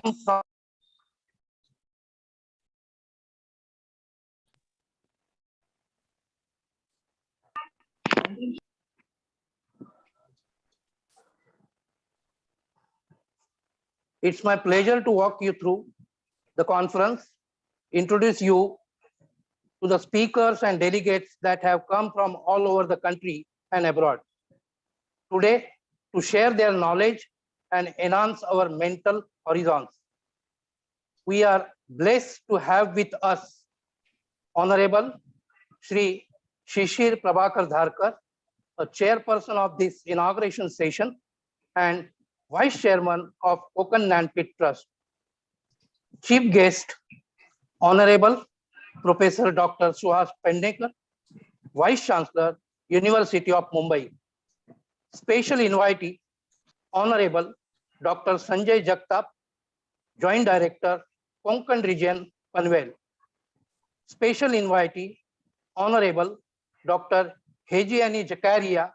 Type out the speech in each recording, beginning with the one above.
come from It's my pleasure to walk you through the conference, introduce you to the speakers and delegates that have come from all over the country and abroad today to share their knowledge and enhance our mental horizons. We are blessed to have with us Honorable Shri Shishir Prabhakar Dharkar, a chairperson of this inauguration session and Vice Chairman of KONKAN GYANPEETH Trust. Chief guest, Honorable Professor Dr. Suhas Pendekar, Vice Chancellor, University of Mumbai. Special invitee, Honorable Dr. Sanjay Jagtap, Joint Director, Konkan Region, Panvel. Special invitee, Honorable Dr. Regiane Jacaria,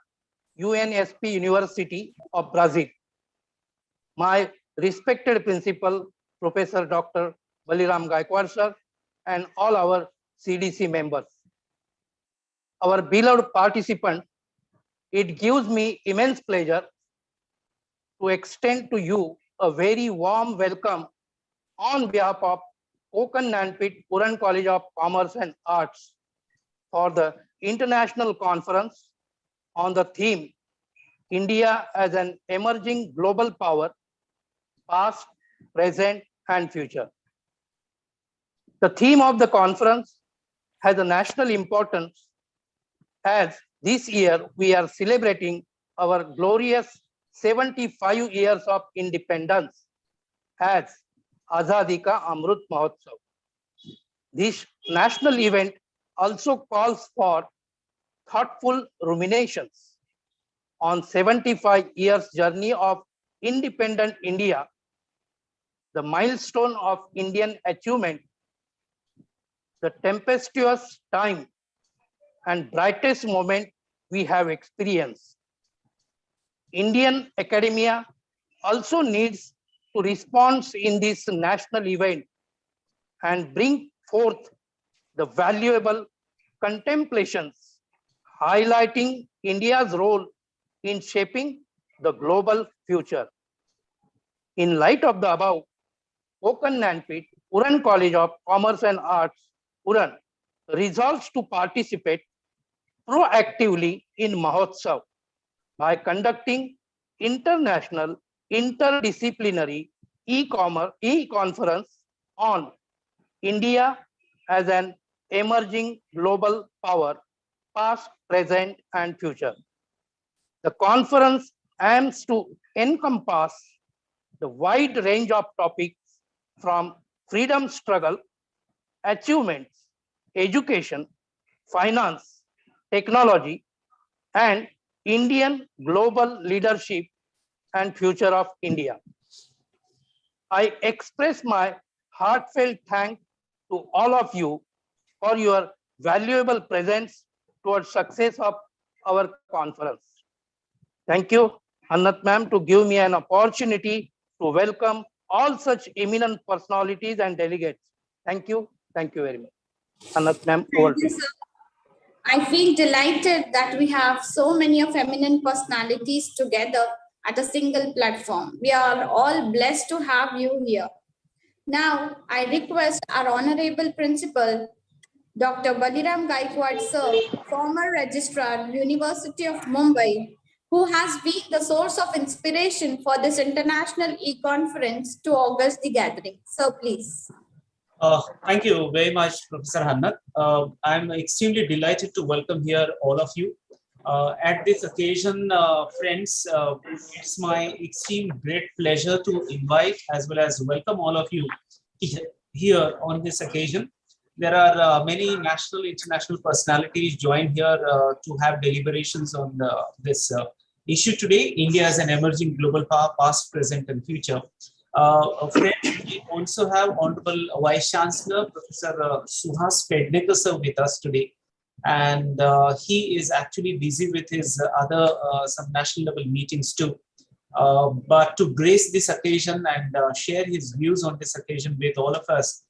UNSP University of Brazil. My respected principal, Professor Dr. Baliram Gaikwad sir, and all our CDC members. Our beloved participants, it gives me immense pleasure to extend to you a very warm welcome on behalf of KONKAN GYANPEETH URAN College of Commerce and Arts for the international conference on the theme India as an emerging global power, past, present, and future. The theme of the conference has a national importance as this year we are celebrating our glorious 75 years of independence as Azadi Ka Amrut Mahotsav. This national event also calls for thoughtful ruminations on 75 years journey of independent India, the milestone of Indian achievement, the tempestuous time and brightest moment we have experienced. Indian academia also needs to respond in this national event and bring forth the valuable contemplations highlighting India's role in shaping the global future. In light of the above, KONKAN GYANPEETH URAN College of Commerce and Arts, URAN, resolves to participate proactively in Mahotsav by conducting international interdisciplinary e-conference on India as an emerging global power, past, present, and future. The conference aims to encompass the wide range of topics from freedom struggle, achievements, education, finance, technology, and Indian global leadership and future of India. I express my heartfelt thanks to all of you for your valuable presence towards success of our conference. Thank you, Hannat ma'am, to give me an opportunity to welcome all such eminent personalities and delegates. Thank you very much. Hannat ma'am, over to you. I feel delighted that we have so many of eminent personalities together at a single platform. We are all blessed to have you here. Now, I request our Honorable Principal, Dr. Baliram Gaikwad sir, former Registrar, University of Mumbai, who has been the source of inspiration for this international e-conference to august the gathering. Sir, please. Thank you very much, Professor Hannat. I'm extremely delighted to welcome here all of you. At this occasion, friends, it's my extreme great pleasure to invite as well as welcome all of you here on this occasion. There are many national, international personalities joined here to have deliberations on this issue today, India as an emerging global power, past, present, and future. Friends, we also have Honorable Vice Chancellor, Professor Suhas Pendekar sir with us today. And he is actually busy with his other some national level meetings too. But to grace this occasion and share his views on this occasion with all of us,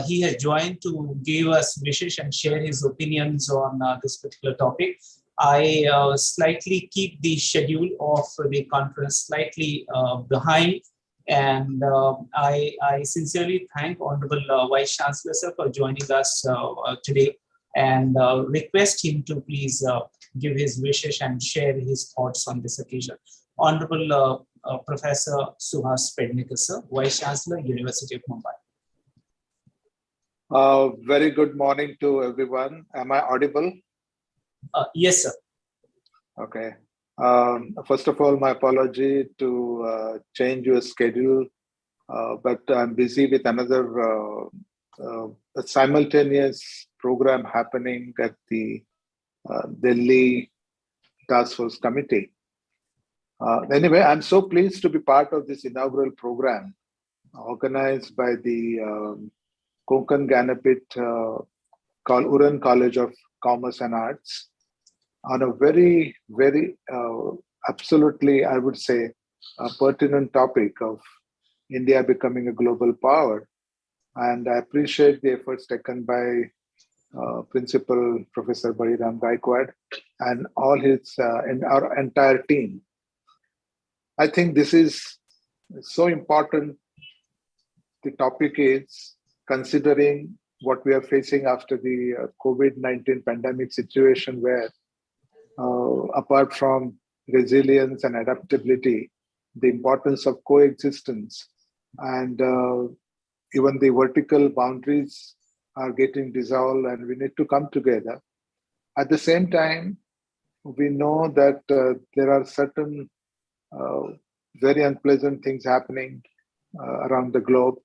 he has joined to give us wishes and share his opinions on this particular topic. I slightly keep the schedule of the conference slightly behind, and I sincerely thank Honorable Vice Chancellor sir for joining us today, and request him to please give his wishes and share his thoughts on this occasion. Honorable Professor Suhas Pednikar sir, Vice Chancellor, University of Mumbai. Very good morning to everyone. Am I audible? Yes, sir. Okay. First of all, my apology to change your schedule, but I'm busy with another simultaneous program happening at the Delhi Task Force Committee. Anyway, I'm so pleased to be part of this inaugural program organized by the KONKAN GYANPEEth Uran College of Commerce and Arts on a very, very absolutely, I would say, a pertinent topic of India becoming a global power. And I appreciate the efforts taken by Principal Professor Bariram Gaikwad and all his and our entire team. I think this is so important. The topic is considering what we are facing after the COVID-19 pandemic situation, where apart from resilience and adaptability, the importance of coexistence and even the vertical boundaries are getting dissolved, and we need to come together. At the same time, we know that there are certain very unpleasant things happening around the globe,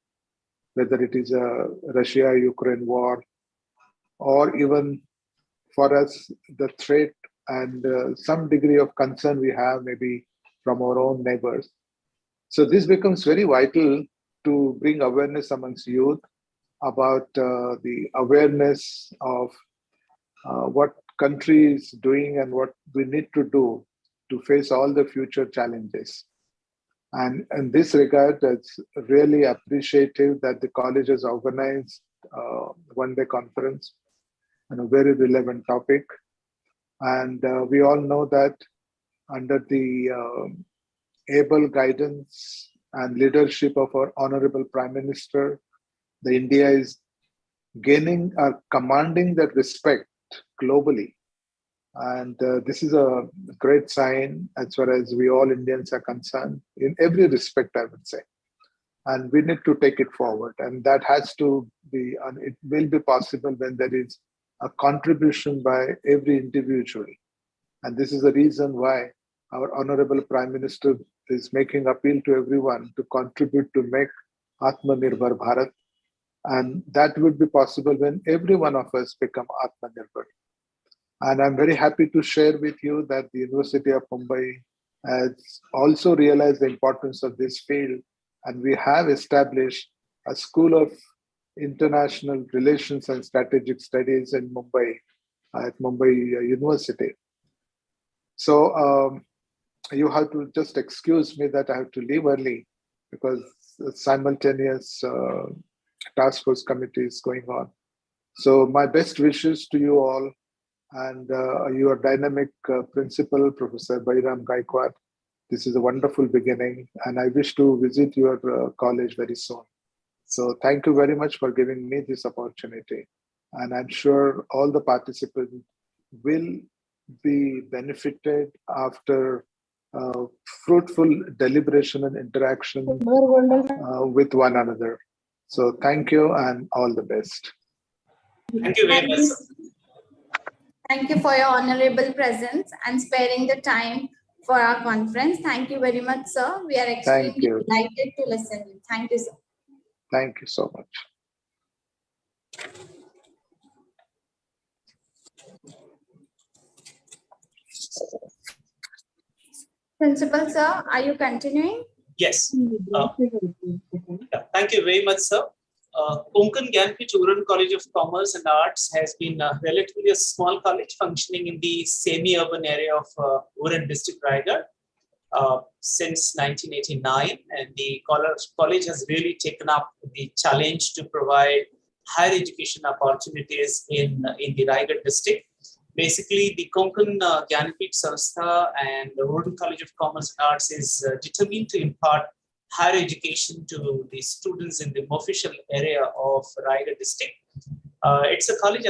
whether it is a Russia-Ukraine war, or even for us, the threat and some degree of concern we have maybe from our own neighbors. So this becomes very vital to bring awareness amongst youth about the awareness of what country is doing and what we need to do to face all the future challenges. And in this regard, it's really appreciative that the college has organized one-day conference on a very relevant topic. And we all know that under the able guidance and leadership of our Honorable Prime Minister, the India is gaining or commanding that respect globally. And this is a great sign as far as we all Indians are concerned, in every respect, I would say. And we need to take it forward. And that has to be, and it will be possible when there is a contribution by every individual. And this is the reason why our Honorable Prime Minister is making appeal to everyone to contribute to make Atmanirbhar Bharat. And that would be possible when every one of us become Atmanirbhar. And I'm very happy to share with you that the University of Mumbai has also realized the importance of this field. And we have established a School of International Relations and Strategic Studies in Mumbai, at Mumbai University. So you have to just excuse me that I have to leave early because the simultaneous task force committee is going on. So my best wishes to you all and your dynamic principal, Professor Bariram Gaikwad. This is a wonderful beginning, and I wish to visit your college very soon. So thank you very much for giving me this opportunity. And I'm sure all the participants will be benefited after fruitful deliberation and interaction with one another. So thank you and all the best. Thank you very much. Thank you for your honorable presence and sparing the time for our conference. Thank you very much, sir. We are extremely delighted to listen to you. Thank you, sir. Thank you so much. Principal, sir, are you continuing? Yes. Thank you very much, sir. KONKAN GYANPEETH URAN College of Commerce and Arts has been relatively a small college functioning in the semi-urban area of Uran district, Raigad. since 1989, and the college has really taken up the challenge to provide higher education opportunities in the Raigad district. Basically, the Konkan Gyanapeeth Sanstha and the Rural College of Commerce and Arts is determined to impart higher education to the students in the official area of Raigad district. It's a college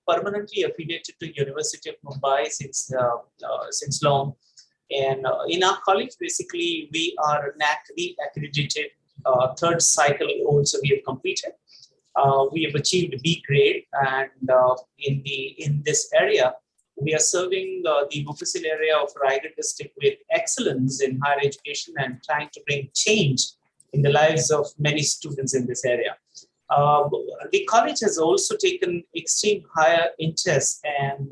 permanently affiliated to University of Mumbai since long. And in our college, basically, we are NAAC accredited. Third cycle also we have completed. We have achieved B grade, and in this area, we are serving the Mufassil area of Raigad district with excellence in higher education and trying to bring change in the lives of many students in this area. The college has also taken extreme higher interest and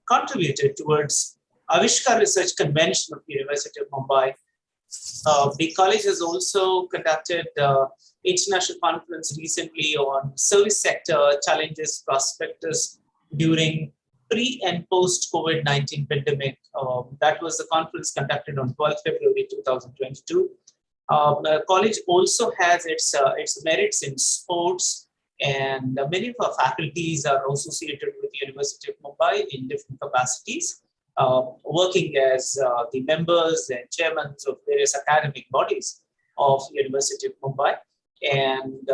contributed towards Avishkar Research Convention of the University of Mumbai. The college has also conducted international conference recently on service sector challenges, prospectus during pre and post COVID-19 pandemic. That was the conference conducted on 12th February 2022. The college also has its merits in sports, and many of our faculties are associated with the University of Mumbai in different capacities, working as the members and chairmen of various academic bodies of University of Mumbai, and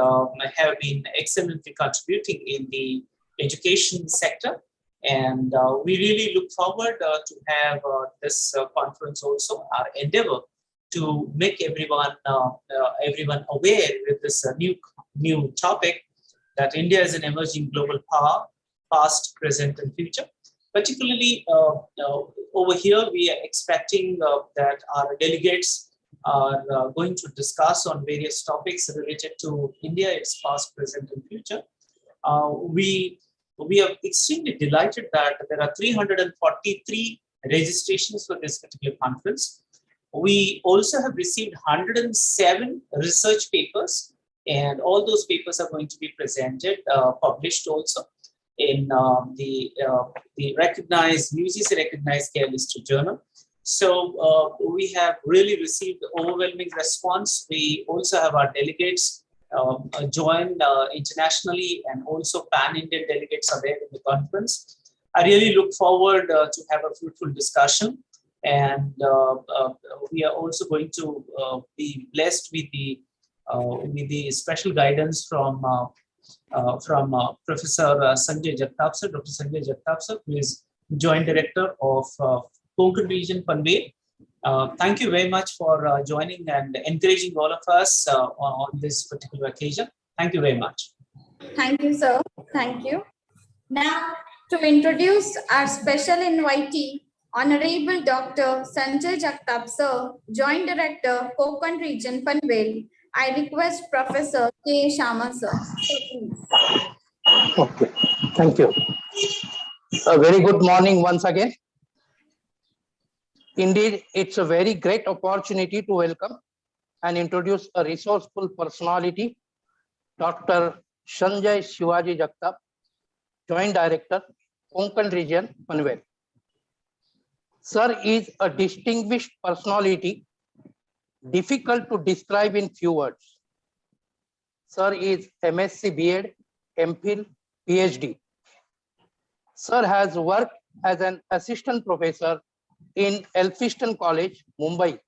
have been excellently contributing in the education sector. And we really look forward to have this conference also, our endeavor to make everyone aware with this new topic that India is an emerging global power, past, present, and future. Particularly over here, we are expecting that our delegates are going to discuss on various topics related to India, its past, present, and future. We are extremely delighted that there are 343 registrations for this particular conference. We also have received 107 research papers, and all those papers are going to be presented, published also in the recognized UGC-recognized care listed journal. So we have really received overwhelming response. We also have our delegates joined internationally, and also pan-Indian delegates are there in the conference. I really look forward to have a fruitful discussion, and we are also going to be blessed with the special guidance from Professor Sanjay Jagtap sir, Dr. Sanjay Jagtap sir, who is Joint Director of Konkan Region Panvel. Thank you very much for joining and encouraging all of us on this particular occasion. Thank you very much. Thank you, sir. Thank you. Now, to introduce our special invitee, Honorable Dr. Sanjay Jagtap sir, Joint Director, Konkan Region Panvel, I request Professor K. Sharma sir. Okay, thank you. A very good morning once again. Indeed, it's a very great opportunity to welcome and introduce a resourceful personality, Dr. Sanjay Shivaji Jagtap, Joint Director, Konkan Region, Panvel. Sir is a distinguished personality, difficult to describe in few words. Sir is MSc B.Ed, MPhil, PhD. Sir has worked as an assistant professor in Elphinstone College, Mumbai.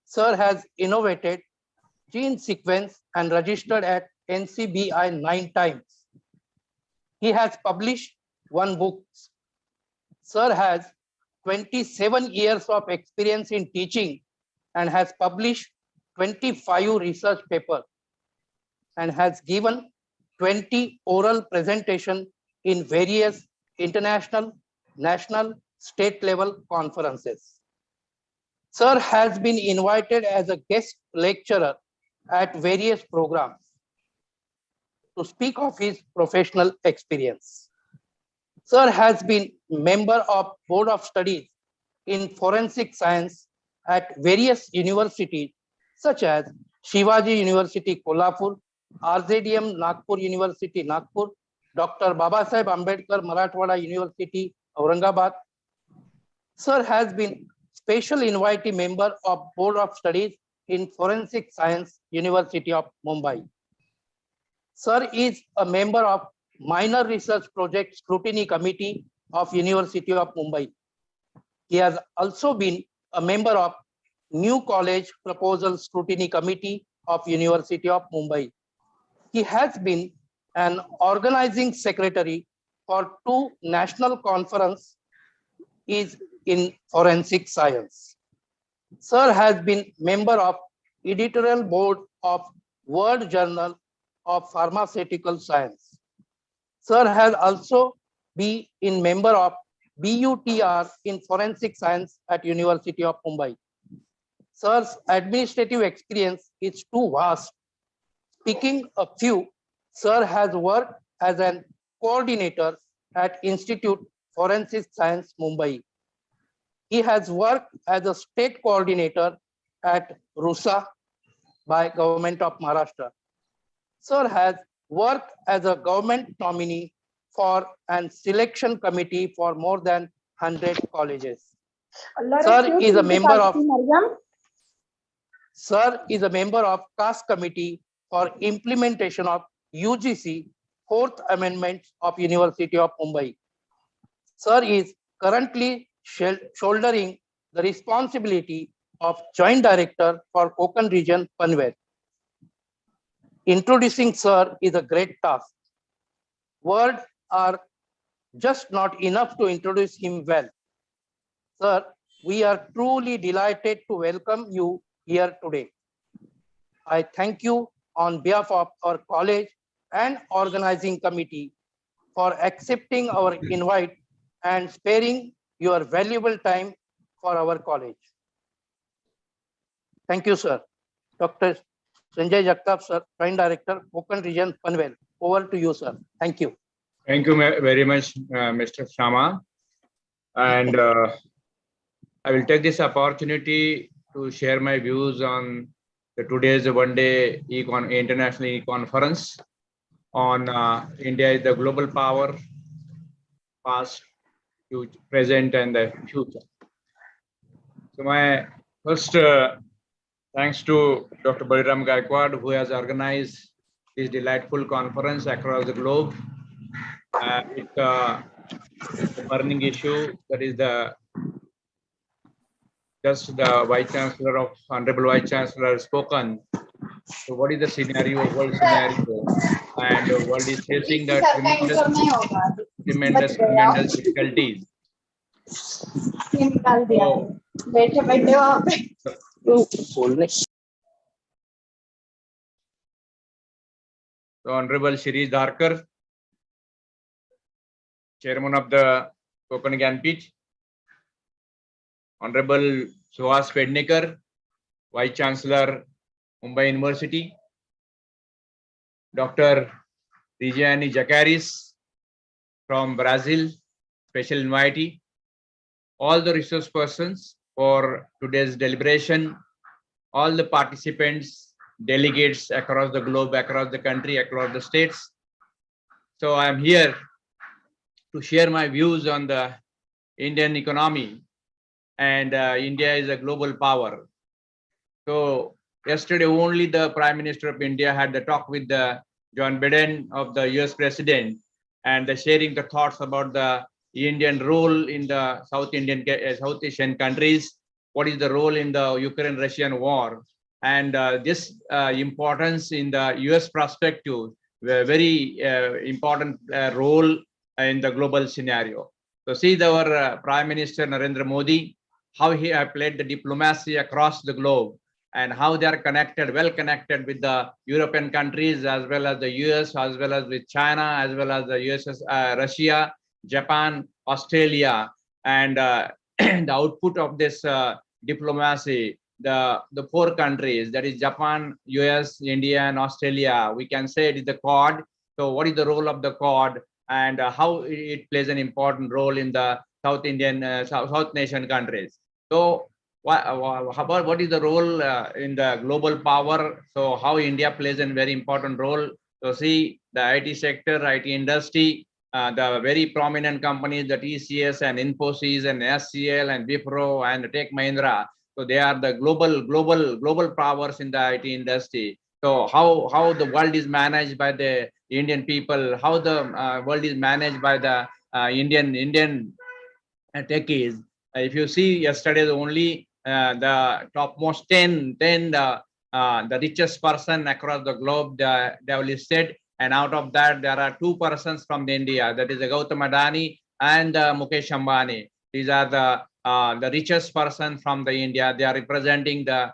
Sir has innovated gene sequence and registered at NCBI 9 times. He has published 1 book. Sir has 27 years of experience in teaching and has published 25 research papers and has given 20 oral presentations in various international, national, state level conferences. Sir has been invited as a guest lecturer at various programs to speak of his professional experience. Sir has been member of Board of Studies in Forensic Science at various universities such as Shivaji University, Kolhapur, RZDM Nagpur University, Nagpur, Dr. Babasaheb Ambedkar Marathwada University, Aurangabad. Sir has been special invitee member of Board of Studies in Forensic Science, University of Mumbai. Sir is a member of Minor Research Project Scrutiny Committee of University of Mumbai. He has also been a member of New College Proposal Scrutiny Committee of University of Mumbai. He has been an organizing secretary for 2 national conferences in forensic science. Sir has been member of editorial board of World Journal of Pharmaceutical Science. Sir has also been in member of BUTR in forensic science at University of Mumbai. Sir's administrative experience is too vast. Picking a few, Sir has worked as an coordinator at Institute Forensic Science, Mumbai. He has worked as a state coordinator at RUSA by Government of Maharashtra. Sir has worked as a government nominee for an selection committee for more than 100 colleges. Sir is a member of CAST committee for implementation of UGC 4th Amendment of University of Mumbai. Sir is currently shouldering the responsibility of Joint Director for Konkan region, Panvel. Introducing Sir is a great task. Words are just not enough to introduce him well. Sir, we are truly delighted to welcome you here today. I thank you on behalf of our college and organizing committee for accepting our invite and sparing your valuable time for our college. Thank you, sir. Dr. Sanjay Jagtap, sir, Joint Director, Konkan Region, Panvel. Over to you, sir. Thank you. Thank you very much, Mr. Shama. And I will take this opportunity to share my views on today's one-day international e-conference on India is the global power, past, future, present, and the future. So my first thanks to Dr. Baliram Gaikwad, who has organized this delightful conference across the globe. It's a burning issue that is just the Vice Chancellor of Honorable Vice Chancellor has spoken. So what is the scenario, world scenario? And the world is facing the tremendous difficulties. So Honorable Shirish Dharkar, Chairman of the KONKAN GYANPEETH, Honorable Suhas Pednekar, Vice Chancellor, Mumbai University, Dr. Regiane Jacaris from Brazil, special invitee, all the resource persons for today's deliberation, all the participants, delegates across the globe, across the country, across the states. So I am here to share my views on the Indian economy, and India is a global power. So yesterday only the Prime Minister of India had the talk with the John Biden of the US President, and sharing the thoughts about the Indian role in the South Asian countries. What is the role in the Ukraine-Russian war, and this importance in the US perspective, very important role in the global scenario. So see our Prime Minister Narendra Modi, how he has played the diplomacy across the globe, and how they are connected, well connected with the European countries, as well as the US, as well as with China, as well as the US, Russia, Japan, Australia, and the output of this diplomacy, the 4 countries, that is Japan, US, India, and Australia, we can say it is the Quad. So what is the role of the Quad, and how it plays an important role in the South Asian countries? So what is the role in the global power? So how India plays a very important role. So see the IT sector, IT industry, the very prominent companies, the TCS and Infosys and SCL and Wipro and Tech Mahindra. So they are the global powers in the IT industry. So how the world is managed by the Indian people, how the world is managed by the Indian techies. If you see yesterday, only the topmost 10 the richest person across the globe, they have listed, and out of that there are 2 persons from India, that is Gautam Adani and Mukesh Ambani. These are the richest person from the India. They are representing the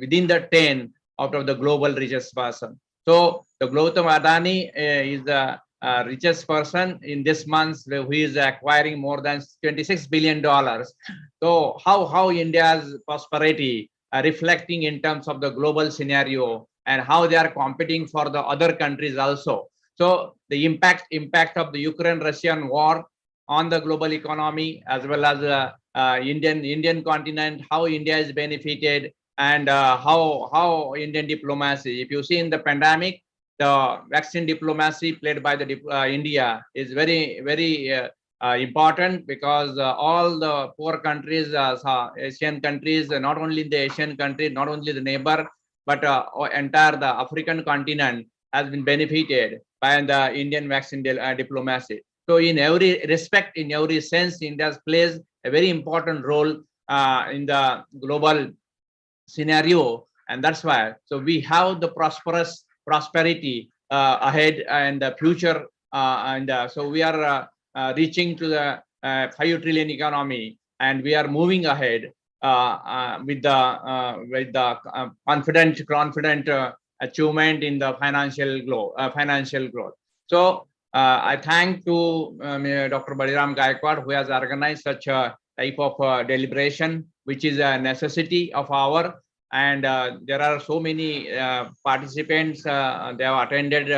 within the 10 out of the global richest person. So the Gautam Adani is the richest person in this month, who is acquiring more than $26 billion. So how India's prosperity reflecting in terms of the global scenario, and how they are competing for the other countries also. So the impact of the Ukraine-Russian war on the global economy, as well as the Indian continent, how India is benefited, and how Indian diplomacy. If you see in the pandemic, the vaccine diplomacy played by the India is very important, because all the poor countries, Asian countries, not only the Asian country, not only the neighbor, but entire the African continent has been benefited by the Indian vaccine diplomacy. So in every respect, in every sense, India plays a very important role in the global scenario, and that's why. So we have the prosperity ahead and the future, and so we are reaching to the 5 trillion economy, and we are moving ahead with the confident achievement in the financial growth. So I thank to Dr. Baliram Gaikwad, who has organized such a type of deliberation, which is a necessity of our. And there are so many participants. They have attended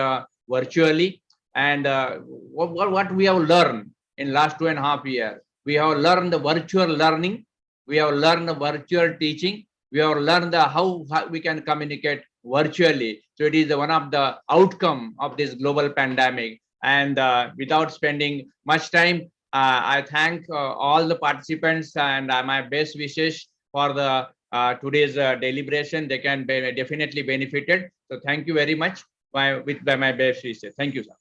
virtually, and what we have learned in last 2.5 years, we have learned the virtual learning, we have learned the virtual teaching, we have learned how we can communicate virtually. So it is one of the outcome of this global pandemic. And without spending much time, I thank all the participants, and my best wishes for the today's deliberation. They can be definitely benefited. So thank you very much. By my best wishes. Thank you, sir.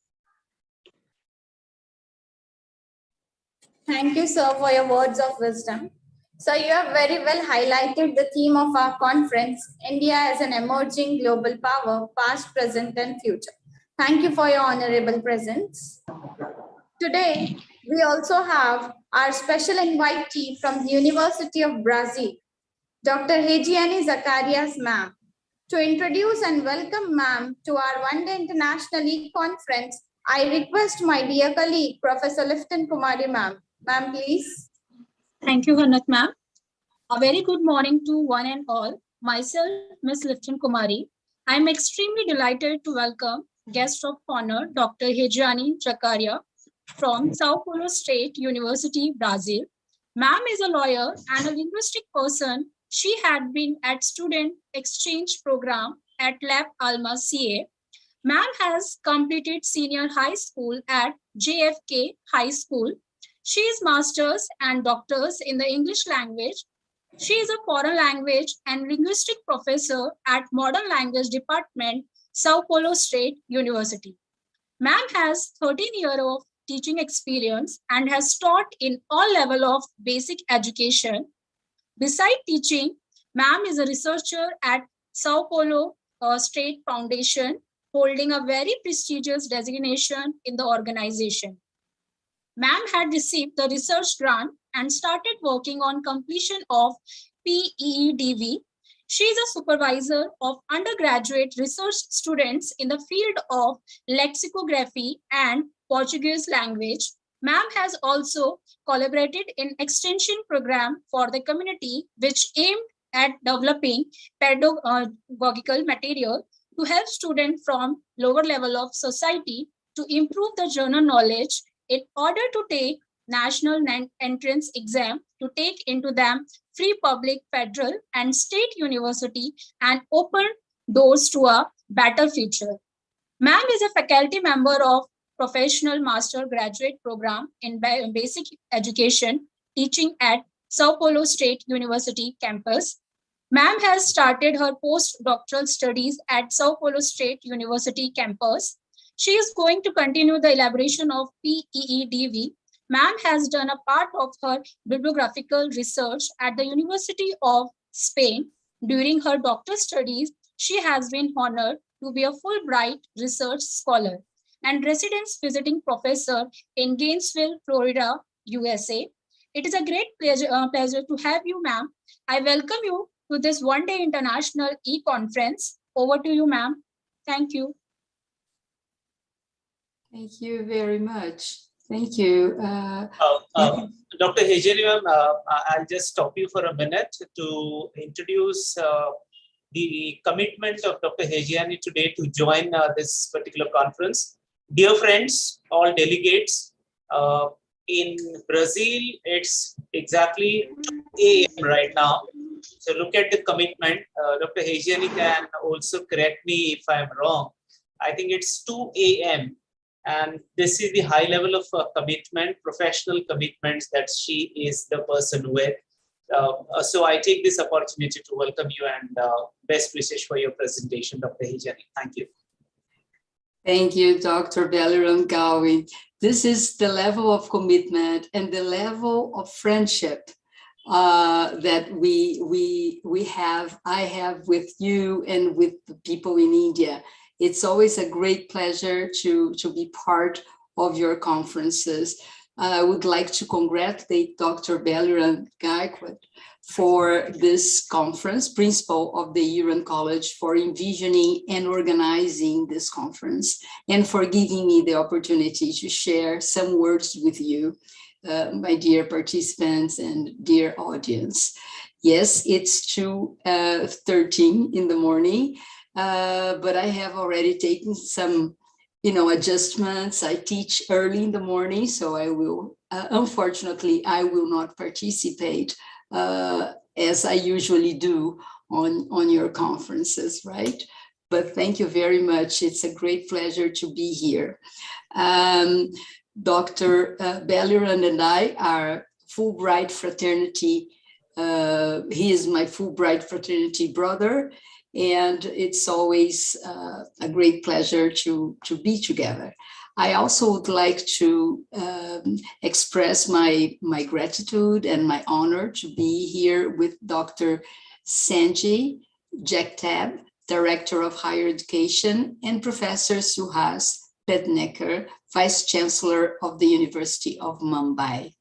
Thank you, sir, for your words of wisdom. So you have very well highlighted the theme of our conference, India as an emerging global power, past, present, and future. Thank you for your honorable presence. Today, we also have our special invitee from the University of Brazil, Dr. Regiane Zacarias, ma'am. To introduce and welcome ma'am to our one-day international e-conference, I request my dear colleague, Professor Lifton Kumari, ma'am. Ma'am, please. Thank you, Hannat ma'am. A very good morning to one and all. Myself, Ms. Lifton Kumari. I am extremely delighted to welcome guest of honor, Dr. Regiane Zacarias from Sao Paulo State University, Brazil. Ma'am is a lawyer and a linguistic person. She had been at student exchange program at Lab Alma CA. Ma'am has completed senior high school at JFK High School. She is master's and doctors in the English language. She is a foreign language and linguistic professor at Modern Language Department, Sao Paulo State University. Ma'am has 13 years of teaching experience and has taught in all levels of basic education. Besides teaching, ma'am is a researcher at Sao Paulo State Foundation, holding a very prestigious designation in the organization. Ma'am had received the research grant and started working on completion of PEEDV. She is a supervisor of undergraduate research students in the field of lexicography and Portuguese language. Ma'am has also collaborated in extension program for the community, which aimed at developing pedagogical material to help students from lower level of society to improve the general knowledge in order to take national entrance exam, to take into them free public, federal, and state university and open doors to a better future. Ma'am is a faculty member of Professional Master Graduate Program in Basic Education, teaching at Sao Paulo State University campus. Ma'am has started her postdoctoral studies at Sao Paulo State University campus. She is going to continue the elaboration of PEEDV. Ma'am has done a part of her bibliographical research at the University of Spain. During her doctoral studies, she has been honored to be a Fulbright research scholar and residence visiting professor in Gainesville, Florida, USA. It is a great pleasure to have you, ma'am. I welcome you to this one-day international e-conference. Over to you, ma'am. Thank you. Thank you very much. Thank you. Dr. Hejani, I'll just stop you for a minute to introduce the commitment of Dr. Hejani today to join this particular conference. Dear friends, all delegates, in Brazil, it's exactly 2 a.m. right now. So look at the commitment. Dr. Hejani can also correct me if I'm wrong. I think it's 2 a.m. And this is the high level of commitment, professional commitments that she is the person with. So I take this opportunity to welcome you and best wishes for your presentation, Dr. Hejani. Thank you. Thank you, Dr. Beliram Gawi. This is the level of commitment and the level of friendship that I have with you and with the people in India. It's always a great pleasure to be part of your conferences. I would like to congratulate Dr. Beliram Gaikwad for this conference, principal of the Uran College, for envisioning and organizing this conference, and for giving me the opportunity to share some words with you, my dear participants and dear audience. Yes, it's 2:13 in the morning, but I have already taken some adjustments. I teach early in the morning, so I will, unfortunately, I will not participate as I usually do on your conferences, right? But thank you very much. It's a great pleasure to be here. Dr. Beliram and I are Fulbright fraternity. He is my Fulbright fraternity brother, and it's always a great pleasure to be together. I also would like to express my gratitude and my honor to be here with Dr. Sanjay Jagtab, Director of Higher Education, and Professor Suhas Pednekar, Vice Chancellor of the University of Mumbai.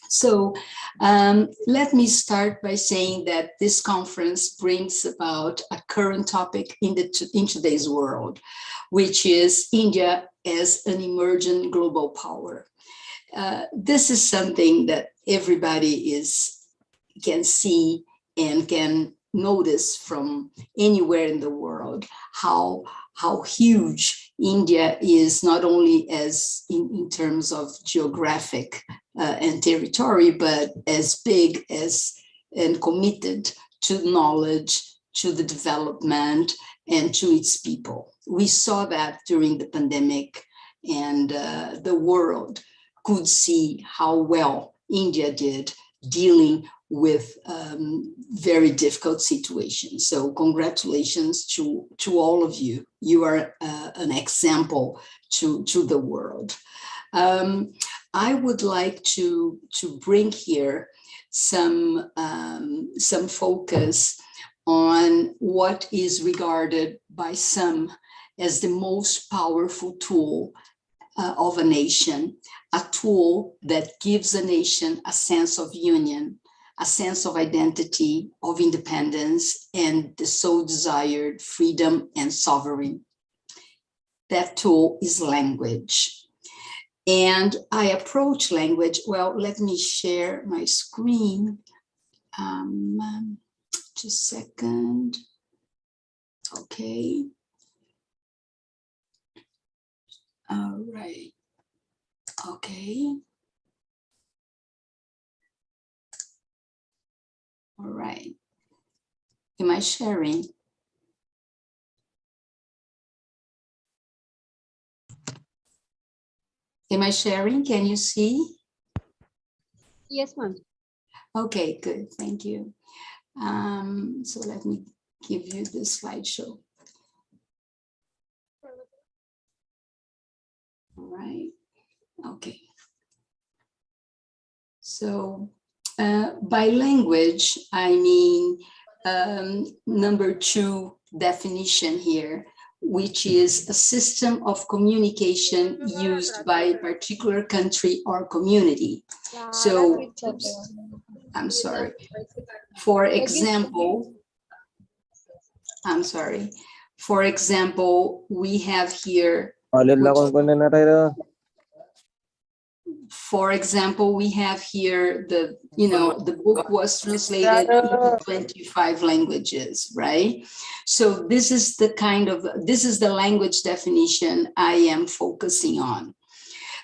So let me start by saying that this conference brings about a current topic in today's world, which is India as an emerging global power. This is something that everybody can see and can notice from anywhere in the world, how huge India is, not only as in terms of geographic and territory, but as big as and committed to knowledge, to the development, and to its people. We saw that during the pandemic, and the world could see how well India did dealing with very difficult situations. So congratulations to all of you. You are an example to the world. I would like to bring here some focus on what is regarded by some as the most powerful tool of a nation, a tool that gives a nation a sense of union, a sense of identity, of independence, and the so desired freedom and sovereignty. That tool is language. And I approach language, well, let me share my screen. Just a second. Okay. All right. Okay. All right. Am I sharing? Am I sharing? Can you see? Yes, ma'am. Okay, good. Thank you. So let me give you the slideshow. All right. Okay. So by language, I mean number 2 definition here, which is a system of communication used by a particular country or community. So, oops, I'm sorry. For example, we have here, the book was translated into 25 languages, right? So this is the language definition I am focusing on.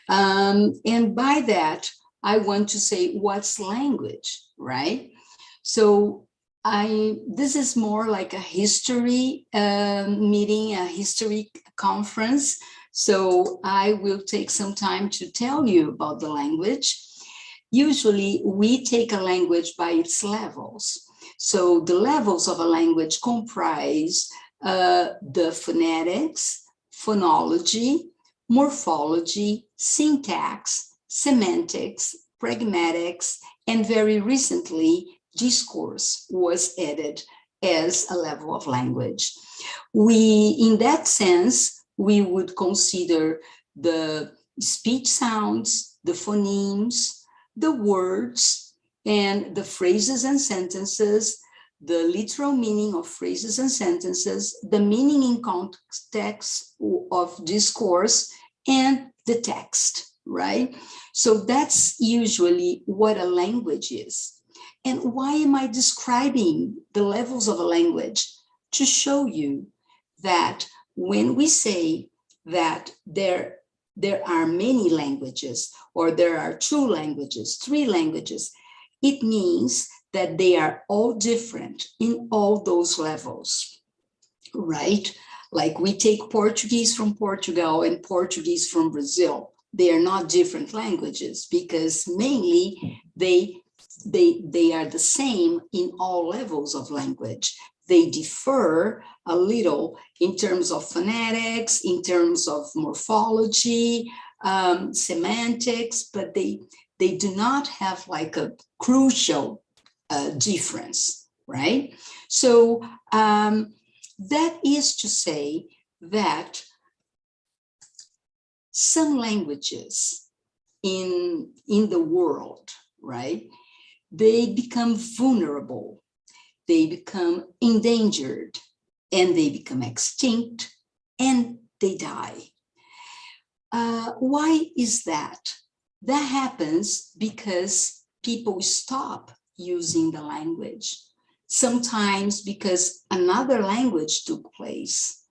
And by that, I want to say what's language, right? So this is more like a history meeting, a history conference. So I will take some time to tell you about the language. Usually we take a language by its levels. So the levels of a language comprise the phonetics, phonology, morphology, syntax, semantics, pragmatics, and very recently, discourse was added as a level of language. In that sense, we would consider the speech sounds, the phonemes, the words, and the phrases and sentences, the literal meaning of phrases and sentences, the meaning in context of discourse, and the text, right? So that's usually what a language is. And why am I describing the levels of a language? To show you that when we say that there are many languages, or there are 2 languages, 3 languages, it means that they are all different in all those levels, right? Like we take Portuguese from Portugal and Portuguese from Brazil. They are not different languages because mainly they are the same in all levels of language. They differ a little in terms of phonetics, in terms of morphology, semantics, but they do not have like a crucial difference, right? So that is to say that some languages in the world, right, they become vulnerable, they become endangered, and they become extinct, and they die. Why is that? That happens because people stop using the language, sometimes because another language took place.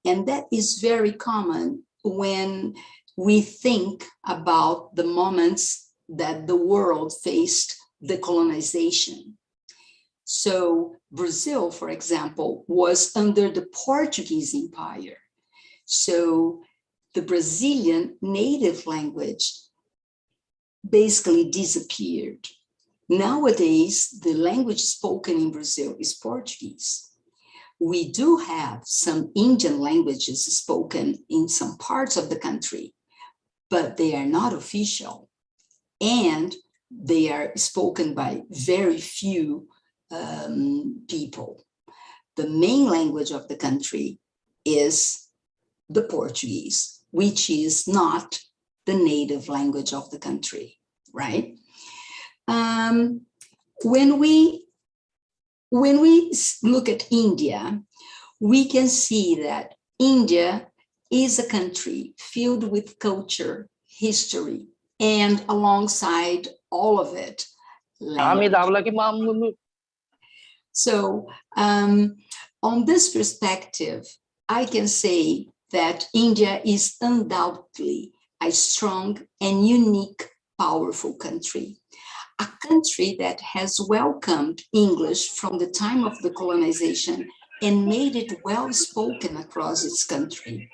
And that is very common when we think about the moments that the world faced the colonization. So Brazil, for example, was under the Portuguese Empire. So the Brazilian native language basically disappeared. Nowadays, the language spoken in Brazil is Portuguese. We do have some Indian languages spoken in some parts of the country, but they are not official, and they are spoken by very few people. The main language of the country is the Portuguese, which is not the native language of the country, right? When we look at India, we can see that India is a country filled with culture, history, and alongside all of it, language. So on this perspective, I can say that India is undoubtedly a strong and unique, powerful country. A country that has welcomed English from the time of the colonization and made it well spoken across its country.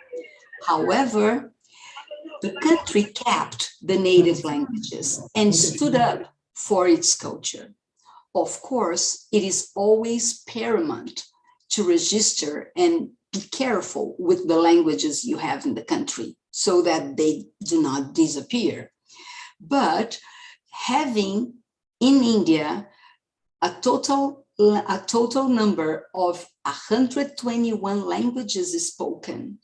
However, the country kept the native languages and stood up for its culture. Of course, it is always paramount to register and be careful with the languages you have in the country so that they do not disappear. But having in India a total number of 121 languages spoken,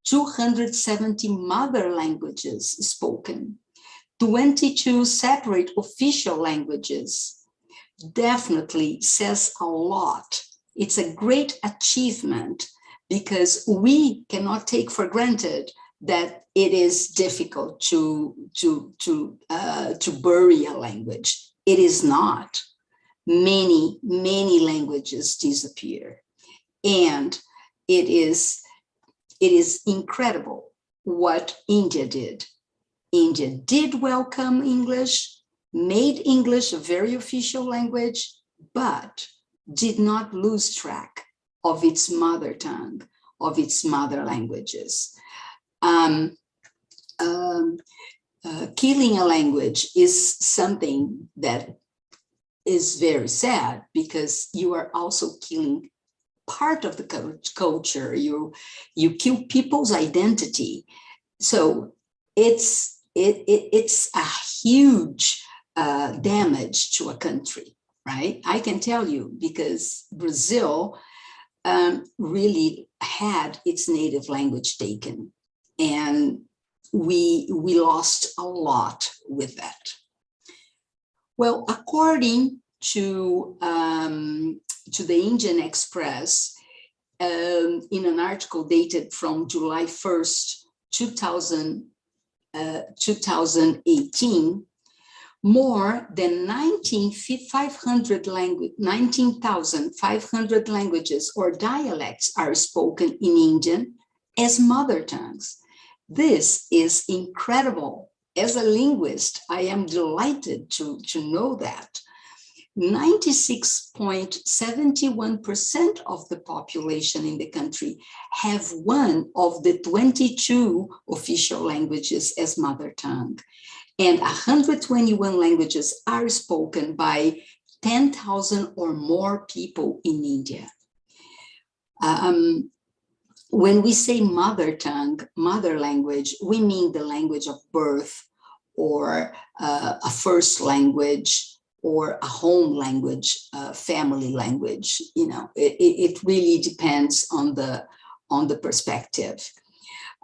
270 mother languages spoken, 22 separate official languages, definitely says a lot. It's a great achievement because we cannot take for granted that it is difficult to bury a language. It is not. Many languages disappear, and it is incredible what India did. India did welcome English, made English a very official language, but did not lose track of its mother tongue, of its mother languages. Killing a language is something that is very sad because you are also killing part of the culture. You kill people's identity. So it's a huge damage to a country, right? I can tell you because Brazil really had its native language taken, and we lost a lot with that. Well, according to the Indian Express, in an article dated from July 1st, 2018, more than 19,500 languages or dialects are spoken in Indian as mother tongues. This is incredible. As a linguist, I am delighted to know that. 96.71% of the population in the country have one of the 22 official languages as mother tongue. And 121 languages are spoken by 10,000 or more people in India. When we say mother tongue, mother language, we mean the language of birth or a first language or a home language, family language. You know, it really depends on the perspective.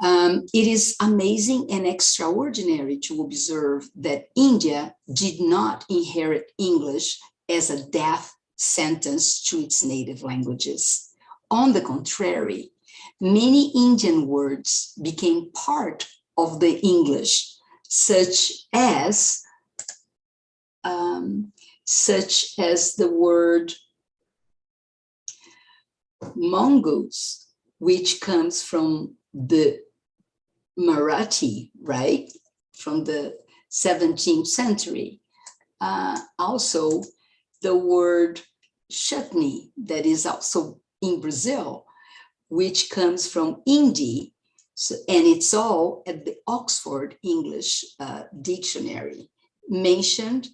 It is amazing and extraordinary to observe that India did not inherit English as a death sentence to its native languages. On the contrary, many Indian words became part of the English, such as the word mongoose, which comes from the Marathi, right? From the 17th century. Also, the word chutney, that is also in Brazil, which comes from Hindi, and it's all at the Oxford English Dictionary, mentioned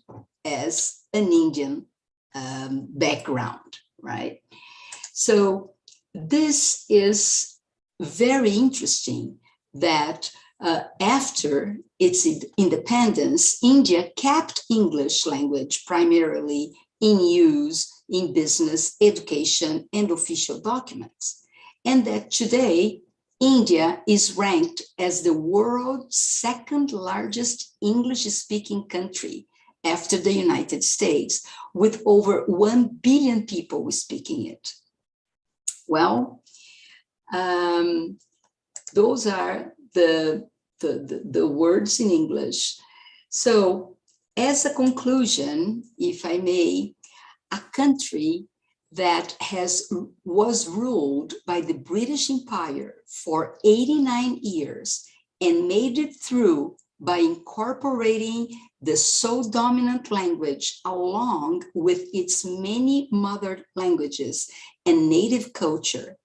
as an Indian background, right? So this is very interesting that after its independence, India kept English language primarily in use in business, education, and official documents. And that today, India is ranked as the world's second largest English-speaking country after the United States, with over 1 billion people speaking it. Well, those are the words in English. So as a conclusion, if I may, a country that was ruled by the British Empire for 89 years and made it through by incorporating the sole dominant language along with its many mother languages and native culture,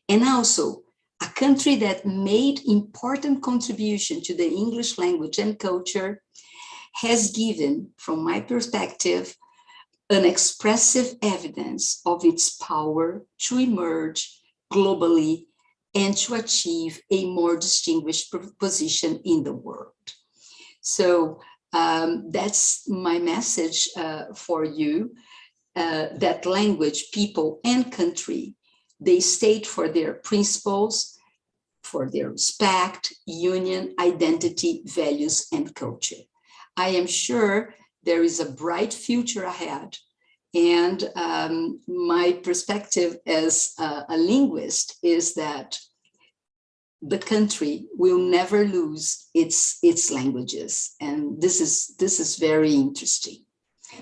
and also a country that made important contribution to the English language and culture, has given, from my perspective, an expressive evidence of its power to emerge globally and to achieve a more distinguished position in the world. So that's my message for you, that language, people, and country, they state for their principles, for their respect, union, identity, values, and culture. I am sure there is a bright future ahead. And my perspective as a linguist is that the country will never lose its languages. And this is very interesting.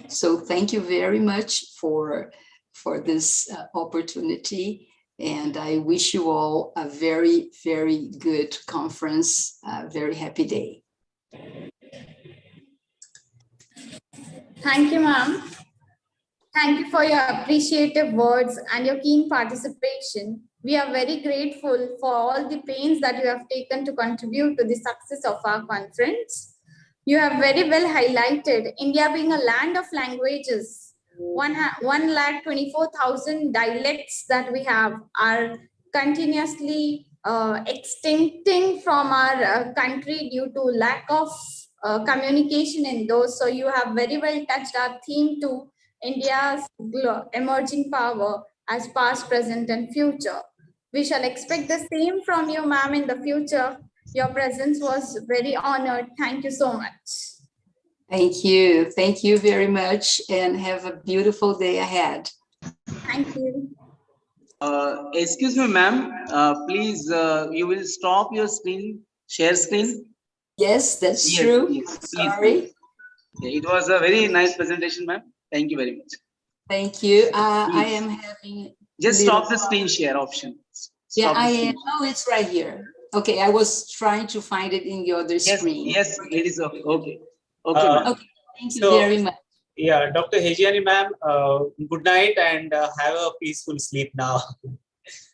So thank you very much for this opportunity. And I wish you all a very, very good conference, a very happy day. Thank you, ma'am. Thank you for your appreciative words and your keen participation. We are very grateful for all the pains that you have taken to contribute to the success of our conference. You have very well highlighted India being a land of languages. 1,24,000 dialects that we have are continuously extincting from our country due to lack of communication in those. So you have very well touched our theme to India's emerging power as past, present, and future. We shall expect the same from you, ma'am, in the future. Your presence was very honored. Thank you so much. Thank you. Thank you very much, and have a beautiful day ahead. Thank you. Excuse me, ma'am. Please, you will stop your screen, share screen. Yes, that's true. Yes, sorry. It was a very nice presentation, ma'am. Thank you very much. Thank you. I am having... Just stop the screen share option. Yeah, I am. Oh, it's right here. Okay, I was trying to find it in the other screen. Yes, it is okay. Okay, okay, okay, thank you very much. Yeah, Dr. Hejiani, ma'am, good night and have a peaceful sleep now.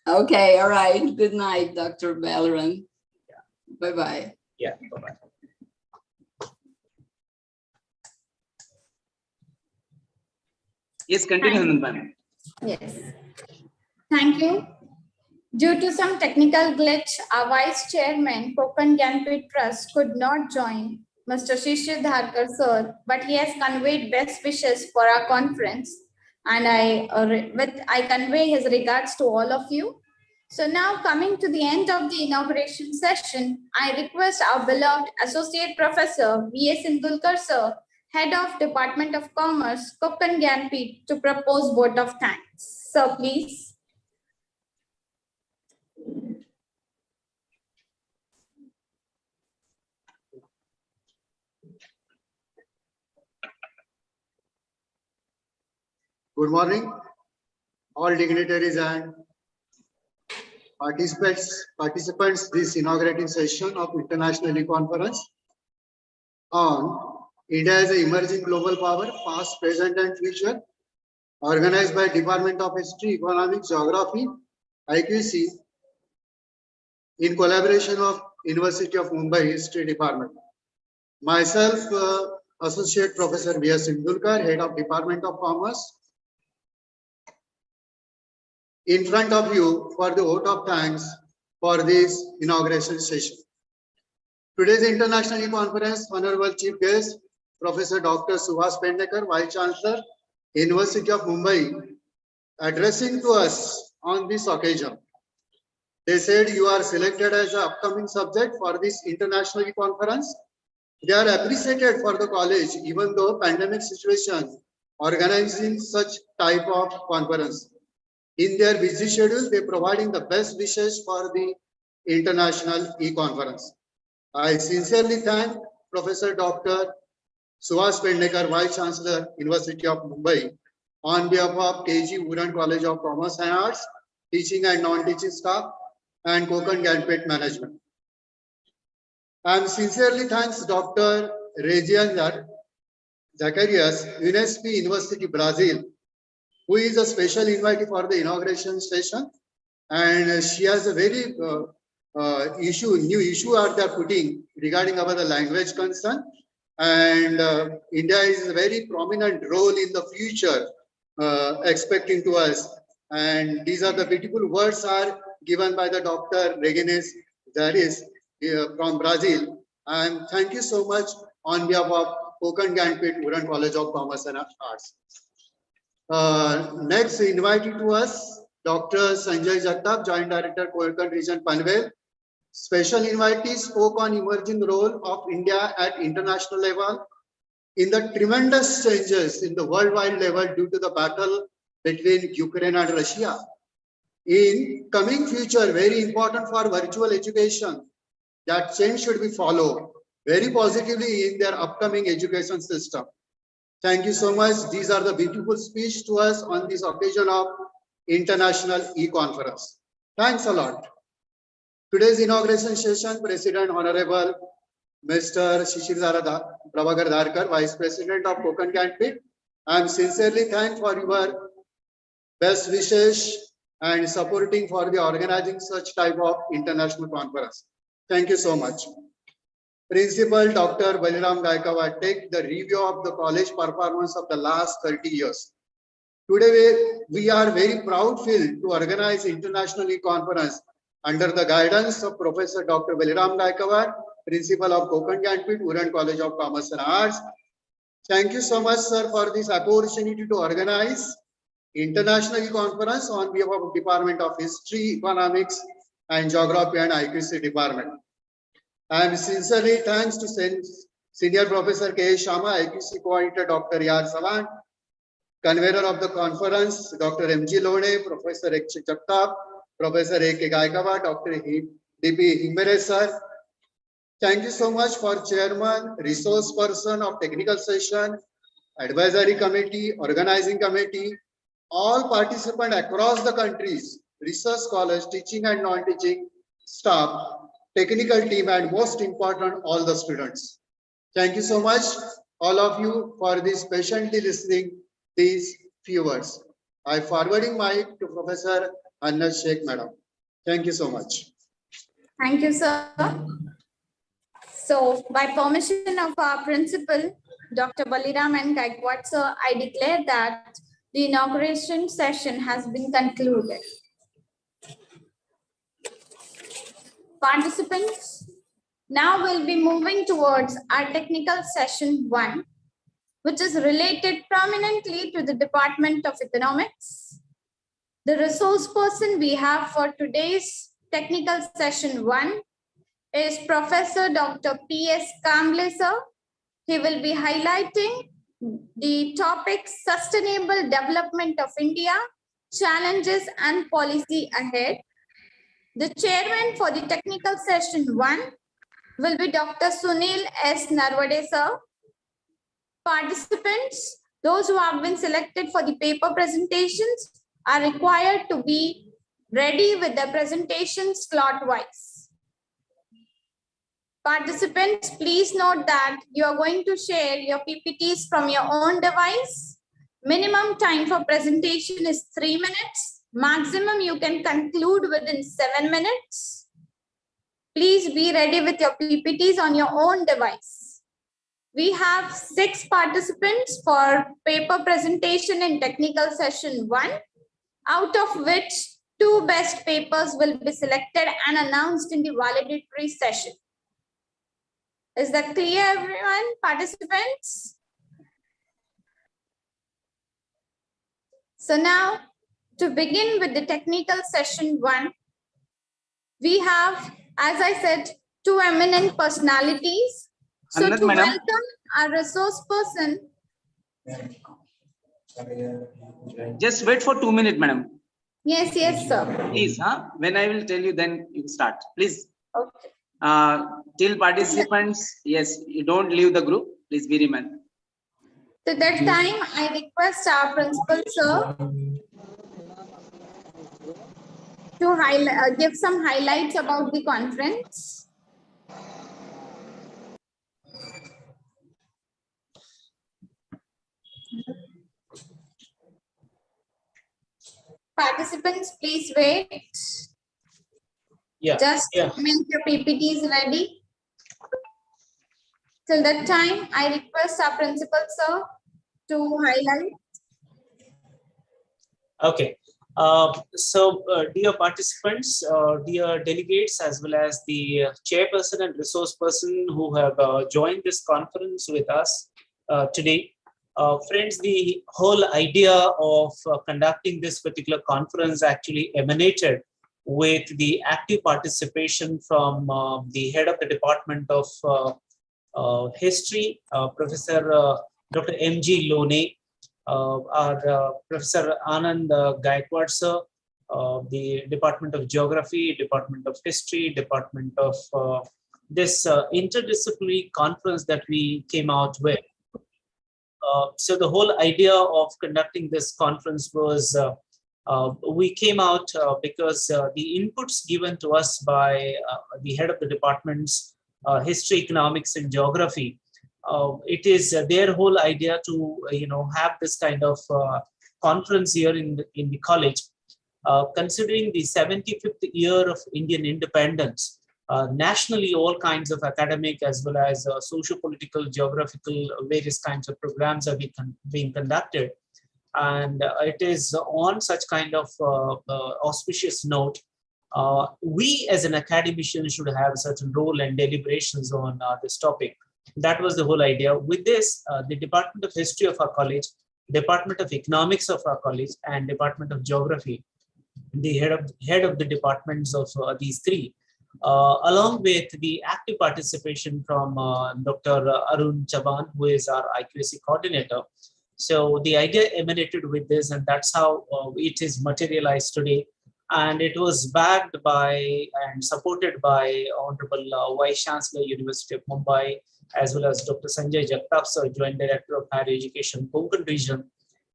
Okay, all right. Good night, Dr. Belleran. Yeah. Bye-bye. Yeah, bye-bye. Yes, continue, ma'am. Yes. Thank you. Due to some technical glitch, our Vice Chairman, KONKAN GYANPEETH Trust, could not join, Mr. Shishir Dharkar sir, but he has conveyed best wishes for our conference, and I convey his regards to all of you. So now, coming to the end of the inauguration session, I request our beloved Associate Professor V.A. Sindulkar sir, Head of Department of Commerce, KONKAN GYANPEETH, to propose vote of thanks. Sir, please. Good morning, all dignitaries and participants this inaugurating session of International E-Conference on India as an emerging global power, past, present, and future, organized by Department of History, Economics, Geography, IQC, in collaboration of University of Mumbai History Department. Myself, Associate Professor V.A. Sindulkar, Head of Department of Commerce, in front of you for the vote of thanks for this inauguration session. Today's International E-Conference, Honorable Chief Guest, Professor Dr. Subhash Pendekar, Vice Chancellor, University of Mumbai, addressing to us on this occasion. They said you are selected as an upcoming subject for this International E-Conference. They are appreciated for the college, even though pandemic situation, organizing such type of conference. In their busy schedule, they are providing the best wishes for the International E-Conference. I sincerely thank Professor Dr. Subhash Pendekar, Vice Chancellor, University of Mumbai, on behalf of KG Uran College of Commerce and Arts, teaching and non-teaching staff, and KONKAN GYANPEETH Management. I am sincerely thanks Dr. Regian Zacarias, UNESCO University, Brazil, who is a special invitee for the inauguration session, and she has a very new issue are they putting regarding about the language concern, and India is a very prominent role in the future expecting to us, and these are the beautiful words are given by the Dr. Regenes that is from Brazil, and thank you so much on behalf of Konkan Gyanpeeth Uran College of Commerce and Arts. Next invited to us Dr. Sanjay Jagtap, Joint Director, Konkan Region, Panvel. Special invitee spoke on emerging role of India at international level in the tremendous changes in the worldwide level due to the battle between Ukraine and Russia. In coming future, very important for virtual education, that change should be followed very positively in their upcoming education system. Thank you so much. These are the beautiful speech to us on this occasion of International E-Conference. Thanks a lot. Today's inauguration session, President Honorable Mr. Shishir Prabhakar Dharkar, Vice President of Konkan Gyanpeeth. I am sincerely thankful for your best wishes and supporting for the organizing such type of international conference. Thank you so much. Principal Dr. Baliram Gaikawad take the review of the college performance of the last 30 years. Today we are very proud filled to organize international conference under the guidance of Professor Dr. Baliram Gaikawad, Principal of Konkan Gyanpeeth Uran College of Commerce and Arts. Thank you so much, sir, for this opportunity to organize international conference on behalf of Department of History, Economics, and Geography and IQC Department. I am sincerely thanks to Senior Professor K. Sharma, IQC Coordinator Dr. Yar Savan, Convener of the conference Dr. M.G. Lone, Professor H. Jagtap, Professor A.K. Gaikawad, Dr. D.P. Himbere sir. Thank you so much for Chairman, Resource Person of Technical Session, Advisory Committee, Organizing Committee, all participants across the countries, research scholars, teaching and non-teaching staff, technical team, and most important, all the students. Thank you so much, all of you, for this patiently listening these few words. I forwarding mic to Professor Anna Sheikh, Madam. Thank you so much. Thank you, sir. So, by permission of our principal, Dr. Baliram and Gaikwad, sir, I declare that the inauguration session has been concluded. Participants, now we'll be moving towards our technical session 1, which is related prominently to the Department of Economics. The resource person we have for today's technical session 1 is Professor Dr. P.S. Kamble, sir. He will be highlighting the topic Sustainable Development of India, Challenges and Policy Ahead. The chairman for the technical session 1 will be Dr. Sunil S. Narwade, sir. Participants, those who have been selected for the paper presentations are required to be ready with the presentation slot-wise. Participants, please note that you are going to share your PPTs from your own device. Minimum time for presentation is 3 minutes. Maximum you can conclude within 7 minutes. Please be ready with your PPTs on your own device. We have 6 participants for paper presentation in technical session 1, out of which 2 best papers will be selected and announced in the valedictory session. Is that clear, everyone, participants? So now, to begin with the technical session 1, we have, as I said, 2 eminent personalities. So to welcome our resource person. Just wait for 2 minutes, madam. Yes, yes, sir. Please, when I will tell you, then you start. Please. Okay. Till participants, yes, you don't leave the group. Please be remain. So that time, I request our principal, sir, to give some highlights about the conference. Participants, please wait. Yeah. Just make your PPTs ready. Till that time, I request our principal sir to highlight. Okay. Dear participants, dear delegates, as well as the chairperson and resource person who have joined this conference with us today. Friends, the whole idea of conducting this particular conference actually emanated with the active participation from the head of the Department of History, Professor Dr. M.G. Lone, our Professor Anand Gaikwad sir, the Department of Geography, Department of History, Department of this interdisciplinary conference that we came out with. So the whole idea of conducting this conference was we came out because the inputs given to us by the head of the departments, history, economics, and geography. It is their whole idea to have this kind of conference here in the college, considering the 75th year of Indian independence. Nationally, all kinds of academic as well as socio-political, geographical, various kinds of programs are being conducted. And it is on such kind of auspicious note, we as an academician should have a certain role and deliberations on this topic. That was the whole idea. With this, the Department of History of our college, Department of Economics of our college, and Department of Geography, the head of the departments of these three, along with the active participation from Dr. Arun Chaban, who is our IQAC coordinator. So the idea emanated with this, and that's how it is materialized today. And it was backed by and supported by Honorable Vice Chancellor, University of Mumbai, as well as Dr. Sanjay Jagtap, sir, Joint Director of Higher Education, Konkan region.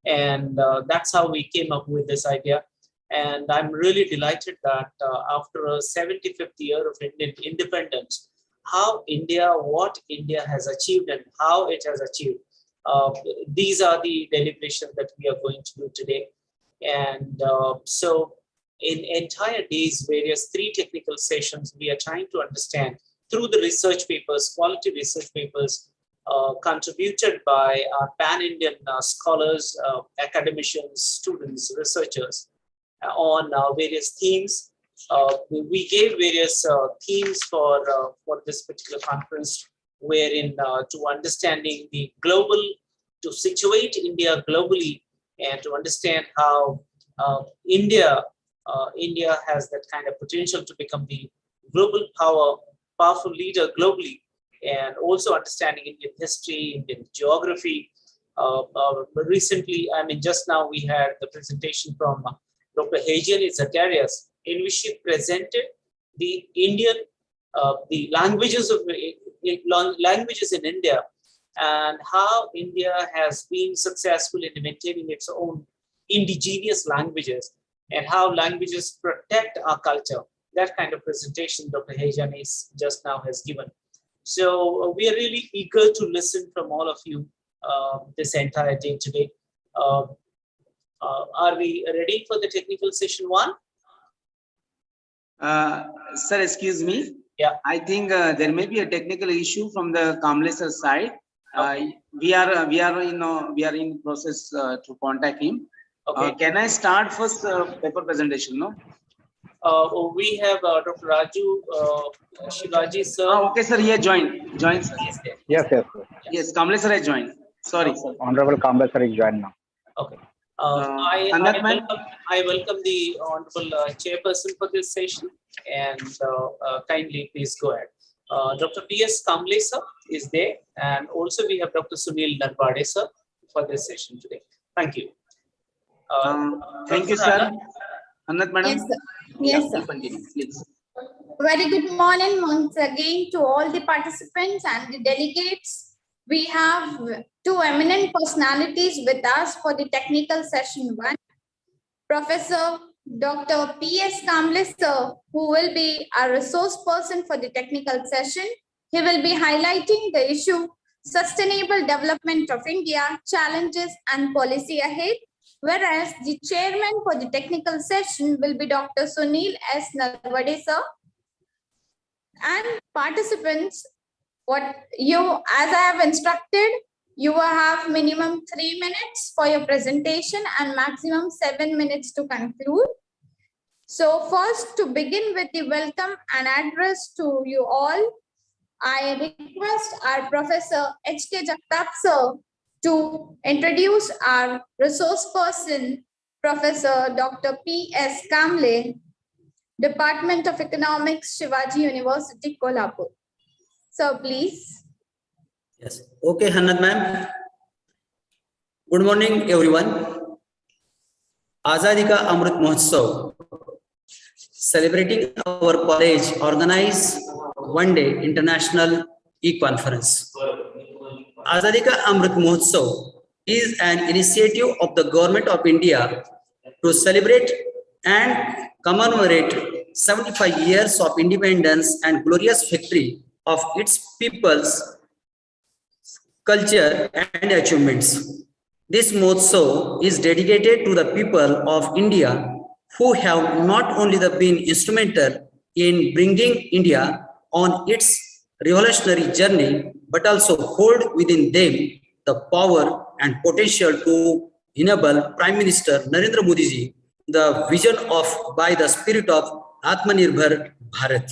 And that's how we came up with this idea. And I'm really delighted that after a 75th year of Indian independence, what India has achieved and how it has achieved. These are the deliberations that we are going to do today. And so in entire days, various 3 technical sessions, we are trying to understand through the research papers, quality research papers contributed by our pan-Indian scholars, academicians, students, researchers on various themes. We gave various themes for this particular conference, wherein to understanding the global, to situate India globally, and to understand how India has that kind of potential to become the global powerful leader globally, and also understanding Indian history, Indian geography. Recently, just now we had the presentation from Dr. Hajiani Zacharias, in which she presented the Indian, the languages in India, and how India has been successful in maintaining its own indigenous languages, and how languages protect our culture. That kind of presentation Dr. Hajiani just now has given. So we are really eager to listen from all of you this entire day today. Are we ready for the technical session 1? Sir, excuse me. Yeah. I think there may be a technical issue from the Kamlesh side. Okay. We are in process to contact him. Okay. Can I start first paper presentation? No. We have Dr. Raju Shivaji sir. Okay, sir. He has joined. Sir. Yes, sir. Yes, Kamlesh sir has joined. Sorry, sir. Honorable Kamlesh sir is joined now. Okay. I welcome the Honorable Chairperson for this session, and kindly please go ahead. Dr. P.S. Kamlesh sir is there, and also we have Dr. Sunil Narvade sir for this session today. Thank you. Thank you, sir. Anand, madam. Yes, sir. Yes, sir. Continue, please. Very good morning once again to all the participants and the delegates. We have 2 eminent personalities with us for the technical session 1. Professor Dr. P.S. Kamlesh sir, who will be our resource person for the technical session. He will be highlighting the issue Sustainable Development of India, Challenges and Policy Ahead. Whereas the chairman for the technical session will be Dr. Sunil S. Nalwade, sir. And participants, as I have instructed, you will have minimum 3 minutes for your presentation and maximum 7 minutes to conclude. So first, to begin with the welcome and address to you all, I request our Professor H.K. Jagtap sir to introduce our resource person, Professor Dr. P.S. Kamble, Department of Economics, Shivaji University, Kolhapur. So please. Yes. Okay, Hannat ma'am. Good morning, everyone. Azadi Ka Amrit Mahotsav, celebrating our college, organized one-day international e-conference. Azadi Ka Amrit Mahotsav is an initiative of the Government of India to celebrate and commemorate 75 years of independence and glorious victory of its people's culture and achievements. This Mahotsav is dedicated to the people of India who have not only been instrumental in bringing India on its revolutionary journey, but also hold within them the power and potential to enable Prime Minister Narendra Modi ji the vision of by the spirit of Atmanirbhar Bharat.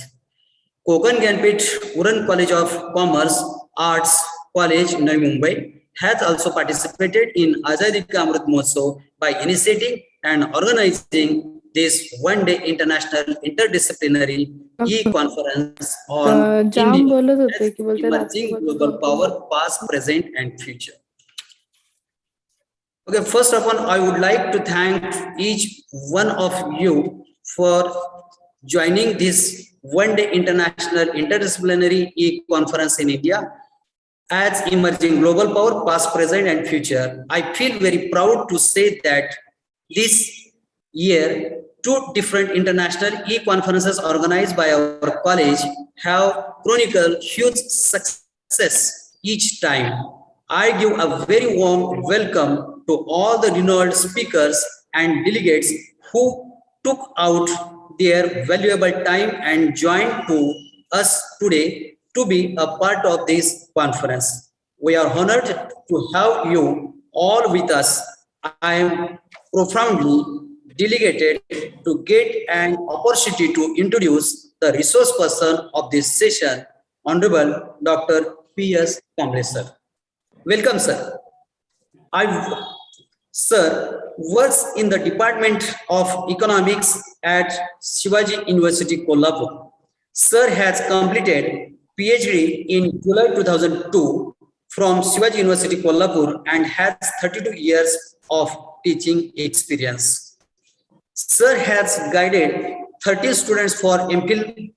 KONKAN GYANPEETH URAN College of Commerce Arts College, Navi Mumbai has also participated in Azadi Ka Amrit Mahotsav by initiating and organizing this one-day international interdisciplinary e-conference on India as emerging global power, past, present, and future. Okay, first of all, I would like to thank each one of you for joining this one-day international interdisciplinary e-conference in India as emerging global power, past, present, and future. I feel very proud to say that this year, 2 different international e-conferences organized by our college have chronicled huge success each time. I give a very warm welcome to all the renowned speakers and delegates who took out their valuable time and joined to us today to be a part of this conference. We are honored to have you all with us. I am profoundly delighted to get an opportunity to introduce the resource person of this session, Honorable Dr. P.S. Kamble sir. Welcome, sir. Sir works in the Department of Economics at Shivaji University, Kolhapur. Sir has completed PhD in July 2002 from Shivaji University, Kolhapur and has 32 years of teaching experience. Sir has guided 30 students for MPhil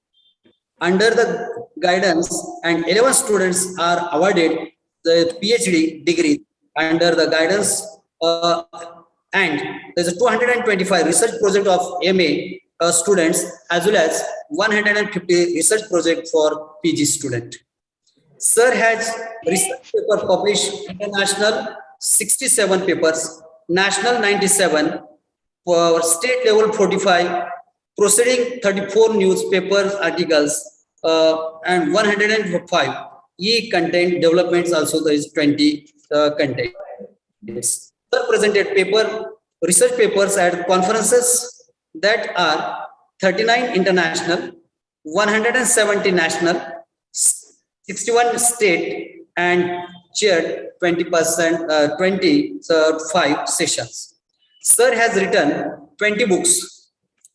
under the guidance, and 11 students are awarded the PhD degree under the guidance, and there's a 225 research project of MA students as well as 150 research project for PG student. Sir has research paper published international 67 papers, national 97, for state level 45, proceeding 34 newspapers articles, and 105 e-content developments. Also there is 20 content. Sir presented research papers at conferences that are 39 international, 170 national, 61 state, and chaired 25 sessions. Sir has written 20 books,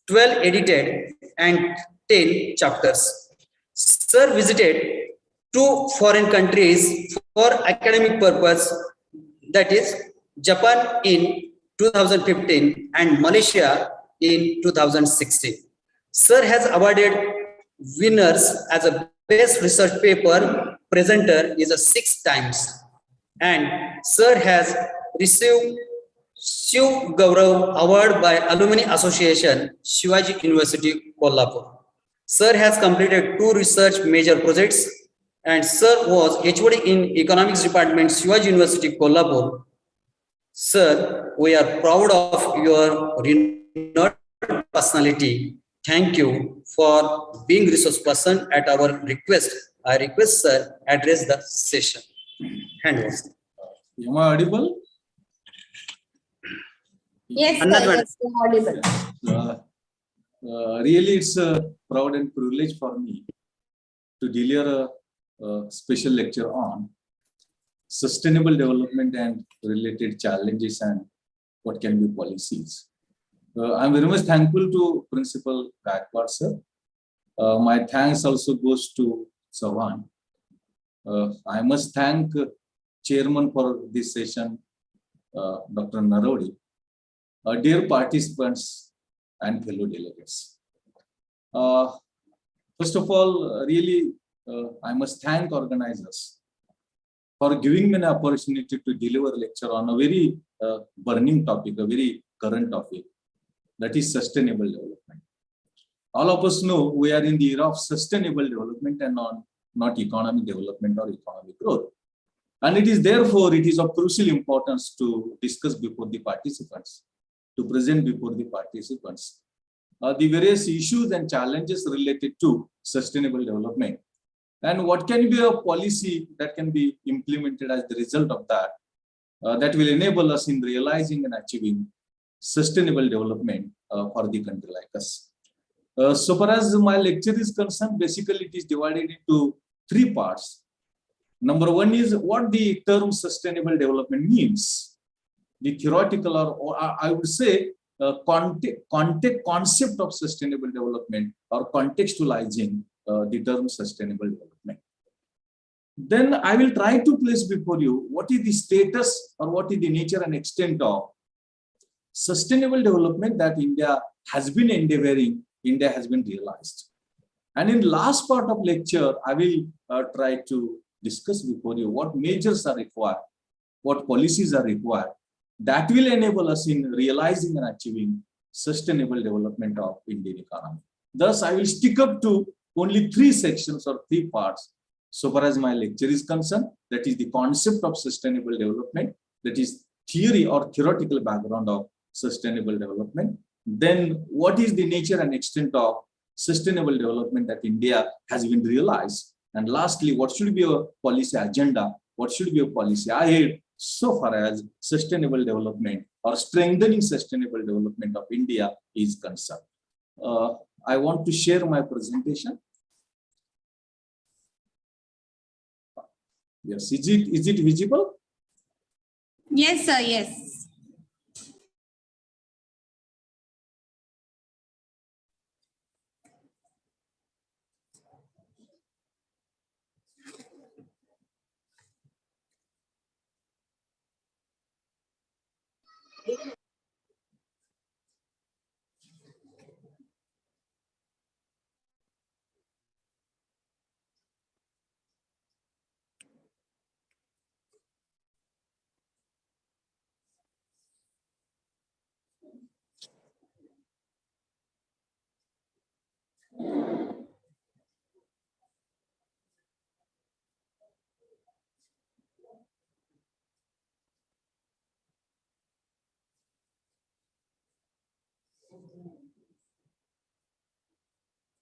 12 edited, and 10 chapters. Sir visited 2 foreign countries for academic purpose, that is Japan in 2015 and Malaysia in 2016. Sir has awarded winners as a best research paper presenter is 6 times, and Sir has received Shiv Gaurav Award by Alumni Association, Shivaji University, Kolhapur. Sir has completed 2 research major projects, and Sir was HOD in Economics Department, Shivaji University, Kolhapur. Sir, we are proud of your renowned personality. Thank you for being resource person at our request. I request sir address the session. Hand over. Am I audible? Yes, sir. Another one. Yes, you're audible. Really, it's a proud and privilege for me to deliver a special lecture on sustainable development and related challenges and what can be policies. I'm very much thankful to Principal Gaikwad sir. My thanks also goes to Savan. I must thank Chairman for this session, Dr. Narodi. Dear participants and fellow delegates. First of all, really, I must thank organizers for giving me an opportunity to deliver a lecture on a very burning topic, a very current topic, that is sustainable development. All of us know we are in the era of sustainable development and not economic development or economic growth. And it is therefore, it is of crucial importance to discuss before the participants, to present before the participants, the various issues and challenges related to sustainable development. And what can be a policy that can be implemented as the result of that, that will enable us in realizing and achieving sustainable development for the country like us. So far as my lecture is concerned, basically it is divided into three parts. Number one is what the term sustainable development means. The theoretical or I would say concept of sustainable development or contextualizing the term sustainable development. Then I will try to place before you what is the status or what is the nature and extent of sustainable development that India has been endeavoring, India has been realized. And in last part of lecture, I will try to discuss before you what measures are required, what policies are required that will enable us in realizing and achieving sustainable development of Indian economy. Thus, I will stick up to only three sections or three parts so far as my lecture is concerned. That is the concept of sustainable development, that is theory or theoretical background of sustainable development. Then what is the nature and extent of sustainable development that India has been realized. And lastly, what should be a policy agenda? What should be a policy ahead so far as sustainable development or strengthening sustainable development of India is concerned. I want to share my presentation. Yes, is it visible? Yes, sir. Yes.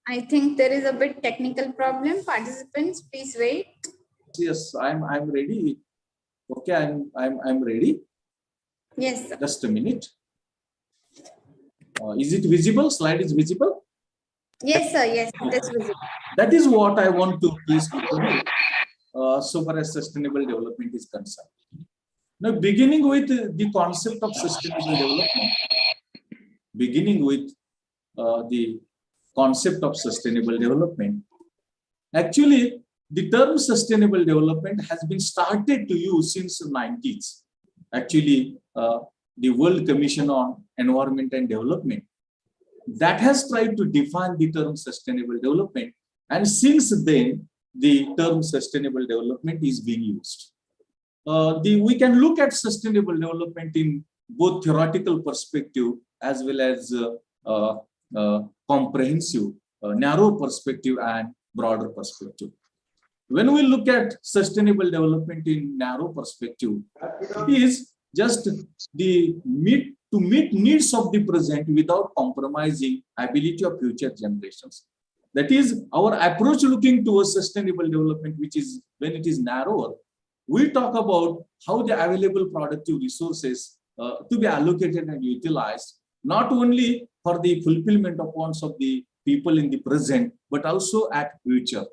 I think there is a bit technical problem. Participants, please wait. Yes, I'm ready. Okay, I'm ready. Yes, sir. Just a minute. Is it visible? Slide is visible? Yes, sir. Yes, it is visible. That is what I want to place before you, so far as sustainable development is concerned. Now, beginning with the concept of sustainable development, beginning with the concept of sustainable development. Actually, the term sustainable development has been started to use since the 90s. Actually, the World Commission on Environment and Development that has tried to define the term sustainable development. And since then, the term sustainable development is being used. We can look at sustainable development in both theoretical perspective as well as comprehensive, narrow perspective and broader perspective. When we look at sustainable development in narrow perspective, it is just the meet needs of the present without compromising ability of future generations. That is our approach looking towards sustainable development, which is when it is narrower. We talk about how the available productive resources to be allocated and utilized, not only for the fulfillment of wants of the people in the present, but also at future.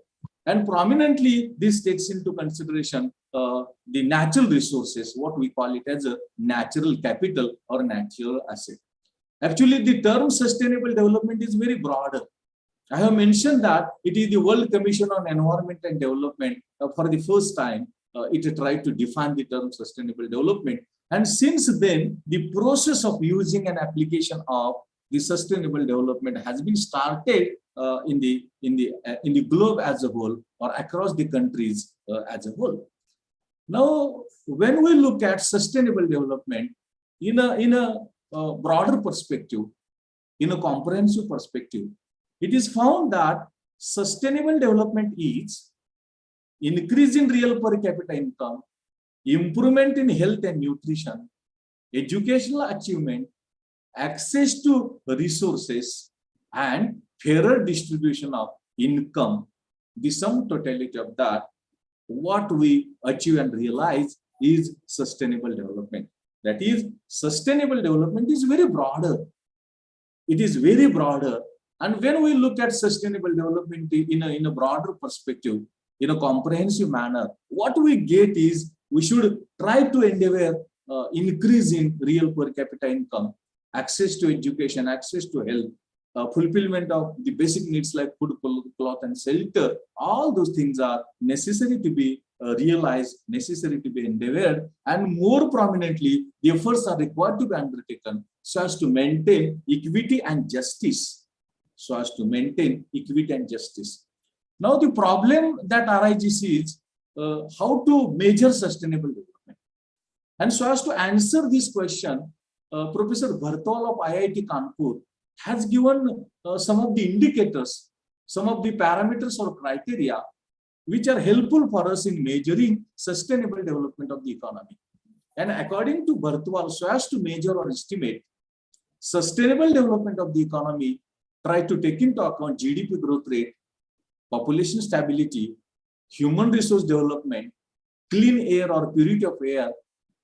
And prominently, this takes into consideration the natural resources, what we call it as a natural capital or natural asset. Actually, the term sustainable development is very broader. I have mentioned that it is the World Commission on Environment and Development for the first time. It tried to define the term sustainable development. And since then, the process of using an application of the sustainable development has been started in the globe as a whole or across the countries as a whole. Now, when we look at sustainable development in a broader perspective, in a comprehensive perspective, it is found that sustainable development is increase in real per capita income, improvement in health and nutrition, educational achievement, access to resources, and fairer distribution of income. The sum totality of that, what we achieve and realize is sustainable development. That is, sustainable development is very broader. It is very broader. And when we look at sustainable development in a broader perspective, in a comprehensive manner, what we get is we should try to endeavor increase in real per capita income, access to education, access to health, fulfillment of the basic needs like food, cloth, and shelter. All those things are necessary to be realized, necessary to be endeavored, and more prominently, the efforts are required to be undertaken so as to maintain equity and justice. Now, the problem that arises is how to measure sustainable development. And so as to answer this question, Professor Bhartwal of IIT Kanpur has given some of the indicators, some of the parameters or criteria which are helpful for us in measuring sustainable development of the economy. And according to Bhartwal, so as to measure or estimate sustainable development of the economy, try to take into account GDP growth rate, population stability, human resource development, clean air or purity of air,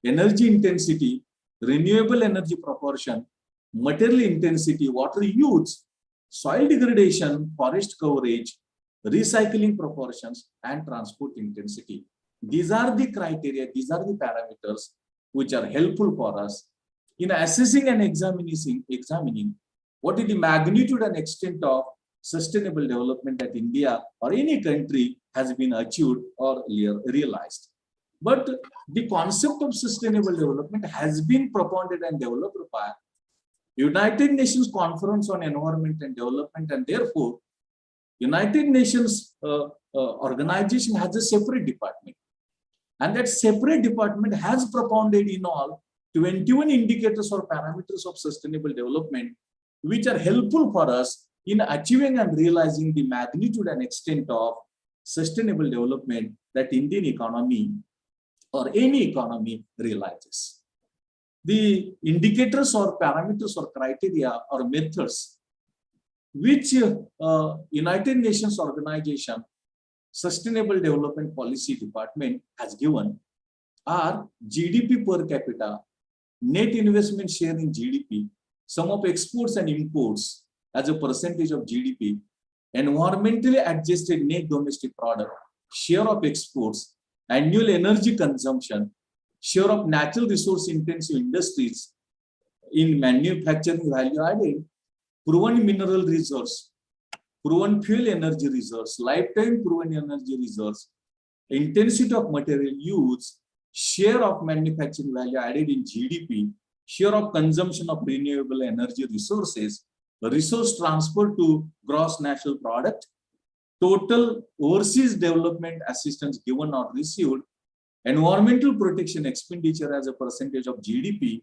energy intensity, renewable energy proportion, material intensity, water use, soil degradation, forest coverage, recycling proportions, and transport intensity. These are the criteria, these are the parameters which are helpful for us in assessing and examining what is the magnitude and extent of sustainable development that India or any country has been achieved or realized. But the concept of sustainable development has been propounded and developed by United Nations Conference on Environment and Development, and therefore United Nations organization has a separate department, and that separate department has propounded in all 21 indicators or parameters of sustainable development which are helpful for us in achieving and realizing the magnitude and extent of sustainable development that Indian economy or any economy realizes. The indicators or parameters or criteria or methods which United Nations Organization Sustainable Development Policy Department has given are GDP per capita, net investment share in GDP, sum of exports and imports as a percentage of GDP, environmentally adjusted net domestic product, share of exports, annual energy consumption, share of natural resource intensive industries in manufacturing value added, proven mineral resource, proven fuel energy resource, lifetime proven energy resource, intensity of material use, share of manufacturing value added in GDP, share of consumption of renewable energy resources, resource transfer to gross national product, total overseas development assistance given or received, environmental protection expenditure as a percentage of GDP,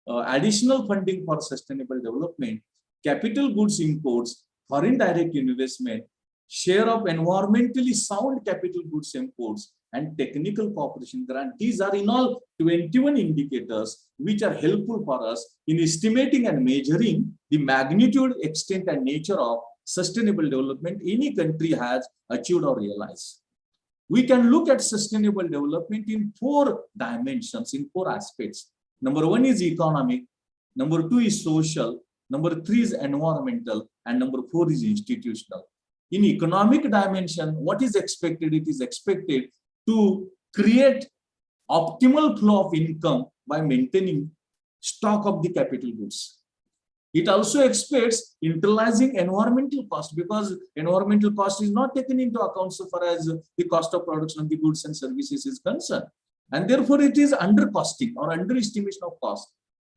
additional funding for sustainable development, capital goods imports, foreign direct investment, share of environmentally sound capital goods imports, and technical cooperation grant. These are in all 21 indicators which are helpful for us in estimating and measuring the magnitude, extent, and nature of sustainable development any country has achieved or realized. We can look at sustainable development in 4 dimensions, in 4 aspects. Number 1 is economic, number 2 is social, number 3 is environmental, and number 4 is institutional. In economic dimension, what is expected? It is expected to create optimal flow of income by maintaining stock of the capital goods. It also expects internalizing environmental cost, because environmental cost is not taken into account so far as the cost of production of the goods and services is concerned. And therefore, it is undercosting or underestimation of cost.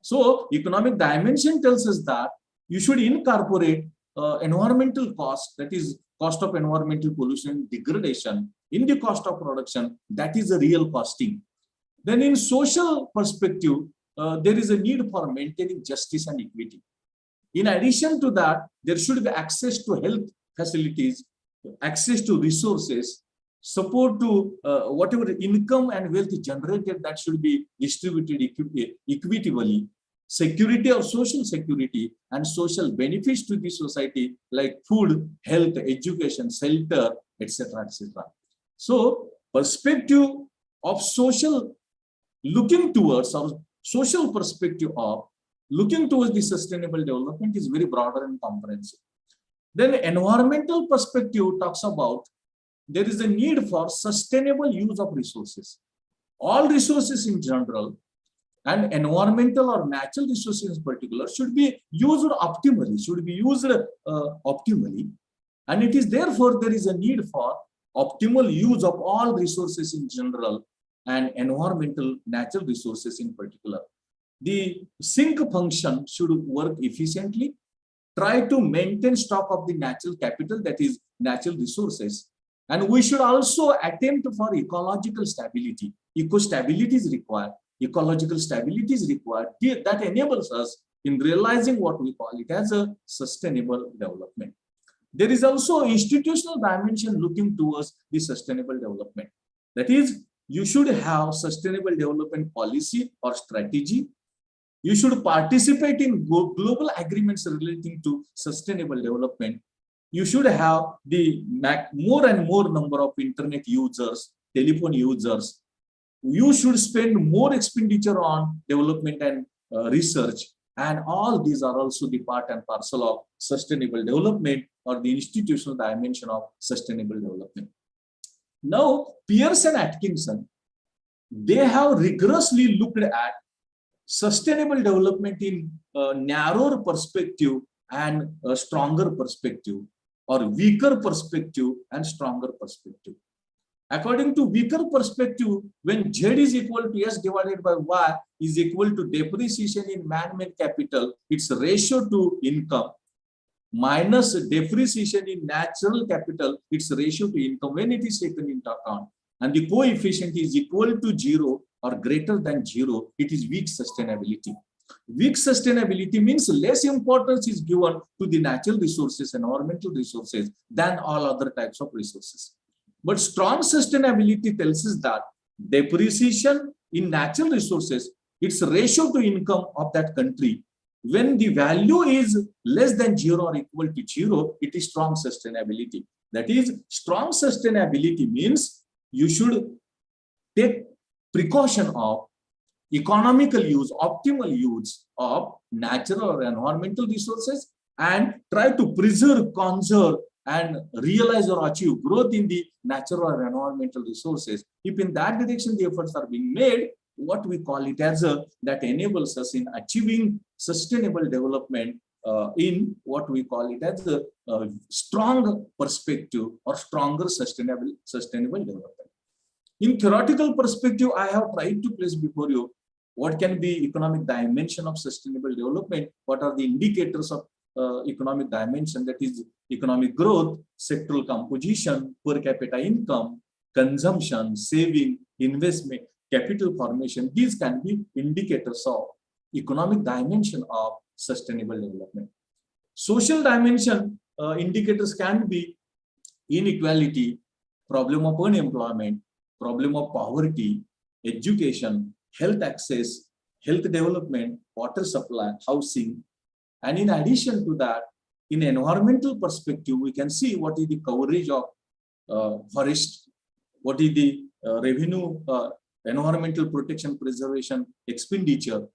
So, economic dimension tells us that you should incorporate environmental cost, that is cost of environmental pollution, degradation in the cost of production. That is a real costing. Then in social perspective, there is a need for maintaining justice and equity. In addition to that, there should be access to health facilities, access to resources, support to whatever income and wealth generated, that should be distributed equitably, security or social security and social benefits to the society like food, health, education, shelter, etc., etc. So, perspective of social looking towards, or social perspective of looking towards the sustainable development is very broader and comprehensive. Then environmental perspective talks about there is a need for sustainable use of resources. All resources in general and environmental or natural resources in particular should be used optimally, and it is therefore there is a need for optimal use of all resources in general and environmental natural resources in particular. The sink function should work efficiently, try to maintain stock of the natural capital, that is natural resources, and we should also attempt for ecological stability. Eco-stability is required, ecological stability is required, that enables us in realizing what we call it as a sustainable development. There is also institutional dimension looking towards the sustainable development. That is, you should have sustainable development policy or strategy. You should participate in global agreements relating to sustainable development. You should have the more and more number of internet users, telephone users. You should spend more expenditure on development and research. And all these are also the part and parcel of sustainable development or the institutional dimension of sustainable development. Now, Pearce and Atkinson, they have rigorously looked at sustainable development in a narrower perspective and a stronger perspective, or weaker perspective and stronger perspective. According to weaker perspective, when Z is equal to S divided by Y is equal to depreciation in man-made capital, its ratio to income, minus depreciation in natural capital, its ratio to income, when it is taken into account, and the coefficient is equal to 0 or greater than 0, it is weak sustainability. Weak sustainability means less importance is given to the natural resources, environmental resources, than all other types of resources. But strong sustainability tells us that depreciation in natural resources, its ratio to income of that country, when the value is less than 0 or equal to 0, it is strong sustainability. That is, strong sustainability means you should take precaution of economical use, optimal use of natural or environmental resources, and try to preserve, conserve, and realize or achieve growth in the natural or environmental resources. If in that direction the efforts are being made, what we call it as that enables us in achieving sustainable development in what we call it as a strong perspective or stronger sustainable development. In theoretical perspective, I have tried to place before you what can be economic dimension of sustainable development, what are the indicators of economic dimension, that is economic growth, sectoral composition, per capita income, consumption, saving, investment, capital formation. These can be indicators of economic dimension of sustainable development. Social dimension indicators can be inequality, problem of unemployment, problem of poverty, education, health access, health development, water supply, housing. And in addition to that, in environmental perspective, we can see what is the coverage of forest, what is the revenue, environmental protection, preservation, expenditure,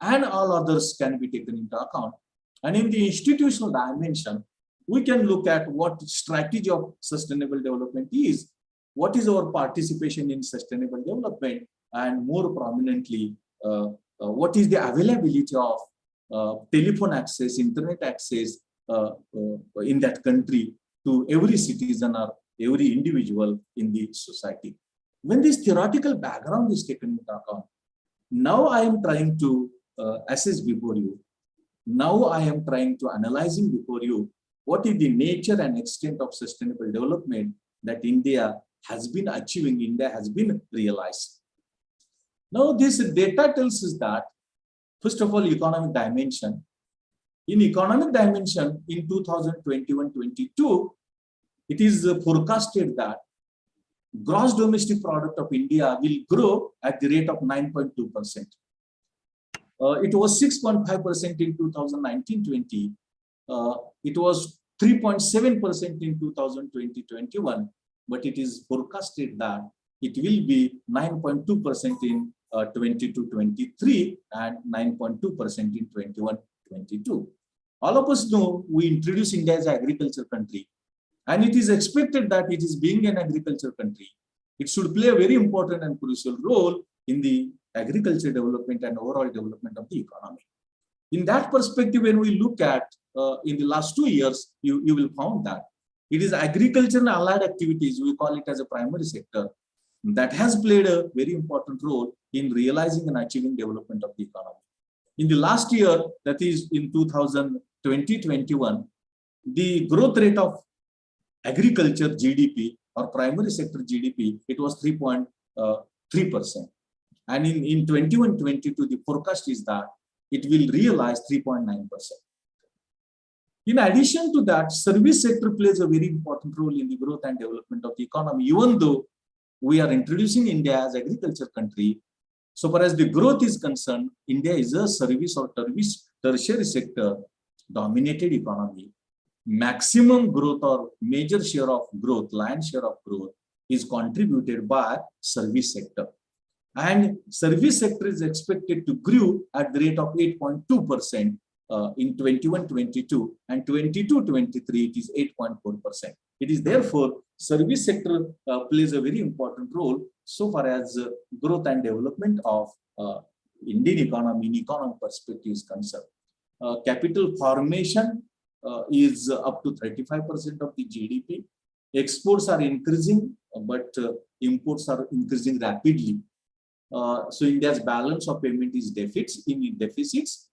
and all others can be taken into account. And in the institutional dimension, we can look at what strategy of sustainable development is, what is our participation in sustainable development, and more prominently, what is the availability of telephone access, internet access in that country to every citizen or every individual in the society. When this theoretical background is taken into account, now I am trying to assess before you. Now I am trying to analyzing before you what is the nature and extent of sustainable development that India has been achieving, India has been realized. Now this data tells us that, first of all, economic dimension. In economic dimension, in 2021-22, it is forecasted that gross domestic product of India will grow at the rate of 9.2%. It was 6.5% in 2019-20. It was 3.7% in 2020-21, but it is forecasted that it will be 9.2% in 22-23 and 9.2% in 21-22. All of us know we introduced India as an agriculture country, and it is expected that it is being an agriculture country, it should play a very important and crucial role in the agriculture development and overall development of the economy. In that perspective, when we look at in the last 2 years, you will find that it is agriculture and allied activities, we call it as a primary sector, that has played a very important role in realizing and achieving development of the economy. In the last year, that is in 2020-21, the growth rate of agriculture GDP or primary sector GDP, it was 3.3%. And in 21-22, the forecast is that it will realize 3.9%. In addition to that, service sector plays a very important role in the growth and development of the economy. Even though we are introducing India as agriculture country, so far as the growth is concerned, India is a service or tertiary sector dominated economy. Maximum growth or major share of growth, lion's share of growth is contributed by service sector. And service sector is expected to grow at the rate of 8.2% in 21-22, and 22-23 it is 8.4%. It is therefore service sector plays a very important role so far as growth and development of Indian economy in economic perspective is concerned. Capital formation is up to 35% of the GDP. Exports are increasing, but imports are increasing rapidly. So India's balance of payment is deficits.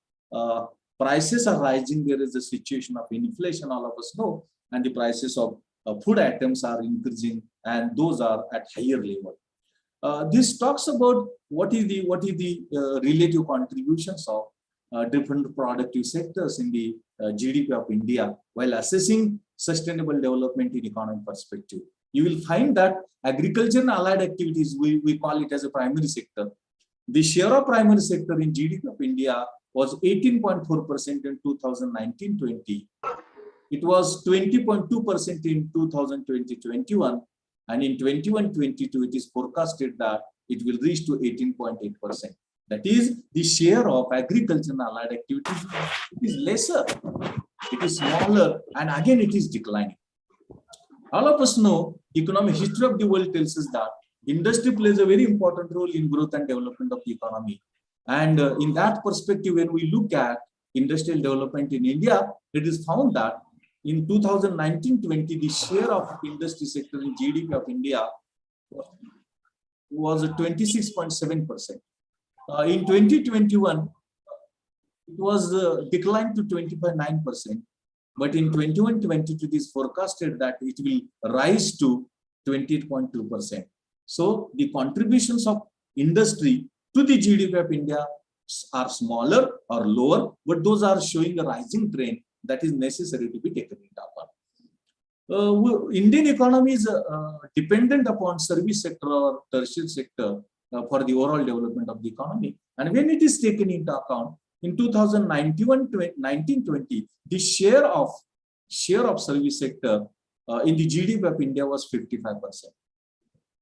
Prices are rising. There is a situation of inflation, all of us know, and the prices of food items are increasing, and those are at higher level. This talks about what is the relative contributions of different productive sectors in the GDP of India while assessing sustainable development in economic perspective. You will find that agriculture and allied activities, we call it as a primary sector. The share of primary sector in GDP of India was 18.4% in 2019-20. It was 20.2% in 2020-21, and in 21-22 it is forecasted that it will reach to 18.8%. That is, the share of agriculture and allied activities is lesser, it is smaller, and again it is declining. All of us know economic history of the world tells us that industry plays a very important role in growth and development of the economy. And in that perspective, when we look at industrial development in India, it is found that in 2019-20, the share of industry sector in GDP of India was 26.7%. In 2021, it was declined to 20.9%. But in 21-22, it is forecasted that it will rise to 28.2%. So the contributions of industry to the GDP of India are smaller or lower, but those are showing a rising trend that is necessary to be taken into account. Indian economy is dependent upon service sector or tertiary sector for the overall development of the economy. And when it is taken into account, in 2019-20, the share of service sector in the GDP of India was 55%.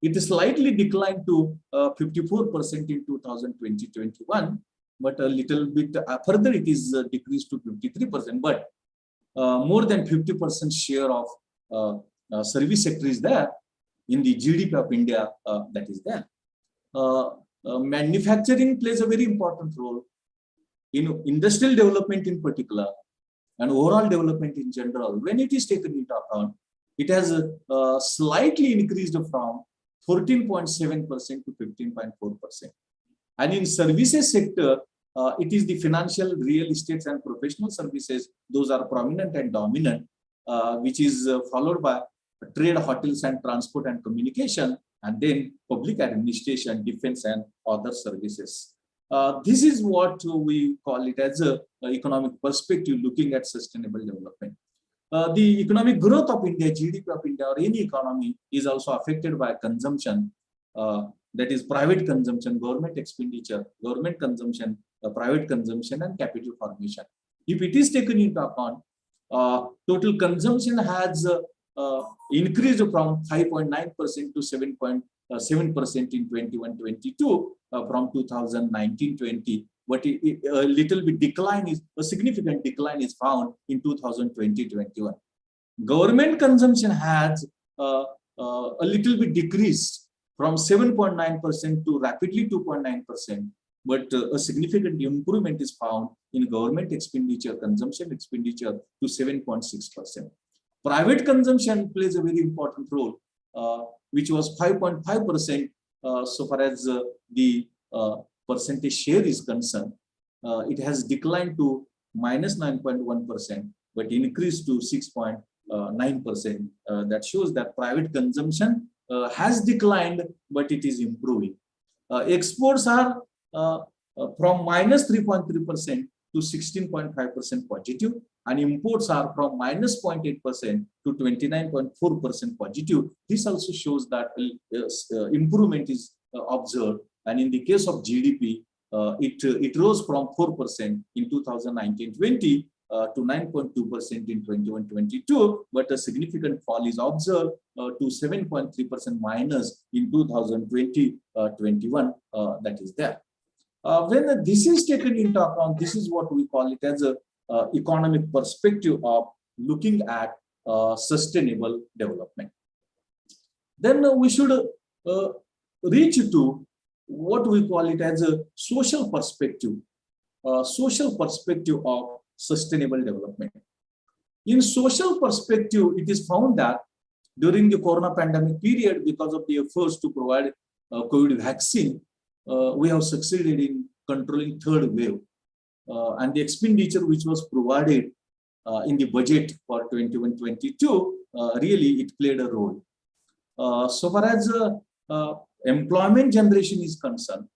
It slightly declined to 54% in 2020-21, but a little bit further it is decreased to 53%. But more than 50% share of service sector is there in the GDP of India that is there. Manufacturing plays a very important role in industrial development in particular and overall development in general. When it is taken into account, it has slightly increased from 14.7% to 15.4%. And in services sector, it is the financial, real estate and professional services. Those are prominent and dominant, which is followed by trade, hotels and transport and communication, and then public administration, defense and other services. This is what we call it as a economic perspective looking at sustainable development. The economic growth of India, GDP of India or any economy is also affected by consumption, that is private consumption, government expenditure, government consumption, private consumption and capital formation. If it is taken into account, total consumption has increased from 5.9% to 7.7% in 21-22 from 2019-20. But a little bit decline is a significant decline is found in 2020-21. Government consumption has a little bit decreased from 7.9% to rapidly 2.9%. But a significant improvement is found in government expenditure, consumption expenditure to 7.6%. Private consumption plays a very important role, which was 5.5% so far as the percentage share is concerned. It has declined to minus 9.1%, but increased to 6.9%. That shows that private consumption has declined, but it is improving. Exports are from minus 3.3% to 16.5% positive, and imports are from minus 0.8% to 29.4% positive. This also shows that improvement is observed. And in the case of GDP, it rose from 4% in 2019-20 to 9.2% in 21-22, but a significant fall is observed to 7.3% minus in 2020-21. That is there. When this is taken into account, this is what we call it as a economic perspective of looking at sustainable development. Then we should reach to what we call it as a social perspective of sustainable development. In social perspective, it is found that during the corona pandemic period, because of the efforts to provide COVID vaccine, we have succeeded in controlling third wave. And the expenditure which was provided in the budget for 21-22, really it played a role. So far as employment generation is concerned,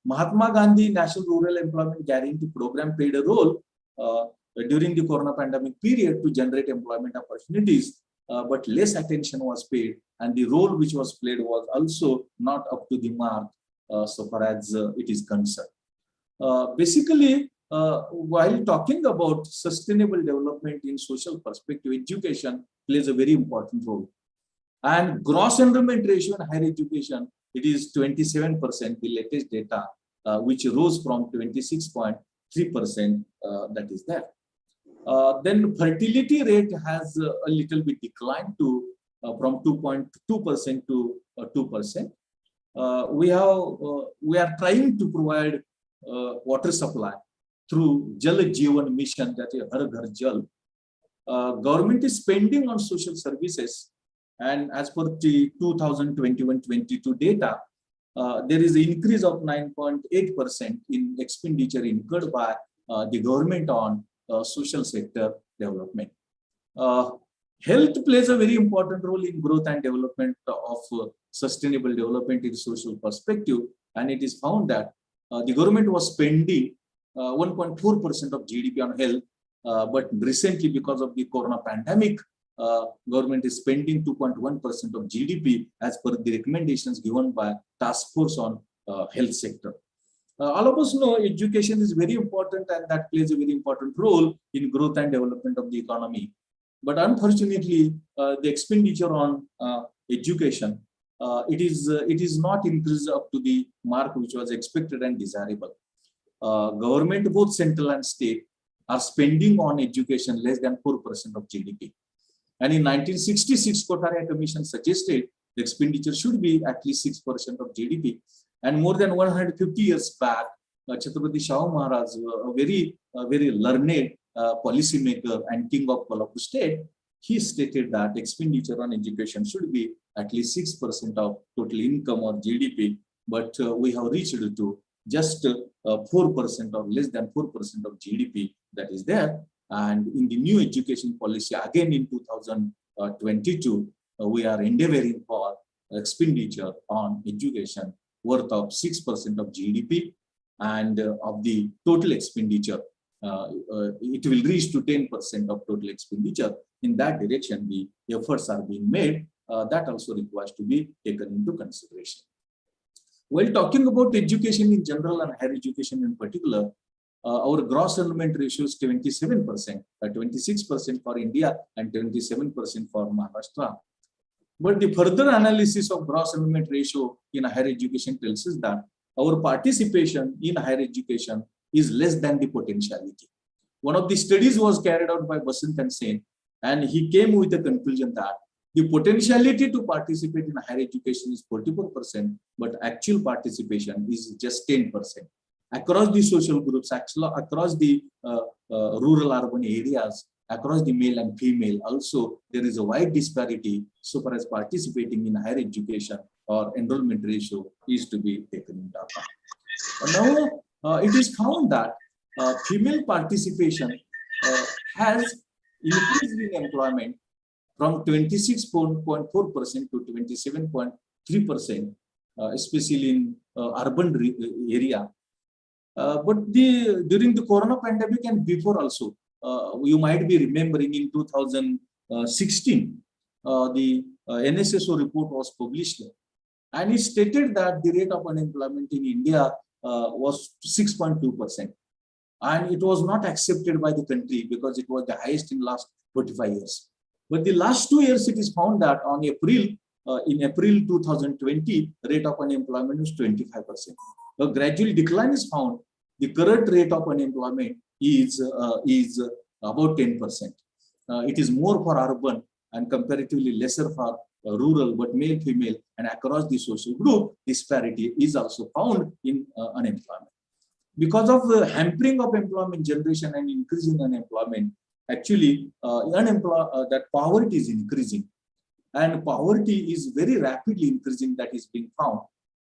Mahatma Gandhi National Rural Employment Guarantee Program played a role during the corona pandemic period to generate employment opportunities, but less attention was paid, and the role which was played was also not up to the mark so far as it is concerned. Basically, while talking about sustainable development in social perspective, education plays a very important role. And gross enrollment ratio in higher education, it is 27%, the latest data, which rose from 26.3%, that is there. Then fertility rate has a little bit declined to from 2.2% to 2%. We are trying to provide water supply through Jal Jeevan Mission, that is Har Ghar Jal. Government is spending on social services, and as per the 2021-22 data, there is an increase of 9.8% in expenditure incurred by the government on social sector development. Health plays a very important role in growth and development of sustainable development in social perspective, and it is found that the government was spending 1.4% of GDP on health, but recently because of the corona pandemic, government is spending 2.1% of GDP as per the recommendations given by Task Force on Health Sector. All of us know education is very important and that plays a very important role in growth and development of the economy. But unfortunately, the expenditure on education, it is not increased up to the mark which was expected and desirable. Government, both central and state, are spending on education less than 4% of GDP. And in 1966, Kothari Commission suggested the expenditure should be at least 6% of GDP. And more than 150 years back, Chhatrapati Shahu Maharaj, a very learned policymaker and king of Kolhapur state, he stated that expenditure on education should be at least 6% of total income or GDP. But we have reached to just 4% or less than 4% of GDP that is there. And in the new education policy, again in 2022, we are endeavoring for expenditure on education worth of 6% of GDP, and of the total expenditure, it will reach to 10% of total expenditure. In that direction, the efforts are being made. That also requires to be taken into consideration. While talking about education in general and higher education in particular, our gross enrollment ratio is 27%, 26% for India and 27% for Maharashtra. But the further analysis of gross enrollment ratio in higher education tells us that our participation in higher education is less than the potentiality. One of the studies was carried out by Basant and Sen, and he came with the conclusion that the potentiality to participate in higher education is 44%, but actual participation is just 10%. Across the social groups, across the rural urban areas, across the male and female, also there is a wide disparity so far as participating in higher education or enrollment ratio is to be taken into account. Now, it is found that female participation has increased in employment from 26.4% to 27.3%, especially in urban area. But during the corona pandemic and before also, you might be remembering in 2016, the NSSO report was published, and it stated that the rate of unemployment in India was 6.2%, and it was not accepted by the country because it was the highest in last 45 years. But the last 2 years, it is found that on in April 2020, rate of unemployment was 25%. A gradual decline is found. The current rate of unemployment is about 10%. It is more for urban and comparatively lesser for rural, but male, female, and across the social group, disparity is also found in unemployment. Because of the hampering of employment generation and increasing unemployment, actually, that poverty is increasing, and poverty is very rapidly increasing. That is being found,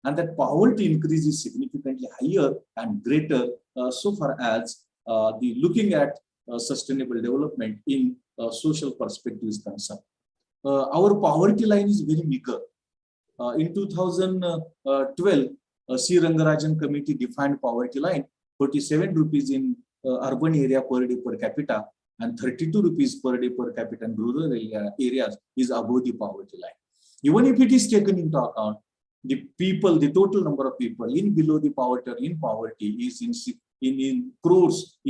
and that poverty increase is significantly higher and greater so far as the looking at sustainable development in social perspective is concerned. Our poverty line is very meager. In 2012, C. Rangarajan committee defined poverty line 47 rupees in urban area per day per capita, and 32 rupees per day per capita in rural areas is above the poverty line. Even if it is taken into account, the total number of people in below the poverty or in poverty is in crores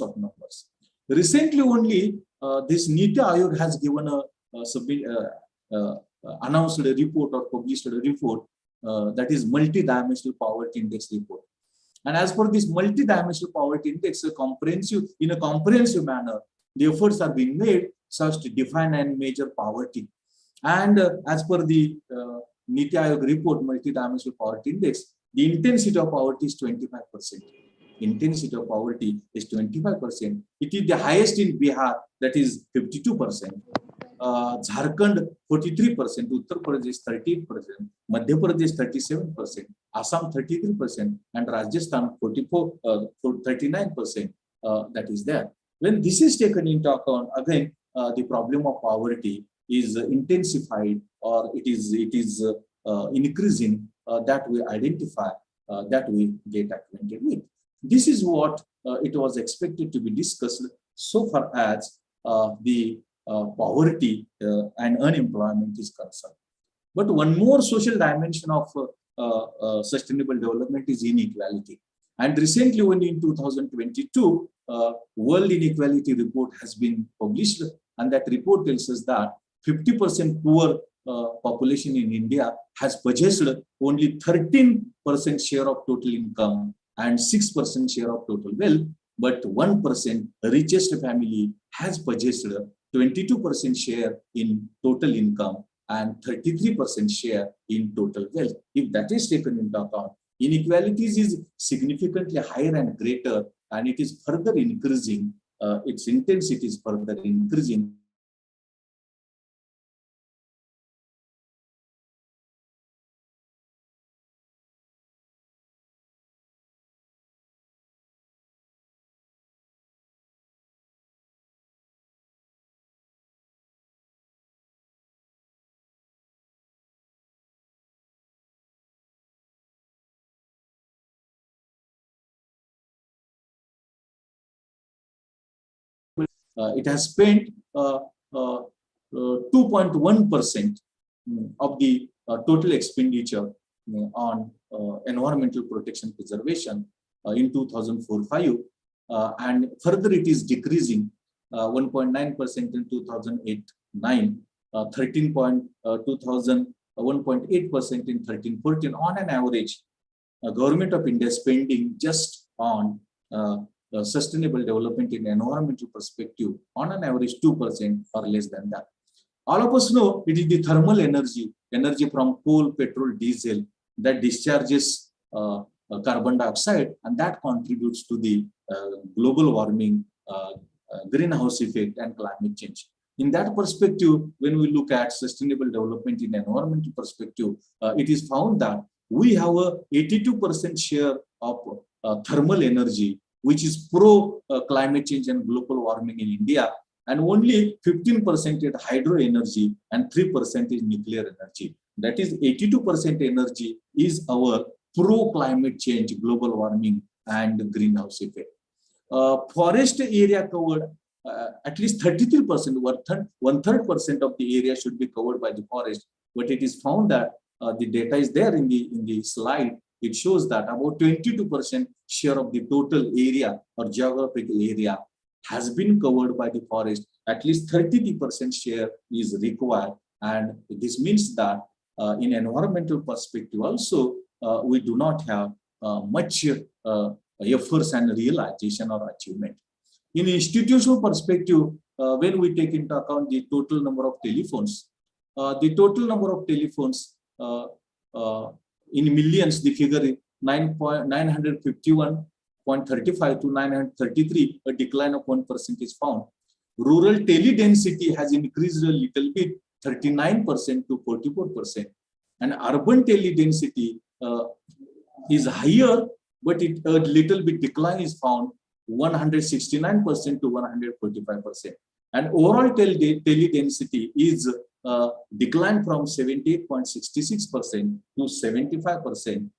of numbers. Recently only, this Niti Aayog has given announced a report or published a report that is multi-dimensional poverty index report. And as per this multi-dimensional poverty index, in a comprehensive manner, the efforts are being made such to define and measure poverty. And as per the Niti Aayog report, multi-dimensional poverty index, the intensity of poverty is 25%. Intensity of poverty is 25%. It is the highest in Bihar, that is 52%. Jharkhand 43%, Uttar Pradesh 38%, Madhya Pradesh 37%, Assam 33%, and Rajasthan 39%. That is there. When this is taken into account, again, the problem of poverty is intensified, or it is increasing. That we identify, that we get acquainted with. This is what it was expected to be discussed so far as the poverty and unemployment is concerned. But one more social dimension of sustainable development is inequality. And recently, only in 2022, World Inequality Report has been published, and that report tells us that 50% poor population in India has possessed only 13% share of total income and 6% share of total wealth, but 1% richest family has possessed 22% share in total income and 33% share in total wealth. If that is taken into account, inequalities is significantly higher and greater, and it is further increasing, its intensity is further increasing. It has spent 2.1% of the total expenditure on environmental protection preservation in 2004-5, and further it is decreasing 1.9% in 2008-9, 1.8% in 13-14. On an average, Government of India spending just on sustainable development in environmental perspective on an average 2% or less than that. All of us know it is the thermal energy from coal, petrol, diesel that discharges carbon dioxide, and that contributes to the global warming, greenhouse effect and climate change. In that perspective, when we look at sustainable development in environmental perspective, it is found that we have a 82% share of thermal energy, which is pro climate change and global warming in India, and only 15% is hydro energy and 3% is nuclear energy. That is 82% energy is our pro climate change, global warming and greenhouse effect. Forest area covered, at least 33%, one-third% of the area should be covered by the forest, but it is found that the data is there in the slide. It shows that about 22% share of the total area or geographical area has been covered by the forest. At least 33% share is required, and this means that in environmental perspective also we do not have much efforts and realization or achievement. In institutional perspective, when we take into account the total number of telephones, in millions, the figure is 951.35 to 933, a decline of 1% is found. Rural tele-density has increased a little bit, 39% to 44%. And urban tele-density is higher, but a little bit decline is found, 169% to 145%. And overall tele-density is declined from 78.66% to 75%.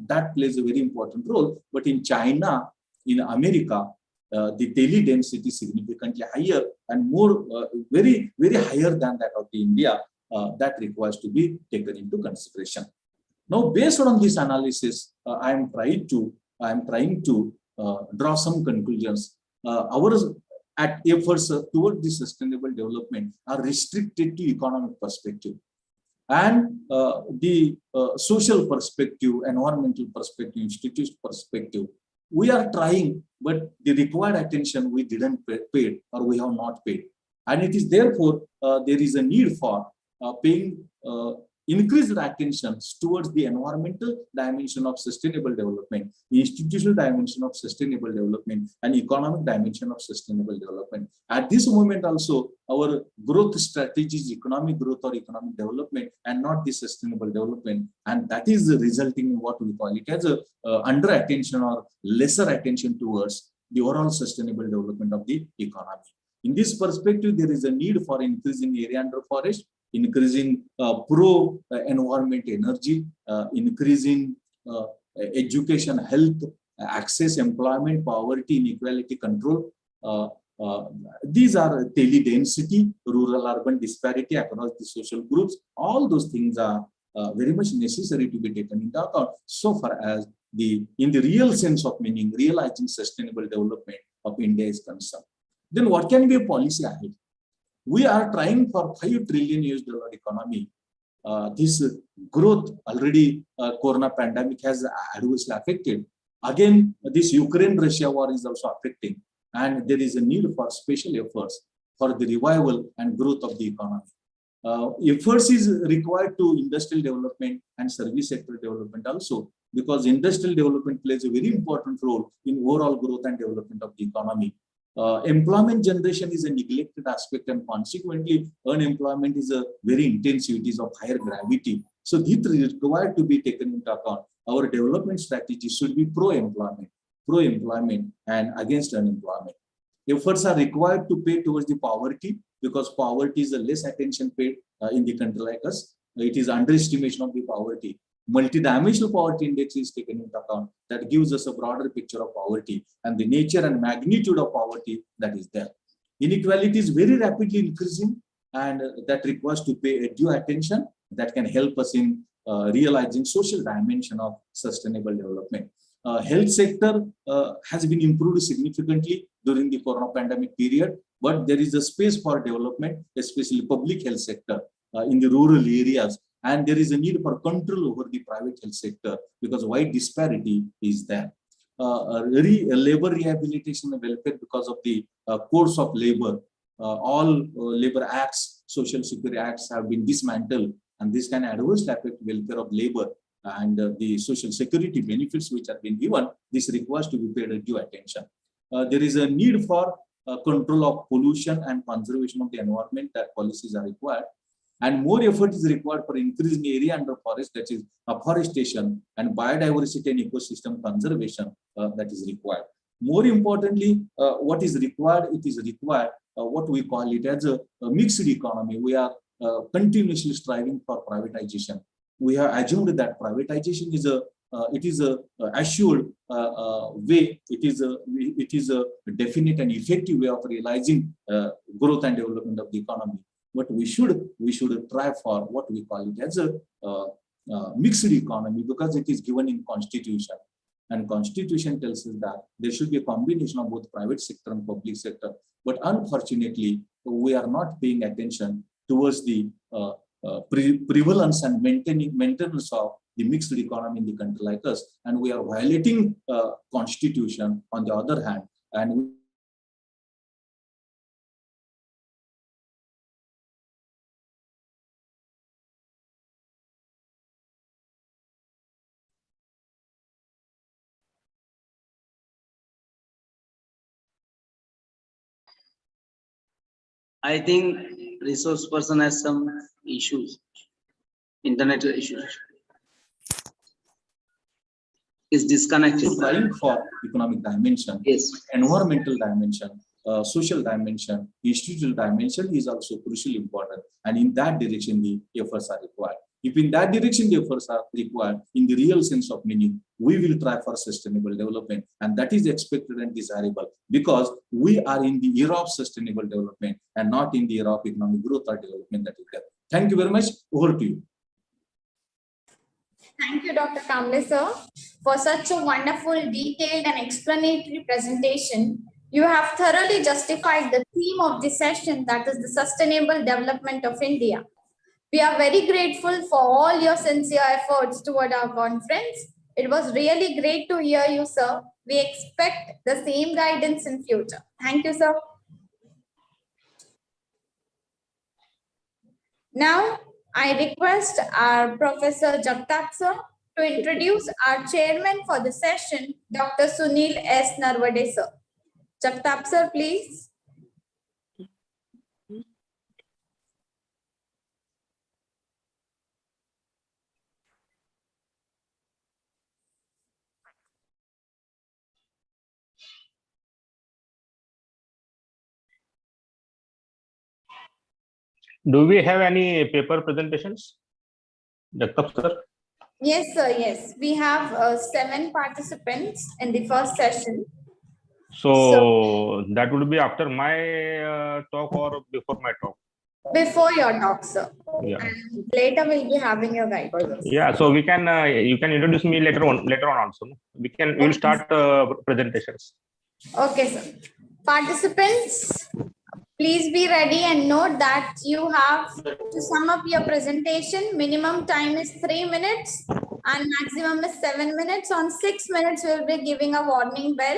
That plays a very important role. But in China, in America, the tele-density is significantly higher and more, very, very higher than that of the India. That requires to be taken into consideration. Now, based on this analysis, I am trying to draw some conclusions. Our efforts toward the sustainable development are restricted to economic perspective, and the social perspective, environmental perspective, institutional perspective. We are trying, but the required attention we didn't pay or we have not paid, and it is therefore there is a need for paying increased attention towards the environmental dimension of sustainable development, the institutional dimension of sustainable development, and economic dimension of sustainable development. At this moment also, our growth strategy is economic growth or economic development and not the sustainable development. And that is resulting in what we call it as a under attention or lesser attention towards the overall sustainable development of the economy. In this perspective, there is a need for increasing area under forest, increasing pro-environment energy, increasing education, health, access, employment, poverty, inequality control, These are tele-density, rural-urban disparity across the social groups. All those things are very much necessary to be taken into account so far as in the real sense of meaning, realizing sustainable development of India is concerned. Then what can be a policy ahead? We are trying for $5 trillion economy. This growth already corona pandemic has adversely affected. Again, this Ukraine-Russia war is also affecting, and there is a need for special efforts for the revival and growth of the economy. Efforts is required to industrial development and service sector development also, because industrial development plays a very important role in overall growth and development of the economy. Employment generation is a neglected aspect, and consequently unemployment is a very intensive, it is of higher gravity. So this is required to be taken into account. Our development strategy should be pro-employment and against unemployment. Efforts are required to pay towards the poverty, because poverty is a less attention paid in the country like us. It is underestimation of the poverty. Multidimensional poverty index is taken into account. That gives us a broader picture of poverty and the nature and magnitude of poverty that is there. Inequality is very rapidly increasing, and that requires to pay due attention. That can help us in realizing social dimension of sustainable development. Health sector has been improved significantly during the corona pandemic period, but there is a space for development, especially public health sector in the rural areas. And there is a need for control over the private health sector, because wide disparity is there. Labor rehabilitation and welfare, because of the course of labor, all labor acts, social security acts have been dismantled, and this can adversely affect welfare of labor and the social security benefits which are being given. This requires to be paid due attention. There is a need for control of pollution and conservation of the environment. That policies are required. And more effort is required for increasing area under forest, that is afforestation, and biodiversity and ecosystem conservation that is required. More importantly, what is required? It is required what we call it as a mixed economy. We are continuously striving for privatization. We have assumed that privatization is a assured way. It is a definite and effective way of realizing growth and development of the economy. But we should try for what we call it as a mixed economy, because it is given in Constitution, and Constitution tells us that there should be a combination of both private sector and public sector. But unfortunately, we are not paying attention towards the prevalence and maintenance of the mixed economy in the country like us, and we are violating Constitution on the other hand. And I think resource person has some issues, internet issues. Is disconnected. Trying for economic dimension, yes, environmental dimension, social dimension, institutional dimension is also crucially important. And in that direction, the efforts are required. If in that direction the efforts are required, in the real sense of meaning, we will try for sustainable development. And that is expected and desirable, because we are in the era of sustainable development and not in the era of economic growth or development that is there. Thank you very much. Over to you. Thank you, Dr. Kamble sir, for such a wonderful, detailed and explanatory presentation. You have thoroughly justified the theme of this session, that is the sustainable development of India. We are very grateful for all your sincere efforts toward our conference. It was really great to hear you, sir. We expect the same guidance in future. Thank you, sir. Now, I request our Professor Jagtap sir to introduce our chairman for the session, Dr. Sunil S. Narwade sir. Jagtap sir, please. Do we have any paper presentations, Jagtap sir? Yes, sir. Yes, we have 7 participants in the first session. So that would be after my talk or before my talk? Before your talk, sir. Yeah. And later we'll be having your guidance. Yeah. So we can you can introduce me later on also. We will start presentations. Okay, sir. Participants, please be ready and note that you have to sum up your presentation. Minimum time is 3 minutes and maximum is 7 minutes. On 6 minutes, we'll be giving a warning bell.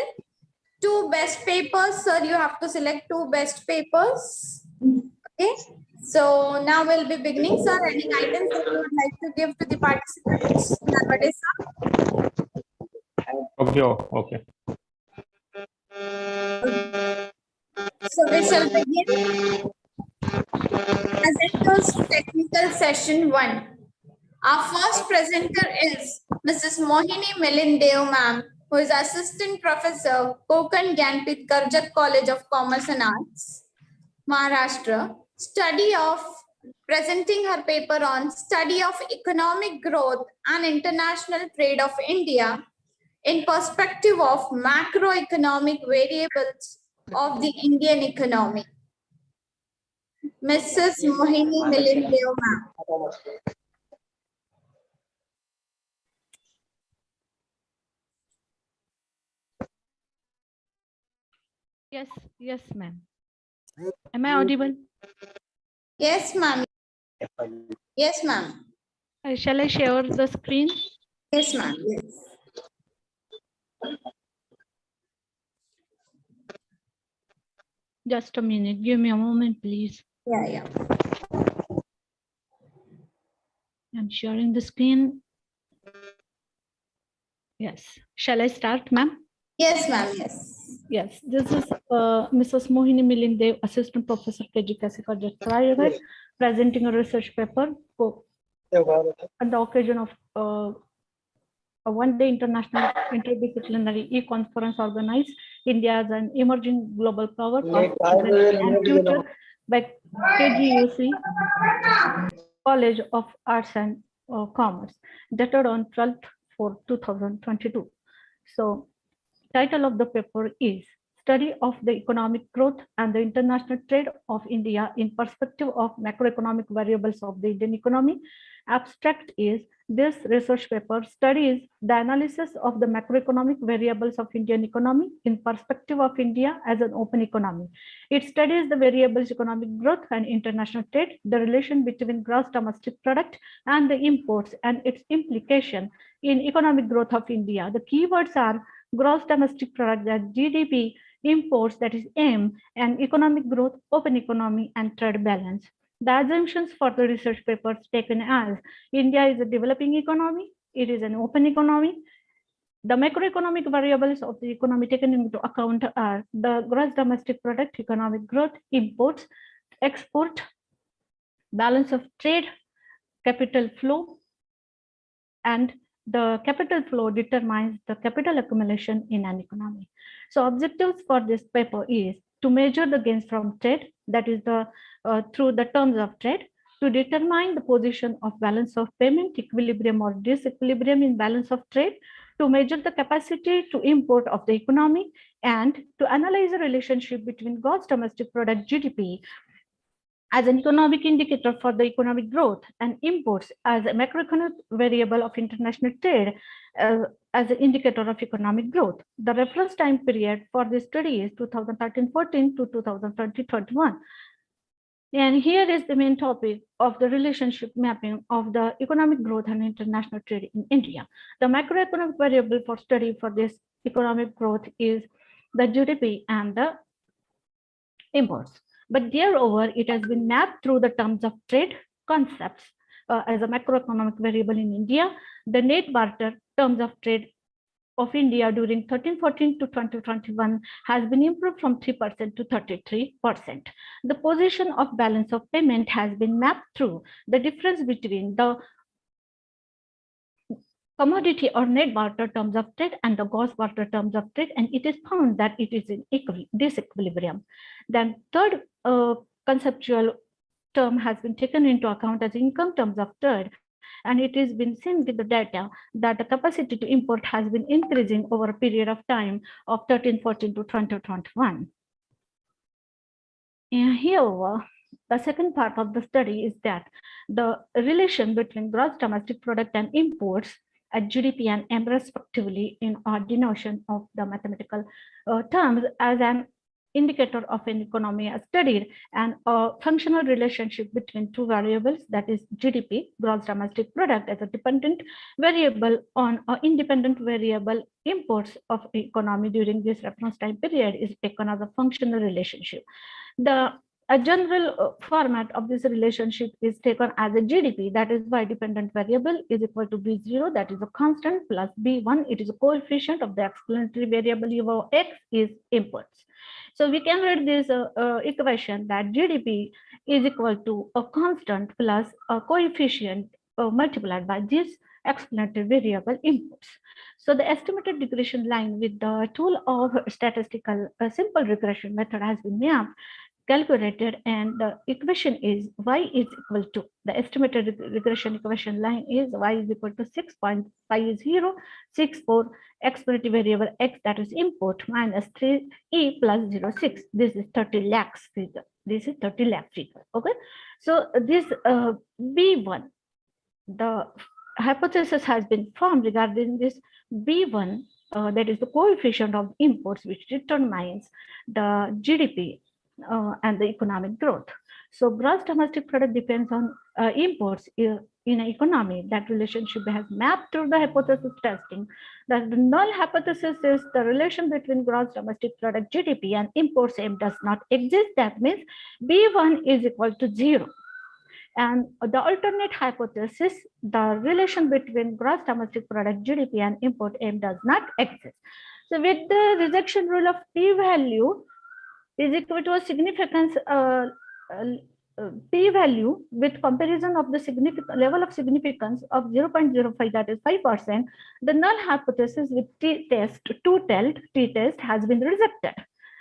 2 best papers, sir. You have to select 2 best papers. Okay. So now we'll be beginning, sir. Any guidance that you would like to give to the participants nowadays, sir? Okay. Okay. So we shall begin. Presenters Technical Session 1. Our first presenter is Mrs. Mohini Milindev, ma'am, who is Assistant Professor, KONKAN GYANPEETH URAN College of Commerce and Arts, Maharashtra. Presenting her paper on study of economic growth and international trade of India in perspective of macroeconomic variables of the Indian economy. Mrs. Mohini Milindev, ma'am. Yes, ma'am. Am I audible? Yes, ma'am. Yes, ma'am. Shall I share the screen? Yes, ma'am. Yes. Just a minute. Give me a moment, please. Yeah. I'm sharing the screen. Yes. Shall I start, ma'am? Yes, ma'am. Yes. Yes. This is Mrs. Mohini Milindev, Assistant Professor KG Private, presenting a research paper on the occasion of a one-day international interdisciplinary e-conference organized India as an emerging global power and future by KGUC College of Arts and Commerce, dated on 12/4/2022. So, title of the paper is Study of the Economic Growth and the International Trade of India in Perspective of Macroeconomic Variables of the Indian Economy. Abstract is this research paper studies the analysis of the macroeconomic variables of Indian economy in perspective of India as an open economy. It studies the variables economic growth and international trade, the relation between gross domestic product and the imports and its implication in economic growth of India. The keywords are gross domestic product, that GDP, imports, that is M, and economic growth, open economy, and trade balance. The assumptions for the research papers taken as India is a developing economy, it is an open economy. The macroeconomic variables of the economy taken into account are the gross domestic product, economic growth, imports, export, balance of trade, capital flow, and the capital flow determines the capital accumulation in an economy. So objectives for this paper is to measure the gains from trade, that is the through the terms of trade, to determine the position of balance of payment, equilibrium or disequilibrium in balance of trade, to measure the capacity to import of the economy, and to analyze the relationship between gross domestic product GDP as an economic indicator for the economic growth and imports as a macroeconomic variable of international trade as an indicator of economic growth. The reference time period for this study is 2013-14 to 2020-21. And here is the main topic of the relationship mapping of the economic growth and international trade in India. The macroeconomic variable for study for this economic growth is the GDP and the imports. But moreover, it has been mapped through the terms of trade concepts as a macroeconomic variable in India. The net barter terms of trade of India during 13-14 to 2021 has been improved from 3% to 33%. The position of balance of payment has been mapped through the difference between the commodity or net barter terms of trade and the gross barter terms of trade, and it is found that it is in disequilibrium. Then third conceptual term has been taken into account as income terms of trade, And it has been seen with the data that the capacity to import has been increasing over a period of time of 1314 to 2021. And here, the second part of the study is that the relation between gross domestic product and imports at GDP and M respectively in our denotion of the mathematical terms as an indicator of an economy as studied, and a functional relationship between two variables, that is GDP, gross domestic product, as a dependent variable on an independent variable imports of economy during this reference time period is taken as a functional relationship. A general format of this relationship is taken as a GDP, that is y dependent variable is equal to B0, that is a constant, plus B1, it is a coefficient of the explanatory variable of X is imports. So we can write this equation that GDP is equal to a constant plus a coefficient multiplied by this explanatory variable imports. So the estimated regression line with the tool of statistical simple regression method has been mapped, calculated, and the equation is y is equal to, the estimated regression equation line is y is equal to 6.5064 explanatory variable X, that is import, minus 3e plus 0.6. This is 30 lakhs figure. This is 30 lakh figure. Okay. So this B1, the hypothesis has been formed regarding this B1, that is the coefficient of imports, which determines the GDP and the economic growth. So gross domestic product depends on imports in an economy. That relationship has mapped through the hypothesis testing. The null hypothesis is the relation between gross domestic product GDP and imports M does not exist. That means B1 is equal to 0. And the alternate hypothesis, the relation between gross domestic product GDP and import M does not exist. So with the rejection rule of p-value is equal to a significance p-value with comparison of the significant level of significance of 0.05, that is 5%, the null hypothesis with t-test has been rejected.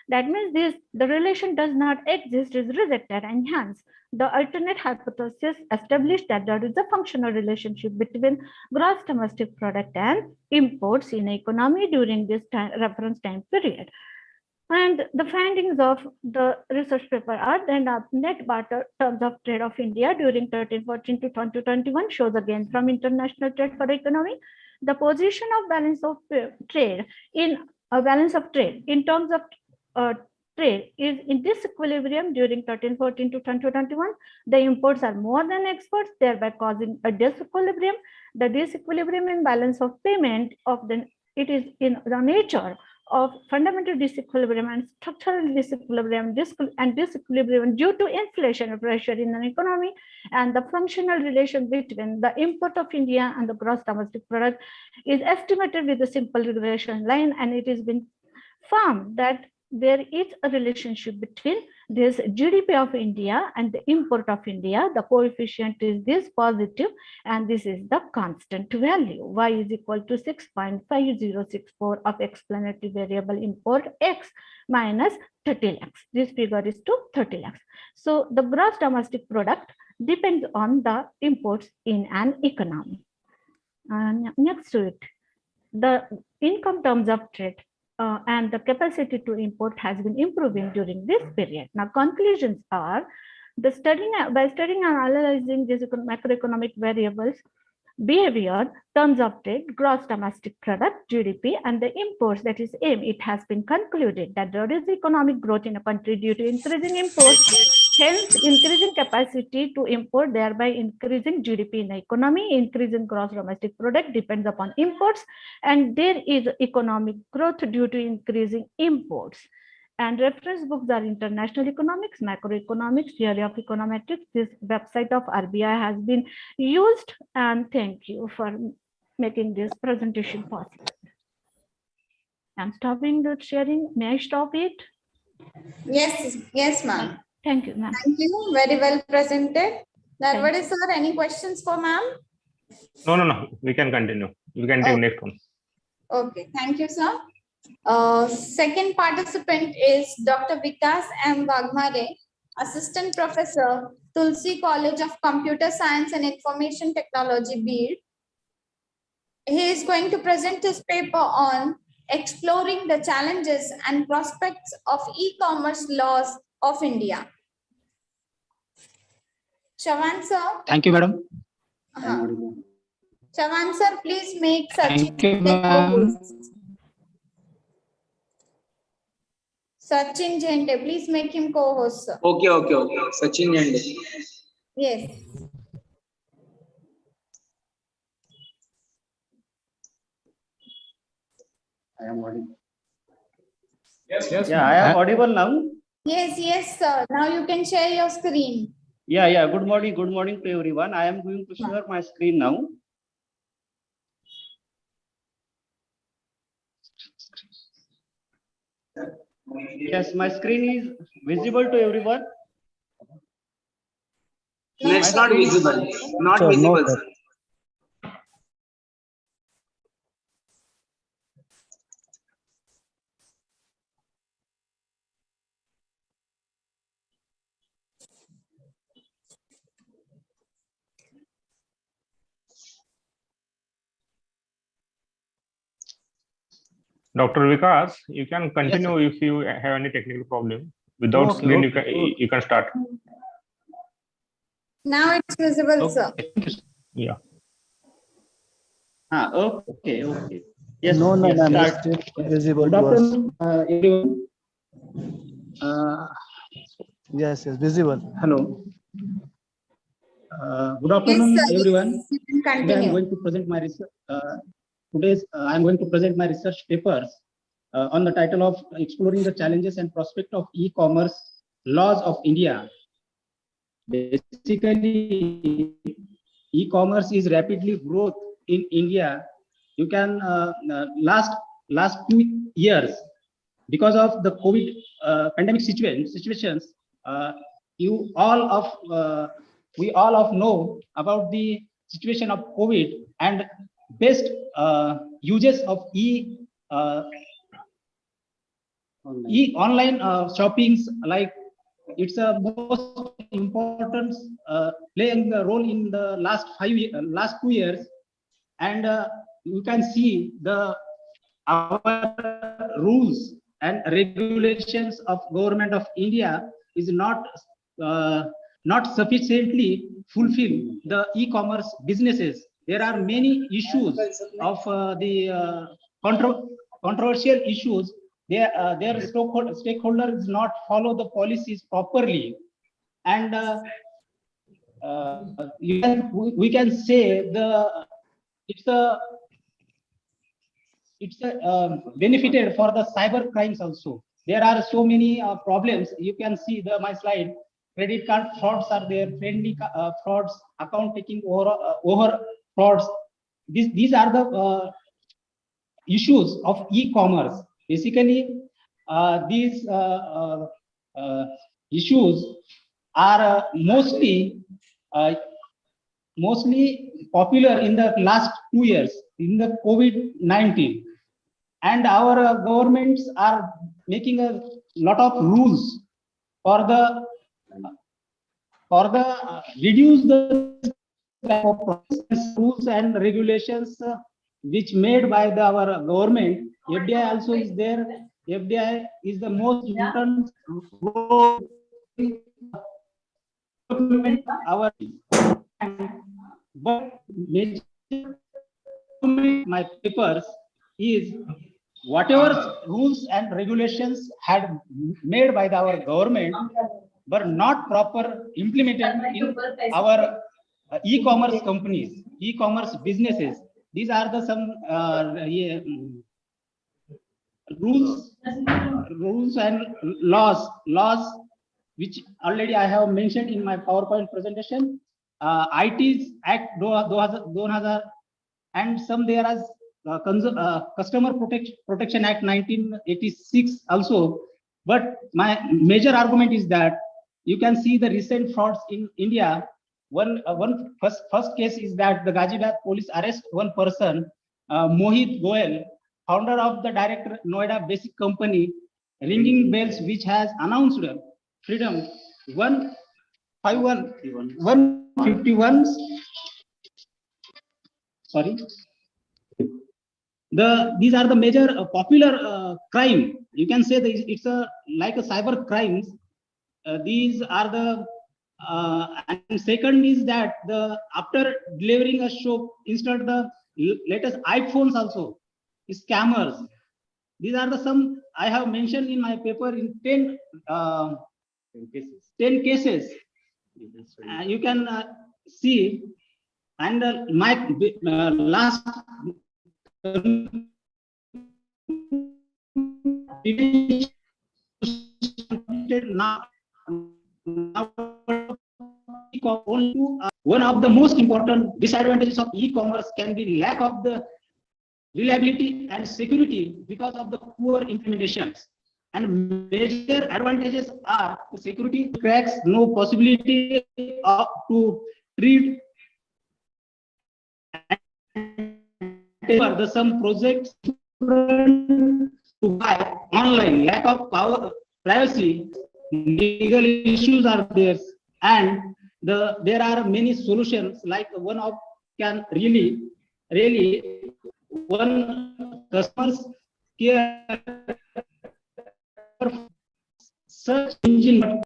That means the relation does not exist, is rejected, and hence the alternate hypothesis established that there is a functional relationship between gross domestic product and imports in economy during this reference time period. And the findings of the research paper are then net barter terms of trade of India during 1314 to 2021 shows again from international trade for economy. The position of balance of trade in terms of trade is in disequilibrium during 1314 to 2021. The imports are more than exports, thereby causing a disequilibrium. The disequilibrium in balance of payment it is in the nature of fundamental disequilibrium and structural disequilibrium due to inflation pressure in an economy, and the functional relation between the import of India and the gross domestic product is estimated with a simple regression line, and it has been found that there is a relationship between this GDP of India and the import of India. The coefficient is this positive, and this is the constant value. Y is equal to 6.5064 of explanatory variable import X minus 30 lakhs. This figure is to 30 lakhs. So the gross domestic product depends on the imports in an economy. And next to it, the income terms of trade and the capacity to import has been improving during this period. Now, conclusions are by studying and analyzing these macroeconomic variables, behavior, terms of trade, gross domestic product, GDP, and the imports, that is M, it has been concluded that there is economic growth in a country due to increasing imports. Hence, increasing capacity to import, thereby increasing GDP in the economy. Increasing gross domestic product depends upon imports, and there is economic growth due to increasing imports. And reference books are International Economics, Macroeconomics, Theory of Econometrics. This website of RBI has been used, and thank you for making this presentation possible. I'm stopping the sharing. May I stop it? Yes, ma'am. Thank you, ma'am. Thank you. Very well presented. Narvade sir, any questions for ma'am? No. We can continue. We can take next one. Okay. Thank you, sir. Second participant is Dr. Vikas M. Wagmare, Assistant Professor, Tulsi College of Computer Science and Information Technology, Beed. He is going to present his paper on exploring the challenges and prospects of e-commerce laws of India. Shavan sir. Thank you, madam. Shavan sir, please make Thank you, Sachin ma'am. Sachin Jente, please make him co-host, sir. Okay. Sachin Yende. Yes. I am audible. Yes. Yeah, I am audible now. Yes, sir. Now you can share your screen. Yeah. Good morning to everyone. I am going to share my screen now. Yes, my screen is visible to everyone. No, it's not visible. Not Sure, visible, no, sir. Dr. Vikas, you can continue if you have any technical problem. Without Okay, screen, okay. you can start. Now it's visible, sir. Yeah. Okay. Yes, No, yes, ma'am. start. It's visible Good to us. afternoon, everyone. Yes, visible. Hello. Good Yes, afternoon, sir. everyone. You can Today I am continue. going to present my research. I am going to present my research papers on the title of Exploring the Challenges and Prospect of E-commerce Laws of India. Basically, e-commerce is rapidly growth in India. You can last 2 years because of the COVID pandemic situations. We all know about the situation of COVID and best uses of online shoppings, like it's a most important playing the role in the last 2 years, and you can see our rules and regulations of government of India is not sufficiently fulfill the e-commerce businesses. There are many issues of the controversial issues. Their stakeholders not follow the policies properly, and we can say it's a benefited for the cyber crimes also. There are so many problems. You can see my slide. Credit card frauds are there, friendly frauds, account taking over frauds. These are the issues of e-commerce. Basically, these issues are mostly popular in the last 2 years in the COVID-19, and our governments are making a lot of rules for the reduce the rules and regulations which made by our government. FDI also is there. FDI is the most important role in our, but my papers is whatever rules and regulations had made by our government were not proper implemented in our e-commerce companies, e-commerce businesses. These are the some rules and laws which already I have mentioned in my PowerPoint presentation. IT's Act 2000, and some there as Customer Protection Act 1986 also. But my major argument is that you can see the recent frauds in India. First case is that the Ghaziabad police arrest one person, Mohit Goel, founder of the director Noida Basic Company, ringing bells, which has announced freedom. One 151. Sorry. These are the major popular crime. You can say that it's like a cyber crimes. These are the and second is that after delivering a show, instead the latest iPhones also scammers. These are the some I have mentioned in my paper in 10 cases. You can see, and my last one of the most important disadvantages of e-commerce can be lack of the reliability and security because of the poor implementations. And major advantages are security cracks, no possibility to treat some projects to buy online, lack of privacy, legal issues are there, and there are many solutions like one of can really one customer's care search engine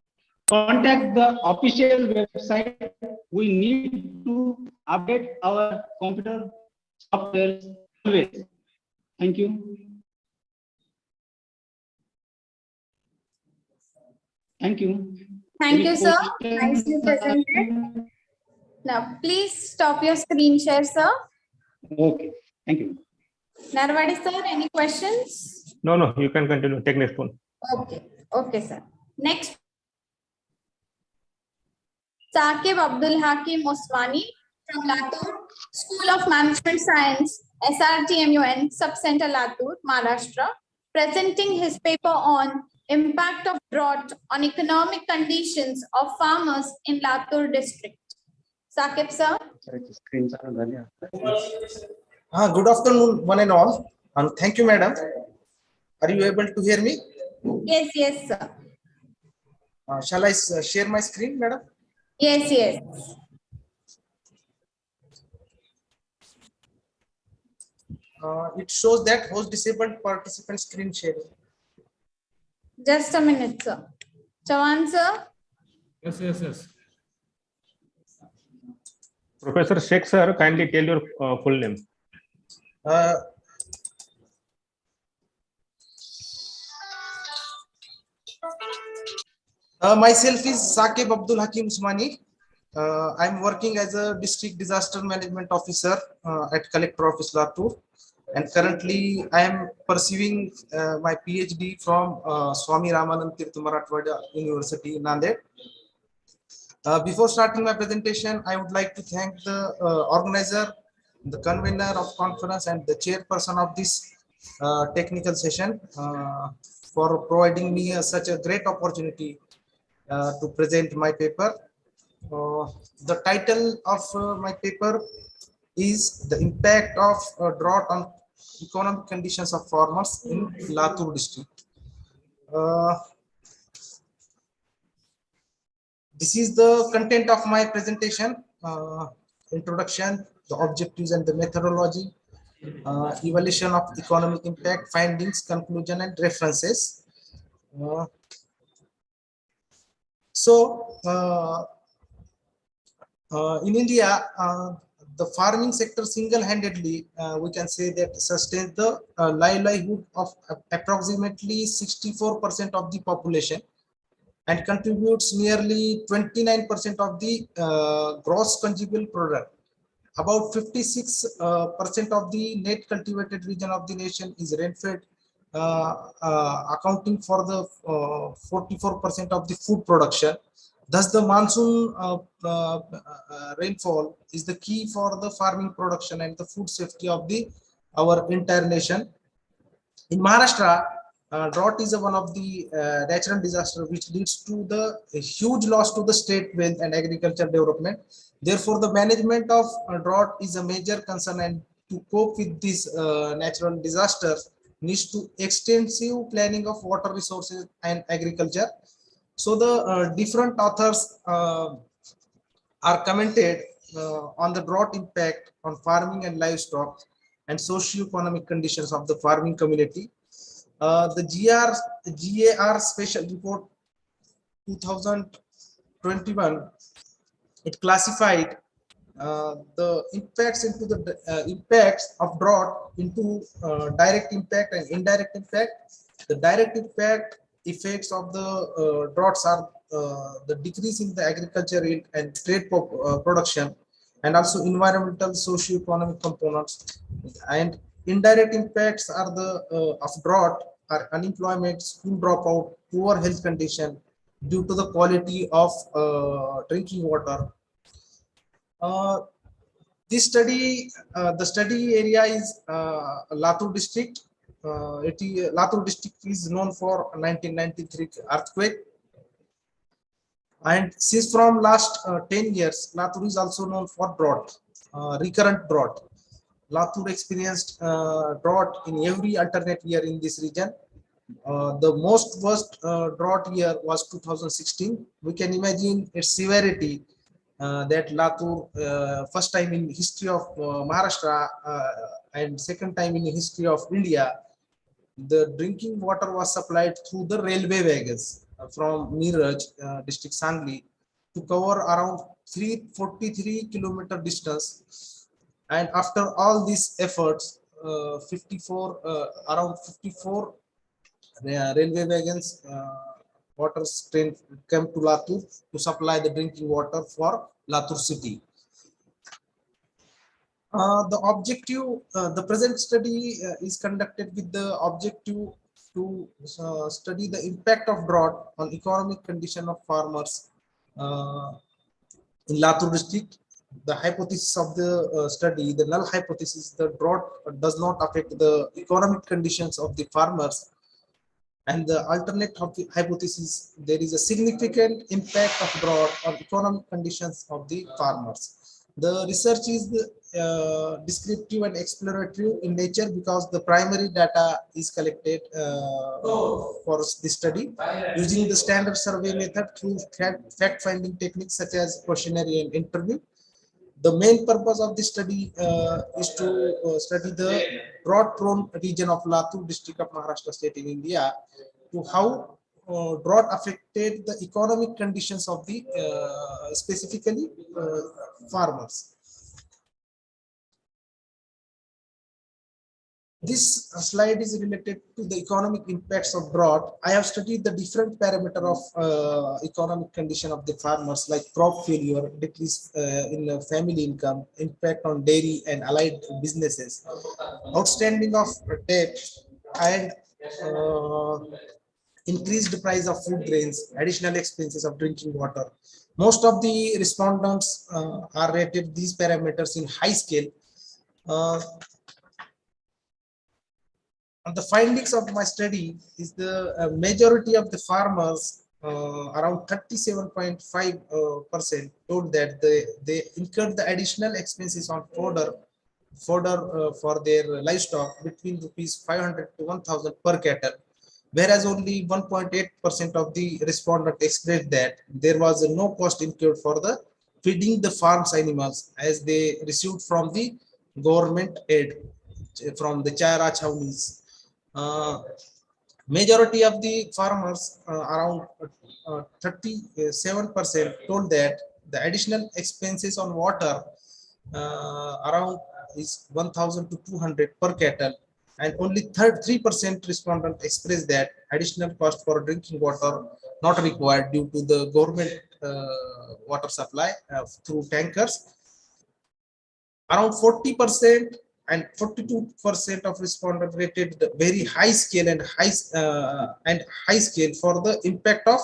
contact the official website. We need to update our computer software always. Thank you. Thank you. Thank you, sir. Nicely presented. Now, please stop your screen share, sir. Okay. Thank you. Narwadi, sir, any questions? No, you can continue. Take next one. Okay, sir. Next. Saqib Abdul Hakim Osmani from Latur, School of Management Science, SRTMUN, Sub-Center Latur, Maharashtra, presenting his paper on impact of drought on economic conditions of farmers in Latur district. Saqib, sir. Good afternoon, one and all, and thank you, madam. Are you able to hear me? Yes, sir. Shall I share my screen, madam? Yes. It shows that host disabled participant screen sharing. Just a minute, sir. Chavan, sir. Yes. Professor Sheikh, sir, kindly tell your full name. Myself is Saqib Abdul Hakim Usmani. I'm working as a district disaster management officer at Collector Office Latur, and currently I am pursuing my PhD from Swami Ramanand Tirtha Marathwada University, Nanded. Before starting my presentation, I would like to thank the organizer, the convener of conference, and the chairperson of this technical session for providing me such a great opportunity to present my paper. The title of my paper is The Impact of Drought on Economic Conditions of Farmers in Latur district. This is the content of my presentation: introduction, the objectives and the methodology, evaluation of economic impact, findings, conclusion, and references. In India, the farming sector single-handedly, we can say that sustains the livelihood of approximately 64% of the population and contributes nearly 29% of the gross consumer product. About 56% of the net cultivated region of the nation is rain-fed, accounting for the 44% of the food production. Thus, the monsoon rainfall is the key for the farming production and the food safety of our entire nation. In Maharashtra, drought is one of the natural disaster which leads to the huge loss to the state wealth and agriculture development. Therefore, the management of drought is a major concern, and to cope with these natural disasters needs to extensive planning of water resources and agriculture. So the different authors are commented on the drought impact on farming and livestock and socio-economic conditions of the farming community. The GAR Special Report 2021, it classified the impacts into the impacts of drought into direct impact and indirect impact. The direct impact effects of the droughts are the decrease in the agriculture yield and trade production, and also environmental socio-economic components. And indirect impacts are the of drought are unemployment, school dropout, poor health condition due to the quality of drinking water. This study, the study area is Latur district. Latur district is known for 1993 earthquake. And since from last 10 years, Latur is also known for drought, recurrent drought. Latur experienced drought in every alternate year in this region. The most worst drought year was 2016. We can imagine its severity that Latur, first time in history of Maharashtra and second time in history of India, the drinking water was supplied through the railway wagons from Miraj district Sangli to cover around 343-kilometer distance. And after all these efforts, around 54 railway wagons water train came to Latur to supply the drinking water for Latur city. The present study is conducted with the objective to study the impact of drought on economic condition of farmers in Latur district. The hypothesis of the study, the null hypothesis, the drought does not affect the economic conditions of the farmers. And the alternate hypothesis, there is a significant impact of drought on economic conditions of the farmers. The research is descriptive and exploratory in nature because the primary data is collected for this study using the standard survey method through fact-finding techniques such as questionnaire and interview. The main purpose of this study is to study the drought-prone region of Latur district of Maharashtra state in India, to how drought affected the economic conditions of the specifically farmers. This slide is related to the economic impacts of drought. I have studied the different parameter of economic condition of the farmers, like crop failure, decrease in family income, impact on dairy and allied businesses, outstanding of debt, and increased price of food grains, additional expenses of drinking water. Most of the respondents are rated these parameters in high scale. The findings of my study is the majority of the farmers, around 37.5%, told that they incurred the additional expenses on fodder for their livestock between rupees 500 to 1,000 per cattle, whereas only 1.8% of the respondents expressed that there was no cost incurred for the feeding the farm's animals as they received from the government aid from the Chara Chawnis. Majority of the farmers, around 37%, told that the additional expenses on water around is 1,000 to 200 per cattle, and only 3% respondent expressed that additional cost for drinking water not required due to the government water supply through tankers. Around 40% and 42% of respondents rated the very high scale and high scale for the impact of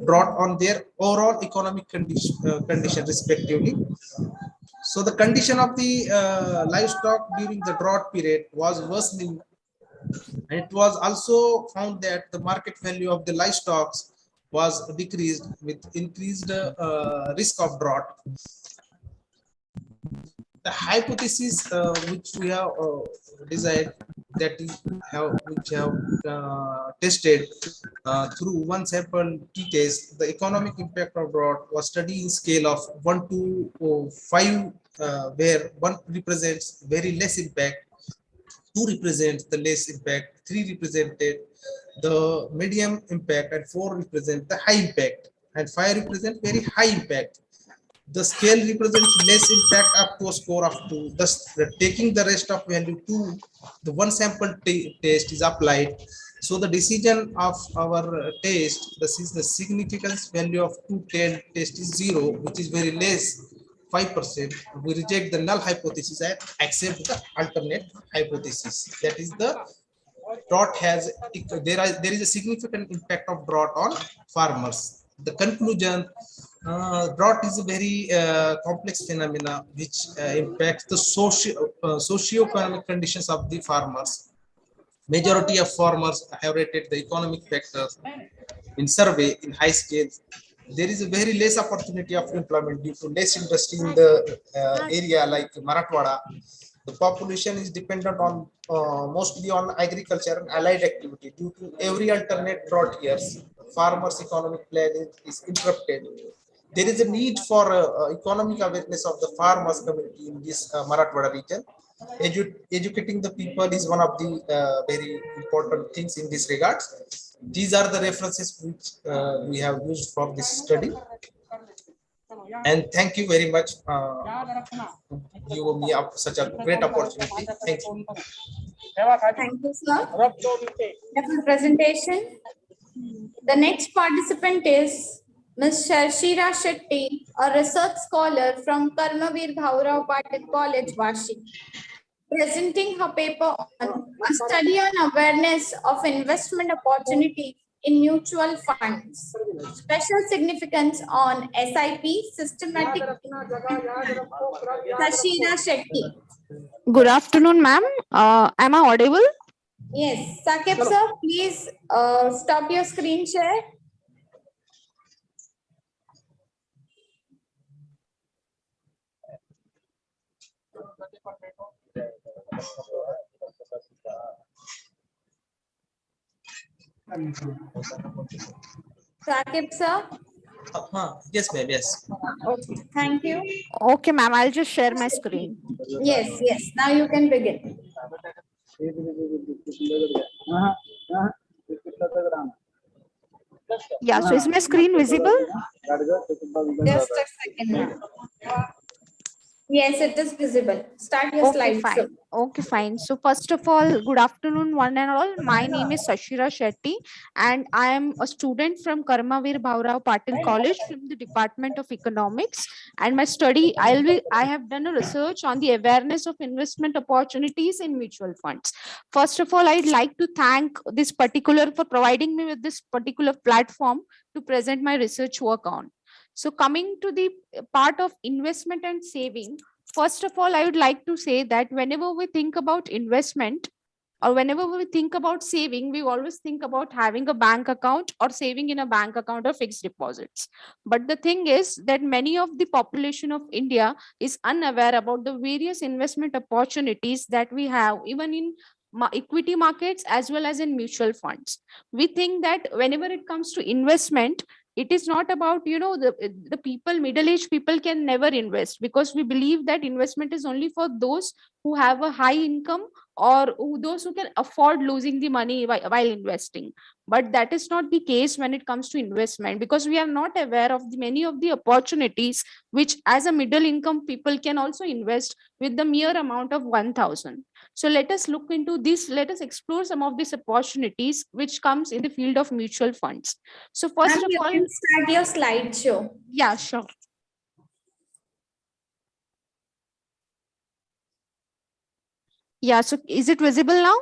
drought on their overall economic condition respectively. So the condition of the livestock during the drought period was worsening, and it was also found that the market value of the livestock was decreased with increased risk of drought. The hypothesis which we have desired, that is which have tested through one sample t-test, the economic impact of drought was studied in scale of 1 to 5, where 1 represents very less impact, 2 represents the less impact, 3 represented the medium impact, and 4 represent the high impact, and 5 represent very high impact. The scale represents less impact up to a score of 2. Thus, taking the rest of value to the one sample test is applied. So the decision of our test, this is the significance value of 2 test is 0, which is very less, 5%. We reject the null hypothesis and accept the alternate hypothesis. That is the drought has, there is a significant impact of drought on farmers. The conclusion, drought is a very complex phenomena which impacts the socio-economic conditions of the farmers. Majority of farmers have rated the economic factors in survey in high scale. There is a very less opportunity of employment due to less industry in the area like Marathwada. The population is dependent on mostly on agriculture and allied activity. Due to every alternate drought years, farmers' economic planning is interrupted. There is a need for economic awareness of the farmers community in this Marathwada region. Educating the people is one of the very important things in this regards. These are the references which we have used for this study. And thank you very much giving me such a great opportunity. Thank you. Thank you, sir. For presentation. The next participant is Ms. Shashira Shetty, a research scholar from Karmavir Bhaurao Patil College, Vashi, presenting her paper on a study on awareness of investment opportunity in mutual funds, special significance on SIP, systematic. Shashira Shetty. Good afternoon, ma'am. Am I audible? Yes. Sakib sir, please stop your screen share. Sakib sir. Yes, ma'am. Yes. Okay. Thank you. Okay, ma'am. I'll just share my screen. Yes. Yes. Now you can begin. Yeah. So is my screen visible? Just a second. Yes, it is visible. Start your Okay, slide. fine. Okay, fine. So first of all, good afternoon, one and all. My name is Shashira Shetty, and I am a student from Karmavir Bhaurao Patil College from the Department of Economics. And my study, I have done a research on the awareness of investment opportunities in mutual funds. First of all, I'd like to thank this particular for providing me with this particular platform to present my research work on. So coming to the part of investment and saving, first of all, I would like to say that whenever we think about investment or whenever we think about saving, we always think about having a bank account or saving in a bank account or fixed deposits. But the thing is that many of the population of India is unaware about the various investment opportunities that we have, even in equity markets as well as in mutual funds. We think that whenever it comes to investment, it is not about the people, middle-aged people can never invest, because we believe that investment is only for those who have a high income or those who can afford losing the money while investing. But that is not the case when it comes to investment, because we are not aware of many of the opportunities which as a middle income people can also invest with the mere amount of 1,000. So let us look into this. Let us explore some of these opportunities which comes in the field of mutual funds. So first of all, start your slideshow. Yeah, sure. Yeah, so is it visible now?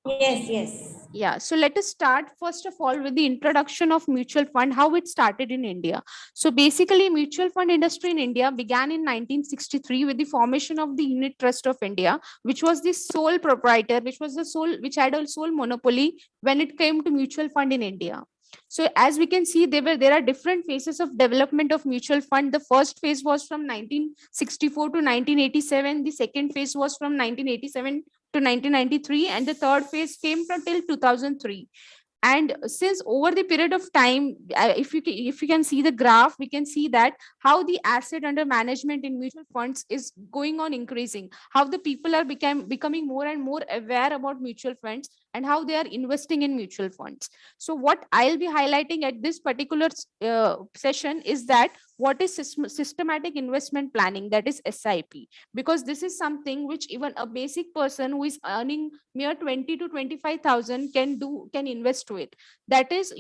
Yes, yes. Yeah, so let us start first of all with the introduction of mutual fund, how it started in India. So basically, mutual fund industry in India began in 1963 with the formation of the Unit Trust of India, which was the sole proprietor, which had a sole monopoly when it came to mutual fund in India. So as we can see, there are different phases of development of mutual fund. The first phase was from 1964 to 1987. The second phase was from 1987 to 1993, and the third phase came from till 2003. And since over the period of time, if you can see the graph, we can see that how the asset under management in mutual funds is going on increasing, how the people are becoming more and more aware about mutual funds and how they are investing in mutual funds. So what I'll be highlighting at this particular session is that what is systematic investment planning, that is SIP, because this is something which even a basic person who is earning mere 20 to 25,000 can invest with. That is,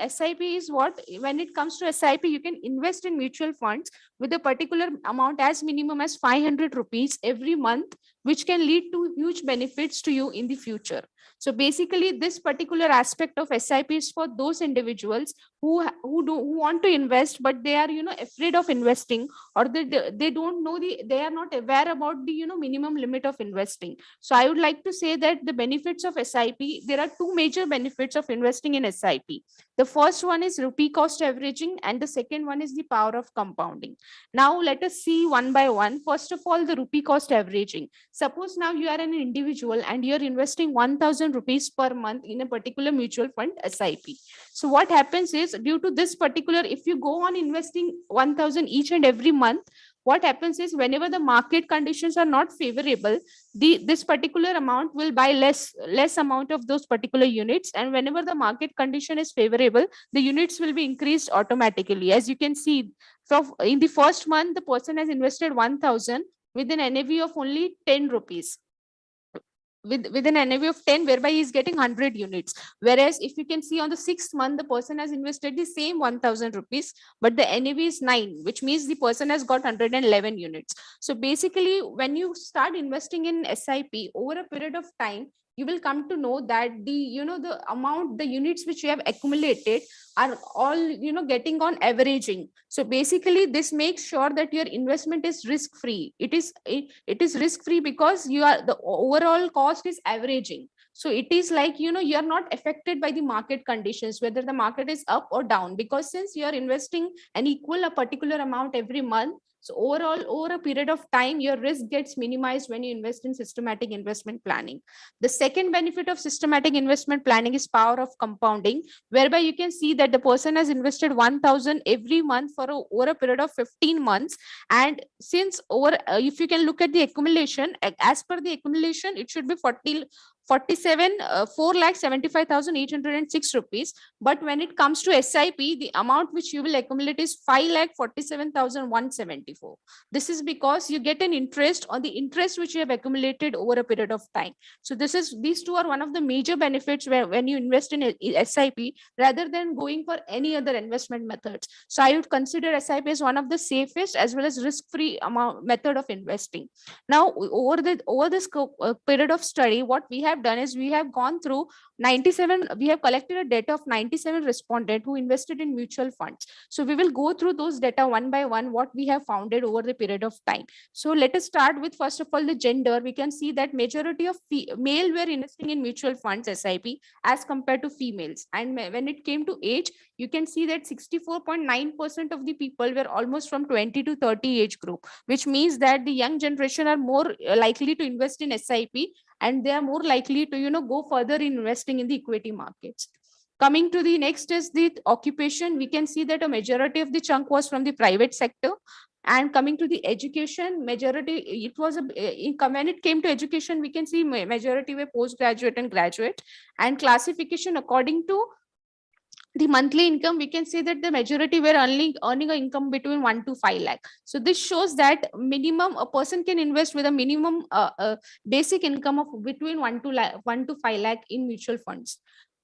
SIP is what, when it comes to SIP, you can invest in mutual funds with a particular amount as minimum as 500 rupees every month, which can lead to huge benefits to you in the future. So basically, this particular aspect of SIP is for those individuals who want to invest, but they are afraid of investing, or they don't know they are not aware about the minimum limit of investing. So I would like to say that the benefits of SIP, there are two major benefits of investing in SIP. The first one is rupee cost averaging, and the second one is the power of compounding. Now let us see one by one. First of all, the rupee cost averaging. Suppose now you are an individual and you're investing 1,000 rupees per month in a particular mutual fund SIP. So what happens is, due to this particular, if you go on investing 1,000 each and every month, what happens is, whenever the market conditions are not favorable, this particular amount will buy less amount of those particular units, and whenever the market condition is favorable, the units will be increased automatically. As you can see, so in the first month, the person has invested 1,000 with an NAV of only 10 rupees. With an NAV of 10, whereby he is getting 100 units. Whereas if you can see, on the 6th month, the person has invested the same 1,000 rupees, but the NAV is 9, which means the person has got 111 units. So basically, when you start investing in SIP over a period of time, you will come to know that the amount, the units which you have accumulated are all getting on averaging. So basically, this makes sure that your investment is risk free. It is risk free because the overall cost is averaging. So it is like, you are not affected by the market conditions, whether the market is up or down, because since you are investing an a particular amount every month, so overall, over a period of time, your risk gets minimized when you invest in systematic investment planning. The second benefit of systematic investment planning is power of compounding, whereby you can see that the person has invested 1,000 every month for over a period of 15 months. And since if you can look at the accumulation, as per the accumulation, it should be 4,75,806 rupees. But when it comes to SIP, the amount which you will accumulate is 5,47,174. This is because you get an interest on the interest which you have accumulated over a period of time. So these two are one of the major benefits when you invest in SIP rather than going for any other investment methods. So I would consider SIP as one of the safest as well as risk-free method of investing. Now, over this period of study, what we have done is we have gone through 97, we have collected a data of 97 respondents who invested in mutual funds. So we will go through those data one by one, what we have founded over the period of time. So let us start with, first of all, the gender. We can see that majority of male were investing in mutual funds SIP as compared to females. And when it came to age, you can see that 64.9% of the people were almost from 20 to 30 age group, which means that the young generation are more likely to invest in SIP, and they are more likely to go further in investing in the equity markets. Coming to the next is the occupation. We can see that a majority of the chunk was from the private sector. And coming to the education, majority, it was when it came to education, we can see majority were postgraduate and graduate. And classification according to the monthly income, we can say that the majority were only earning an income between 1 to 5 lakh. So this shows that minimum a person can invest with a minimum basic income of between 1 to 5 lakh in mutual funds.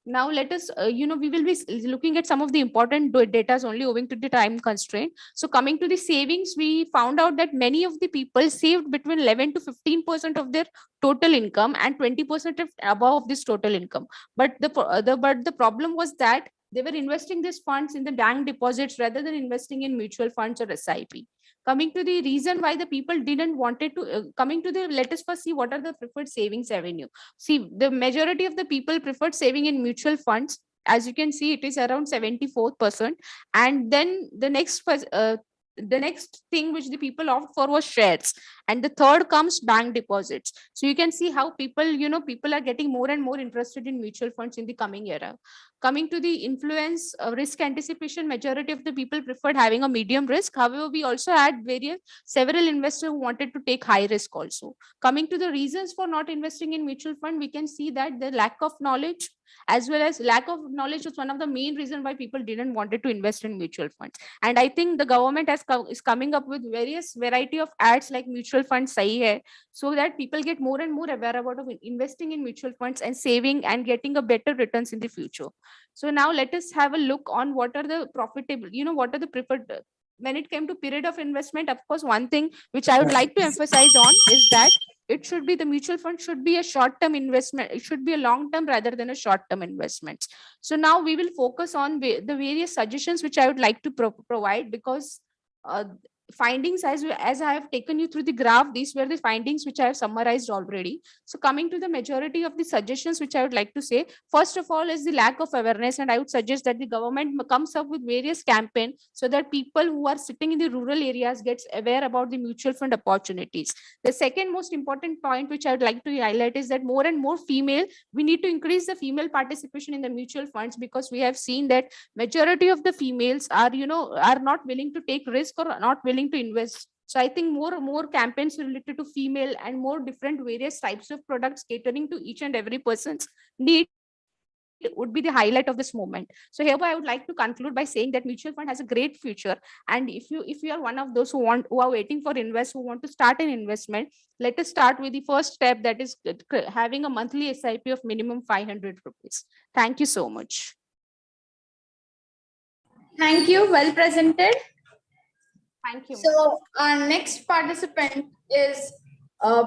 Now let us, we will be looking at some of the important data only owing to the time constraint. So coming to the savings, we found out that many of the people saved between 11 to 15% of their total income and 20% above this total income. But the problem was that they were investing these funds in the bank deposits rather than investing in mutual funds or SIP. Coming to the reason why the people didn't wanted to, let us first see what are the preferred savings avenue. See, the majority of the people preferred saving in mutual funds. As you can see, it is around 74%. And then the next thing which the people opt for was shares. And the third comes bank deposits. So you can see how people are getting more and more interested in mutual funds in the coming era. Coming to the influence risk anticipation, majority of the people preferred having a medium risk. However, we also had several investors who wanted to take high risk also. Coming to the reasons for not investing in mutual fund, we can see that the lack of knowledge, as well as lack of knowledge was one of the main reasons why people didn't wanted to invest in mutual funds. And I think the government is coming up with various variety of ads like mutual funds sahi hai, so that people get more and more aware about investing in mutual funds and saving and getting a better returns in the future. So now let us have a look on what are the profitable, what are the preferred. When it came to period of investment, of course, one thing which I would like to emphasize on is that it should be, the mutual fund should be a short-term investment. It should be a long-term rather than a short-term investment. So now we will focus on the various suggestions which I would like to provide, because findings, as I have taken you through the graph, these were the findings which I have summarized already. So coming to the majority of the suggestions which I would like to say, first of all is the lack of awareness, and I would suggest that the government comes up with various campaigns so that people who are sitting in the rural areas gets aware about the mutual fund opportunities. The second most important point which I would like to highlight is that more and more we need to increase the female participation in the mutual funds, because we have seen that majority of the females are not willing to take risk or not willing to invest. So I think more campaigns related to female and more different various types of products catering to each and every person's need would be the highlight of this moment. So hereby I would like to conclude by saying that mutual fund has a great future, and if you are one of those who are waiting for who want to start an investment, let us start with the first step, that is having a monthly SIP of minimum 500 rupees. Thank you so much. Thank you. Well presented. Thank you. So our next participant is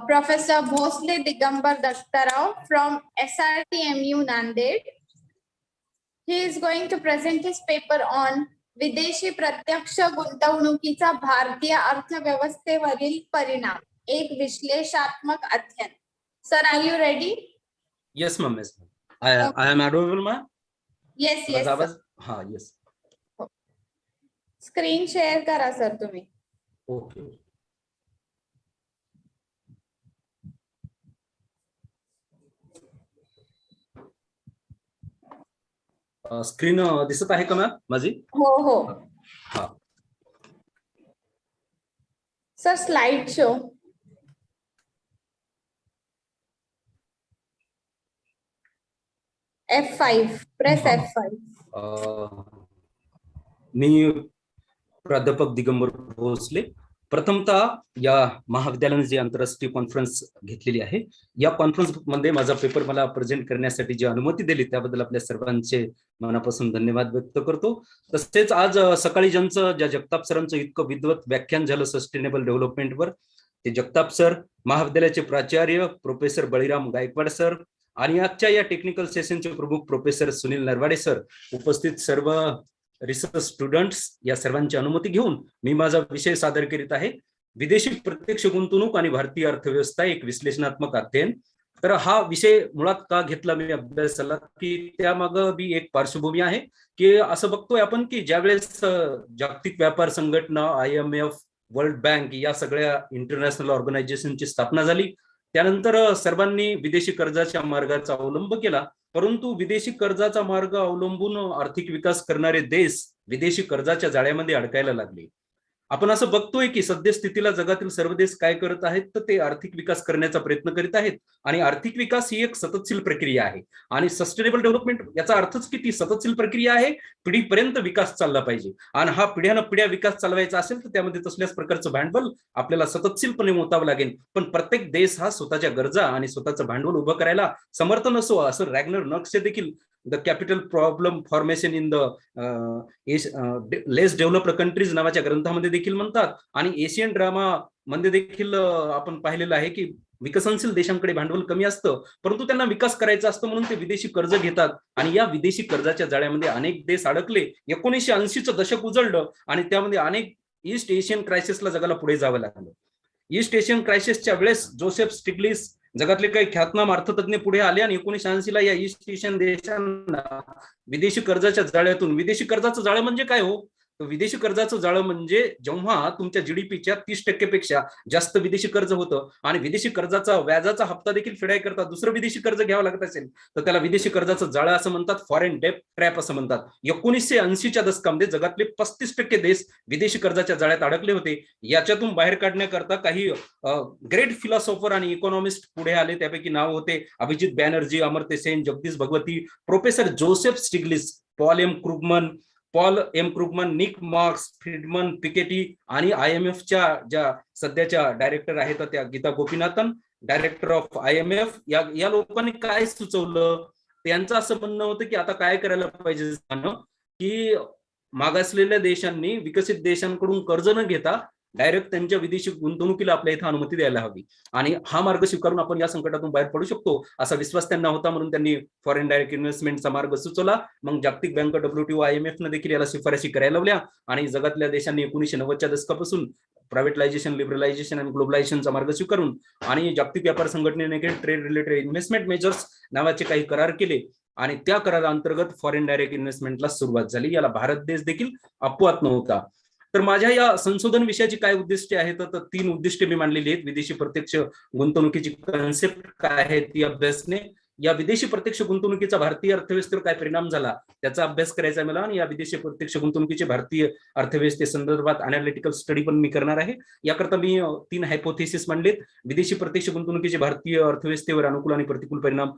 Professor Bhosle Digambar Daktarao from SRTMU Nanded. He is going to present his paper on विदेशी प्रत्यक्ष गुंतवणुकीचा भारतीय अर्थव्यवस्थेवरील परिणाम, एक विश्लेषणात्मक अध्ययन. Sir, are you ready? Yes, ma'am. Yes, ma'am. I am audible, ma'am. Yes, yes. हाँ, yes. Screen share करा सर तुम्ही. Okay. स्क्रीन दिसत आहे का मॅम माझी? हो हो. हा. Sir slide show. F5. Press F5. मी प्राध्यापक दिगंबर भोसले. प्रथमतः या महाविद्यालयाने जी आंतरराष्ट्रीय कॉन्फरन्स घेतलेली आहे, या कॉन्फरन्स मध्ये माझा पेपर मला प्रेझेंट करण्यासाठी जी अनुमती दिली त्याबद्दल आपल्या सर्वांचे मनापासून धन्यवाद व्यक्त करतो. तसेच आज सकाळी ज्या जगताप सरांचं इतकं विद्वत व्याख्यान झालं सस्टेनेबल डेव्हलपमेंटवर, ते जगताप सर, महाविद्यालयाचे प्राचार्य प्रोफेसर बळीराम गायकवाड सर आणि आजच्या या टेक्निकल सेशनचे प्रमुख प्रोफेसर सुनील नरवाडे सर, उपस्थित सर्व रिसर्च स्टुडंट्स, या सर्वांची अनुमती घेऊन मी माझा विषय सादर करीत आहे, विदेशी प्रत्यक्ष गुंतवणूक आणि भारतीय अर्थव्यवस्था एक विश्लेषणात्मक अध्ययन. तर हा विषय मुळात का घेतला मी अभ्यासाला, की त्यामागे बी एक पार्श्वभूमी आहे, की असं बघतोय आपण की ज्यावेळेस जागतिक व्यापार संघटना, IMF, वर्ल्ड बँक या सगळ्या इंटरनॅशनल ऑर्गनायझेशनची स्थापना झाली, त्यानंतर सर्वांनी विदेशी कर्जाच्या मार्गाचा अवलंब केला. परंतु विदेशी कर्जाचा मार्ग अवलंबून आर्थिक विकास करणारे देश विदेशी कर्जाच्या जाळ्यामध्ये अडकायला लागले. आपण असं बघतोय की सद्यस्थितीला जगातील सर्व देश काय करत आहेत, तर ते आर्थिक विकास करण्याचा प्रयत्न करीत आहेत, आणि आर्थिक विकास ही एक सततशील प्रक्रिया आहे. आणि सस्टेनेबल डेव्हलपमेंट याचा अर्थच की ती सततशील प्रक्रिया आहे, पिढीपर्यंत विकास चालला पाहिजे. आणि हा पिढ्यानं पिढ्या विकास चालवायचा असेल तर त्यामध्ये तसल्याच प्रकारचं भांडवल आपल्याला सततशीलपणे मोतावं लागेल. पण प्रत्येक देश हा स्वतःच्या गरजा आणि स्वतःचं भांडवल उभं करायला समर्थ नसो, असं रॅग्नर नक्स देखील the capital problem formation in the less developed countries नावाच्या ग्रंथामध्ये देखील म्हणतात. आणि एशियन ड्रामा मध्ये देखील आपण पाहिलेलं आहे की विकसनशील देशांकडे भांडवल कमी असतं, परंतु त्यांना विकास करायचा असतं म्हणून ते विदेशी कर्ज घेतात, आणि या विदेशी कर्जाच्या जाळ्यामध्ये अनेक देश अडकले. 1980चं दशक उजळलं आणि त्यामध्ये अनेक ईस्ट एशियन क्रायसिसला जगाला पुढे जावं लागलं. ईस्ट एशियन क्रायसिसच्या वेळेस जोसेफ स्टिग्लिस जगातले काही ख्यातनाम अर्थतज्ञ पुढे आले आणि 1980ला या ईस्ट एशियन देशांना विदेशी कर्जाच्या जाळ्यातून, विदेशी कर्जाचं जाळं म्हणजे काय हो, तर विदेशी कर्जाचं जाळं म्हणजे जेव्हा तुमच्या जीडीपीच्या 30% पेक्षा जास्त विदेशी कर्ज होतं आणि विदेशी कर्जाचा व्याजाचा हप्ता देखील फेडाय करता दुसरं विदेशी कर्ज घ्यावं लागत असेल तर त्याला विदेशी कर्जाचं जाळं असं म्हणतात, फॉरेन डेट ट्रॅप असं म्हणतात. 1980च्या दशकामध्ये जगातले 35% देश विदेशी कर्जाच्या जाळ्यात अडकले होते. याच्यातून बाहेर काढण्याकरता काही ग्रेट फिलॉसॉफर आणि इकॉनॉमिस्ट पुढे आले. त्यापैकी नाव होते Abhijit Banerjee, Amartya Sen, Jagdish Bhagwati, professor Joseph Stiglitz, Paul M Krugman, Nick Marx, Friedman, Piketty आणि IMFच्या ज्या सध्याच्या डायरेक्टर आहेत त्या Gita Gopinathan, director of IMF, या लोकांनी काय सुचवलं? त्यांचं असं म्हणणं होतं की आता काय करायला पाहिजे की मागासलेल्या देशांनी विकसित देशांकडून कर्ज न घेता डायरेक्ट त्यांच्या विदेशी गुंतवणुकीला आपल्या इथं अनुमती द्यायला हवी आणि हा मार्ग स्वीकारून आपण या संकटातून बाहेर पडू शकतो असा विश्वास त्यांना होता. म्हणून त्यांनी फॉरेन डायरेक्ट इन्व्हेस्टमेंटचा मार्ग सुचवला. मग जागतिक बँक, WTO, IMF न देखील याला शिफारशी करायला लावल्या आणि जगातल्या देशांनी 1990च्या दशकापासून प्रायव्हेटलायझेशन, लिबरलायझेशन आणि ग्लोबलायझेशनचा मार्ग स्वीकारून आणि जागतिक व्यापार संघटनेने ट्रेड रिलेटेड इन्व्हेस्टमेंट मेजर्स नावाचे काही करार केले आणि त्या कराराअंतर्गत फॉरेन डायरेक्ट इन्व्हेस्टमेंटला सुरुवात झाली. याला भारत देश देखील अपवाद नव्हता. तर माझ्या या संशोधन विषयाची काय उद्दिष्टे आहेत तर 3 उद्दिष्टे मी मांडलेली आहेत. विदेशी प्रत्यक्ष गुंतवणुकीची कन्सेप्ट काय आहे ती अभ्यासणे, या विदेशी प्रत्यक्ष गुंतवणुकीचा भारतीय अर्थव्यवस्थेवर काय परिणाम झाला त्याचा अभ्यास करायचा मला आणि या विदेशी प्रत्यक्ष गुंतवणुकीचे भारतीय अर्थव्यवस्थेसंदर्भात अनालिटिकल स्टडी पण मी करणार आहे. याकरता मी 3 हायपोथेसिस मांडलेत. विदेशी प्रत्यक्ष गुंतवणुकीचे भारतीय अर्थव्यवस्थेवर अनुकूल आणि प्रतिकूल परिणाम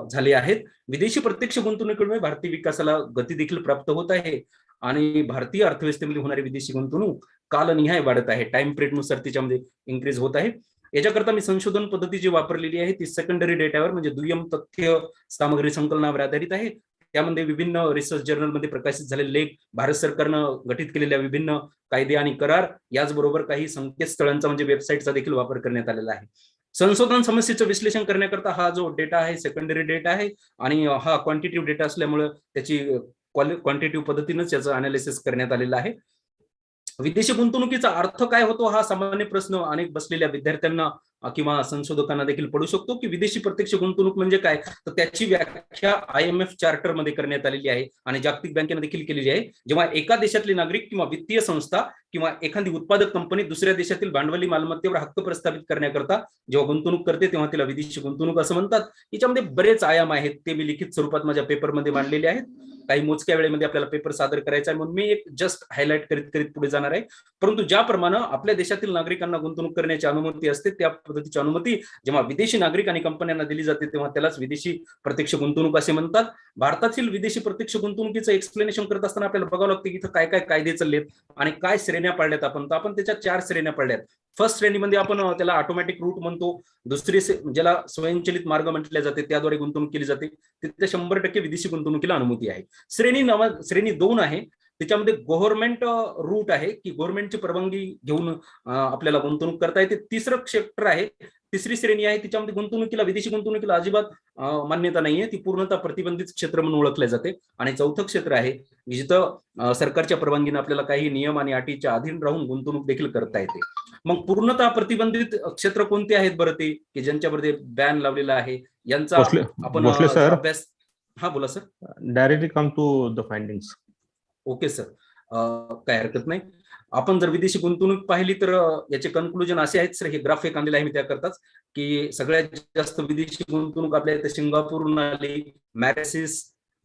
झाले आहेत. विदेशी प्रत्यक्ष गुंतवणुकीमुळे भारतीय विकासाला गती देखील प्राप्त होत आहे आणि भारतीय अर्थव्यवस्थेमध्ये होणारी विदेशी गुंतवणूक कालनिहाय वाढत आहे. टाइम पिरियडनुसार त्याच्यामध्ये इन्क्रीज होत आहे. याच्याकरता मी संशोधन पद्धती जी वापरलेली आहे ती सेकंडरी डेटावर म्हणजे दुय्यम तथ्य सामग्री संकलनावर आधारित आहे. त्यामध्ये विभिन्न रिसर्च जर्नलमध्ये प्रकाशित झालेले लेख, भारत सरकारनं गठीत केलेल्या विभिन्न कायदे आणि करार, याचबरोबर काही संकेतस्थळांचा म्हणजे वेबसाईटचा देखील वापर करण्यात आलेला आहे. संशोधन समस्येचं विश्लेषण करण्याकरता हा जो डेटा आहे सेकंडरी डेटा आहे आणि हा क्वांटिटेटिव्ह डेटा असल्यामुळे त्याची क्वांटिटेटिव्ह पद्धतीनेच याचं अनालिसिस करण्यात आलेलं आहे. विदेशी गुंतवणुकीचा अर्थ काय होतो हा सामान्य प्रश्न अनेक बसलेल्या विद्यार्थ्यांना किंवा संशोधकांना देखील पडू शकतो की विदेशी प्रत्यक्ष गुंतवणूक म्हणजे काय, तर त्याची व्याख्या IMF चार्टर मध्ये करण्यात आलेली आहे आणि जागतिक बँकेने देखील केलेली आहे. जेव्हा एका देशातले नागरिक किंवा वित्तीय संस्था किंवा एखादी उत्पादक कंपनी दुसऱ्या देशातील भांडवली मालमत्तेवर हक्क प्रस्थापित करण्याकरता जेव्हा गुंतवणूक करते तेव्हा तिला विदेशी गुंतवणूक असं म्हणतात. याच्यामध्ये बरेच आयाम आहेत, ते मी लिखित स्वरूपात माझ्या पेपरमध्ये मांडलेले आहेत. काही मोजक्या वेळेमध्ये आपल्याला पेपर सादर करायचा आहे म्हणून मी एक जस्ट हायलाइट करीत पुढे जाणार आहे. परंतु ज्याप्रमाणे आपल्या देशातील नागरिकांना गुंतवणूक करण्याची अनुमती असते त्या पद्धतीची अनुमती जेव्हा विदेशी नागरिक आणि कंपन्यांना दिली जाते तेव्हा त्यालाच विदेशी प्रत्यक्ष गुंतवणूक असे म्हणतात. भारतातील विदेशी प्रत्यक्ष गुंतवणुकीचं एक्सप्लेनेशन करत असताना आपल्याला बघावं लागतं की इथं काय काय कायदे चाललेत आणि काय श्रेण्या पाडल्यात. आपण त्याच्या 4 श्रेण्या पाडल्यात. फर्स्ट श्रेणीमध्ये आपण त्याला ऑटोमॅटिक रूट म्हणतो, दुसरी ज्याला स्वयंचलित मार्ग म्हटले जाते त्याद्वारे गुंतवणूक केली जाते, तिथे 100% विदेशी गुंतवणुकीला अनुमती आहे. श्रेणी 2 आहे, त्याच्यामध्ये गव्हर्नमेंट रूट आहे की गव्हर्नमेंटची परवानगी घेऊन आपल्याला गुंतवणूक करता येते. तिसरं क्षेत्र आहे, तिसरी श्रेणी आहे, तिच्यामध्ये गुंतवणुकीला विदेशी गुंतवणुकीला अजिबात मान्यता नाहीये, ती पूर्णतः प्रतिबंधित क्षेत्र म्हणून ओळखले जाते. आणि चौथं क्षेत्र आहे जिथं सरकारच्या परवानगीने आपल्याला काही नियम आणि अटीच्या अधीन राहून गुंतवणूक देखील करता येते. मग पूर्णतः प्रतिबंधित क्षेत्र कोणते आहेत बरं ते की ज्यांच्यामध्ये बॅन लावलेला आहे यांचा आपण अभ्यास. हा बोला sir. Directly come to the findings. Okay sir, काय हरकत नाही. आपण जर विदेशी गुंतवणूक पाहिली तर याचे कन्क्लुजन असे आहेत सर. हे ग्राफ एक आणलेलं आहे मी त्याकरताच की सगळ्यात जास्त विदेशी गुंतवणूक आपल्या इथे सिंगापूरहून आली, मॅरेसिस,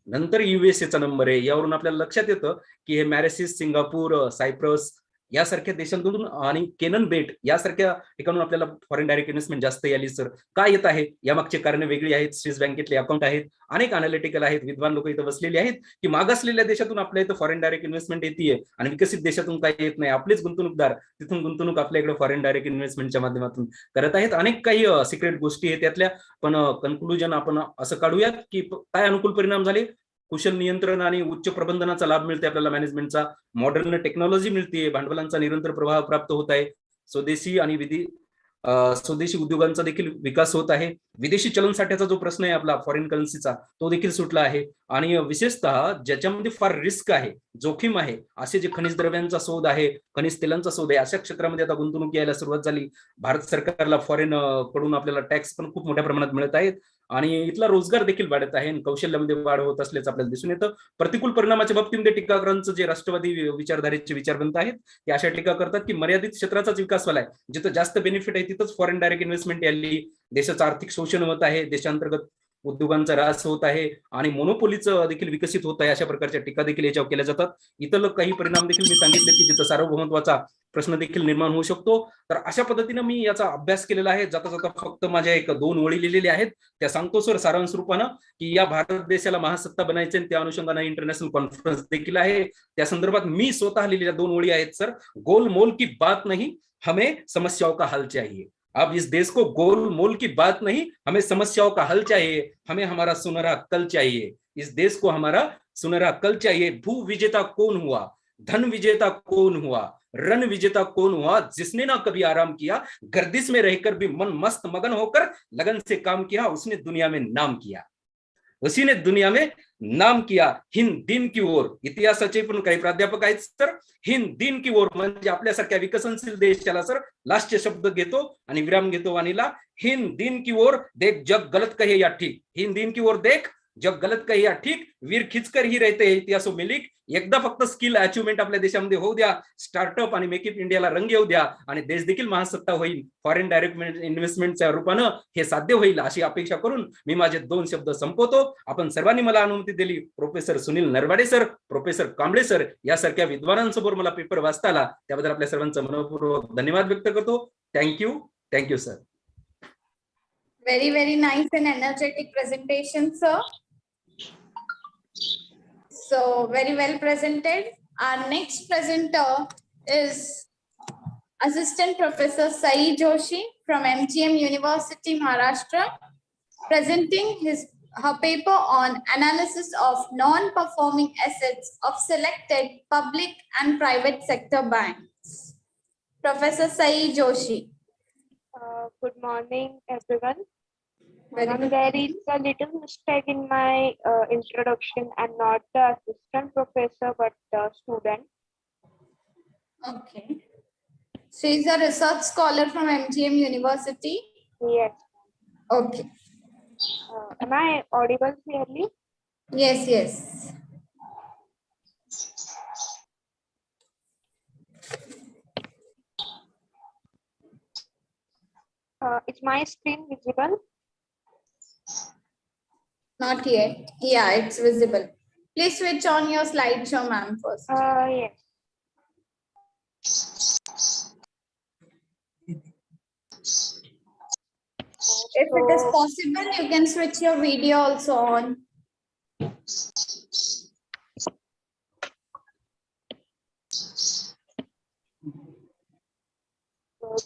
नंतर USA चा नंबर आहे. यावरून आपल्याला लक्षात येतं की हे मॅरेसिस, सिंगापूर, सायप्रस यासारख्या देशांतून आणि केनन बेट यासारख्या ठिकाणून आपल्याला फॉरेन डायरेक्ट इन्व्हेस्टमेंट जास्त आली. सर काय येत आहे यामागचे कारण वेगळी आहेत. स्विस बँकेतले अकाउंट आहेत, अनेक अनालिटिकल आहेत, विद्वान लोक इथं बसलेले आहेत की मागासलेल्या देशातून आपल्या इथं फॉरेन डायरेक्ट इन्व्हेस्टमेंट येते आणि विकसित देशातून काही येत नाही. आपलेच गुंतवणूकदार तिथून गुंतवणूक आपल्या इकडे फॉरेन डायरेक्ट इन्व्हेस्टमेंटच्या माध्यमातून करत आहेत. अनेक काही सिक्रेट गोष्टी आहेत त्यातल्या, पण कन्क्लुजन आपण असं काढूयात की काय अनुकूल परिणाम झाले. कुशल नियंत्रण आणि उच्च प्रबंधनाचा लाभ मिळते आपल्याला, मॅनेजमेंटचा, मॉडर्न टेक्नॉलॉजी मिळते, भांडवलांचा निरंतर प्रवाह प्राप्त होत आहे, स्वदेशी आणि स्वदेशी उद्योगांचा देखील विकास होत आहे. विदेशी चलन साठ्याचा जो प्रश्न आहे आपला फॉरेन करन्सीचा तो देखील सुटला आहे. आणि विशेषतः ज्याच्यामध्ये फार रिस्क आहे, जोखीम आहे, असे जे खनिज द्रव्यांचा शोध आहे, खनिज तेलांचा शोध आहे, अशा क्षेत्रामध्ये आता गुंतवणूक यायला सुरुवात झाली. भारत सरकारला फॉरेन कडून आपल्याला टॅक्स पण खूप मोठ्या प्रमाणात मिळत आहेत आणि इथला रोजगार देखील वाढत आहे आणि कौशल्यामध्ये वाढ होत असल्याचं आपल्याला दिसून येतं. प्रतिकूल परिणामाच्या बाबतीमध्ये टीकाकारांचं जे राष्ट्रवादी विचारधारेचे विचारवंत आहेत ते अशा टीका करतात की मर्यादित क्षेत्राचाच विकास व्हायलाय, जिथं जास्त बेनिफिट आहे तिथंच फॉरेन डायरेक्ट इन्व्हेस्टमेंट आली, देशाचं आर्थिक शोषण होत आहे, देशांतर्गत उद्योगांचा ऱ्हास होत आहे आणि मोनोपोलीचं देखील विकसित होत आहे, अशा प्रकारच्या टीका देखील याच्यावर केल्या जातात. इतर काही परिणाम देखील मी सांगितले की जिथं सार्वभौमत्वाचा प्रश्न देखील निर्माण होऊ शकतो. तर अशा पद्धतीने मी याचा अभ्यास केलेला आहे. जाता जाता फक्त माझ्या एक 2 ओळी लिहिलेल्या आहेत, त्या सांगतो सर सारांश रूपानं की या भारत देशाला महासत्ता बनायचे आणि त्या अनुषंगाने इंटरनॅशनल कॉन्फरन्स देखील आहे. त्या संदर्भात मी स्वतः लिहिलेल्या 2 ओळी आहेत सर. गोलमोल की बात नहीं, हमें समस्याओं का हल चाहिए. अब इस देश को गोलमोल की बात नहीं, हमें समस्याओं का हल चाहिए, हमें हमारा सुनहरा कल चाहिए. इस देश को हमारा सुनहरा कल चाहिए. भू विजेता कौन हुआ, धन विजेता कौन हुआ, रण विजेता कौन हुआ, जिसने ना कभी आराम किया, गर्दिश में रहकर भी मन मस्त मगन होकर लगन से काम किया, उसने दुनिया में नाम किया, उसी ने दुनिया में नाम किया. हिंद दिन की ओर, इतिहासाचे पण काही प्राध्यापक आहेत सर. हिंद दिन की ओर म्हणजे आपल्यासारख्या विकसनशील देशाला सर लास्टचे शब्द घेतो आणि विराम घेतो वाणीला. हिंद दिन की ओर देख, जग गलत कहे या ठीक, हिंद दिन की ओर देख, जग गलत कहे या ठीक, वीर खिचकर ही रहते हैं इतिहासों में लिख. एकदा फक्त स्किल अचिव्हमेंट आपल्या देशामध्ये होऊ द्या, स्टार्टअप आणि मेक इन इंडियाला रंग येऊ द्या आणि देश देखील महासत्ता होईल, फॉरेन डायरेक्ट इन्व्हेस्टमेंटच्या रूपानं हे साध्य होईल अशी अपेक्षा करून मी माझे 2 शब्द संपवतो. आपण सर्वांनी मला अनुमती दिली. Professor Sunil Narwade sir, professor Kamble sir यासारख्या विद्वानांसमोर मला पेपर वाचता आला, त्याबद्दल आपल्या सर्वांचं मनपूर्वक धन्यवाद व्यक्त करतो. Thank you sir. Very nice and energetic presentation, sir. So very well presented. Our next presenter is Assistant Professor Sai Joshi from MGM University, Maharashtra, presenting her paper on analysis of non-performing assets of selected public and private sector banks. Professor Sai Joshi. Good morning, everyone. Very good. There is a little mistake in my introduction. I'm not the assistant professor, but the student. Okay. She is a research scholar from MGM University. Yes. Okay. Am I audible clearly? Yes. Is my screen visible? Not yet. Yeah, it's visible. Please switch on your slideshow, ma'am, first. Yes. If it is possible, you can switch your video also on.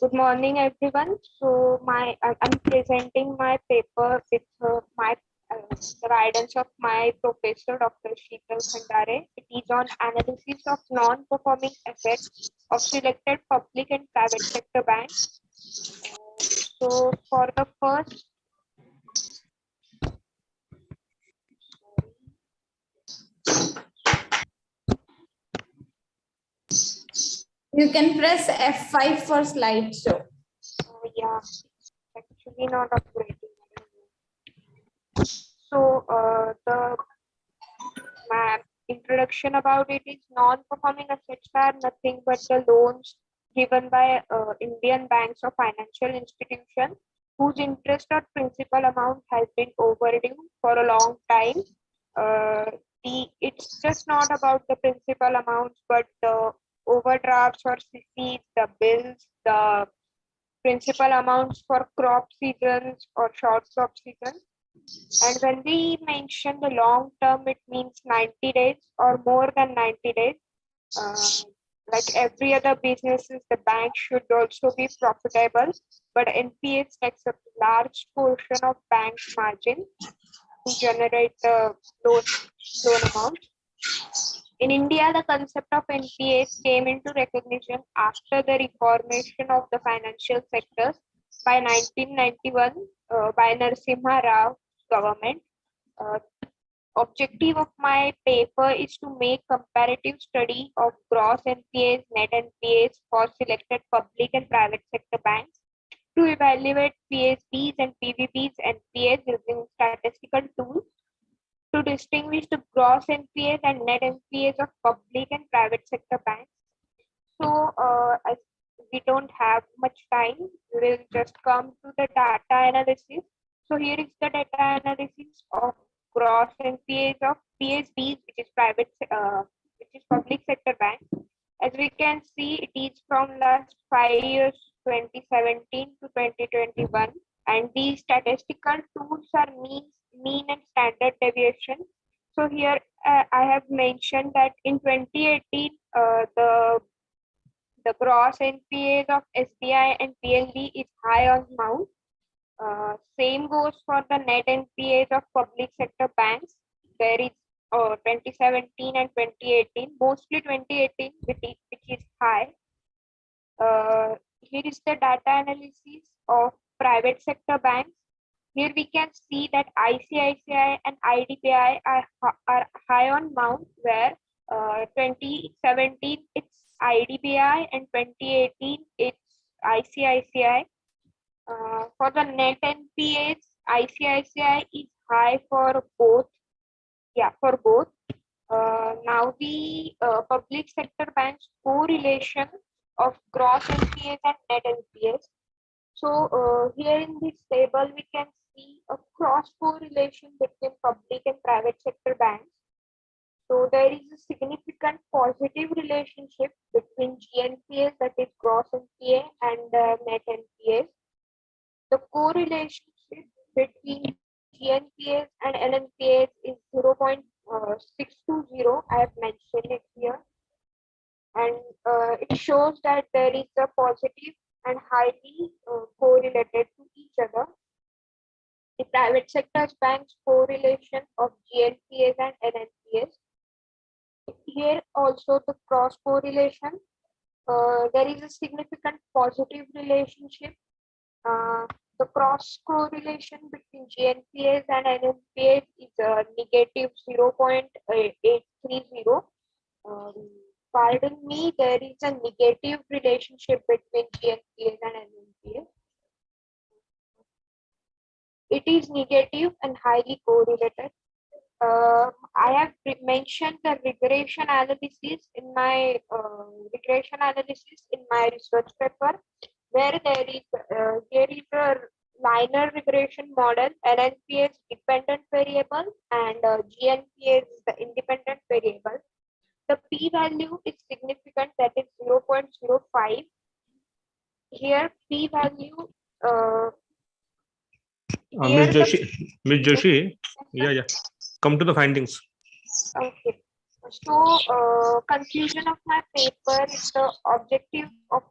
Good morning, everyone. So I'm presenting my paper with the guidance of my professor, Dr. Sheetal Khandare. It is on analysis of non-performing assets of selected public and private sector banks. So for the first, You can press F5 for slideshow. Yeah, actually not operating. So my introduction about it is non-performing assets are nothing but the loans given by Indian banks or financial institutions whose interest or principal amount has been overdue for a long time. It's just not about the principal amounts, but the overdrafts or CCs, the bills, the principal amounts for crop seasons or short crop seasons. And when we mention the long term, it means 90 days or more than 90 days. Like every other businesses, the bank should also be profitable, but NPAs takes a large portion of bank's margin to generate the loan amount. In India, the concept of NPAs came into recognition after the reformation of the financial sectors by 1991 by Narasimha Rao's government. Objective of my paper is to make comparative study of gross NPAs, net NPAs for selected public and private sector banks to evaluate PSBs and PVBs and NPAs using statistical tools to distinguish the gross NPAs and net NPAs of public and private sector banks. So, as we don't have much time, we will just come to the data analysis. So here is the data analysis of gross NPAs of PSBs, which is public sector banks. As we can see, it is from last 5 years, 2017 to 2021, and these statistical tools are mean and standard deviation. So here I have mentioned that in 2018, the gross NPAs of SBI and PNB is high on mount. Same goes for the net NPAs of public sector banks. There is 2017 and 2018, mostly 2018, which is high. Here is the data analysis of private sector banks. Here we can see that ICICI and IDBI are high on mount, where 2017 it's IDBI and 2018 it's ICICI. For the net NPAs, ICICI is high for both. Yeah, for both. Now the public sector banks correlation of gross NPAs and net NPAs. So here in this table we can see a cross correlation between public and private sector banks. So there is a significant positive relationship between GNPAs, that is gross NPA, and net NPAs. The correlationship between GNPAs and LNPAs is 0.620. I have mentioned it here. And it shows that there is a positive and highly correlated to each other. The private sector banks correlation of GNPAs and LNPAs. Here also the cross correlation. There is a significant positive relationship. The cross correlation between GNPAs and NNPAs is negative 0.830. Pardon me, there is a negative relationship between GNPAs and NNPAs. It is negative and highly correlated. I have mentioned the regression analysis in my research paper, where there is a linear regression model. LNPA is dependent variable and GNPA is the independent variable. The p-value is significant, that is 0.05. Here p-value. Ms. Joshi, yeah. Come to the findings. Okay. So, conclusion of my paper is the objective of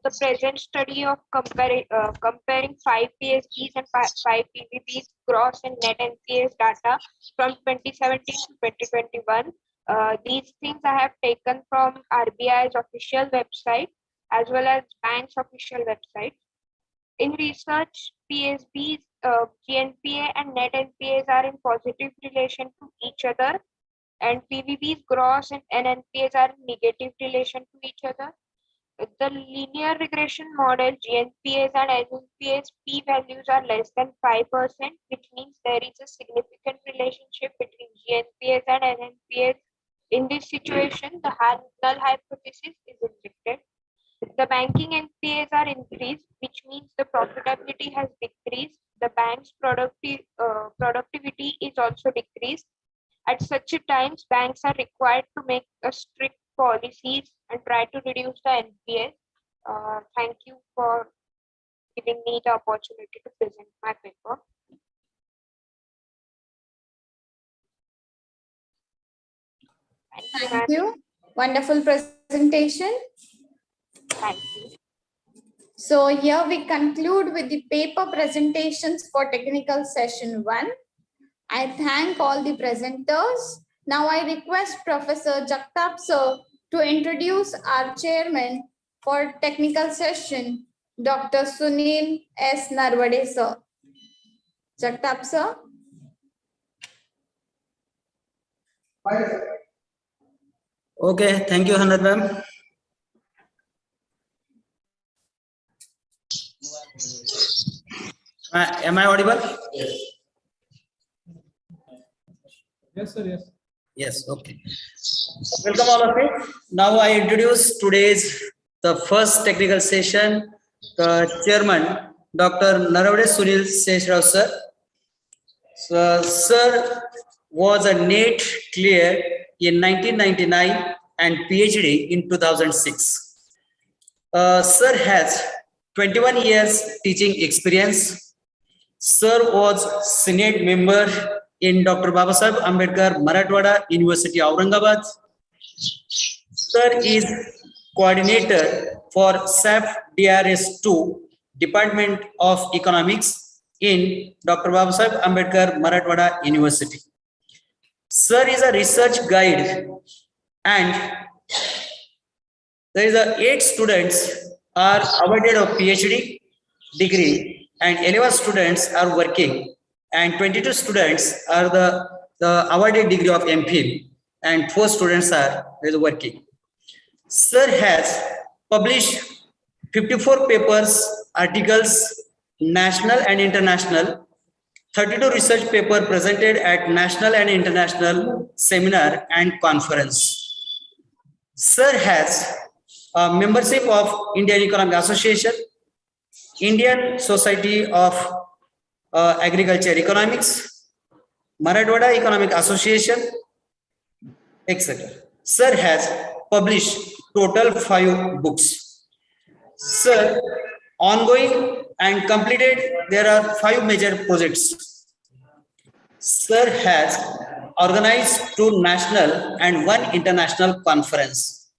the present study of comparing 5 PSBs and 5 PVBs gross and net NPAs data from 2017 to 2021. These things I have taken from RBI's official website as well as bank's official website. In research, PSBs, GNPA and net NPAs are in positive relation to each other, and PVBs gross and NNPAs are in negative relation to each other. The linear regression model, GNPAs and NNPAs p-values are less than 5%, which means there is a significant relationship between GNPAs and NNPAs. In this situation, the null hypothesis is rejected. The banking NPAs are increased, which means the profitability has decreased. The bank's productivity is also decreased. At such times, banks are required to make strict policies and try to reduce the NPAs. Thank you for giving me the opportunity to present my paper. Thank you. Wonderful presentation. Thank you. So here we conclude with the paper presentations for technical session 1. I thank all the presenters. Now I request Professor Jagtap sir to introduce our chairman for technical session, Dr. Sunil S. Narwade sir. Jagtap sir. Okay, thank you, Hanad ma'am. Am I audible? Yes, sir. Yes. Yes, okay. Welcome all of you. Now I introduce the first technical session, the chairman, Dr. Naravade Sunil Seshrao sir. So, sir was a NET clear in 1999 and PhD in 2006. Sir has 21 years teaching experience. Sir was Senate member in Dr. Babasaheb Ambedkar Marathwada University, Aurangabad. Sir is coordinator for SAF DRS2 Department of Economics in Dr. Babasaheb Ambedkar Marathwada University. Sir is a research guide and there is 8 students are awarded a PhD degree and 11 students are working and 22 students are the awarded degree of MPhil and 4 students are working. Sir has published 54 papers, articles, national and international, 32 research papers presented at national and international seminar and conference. Sir has a membership of Indian Economic Association, Indian Society of Agriculture Economics, Marathwada Economic Association, etc. Sir has published total 5 books. Sir, ongoing and completed, there are 5 major projects. Sir has organized 2 national and 1 international conference.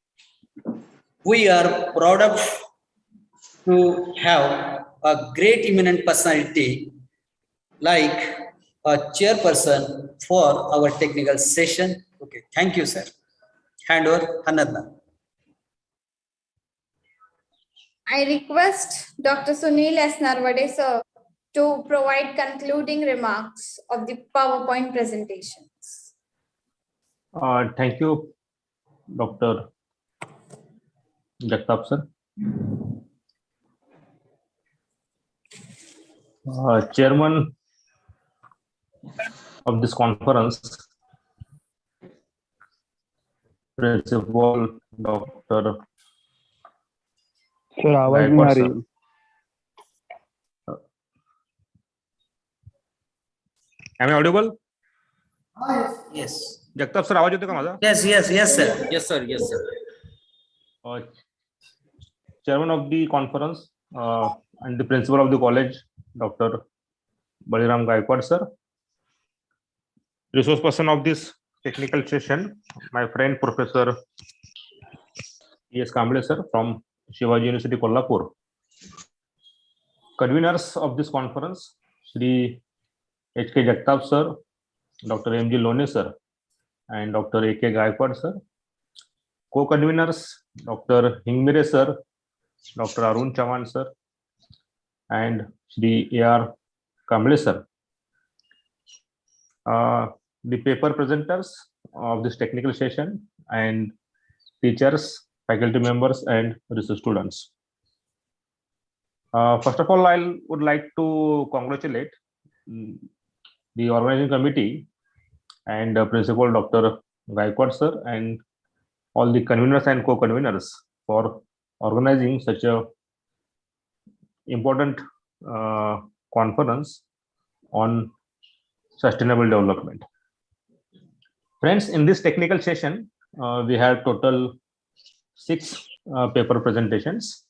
We are proud of to have a great eminent personality like a chairperson for our technical session. Okay, thank you, sir. Hand over, Hanadna. I request Dr. Sunil S. Narvade sir to provide concluding remarks of the PowerPoint presentations. Thank you, Dr. Jagtap sir. Chairman of this conference, Principal Dr. Sir आवाज नहीं आ रही. Am I audible? Yes. Jagtap sir, आवाज येतो का माझा? Yes, sir. Yes, sir. Chairman of the conference and the principal of the college, Dr. Baliram Gaikwad sir. Resource person of this technical session, my friend Professor E.S. Kamble sir from Shivaji University, Kolhapur. Conveners of this conference, Shri H.K. Jagtap sir, Dr. M.G. Lone sir, and Dr. A.K. Gaikwad sir. Co-conveners, Dr. Hingmire sir, Dr. Arun Chavan sir, and Shri A.R. Kamble sir. The paper presenters of this technical session and teachers, faculty members, and research students. First of all, I would like to congratulate the organizing committee and Principal Dr. Gaikwad sir and all the conveners and co-conveners for organizing such a important conference on sustainable development. Friends, in this technical session, we had total 6 paper presentations.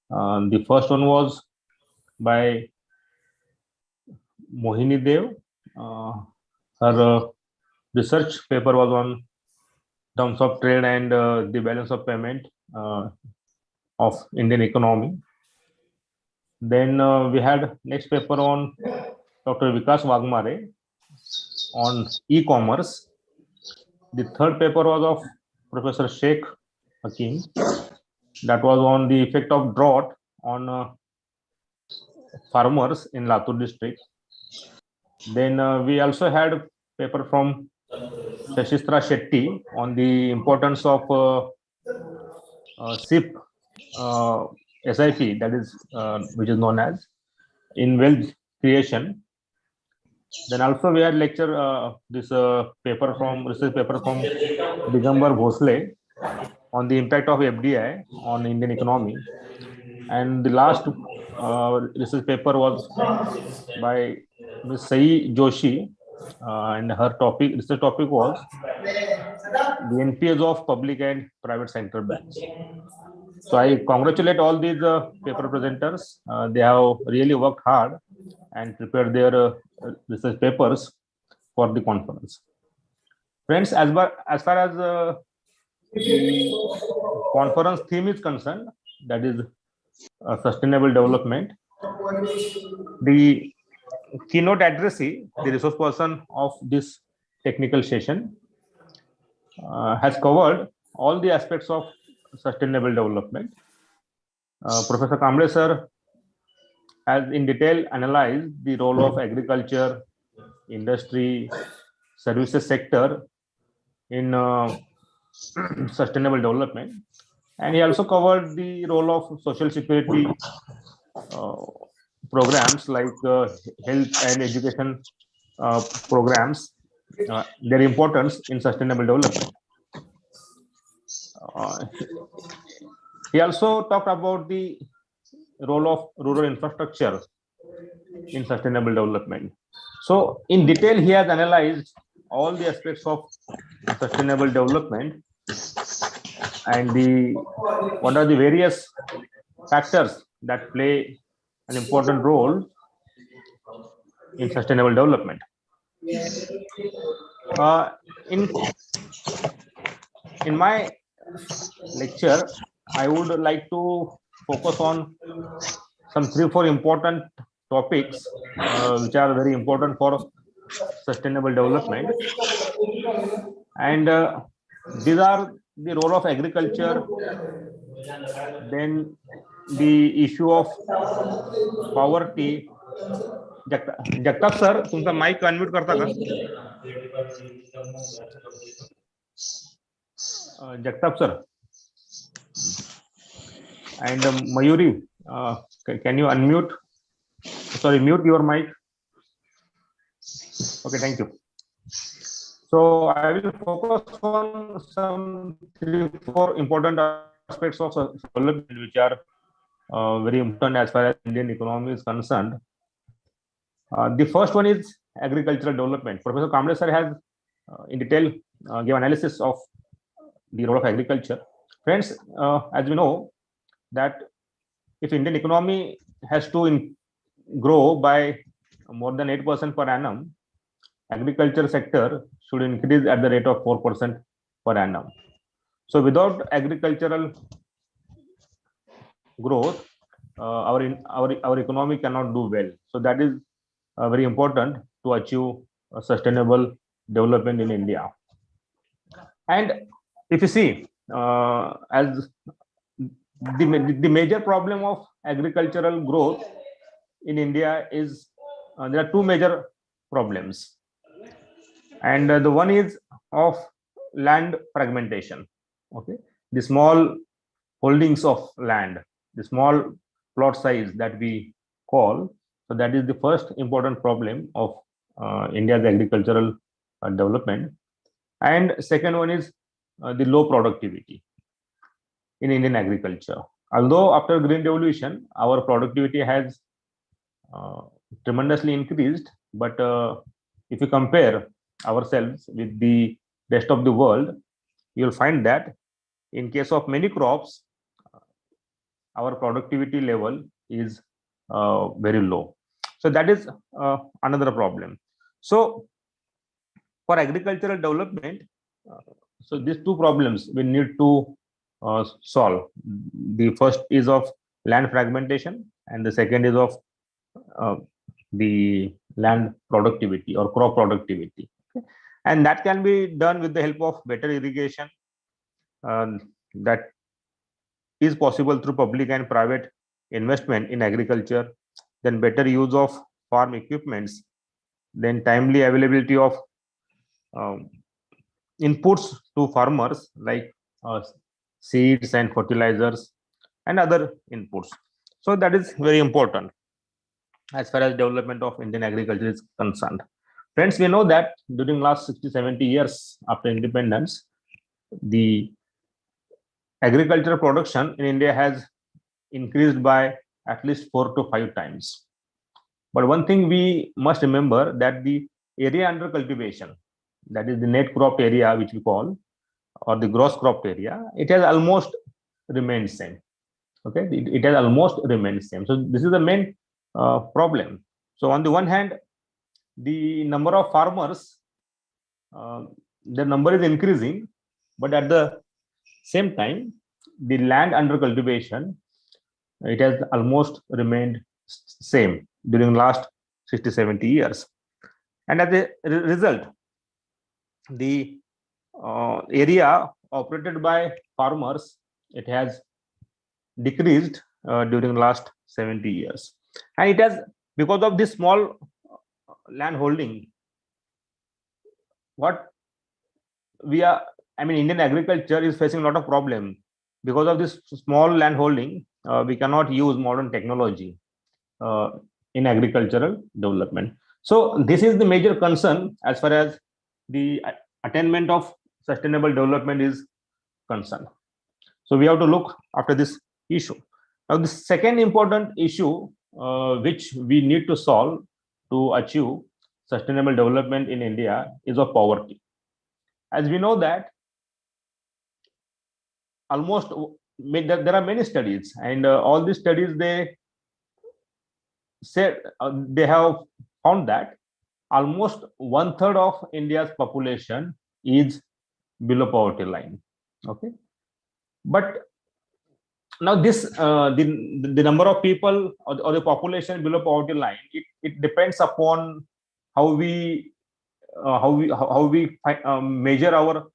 The first one was by Mohini Dev. Her research paper was on terms of trade and the balance of payment of Indian economy. Then we had next paper on Dr. Vikas Wagmare on e-commerce. The third paper was of Professor Sheikh Hakim. That was on the effect of drought on farmers in Latur district. Then we also had paper from Shashistra Shetty on the importance of SIP, SIP, that is which is known as in wealth creation. Then also we had lecture this research paper from Digambar Bhosle on the impact of FDI on Indian economy. And the last research paper was by Ms. Sai Joshi, and her research topic was the NPS of public and private sector banks. So I congratulate all these paper presenters. They have really worked hard and prepared their research papers for the conference. Friends, as far as the conference theme is concerned, that is sustainable development, the keynote addressee, the resource person of this technical session, has covered all the aspects of sustainable development. Professor Kamble sir has in detail analyzed the role of agriculture, industry, services sector in sustainable development, and he also covered the role of social security programs like health and education programs, their importance in sustainable development. He also talked about the role of rural infrastructure in sustainable development. So in detail, he has analyzed all the aspects of sustainable development and what are the various factors that play an important role in sustainable development. In my lecture, I would like to focus on some 3-4 important topics which are very important for sustainable development, and these are the role of agriculture, then the issue of poverty. Jagtap sir, तुमचा mic unmute करता का? Jagtap sir and Mayuri, can you unmute? Sorry, mute your mic. Okay, thank you. So I will focus on some 3-4 important aspects of development which are very important as far as Indian economy is concerned. The first one is agricultural development. Professor Kamble sir has in detail give analysis of the role of agriculture. Friends, as we know that if Indian economy has to grow by more than 8% per annum, agriculture sector should increase at the rate of 4% per annum. So without agricultural growth, our economy cannot do well. So that is very important to achieve a sustainable development in India. And if you see, as the major problem of agricultural growth in India is there are two major problems, and the one is of land fragmentation. Okay, the small holdings of land, the small plot size that we call. So that is the first important problem of India's agricultural development. And second one is the low productivity in Indian agriculture. Although after Green Revolution, our productivity has tremendously increased, but if you compare ourselves with the rest of the world, you'll find that in case of many crops, our productivity level is very low. So that is another problem. So for agricultural development, so these two problems we need to solve. The first is of land fragmentation, and the second is of the land productivity or crop productivity. Okay? And that can be done with the help of better irrigation. That is possible through public and private investment in agriculture, then better use of farm equipments, then timely availability of inputs to farmers like seeds and fertilizers and other inputs. So that is very important. as far as development of Indian agriculture is concerned. Friends, we know that during last 60, 70 years after independence, the agricultural production in India has increased by at least 4 to 5 times. But one thing we must remember, that the area under cultivation, that is the net cropped area which we call, or the gross cropped area, it has almost remained same. Okay, it has almost remained same. So this is the main problem. So on the one hand, the number of farmers, the number is increasing, but at the same time, the land under cultivation, it has almost remained same during last 60, 70 years. And as a result, the area operated by farmers, it has decreased during last 70 years. And it has, because of this small land holding, what we are, I mean, Indian agriculture is facing a lot of problem. Because of this small land holding, we cannot use modern technology in agricultural development. So this is the major concern as far as the attainment of sustainable development is concerned. So we have to look after this issue. Now, the second important issue which we need to solve to achieve sustainable development in India is of poverty. As we know that almost there are many studies, and all these studies, they say they have found that almost 1/3 of India's population is below poverty line. Okay, but now this the number of people or the population below poverty line, it depends upon how we measure our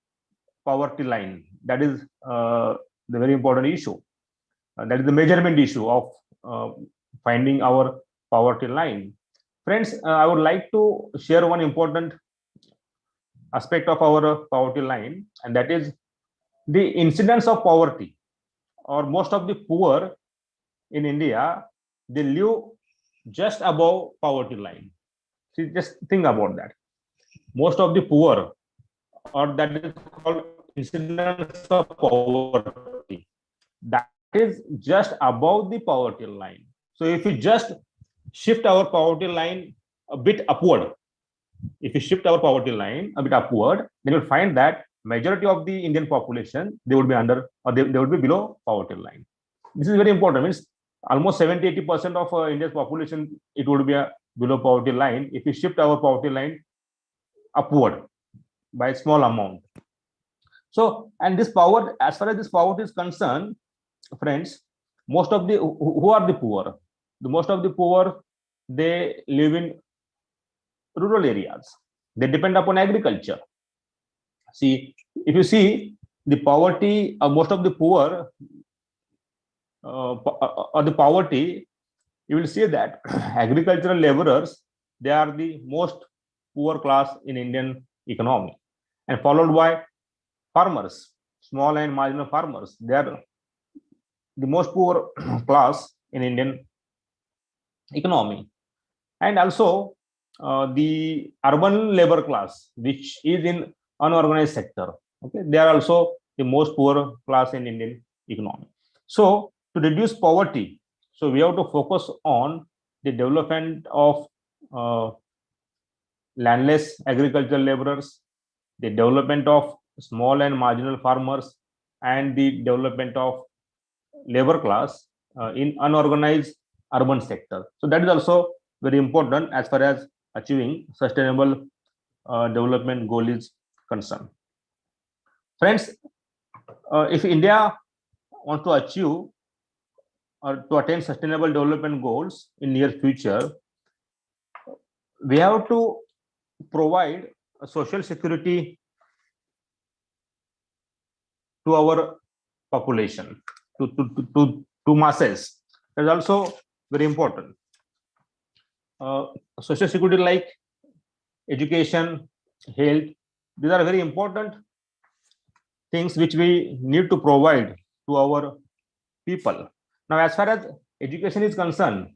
poverty line. That is the very important issue. That is the measurement issue of finding our poverty line. Friends, I would like to share one important aspect of our poverty line, and that is the incidence of poverty, or most of the poor in India, they live just above poverty line. See, just think about that. Most of the poor, or that is called incidence of poverty, that is just above the poverty line. So if you just shift our poverty line a bit upward, if you shift our poverty line a bit upward, then you'll find that majority of the Indian population, they would be under, or they would be below poverty line. This is very important. Means almost 70-80% of India's population, it would be below poverty line if we shift our poverty line upward by a small amount. So, and this power, as far as this poverty is concerned, friends, most of the, who are the poor? The most of the poor, they live in rural areas. They depend upon agriculture. See, if you see the poverty, most of the poor, or the poverty, you will see that agricultural laborers, they are the most poor class in Indian economy, and followed by farmers, small and marginal farmers. They are the most poor class in Indian economy. And also the urban labor class, which is in unorganized sector. Okay, they are also the most poor class in Indian economy. So to reduce poverty, so we have to focus on the development of landless agricultural laborers, the development of small and marginal farmers, and the development of labor class in unorganized urban sector. So that is also very important as far as achieving sustainable development goal is concerned. Friends, if India wants to achieve or to attain sustainable development goals in near future, we have to provide a social security to our population, to masses. That is also very important. Social security like education, health, these are very important things which we need to provide to our people. Now, as far as education is concerned,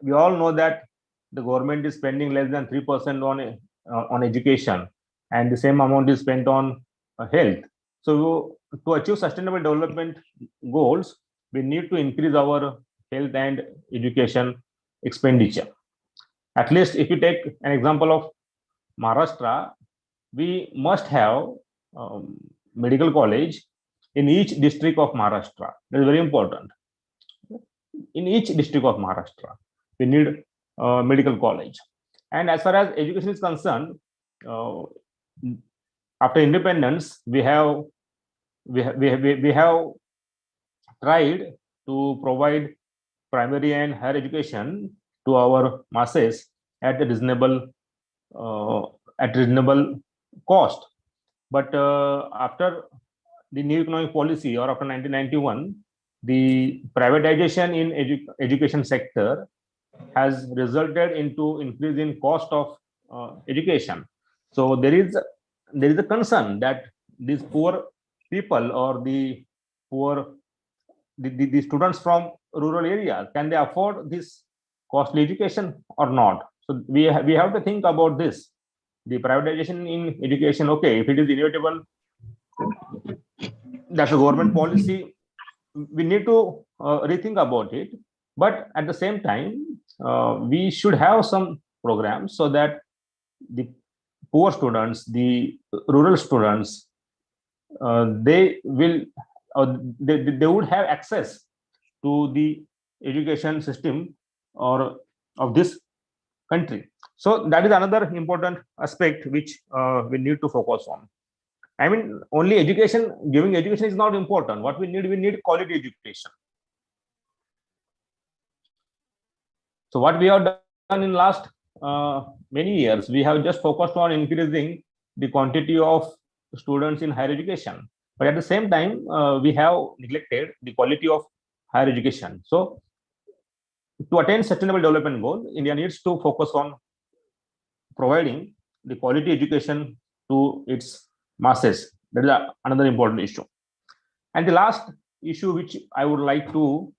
we all know that the government is spending less than 3% on education, and the same amount is spent on health. So to achieve sustainable development goals, we need to increase our health and education expenditure. At least if you take an example of Maharashtra, we must have medical college in each district of Maharashtra. That is very important. In each district of Maharashtra, we need medical college. And as far as education is concerned, after independence, we have tried to provide primary and higher education to our masses at a reasonable cost. But after the new economic policy, or after 1991, the privatization in education sector has resulted into increase in cost of education. So there is a concern that these poor people, or the students from rural areas, can they afford this costly education or not? So we have to think about this. The privatization in education, okay, if it is inevitable, that's a government policy, we need to rethink about it. But at the same time, we should have some programs so that the poor students, the rural students, they would have access to the education system or of this country. So that is another important aspect which we need to focus on. I mean, only education, giving education is not important. What we need quality education. So what we have done in last many years, we have just focused on increasing the quantity of students in higher education. But at the same time, we have neglected the quality of higher education. So to attain sustainable development goal, India needs to focus on providing the quality education to its masses. That is another important issue. And the last issue which I would like to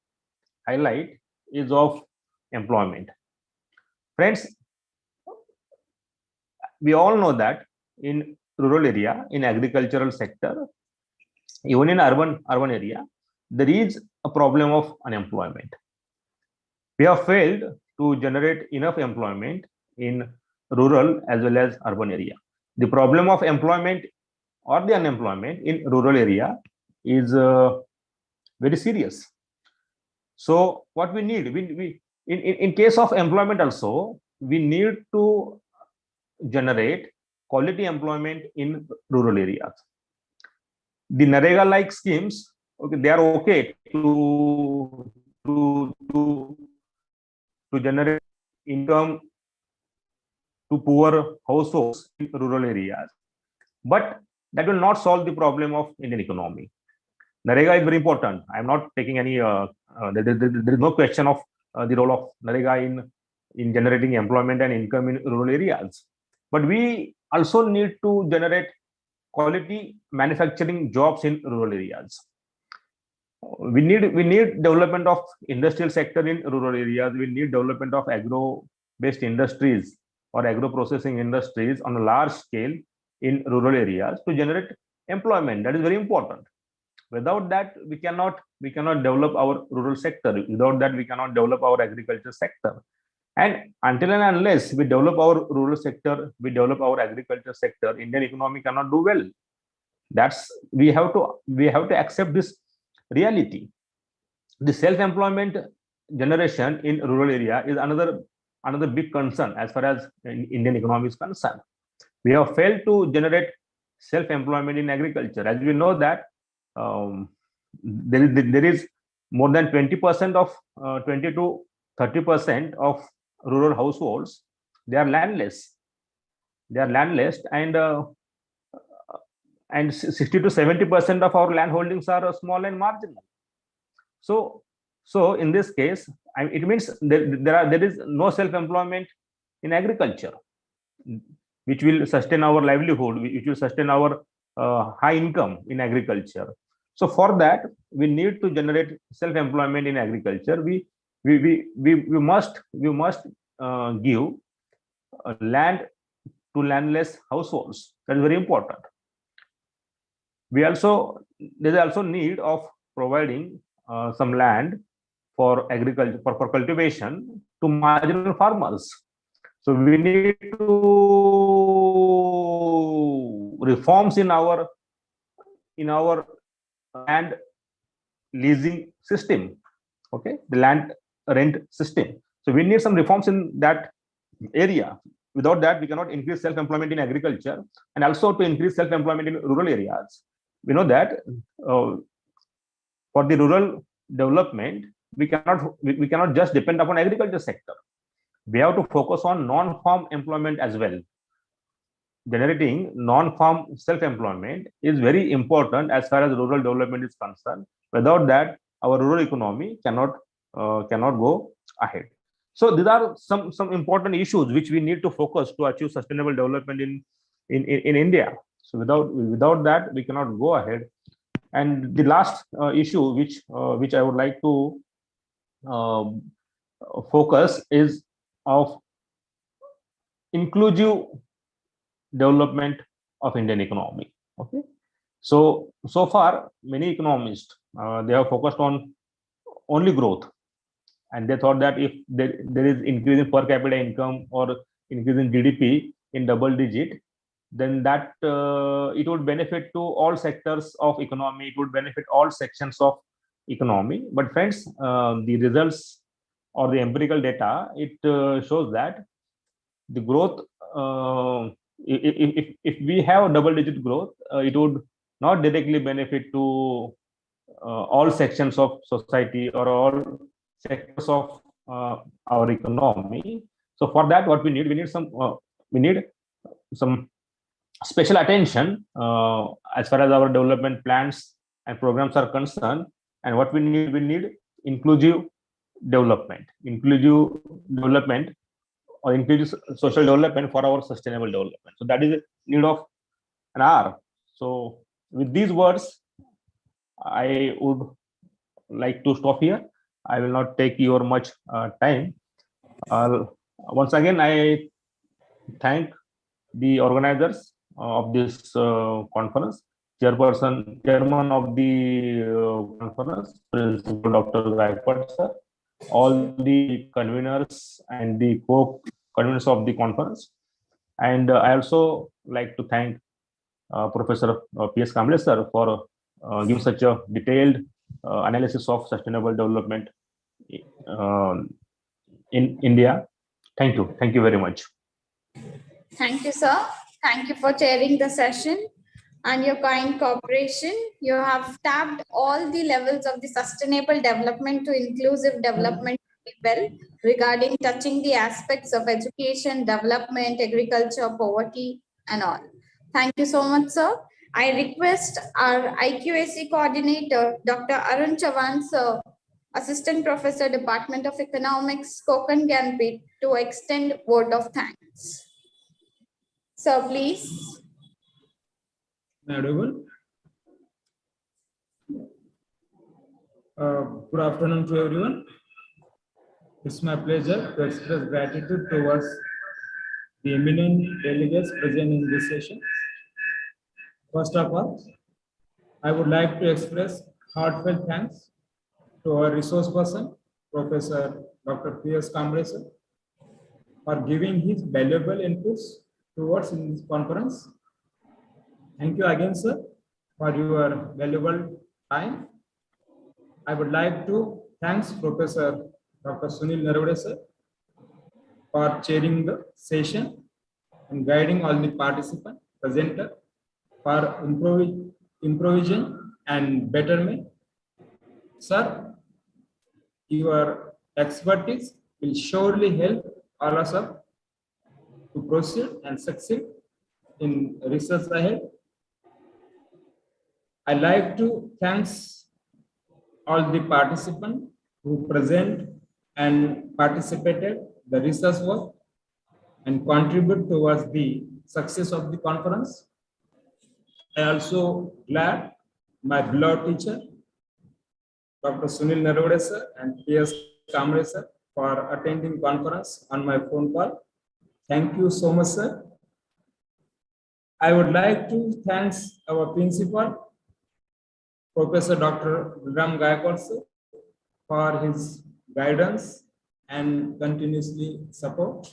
highlight is of employment. Friends, we all know that in rural area, in agricultural sector, even in urban area, there is a problem of unemployment. We have failed to generate enough employment in rural as well as urban area. The problem of employment or the unemployment in rural area is very serious. So what we need, in case of employment also, we need to generate quality employment in rural areas. The NREGA like schemes, okay, they are okay to generate income to poor households in rural areas, but that will not solve the problem of Indian economy. NREGA is very important. I am not taking any. There is no question of the role of NREGA in generating employment and income in rural areas, but we also need to generate quality manufacturing jobs in rural areas. We need development of industrial sector in rural areas. We need development of agro-based industries or agro-processing industries on a large scale in rural areas to generate employment. That is very important. Without that, we cannot develop our rural sector. Without that, we cannot develop our agriculture sector. And until and unless we develop our rural sector, we develop our agriculture sector, Indian economy cannot do well. We have to accept this reality. The self-employment generation in rural area is another big concern as far as Indian economy is concerned. We have failed to generate self-employment in agriculture. As we know that there is more than 20% of 20 to 30% of rural households, they are landless. And 60 to 70% of our land holdings are small and marginal. So in this case, it means there is no self-employment in agriculture, which will sustain our livelihood, which will sustain our high income in agriculture. So for that, we need to generate self-employment in agriculture. We must give land to landless households. That is very important. There's also need of providing some land for agriculture, for cultivation to marginal farmers. So we need to reforms in our land leasing system, okay, the land rent system. So we need some reforms in that area. Without that, we cannot increase self-employment in agriculture, and also to increase self-employment in rural areas. We know that for the rural development, we cannot just depend upon agriculture sector. We have to focus on non-farm employment as well. Generating non-farm self-employment is very important as far as rural development is concerned. Without that, our rural economy cannot go ahead. So these are some important issues which we need to focus to achieve sustainable development in India. So without that, we cannot go ahead. And the last issue which I would like to focus is of inclusive development of Indian economy. Okay, so far many economists they have focused on only growth, and they thought that if there is increase in per capita income or increase in GDP in double digit, then that it would benefit to all sectors of economy, it would benefit all sections of economy. But friends, the results or the empirical data, it shows that the growth, if we have double digit growth, it would not directly benefit to all sections of society or all sectors of our economy. So for that, what we need some special attention as far as our development plans and programs are concerned. And what we need inclusive development or inclusive social development for our sustainable development. So that is a need of an hour. So with these words, I would like to stop here. I will not take your much time. Once again, I thank the organizers of this conference, chairman of the conference, Principal Dr. Gaikwad sir, all the conveners and the co-conveners of the conference. And I also like to thank Professor P.S. Kamble sir for giving such a detailed analysis of sustainable development in India. Thank you. Thank you very much. Thank you, sir. Thank you for chairing the session and your kind cooperation. You have tapped all the levels of the sustainable development to inclusive development well regarding touching the aspects of education, development, agriculture, poverty, and all. Thank you so much, sir. I request our IQAC coordinator, Dr. Arun Chavan, sir, Assistant Professor, Department of Economics, KONKAN GYANPEETH, to extend word of thanks. Sir, please. Audible? Good afternoon to everyone. It's my pleasure to express gratitude towards the eminent delegates present in this session. First of all, I would like to express heartfelt thanks to our resource person, Professor Dr. P.S. Kamble sir, for giving his valuable inputs towards in this conference. Thank you again, sir, for your valuable time. I would like to thank Professor Dr. Sunil Naravade sir for chairing the session and guiding all the participants, presenter, for improvisation and betterment. Sir, your expertise will surely help all of us to proceed and succeed in research ahead. I'd like to thank all the participants who present and participated the research work and contribute towards the success of the conference. I also glad my beloved teacher, Dr. Sunil Naravade sir and P.S. Kamble sir, for attending conference on my phone call. Thank you so much, sir. I would like to thank our principal, Professor Dr. Ram Gaikwad, sir, for his guidance and continuously support.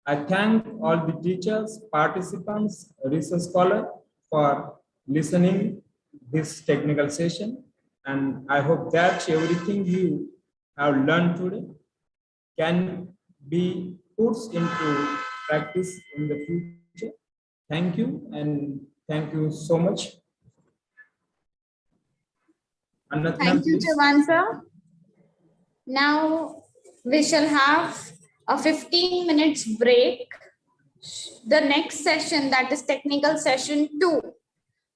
I thank all the teachers, participants, research scholars for listening this technical session. And I hope that everything you have learned today can be put into practice in the future. Thank you, and thank you so much. Anat ma'am, Thank you, please. Chavan sir. Now we shall have a 15 minutes break. The next session, that is technical session 2,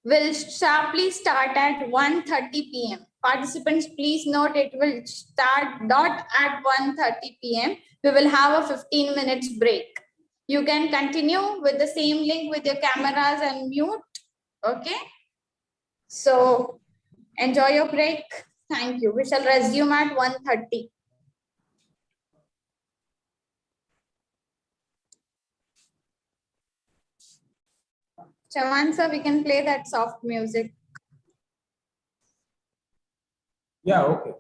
will sharply start at 1:30 p.m. Participants, please note it will start not at 1:30 p.m. We will have a 15 minutes break. You can continue with the same link with your cameras and mute. Okay. So enjoy your break. Thank you. We shall resume at 1:30. Chavan sir, we can play that soft music. Yeah, okay.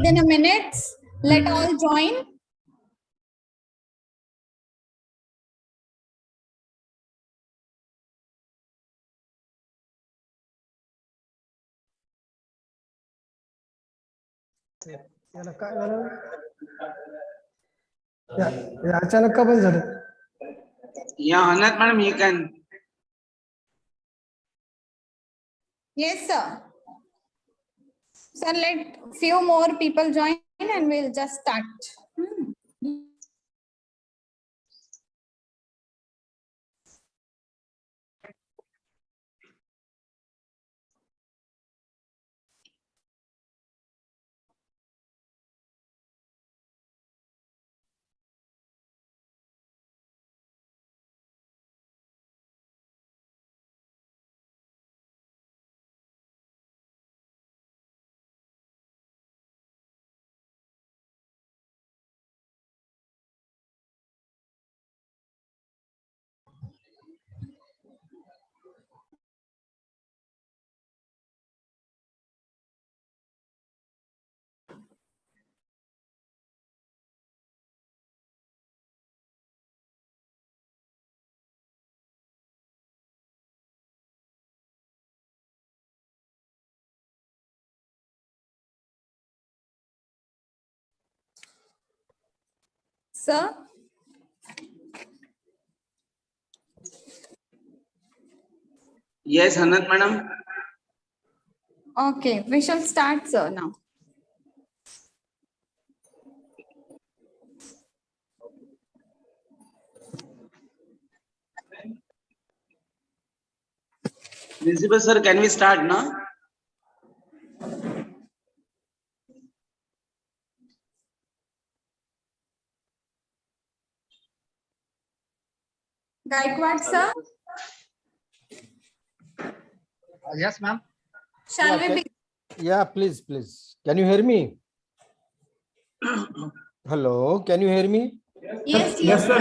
within a minute. Let all join. याला काय झालं या अचानक का बंद झालं Yeah, Anat madam, you can. Yes, sir. Sir, let few more people join and we'll just start. Sir? Yes, Anat madam. Okay, we shall start, sir, now. Principal sir, can we start now? Gaikwad, sir? yes ma'am Shall we begin? yeah please can you hear me hello can you hear me Yes, yes, sir.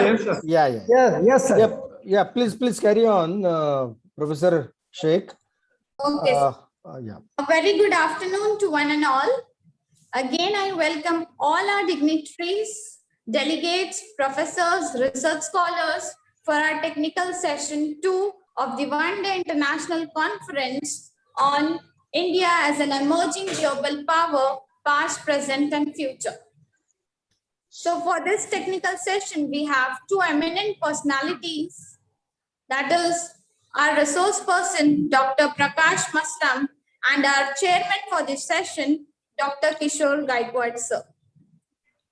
yes sir yeah please carry on Professor Sheikh Okay, sir. yeah A very good afternoon to one and all. Again, I welcome all our dignitaries, delegates, professors, research scholars for our technical session 2 of the one-day international conference on India as an emerging global power, past, present, and future. So for this technical session, we have two eminent personalities, that is our resource person, Dr. Prakash Masram, and our chairman for this session, Dr. Kishore Gaikwad, sir.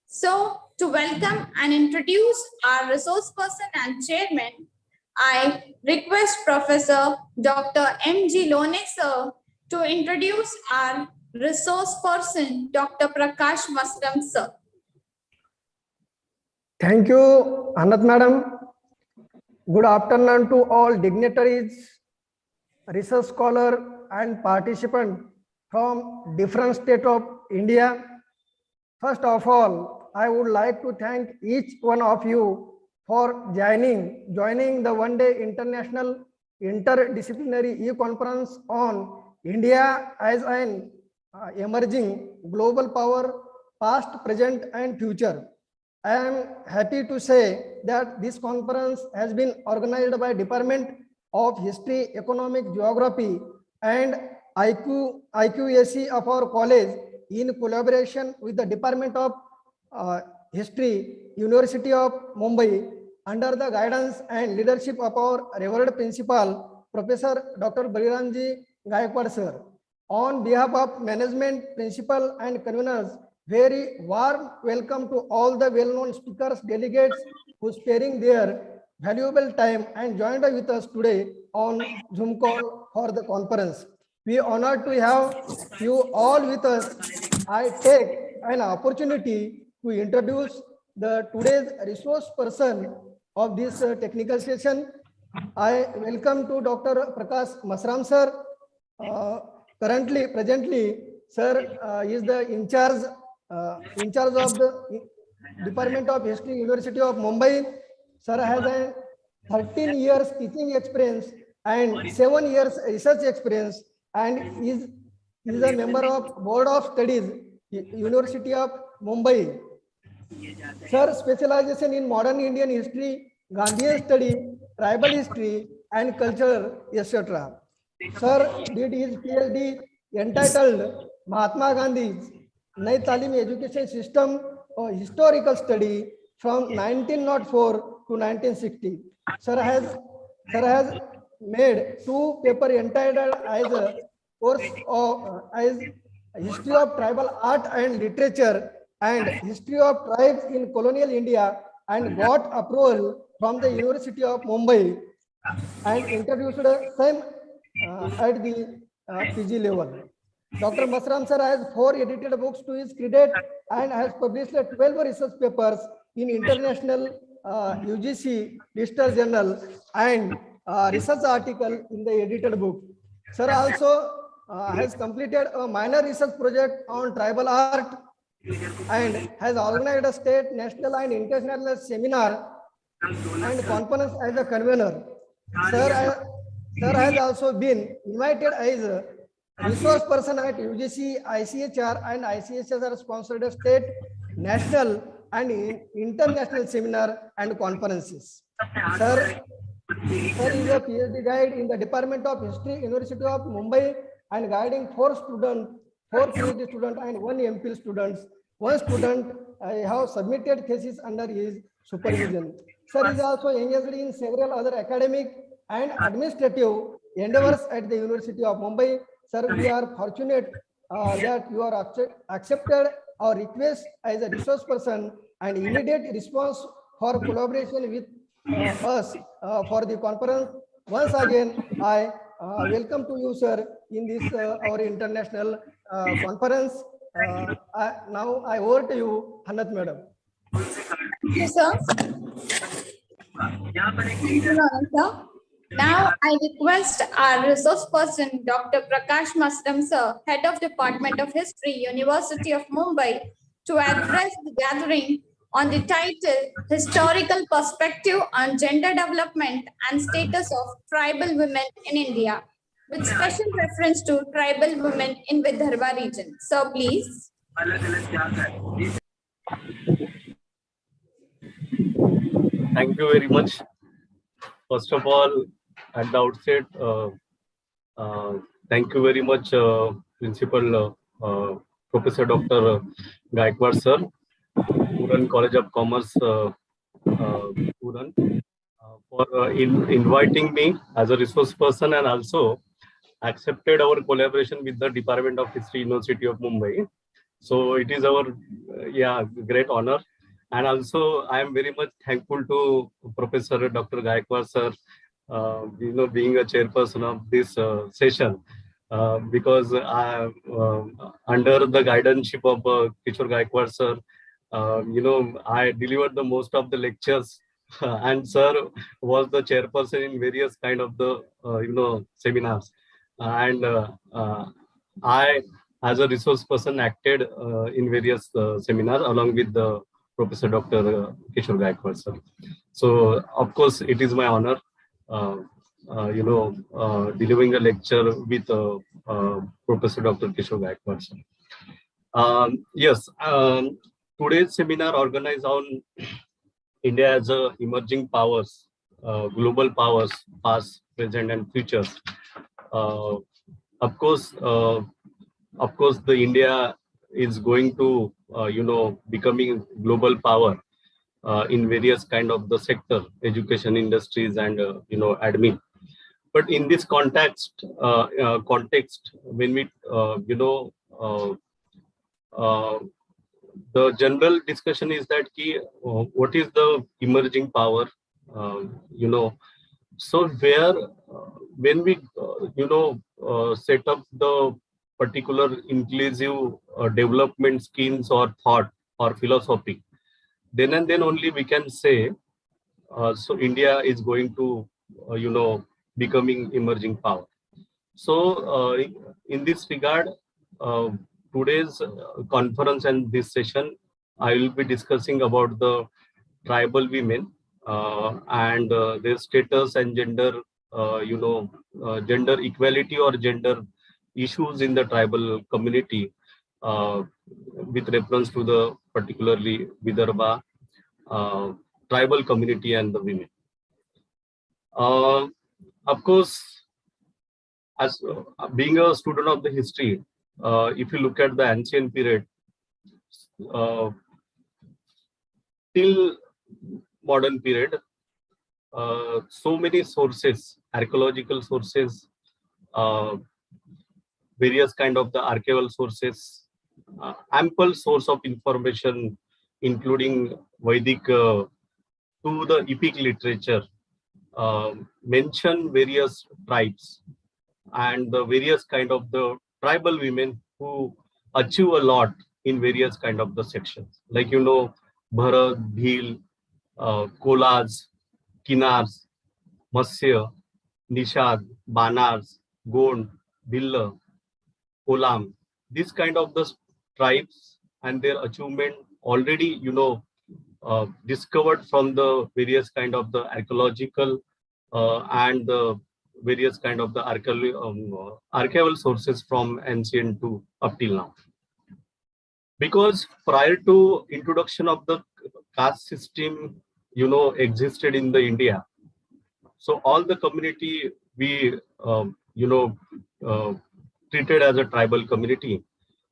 So to welcome and introduce our resource person and chairman, I request Professor Dr. M.G. Lone, sir, to introduce our resource person, Dr. Prakash Masram, sir. thank you Anat madam. Good afternoon to all dignitaries, research scholar and participant from different states of India. First of all, I would like to thank each one of you for joining the one-day international interdisciplinary e-conference on India as an emerging global power, past, present, and future. I am happy to say that this conference has been organized by Department of History, Economic Geography, and IQAC of our college in collaboration with the Department of History, University of Mumbai, under the guidance and leadership of our revered principal, Professor Dr. Baliramji Gaikwad sir. On behalf of management, principal, and conveners, very warm welcome to all the well-known speakers, delegates who sparing their valuable time and joined with us today on Zoom call for the conference. We are honored to have you all with us. I take an opportunity to introduce the today's resource person of this technical session. I welcome to Dr. Prakash Masram sir. Presently, sir is the in charge of the Department of History, University of Mumbai. Sir has a 13 years teaching experience and 7 years research experience, and is a member of Board of Studies, University of Mumbai. Sir specialization in modern Indian history, Gandhian study, tribal history and culture, etc. Sir did his PhD entitled Mahatma Gandhi's Nai Talim Education System, a historical study from 1904 to 1960. Sir has made 2 papers entitled as a course of as History of Tribal Art and Literature and History of Tribes in Colonial India, and got approval from the University of Mumbai and introduced same at the PG level. Dr. Masram sir has 4 edited books to his credit and has published 12 research papers in international UGC digital journal and research article in the edited book. Sir also has completed a minor research project on tribal art and has organized a state, national and international seminar and conference as a convener. Sir has also been invited as a resource person at UGC, ICHR and ICHR sponsored state, national and international seminar and conferences. Sir is a PhD guide in the Department of History, University of Mumbai, and guiding 4 students, 4 PhD students and 1 MPhil students. 1 student have submitted thesis under his supervision. Sir is also engaged in several other academic and administrative endeavors at the University of Mumbai. Sir, we are fortunate that you are accepted our request as a resource person and immediate response for collaboration with us for the conference. Once again, I welcome to you, sir, in this our international conference. Now I over to you, Hannat madam. Thank you, sir. Thank you, sir. Now I request our resource person, Dr. Prakash Masram sir, Head of Department of History, University of Mumbai, to address the gathering on the title Historical Perspective on Gender Development and Status of Tribal Women in India, with special reference to tribal women in Vidarbha region. So please. Thank you very much. First of all, at the outset, thank you very much, Principal Professor Dr. Gaikwad sir, Uran College of Commerce, Uran, for inviting me as a resource person and also accepted our collaboration with the Department of History, University of Mumbai. So it is our great honor. And also, I am very much thankful to Professor Dr. Gaikwad sir, being a chairperson of this session, because I, under the guidance of Kishore Gaikwad sir, I delivered the most of the lectures, and sir was the chairperson in various kind of the seminars, and I, as a resource person, acted in various seminars along with the Professor Dr. Kishore Gaikwad sir. So of course it is my honor, delivering a lecture with Professor Dr. Kishore Gaikwad sir. Yes, today's seminar organized on India as a emerging powers, global powers, past, present, and future. Of course, the India is going to, becoming global power in various kind of the sector, education, industries, and admin. But in this context, when we, the general discussion is that what is the emerging power, so where when we set up the particular inclusive development schemes or thought or philosophy, then and then only we can say so India is going to becoming emerging power. So in this regard, today's conference and this session, I will be discussing about the tribal women and their status and gender, gender equality or gender issues in the tribal community with reference to the particularly Vidarbha tribal community and the women. Of course, as being a student of the history, if you look at the ancient period till modern period, so many sources, archaeological sources, various kind of the archival sources, ample source of information, including Vedic to the epic literature, mention various tribes and the various kind of the tribal women who achieve a lot in various kind of the sections, like Bharat, Bhil, Kolas, Kinars, Matsya, Nishad, Banars, Gond, Billa, Kolam. This kind of the tribes and their achievement already discovered from the various kind of the archaeological and the various kind of the archival sources from ancient to up till now. Because prior to introduction of the caste system, existed in the India. So all the community we treated as a tribal community,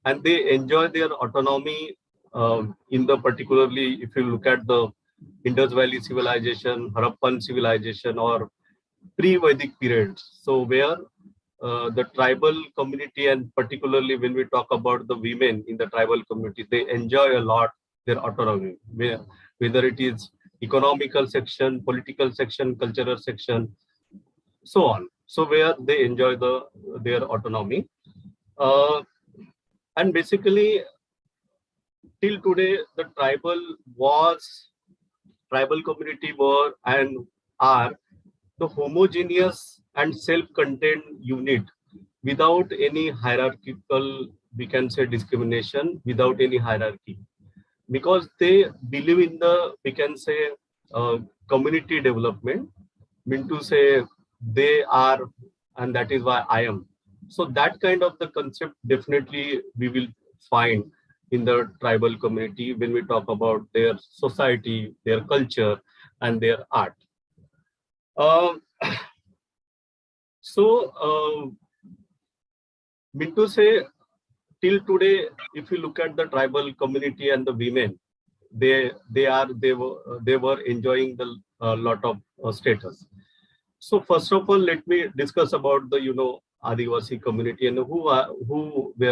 and they enjoy their autonomy in the particularly if you look at the Indus Valley civilization, Harappan civilization, or pre-Vedic periods. So where the tribal community, and particularly when we talk about the women in the tribal community, they enjoy a lot their autonomy, whether it is economical section, political section, cultural section, so on. So where they enjoy their autonomy. And basically, till today, the tribal community were and are the homogeneous and self-contained unit without any hierarchical, we can say, discrimination, without any hierarchy, because they believe in the, we can say, community development, mean to say they are and that is why I am. So that kind of the concept definitely we will find in the tribal community when we talk about their society, their culture, and their art. Mean to say, till today, if you look at the tribal community and the women, they were enjoying the lot of status. So first of all, let me discuss about the Adivasi community and who were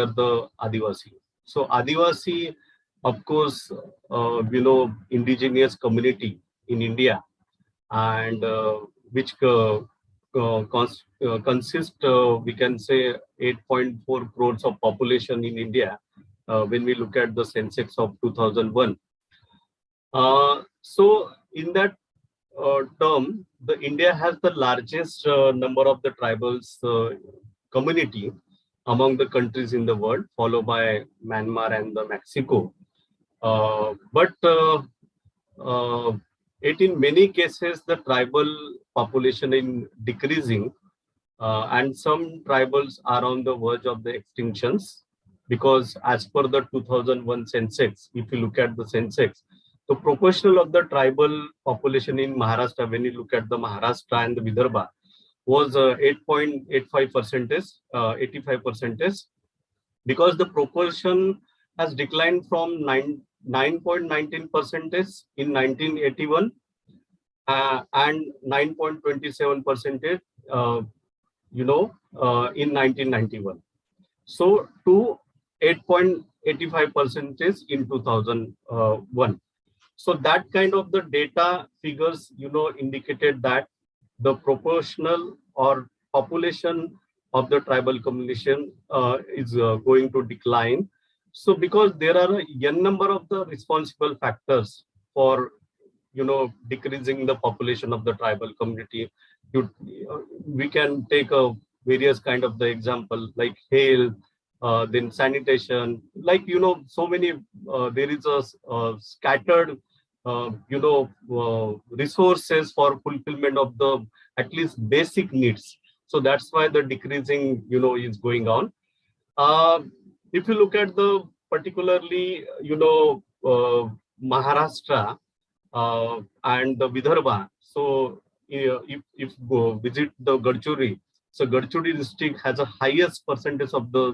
the Adivasi. So Adivasi, of course, indigenous community in India, and which consist, we can say, 8.4 crores of population in India when we look at the census of 2001. So in that term, the India has the largest number of the tribals community among the countries in the world, followed by Myanmar and the Mexico. But in many cases, the tribal population is decreasing, and some tribals are on the verge of the extinctions, because as per the 2001 census, if you look at the census, the proportion of the tribal population in Maharashtra, when you look at the Maharashtra and the Vidarbha, was 8.85%, 85%, because the proportion has declined from 9.19% in 1981 and 9.27%, in 1991. So to 8.85% in 2001. So that kind of the data figures, indicated that the proportional or population of the tribal community is going to decline. So because there are a n number of the responsible factors for decreasing the population of the tribal community, we can take a various kind of the example like health, then sanitation, like so many there is a scattered resources for fulfillment of the at least basic needs. So that's why the decreasing is going on. if you look at the particularly, Maharashtra and the Vidarbha, so if go visit the Gadchuri, so Gadchuri district has a highest percentage of the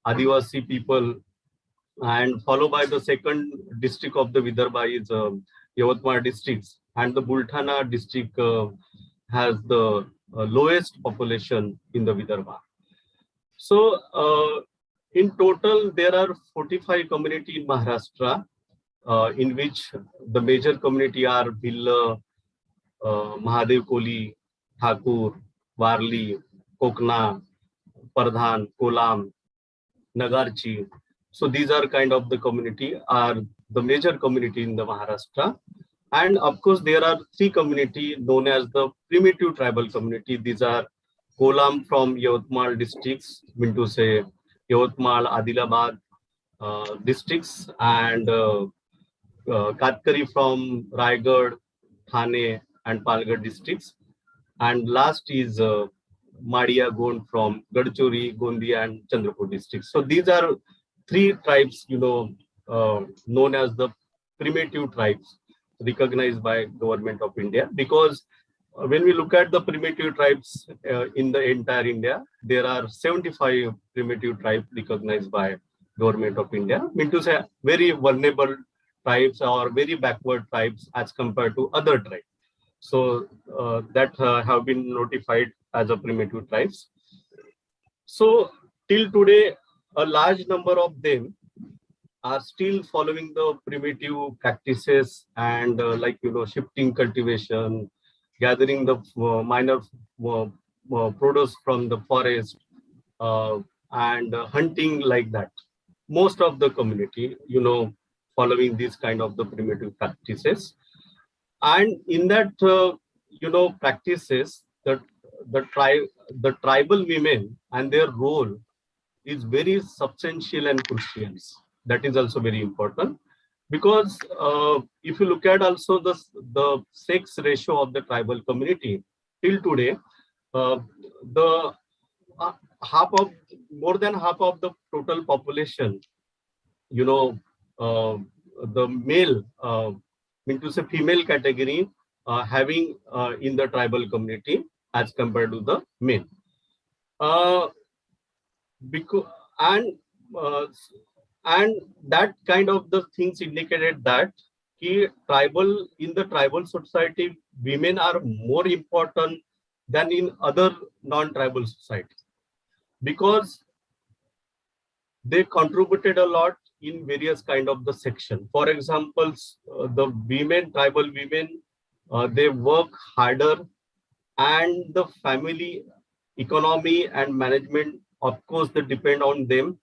Adivasi people, and followed by the second district of the Vidarbha is Yavatmal district, and the Bulthana district has the lowest population in the Vidarbha. So in total, there are 45 communities in Maharashtra, in which the major community are Bhilla, Mahadev Koli, Thakur, Warli, Kokna, Pardhan, Kolam, Nagarchi. So these are kind of the community, are the major community in the Maharashtra. And of course, there are three community known as the primitive tribal community. These are Kolam from Yavatmal districts, mean to say Yavatmal, Adilabad districts, and Katkari from Raigad, Thane, and Palghar districts. And last is Madia Gond from Gadchuri, Gondia, and Chandrapur districts. So these are three tribes, known as the primitive tribes, recognized by Government of India. Because when we look at the primitive tribes in the entire India, there are 75 primitive tribes recognized by Government of India. Mean to say very vulnerable tribes or very backward tribes as compared to other tribes. So that have been notified as a primitive tribes. So till today, a large number of them are still following the primitive practices and shifting cultivation, gathering the minor produce from the forest, and hunting like that. Most of the community, following these kind of the primitive practices. And in that, practices, the tribal women and their role is very substantial and crucial. That is also very important, because if you look at also the sex ratio of the tribal community till today, the more than half of the total population, the male, mean to say female category, having in the tribal community as compared to the men. Because and that kind of the things indicated that in the tribal society, women are more important than in other non-tribal societies, because they contributed a lot in various kind of the section. For example, the tribal women, they work harder, and the family economy and management, of course, they depend on them.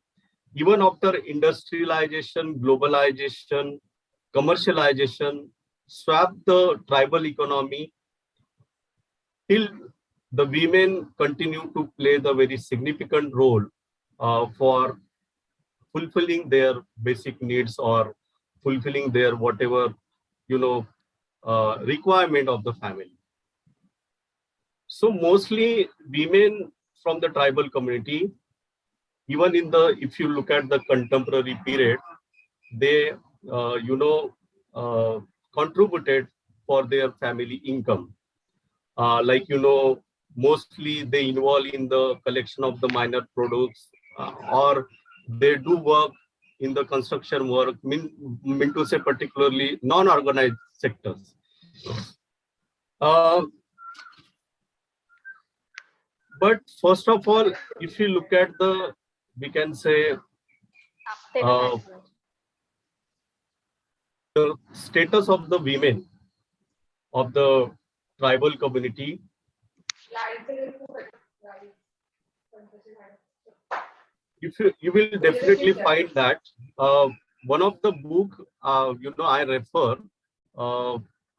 Even after industrialization, globalization, commercialization swept the tribal economy, till the women continue to play the very significant role for fulfilling their basic needs or fulfilling their whatever requirement of the family. So mostly women from the tribal community, even in the, if you look at the contemporary period, they contributed for their family income. Mostly they involve in the collection of the minor products, or they do work in the construction work, mean to say particularly non-organized sectors. But first of all, if you look at the, we can say, the status of the women of the tribal community, you will definitely find that one of the book I refer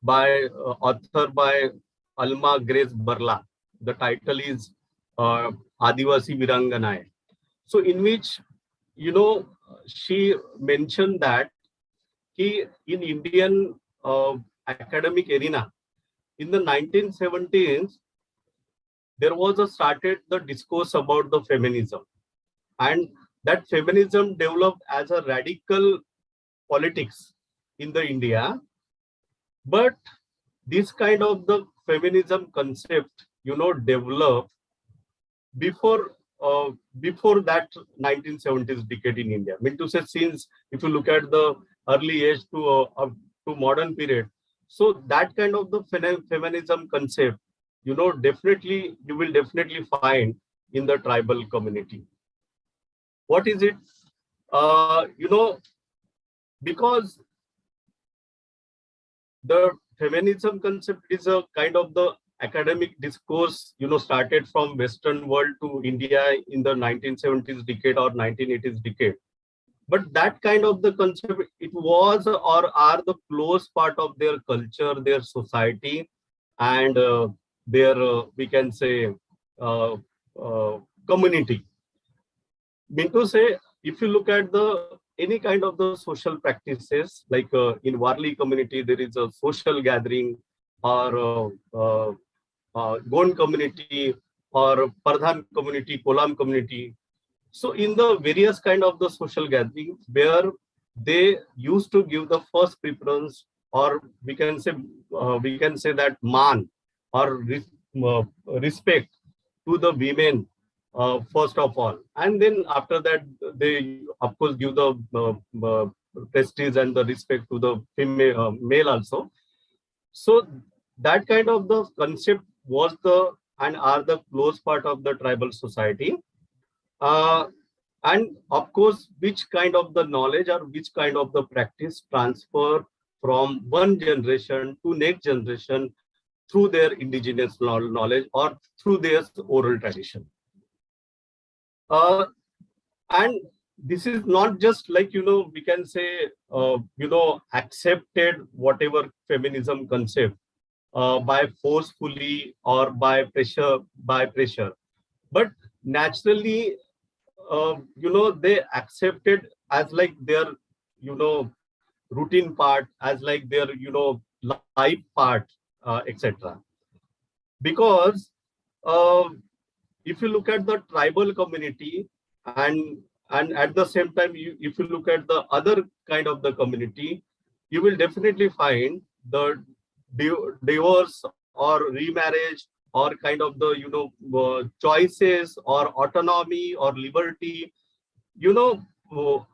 by author by Alma Grace Barla. The title is Adivasi Viranganai. So in which she mentioned that in Indian academic arena in the 1970s, there was started the discourse about the feminism, and that feminism developed as a radical politics in the India, but this kind of the feminism concept, developed before before that 1970s decade in India. I mean to say, since if you look at the early age to modern period, so that kind of the feminism concept, definitely you will definitely find in the tribal community. What is it? Because the feminism concept is a kind of the academic discourse, started from Western world to India in the 1970s decade or 1980s decade. But that kind of the concept, it was or are the close part of their culture, their society, and their, we can say, community. Mean to say, if you look at the any kind of the social practices, like in Warli community, there is a social gathering, or Gond community, or Pardhan community, Kolam community. So in the various kind of the social gathering where they used to give the first preference, or we can say that man or respect to the women first of all, and then after that they of course give the prestige and the respect to the female male also. So that kind of the concept was the and are the close part of the tribal society. And of course, which kind of the knowledge or which kind of the practice transfer from one generation to next generation through their indigenous knowledge or through their oral tradition. And this is not just like, we can say, accepted whatever feminism concept by forcefully or by pressure, but naturally, they accepted as like their, routine part, as like their, life part, etc. Because if you look at the tribal community and at the same time, if you look at the other kind of the community, you will definitely find the divorce or remarriage or kind of the choices or autonomy or liberty,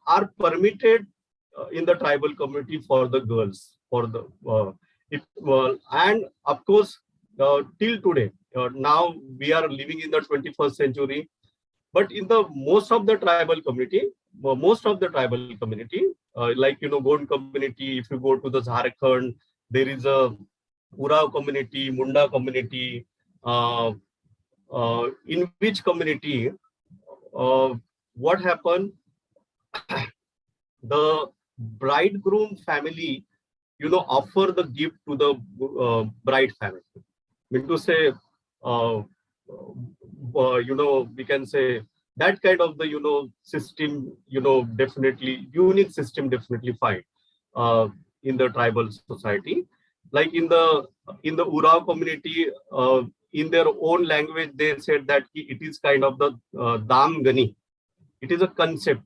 are permitted in the tribal community for the girls, for the and of course till today. Now we are living in the 21st century, but in the most of the tribal community, like Gond community, if you go to the Jharkhand, there is a Urao community, Munda community, in which community what happened, the bridegroom family, offer the gift to the bride family. I mean to say, we can say that kind of the, system, definitely unique system, definitely find in the tribal society. Like in the Urao community, in their own language, they said that it is kind of the dam gani. It is a concept,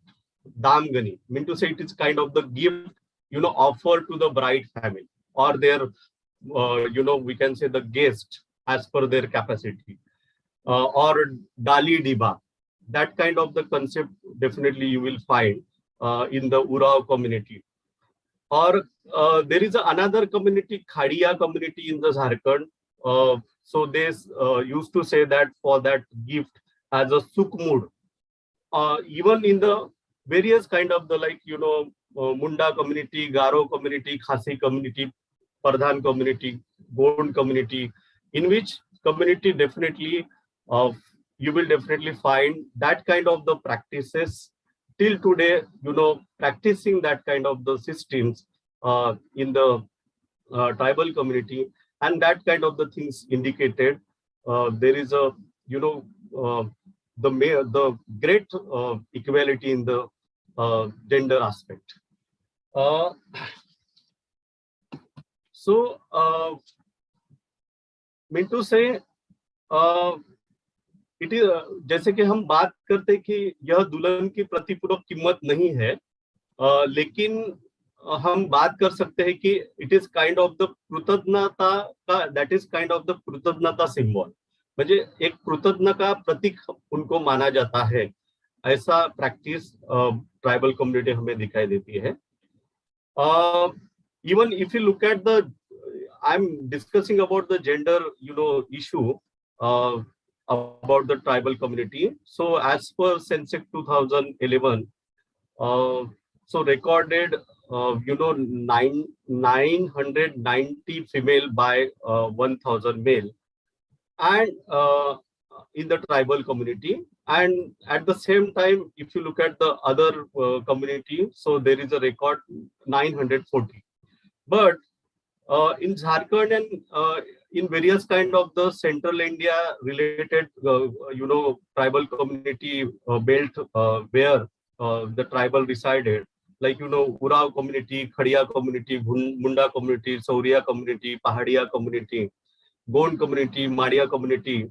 dam gani. Mean to say, it is kind of the gift, offered to the bride family or their, we can say the guest as per their capacity, or Dali Diba. That kind of the concept definitely you will find in the Urao community. Or there is another community, Khadiya community in the Jharkhand. So they used to say that for that gift as a sukmud. Even in the various kind of the like, Munda community, Garo community, Khasi community, Pardhan community, Gond community, in which community definitely you will definitely find that kind of the practices till today, practicing that kind of the systems in the tribal community, and that kind of the things indicated there is a, the great equality in the gender aspect. So mean to say, it is, जैसे कि हम बात करते कि यह दुल्हन की प्रतिपूरक कीमत नहीं है, लेकिन हम बात कर सकते हैं कि it is kind of the कृतज्ञता का, that is kind of the कृतज्ञता सिंबल, म्हणजे एक कृतज्ञ का प्रतीक उनको माना जाता है। ऐसा प्रैक्टिस ट्राइबल कम्युनिटी हमें दिखाई देती है। Even if you look at the, I'm discussing about the gender, issue about the tribal community. So as per Census 2011, so recorded, 990 female by 1000 male, and in the tribal community. And at the same time, if you look at the other community, so there is a record 940. But in Jharkhand and in various kind of the central India related, tribal community belt where the tribal resided, like, Urao community, Khadiya community, Munda community, Sauriya community, Pahadiya community, Gond community, Madia community.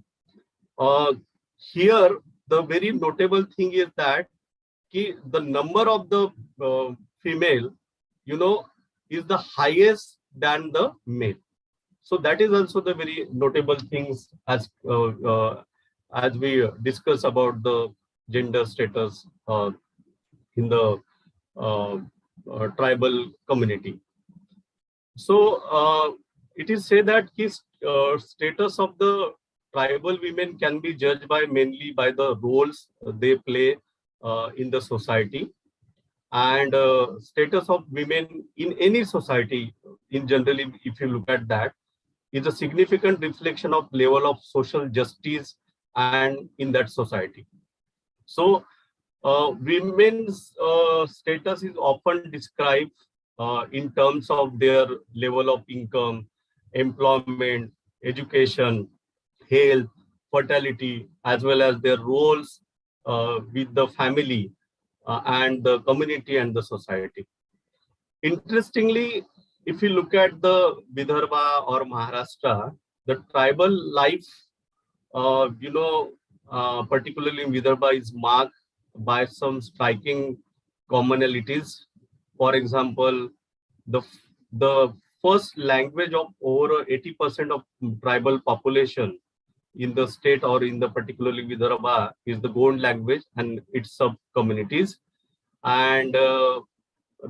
Here, the very notable thing is that the number of the female, is the highest than the male. So that is also the very notable things as we discuss about the gender status in the tribal community. So it is said that his status of the tribal women can be judged by mainly by the roles they play in the society. And status of women in any society in generally, if you look at that, is a significant reflection of level of social justice and in that society. So women's status is often described in terms of their level of income, employment, education, health, fertility, as well as their roles with the family and the community and the society. Interestingly, if you look at the Vidarbha or Maharashtra, the tribal life, particularly in Vidarbha, is marked by some striking commonalities. For example, the first language of over 80% of tribal population in the state or in the particularly Vidarbha is the Gond language and its sub-communities. And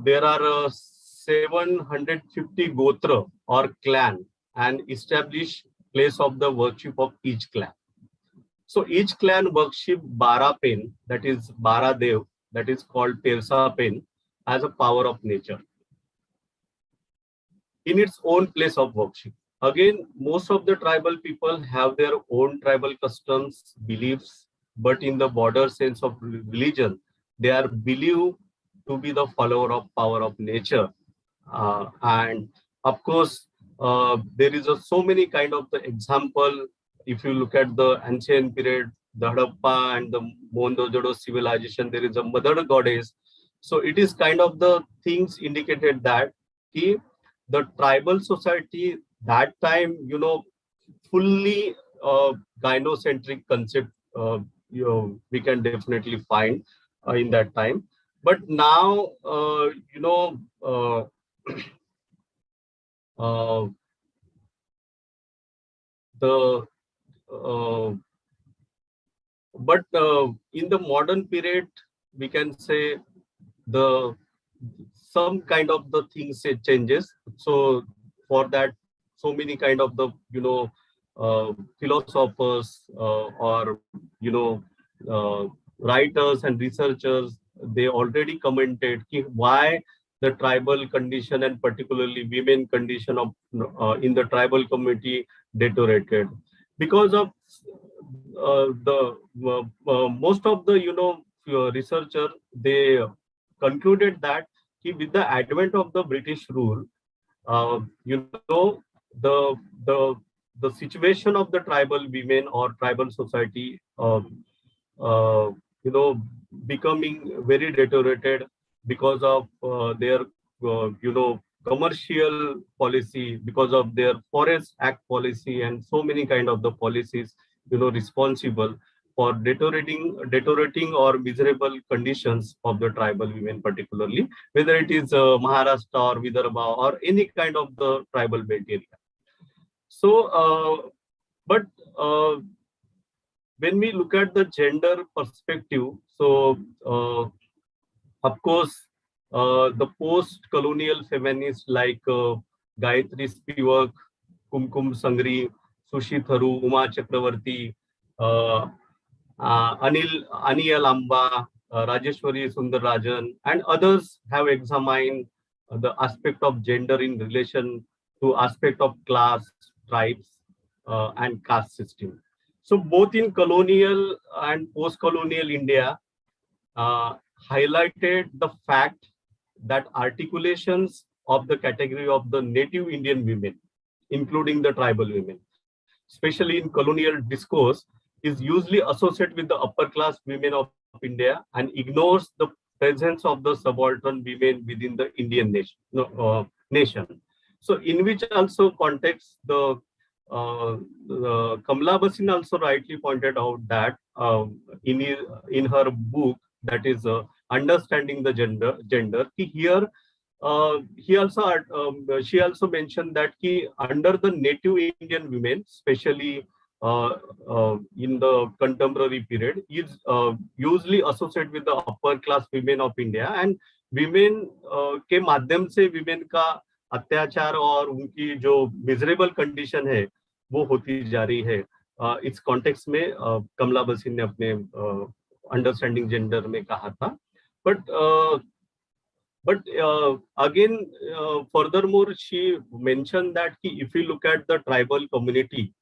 there are 750 Gotra or clan and established place of the worship of each clan. So each clan worship Bara Pen, that is Bara Dev, that is called Tersa Pen, as a power of nature in its own place of worship. Again, most of the tribal people have their own tribal customs, beliefs, but in the broader sense of religion, they are believed to be the follower of power of nature. And of course, there is so many kind of the example. If you look at the ancient period, the Harappa and the Mohenjo-daro civilization, there is a mother goddess. So it is kind of the things indicated that the tribal society that time, fully gynocentric concept, we can definitely find in that time. But now, but in the modern period, we can say some kind of the things it changes. So for that, so many kind of the philosophers or writers and researchers, they already commented why the tribal condition and particularly women condition of in the tribal community deteriorated because of most of the researcher, they concluded that with the advent of the British rule, the situation of the tribal women or tribal society, becoming very deteriorated because of their, commercial policy, because of their Forest Act policy and so many kind of the policies, responsible. for deteriorating or miserable conditions of the tribal women, particularly whether it is Maharashtra or Vidarbha or any kind of the tribal belt area. So, but when we look at the gender perspective, so of course, the post-colonial feminists like Gayatri Spivak, Kumkum Sangri, Sushi Tharu, Uma Chakravarti, Aniya Lamba, Rajeshwari Sundararajan, and others have examined the aspect of gender in relation to aspect of class, tribes, and caste system. So both in colonial and post-colonial India highlighted the fact that articulations of the category of the native Indian women, including the tribal women, especially in colonial discourse, is usually associated with the upper class women of India and ignores the presence of the subaltern women within the Indian nation. So in which also context, the Kamala Basin also rightly pointed out that in her book, that is Understanding the Gender, here she also mentioned that under the native Indian women, especially in the contemporary period, is usually associated with the upper class women of India, and women के माध्यम से women का अत्याचार और उनकी जो miserable condition है वो होती जा रही है. इस कॉन्टेक्स्ट में कमला बसिन ने अपने अंडरस्टैंडिंग जेंडर में कहा था. But again, furthermore, she mentioned that if you look at the tribal community,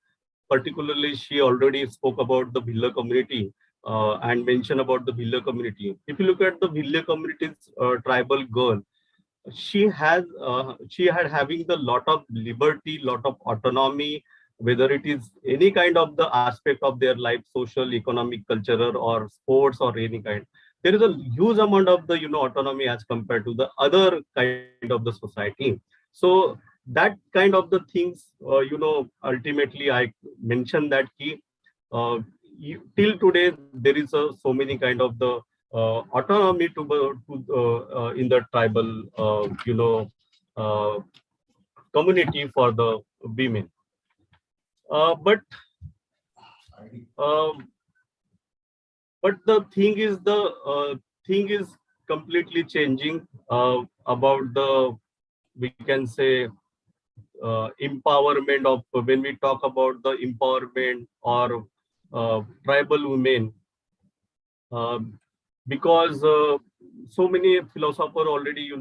particularly she already spoke about the Bhilla community and mentioned about the Bhilla community. If you look at the Bhilla community's tribal girl, she had having the lot of liberty, lot of autonomy, whether it is any kind of the aspect of their life, social, economic, cultural, or sports, or any kind. There is a huge amount of the autonomy as compared to the other kind of the society. So that kind of the things, ultimately I mentioned that till today there is so many kind of the autonomy in the tribal community for the women. But the thing is completely changing about the, we can say, empowerment of, when we talk about the empowerment or tribal women, because so many philosophers already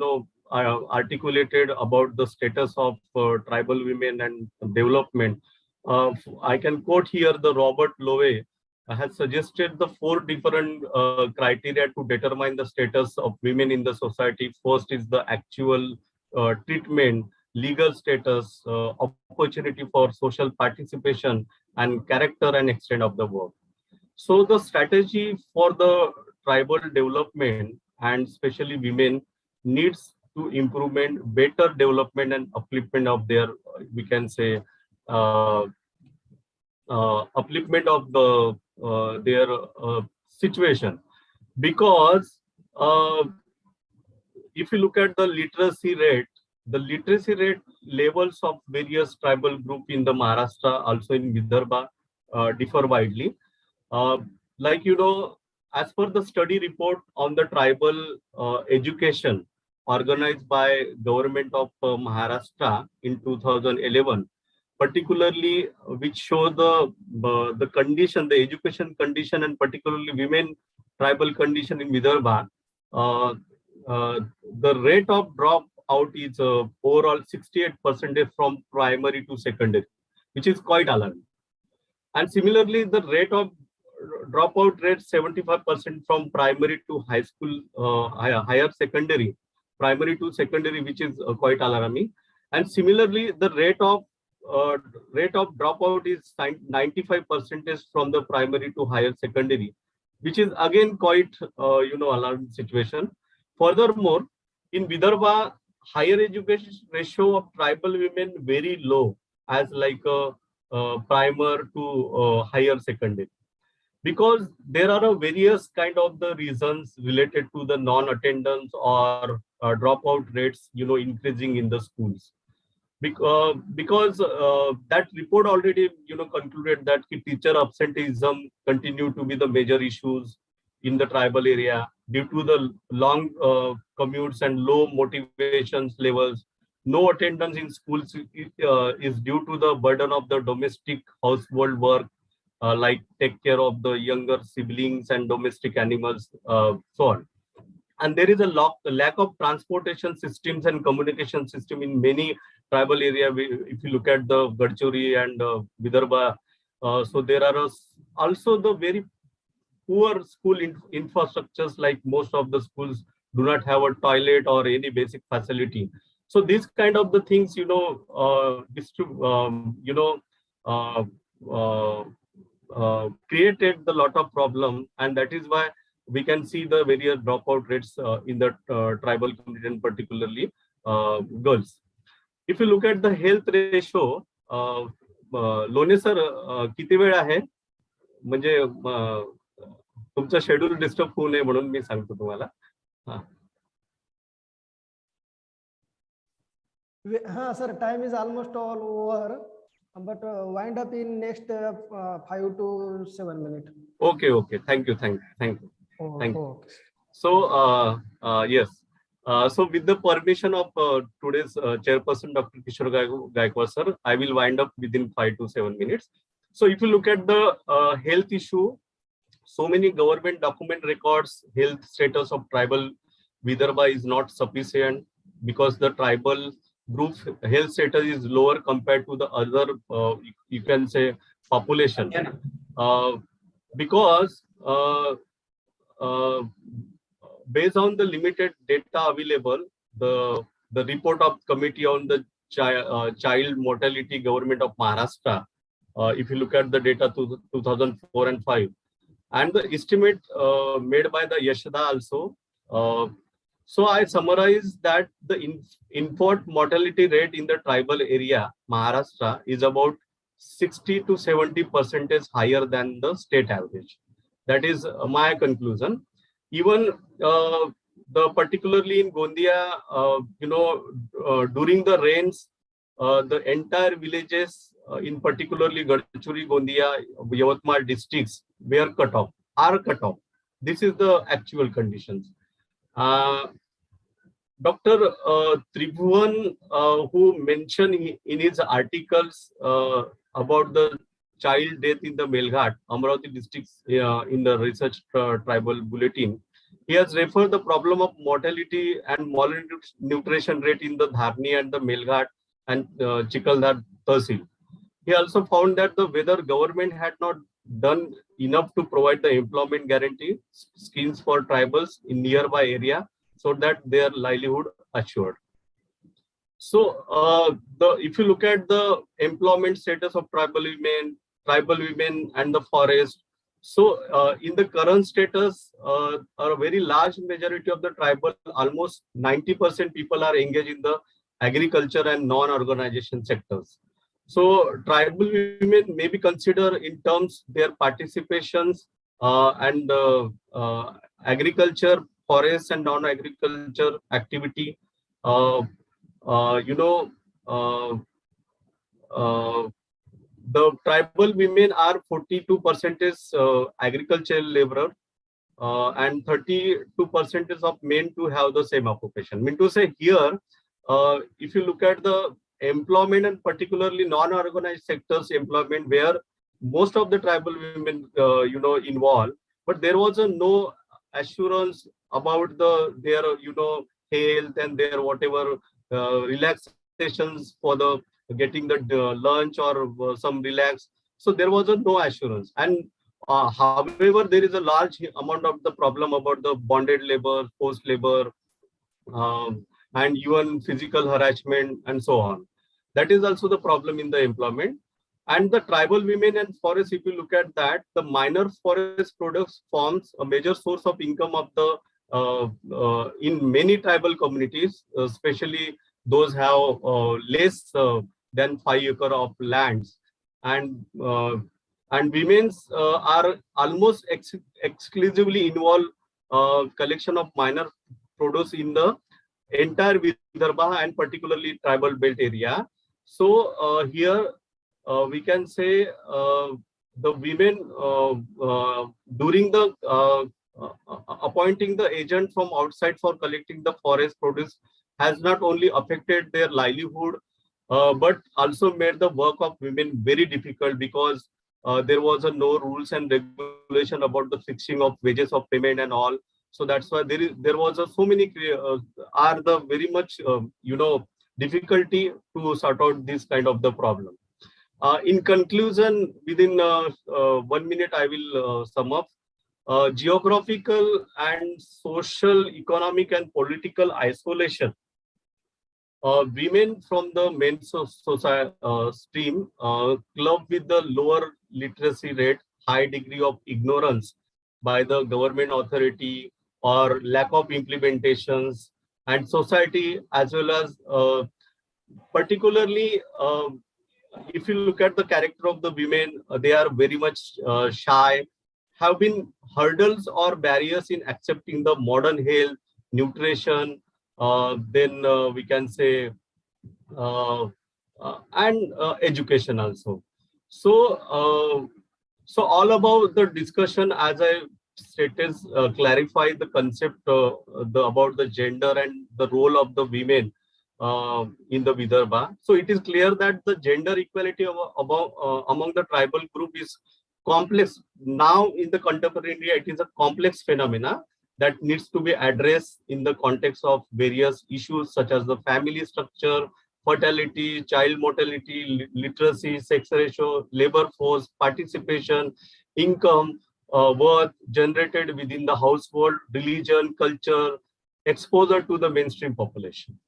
articulated about the status of tribal women and development. I can quote here the Robert Lowe has suggested the 4 different criteria to determine the status of women in the society. First is the actual treatment, legal status, opportunity for social participation, and character and extent of the work. So the strategy for the tribal development, and especially women, needs to improvement, better development and upliftment of their, we can say, upliftment of their situation. Because if you look at the literacy rate levels of various tribal group in the Maharashtra, also in Vidarbha, differ widely. Like, as per the study report on the tribal education organized by government of Maharashtra in 2011, particularly which show the condition, the education condition, and particularly women tribal condition in Vidarbha, the rate of dropout is overall 68% from primary to secondary, which is quite alarming. And similarly, the rate of dropout rate 75% from primary to high school, higher secondary, primary to secondary, which is quite alarming. And similarly, the rate of dropout is 95% from the primary to higher secondary, which is again quite alarming situation. Furthermore, in Vidarbha, higher education ratio of tribal women very low, as like primer to higher secondary. because there are various kind of the reasons related to the non-attendance or dropout rates, increasing in the schools. Because that report already, concluded that teacher absenteeism continue to be the major issues in the tribal area due to the long commutes and low motivations levels. No attendance in schools is due to the burden of the domestic household work, like take care of the younger siblings and domestic animals, so on. And there is a lack of transportation systems and communication system in many tribal area. If you look at the Gadchori and Vidarbha, so there are also the very poor school infrastructures, like most of the schools do not have a toilet or any basic facility. So these kind of the things, uh, uh, created the lot of problem, and that is why we can see the various dropout rates in the tribal community, and particularly girls. If you look at the health ratio, Lone sir किती वेळ आहे, म्हणजे तुमचं schedule disturb होऊ नये म्हणून मी सांगतो तुम्हाला. हाँ sir, time is almost all over, but wind up in next 5 to 7 minutes. Okay, thank you. Okay. So yes, so with the permission of today's chairperson Dr. Kishore Gaikwad sir, I will wind up within 5 to 7 minutes. So if you look at the health issue, so many government document records health status of tribal Vidarbha is not sufficient, because the tribal group health status is lower compared to the other, you can say, population. Because based on the limited data available, the report of Committee on the Child Mortality Government of Maharashtra, if you look at the data to 2004 and 5, and the estimate made by the Yashada also. So I summarize that the infant mortality rate in the tribal area, Maharashtra, is about 60 to 70% higher than the state average. That is my conclusion. Even particularly in Gondia, during the rains, the entire villages, in particularly Gadchuri, Gondia, Yavatmal districts, are cut off. This is the actual conditions. Dr. Tribhuvan, who mentioned in his articles about the child death in the Melghat, Amravati districts, in the research tribal bulletin, he has referred the problem of mortality and malnutrition rate in the Dharni and the Melghat and Chikaldhar Tahsil. He also found that whether government had not done enough to provide the employment guarantee schemes for tribals in nearby area, so that their livelihood assured. So if you look at the employment status of tribal women and the forest, so in the current status, a very large majority of the tribal, almost 90% people are engaged in the agriculture and non-organization sectors. So tribal women may be considered in terms their participations and agriculture, forest and non-agriculture activity. The tribal women are 42% agricultural laborer, and 32% of men to have the same occupation. Mean to say here, if you look at the employment and particularly non-organized sectors employment, where most of the tribal women involved, but there was no assurance about their health and their whatever relaxations for the getting the lunch or some relax. So there was no assurance, and however there is a large amount of the problem about the bonded labor, forced labor, and even physical harassment and so on. That is also the problem in the employment. And the tribal women and forest, if you look at that, the minor forest products forms a major source of income of the in many tribal communities, especially those have less than 5 acres of lands. And and women's are almost exclusively involved collection of minor produce in the entire Vidarbha and particularly tribal belt area. So here we can say the women during the appointing the agent from outside for collecting the forest produce has not only affected their livelihood but also made the work of women very difficult, because there was no rules and regulation about the fixing of wages of payment and all. So that's why there was so many are the very much difficulty to sort out this kind of the problem. In conclusion, within 1 minute, I will sum up. Geographical and social, economic, and political isolation. Women from the main society stream, clubbed with the lower literacy rate, high degree of ignorance by the government authority or lack of implementations, and society, as well as particularly if you look at the character of the women, they are very much shy, have been hurdles or barriers in accepting the modern health, nutrition, then we can say, and education also. So all about the discussion, as I stated, clarify the concept about the gender and the role of the women in the Vidarbha. So it is clear that the gender equality among the tribal group is complex. Now in the contemporary India, it is a complex phenomena that needs to be addressed in the context of various issues such as the family structure, fertility, child mortality, literacy, sex ratio, labor force, participation, income, worth generated within the household, religion, culture, exposure to the mainstream population.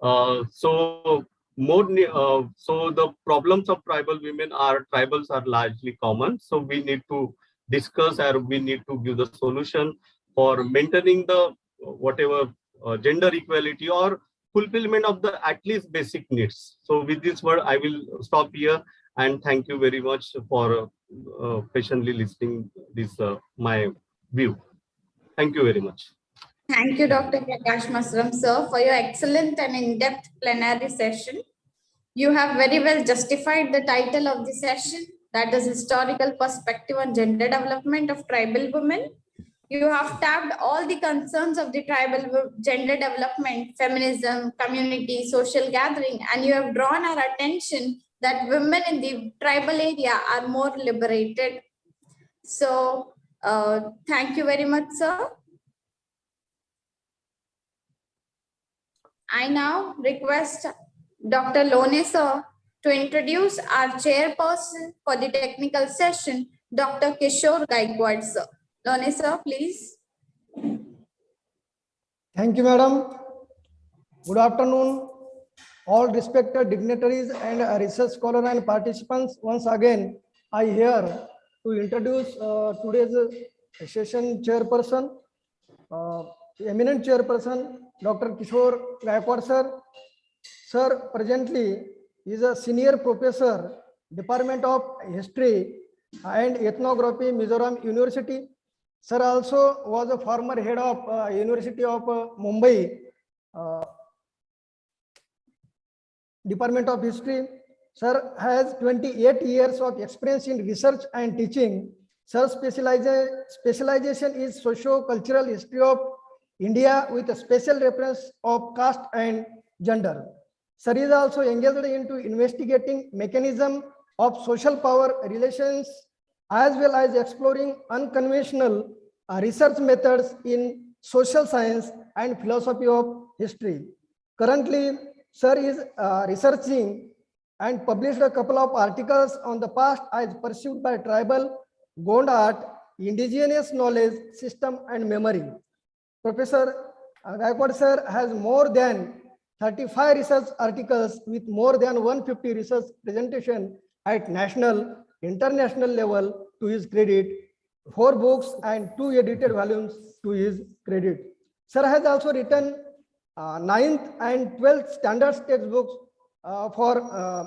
So the problems of tribal women tribals are largely common. So we need to discuss, or we need to give the solution for maintaining the whatever gender equality or fulfillment of the at least basic needs. So with this word, I will stop here, and thank you very much for patiently listening this my view. Thank you very much. Thank you, Dr. Prakash Masram, sir, for your excellent and in-depth plenary session. You have very well justified the title of the session, that is Historical Perspective on Gender Development of Tribal Women. You have tapped all the concerns of the tribal gender development, feminism, community, social gathering, and you have drawn our attention that women in the tribal area are more liberated. So thank you very much, sir. I now request Dr. Lone sir to introduce our chairperson for the technical session, Dr. Kishore Gaikwad sir. Lone sir, please. Thank you, madam. Good afternoon, all respected dignitaries and research scholars and participants. Once again, I here to introduce today's session chairperson, eminent chairperson, Dr. Kishore Gaikwad sir. Sir presently is a senior professor, Department of History and Ethnography, Mizoram University. Sir also was a former head of University of Mumbai, Department of History. Sir has 28 years of experience in research and teaching. Sir's specialization is socio-cultural history of India with a special reference of caste and gender. Sir is also engaged into investigating mechanism of social power relations, as well as exploring unconventional research methods in social science and philosophy of history. Currently, Sir is researching and published a couple of articles on the past as pursued by tribal, Gond art, indigenous knowledge system and memory. Professor Gaikwad sir has more than 35 research articles with more than 150 research presentation at national, international level to his credit, 4 books and 2 edited volumes to his credit. Sir has also written 9th and 12th standard textbooks for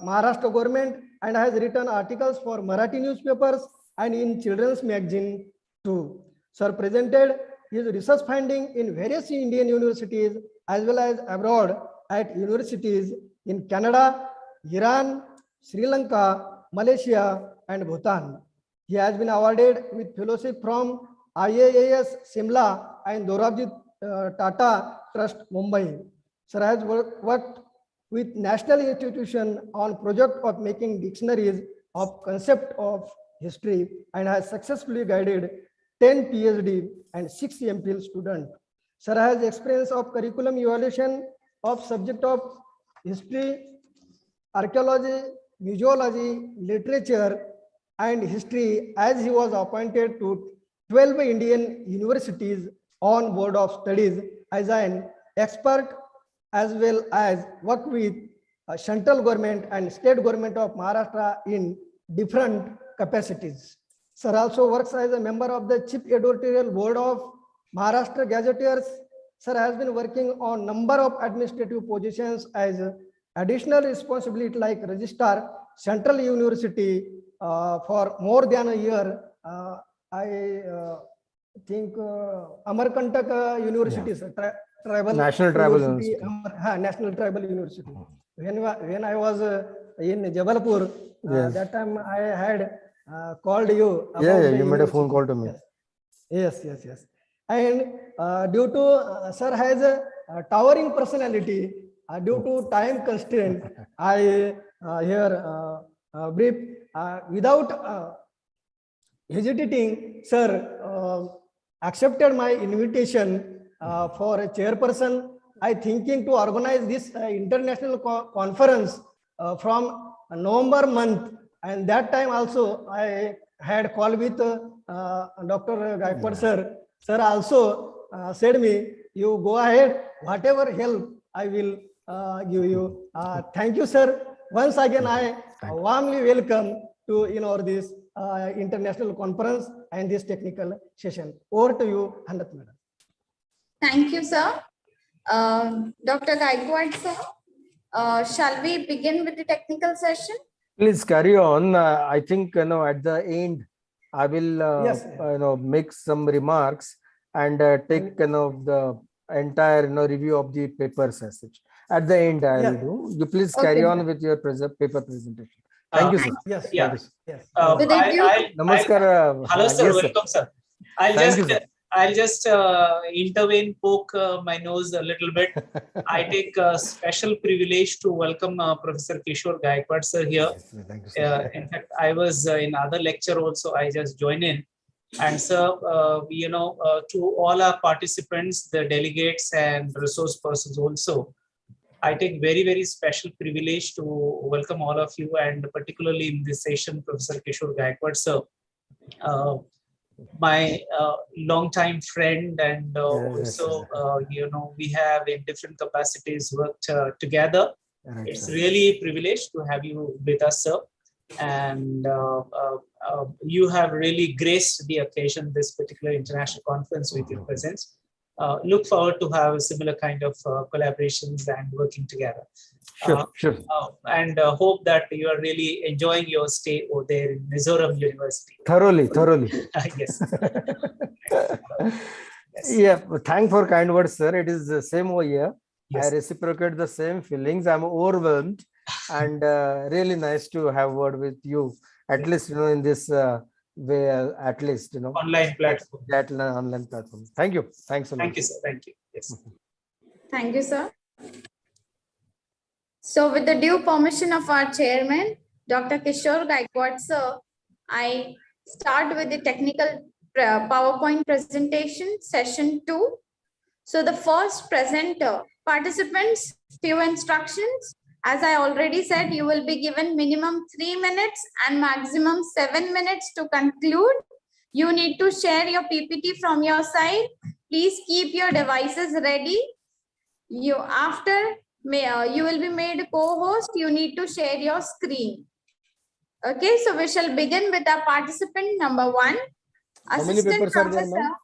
Maharashtra government and has written articles for Marathi newspapers and in children's magazine too. Sir presented his research finding in various Indian universities as well as abroad at universities in Canada, Iran, Sri Lanka, Malaysia, and Bhutan. He has been awarded with fellowship from IAAS Simla and Dorabji Tata Trust Mumbai. Sir has worked with national institution on project of making dictionaries of concept of history and has successfully guided 10 PhD and 6 MPhil students. Sir has experience of curriculum evaluation of subject of history, archaeology, museology, literature, and history, as he was appointed to 12 Indian universities on board of studies as an expert, as well as work with central government and state government of Maharashtra in different capacities. Sir also works as a member of the Chief Editorial Board of Maharashtra Gazetteers. Sir has been working on number of administrative positions as additional responsibility like Registrar, Central University for more than a year. I think Amarkantak University, tribal National Tribal University. National Tribal University. When I was in Jabalpur, Yes. that time I had called you. About Yeah, the you made a phone university. call to me. Yes. And due to sir has a towering personality, due to time constraint, I here brief without hesitating. Sir accepted my invitation for a chairperson. I thinking to organize this international conference from November month, and that time also I had call with Dr. Gaikwad sir. Sir also said me, you go ahead, whatever help I will give you. Thank you, sir. Once again, I warmly welcome to this international conference and this technical session. Over to you, Hanat madam. Thank you, sir. Dr. Gaikwad, sir, shall we begin with the technical session? Please carry on. I think at the end I will Yes. make some remarks and take the entire review of the papers as such. At the end I will do. You please carry on with your paper presentation. Thank you, sir. Yes. Yeah. Thank you, sir. Yes. Namaskar. Hello, sir. Yes, Welcome, sir. I'll just intervene, poke my nose a little bit. I take a special privilege to welcome Professor Kishore Gaikwad sir here. Thank you, sir. In fact, I was in other lecture also. I just joined in. And sir, to all our participants, the delegates and resource persons also, I take very, very special privilege to welcome all of you, and particularly in this session, Professor Kishore Gaikwad sir. My long-time friend, and also we have in different capacities worked together. Right, It's sir. really a privilege to have you with us, sir, and you have really graced the occasion, this particular international conference, with your presence. Look forward to have a similar kind of collaborations and working together. Sure. And hope that you are really enjoying your stay over there in Mizoram University. Thoroughly. Yes. Yeah, thank for kind words, sir. It is the same over here. Yes. I reciprocate the same feelings. I'm overwhelmed and really nice to have word with you, at least in this way, at least Online platform. That online platform. Thank you. Thanks a lot. Thank you, sir. Thank you. Yes. Thank you, sir. So with the due permission of our chairman, Dr. Kishore Gaikwad, sir, I start with the technical PowerPoint presentation, session 2. So the first presenter, participants, few instructions. As I already said, you will be given minimum 3 minutes and maximum 7 minutes to conclude. You need to share your PPT from your side. Please keep your devices ready. You will be made co-host. You need to share your screen. Okay, so we shall begin with our participant number 1. How many papers are there, ma'am?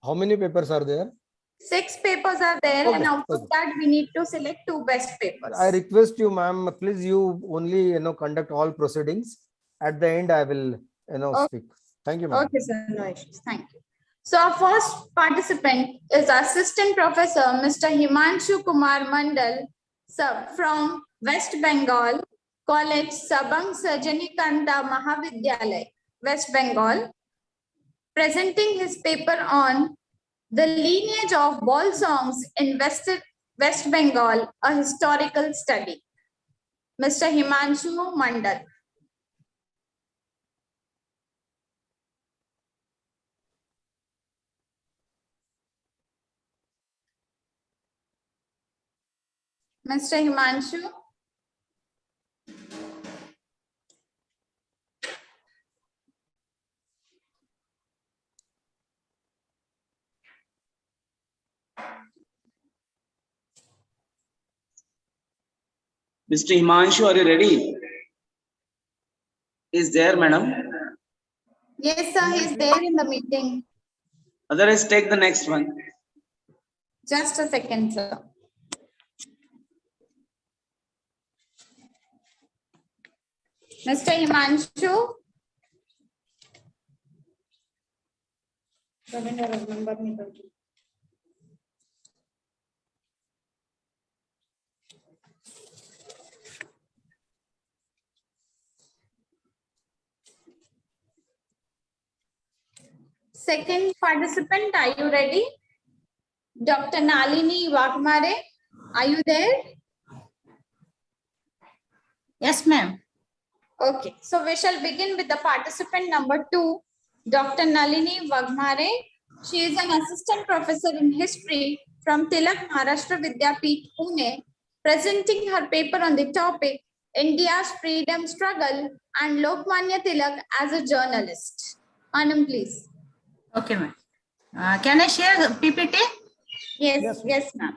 How many papers are there? 6 papers are there, Okay, and out of okay. that we need to select 2 best papers. I request you, ma'am, please you only conduct all proceedings. At the end, I will Okay. speak. Thank you, ma'am. Okay, sir. No issues. Thank you. So our first participant is Assistant Professor Mr. Himanshu Kumar Mandal, sir, from West Bengal College, Sabang Sarjanikanta Mahavidyalay, West Bengal, presenting his paper on the lineage of ball songs in West Bengal, a historical study. Mr. Himanshu Mandal. Mr. Himanshu. Mr. Himanshu, are you ready? Is there, madam? Yes, sir, he's there in the meeting. Otherwise, take the next one. Just a second, sir. Mr. Himanshu. Second participant, are you ready? Dr. Nalini Wagmare, are you there? Yes, ma'am. Okay, so we shall begin with the participant number 2, Dr. Nalini Wagmare. She is an assistant professor in history from Tilak Maharashtra Vidyapeeth, Pune, presenting her paper on the topic India's freedom struggle and Lokmanya Tilak as a journalist. Anam, please. Okay, ma'am. Can I share PPT? Yes, yes, ma'am.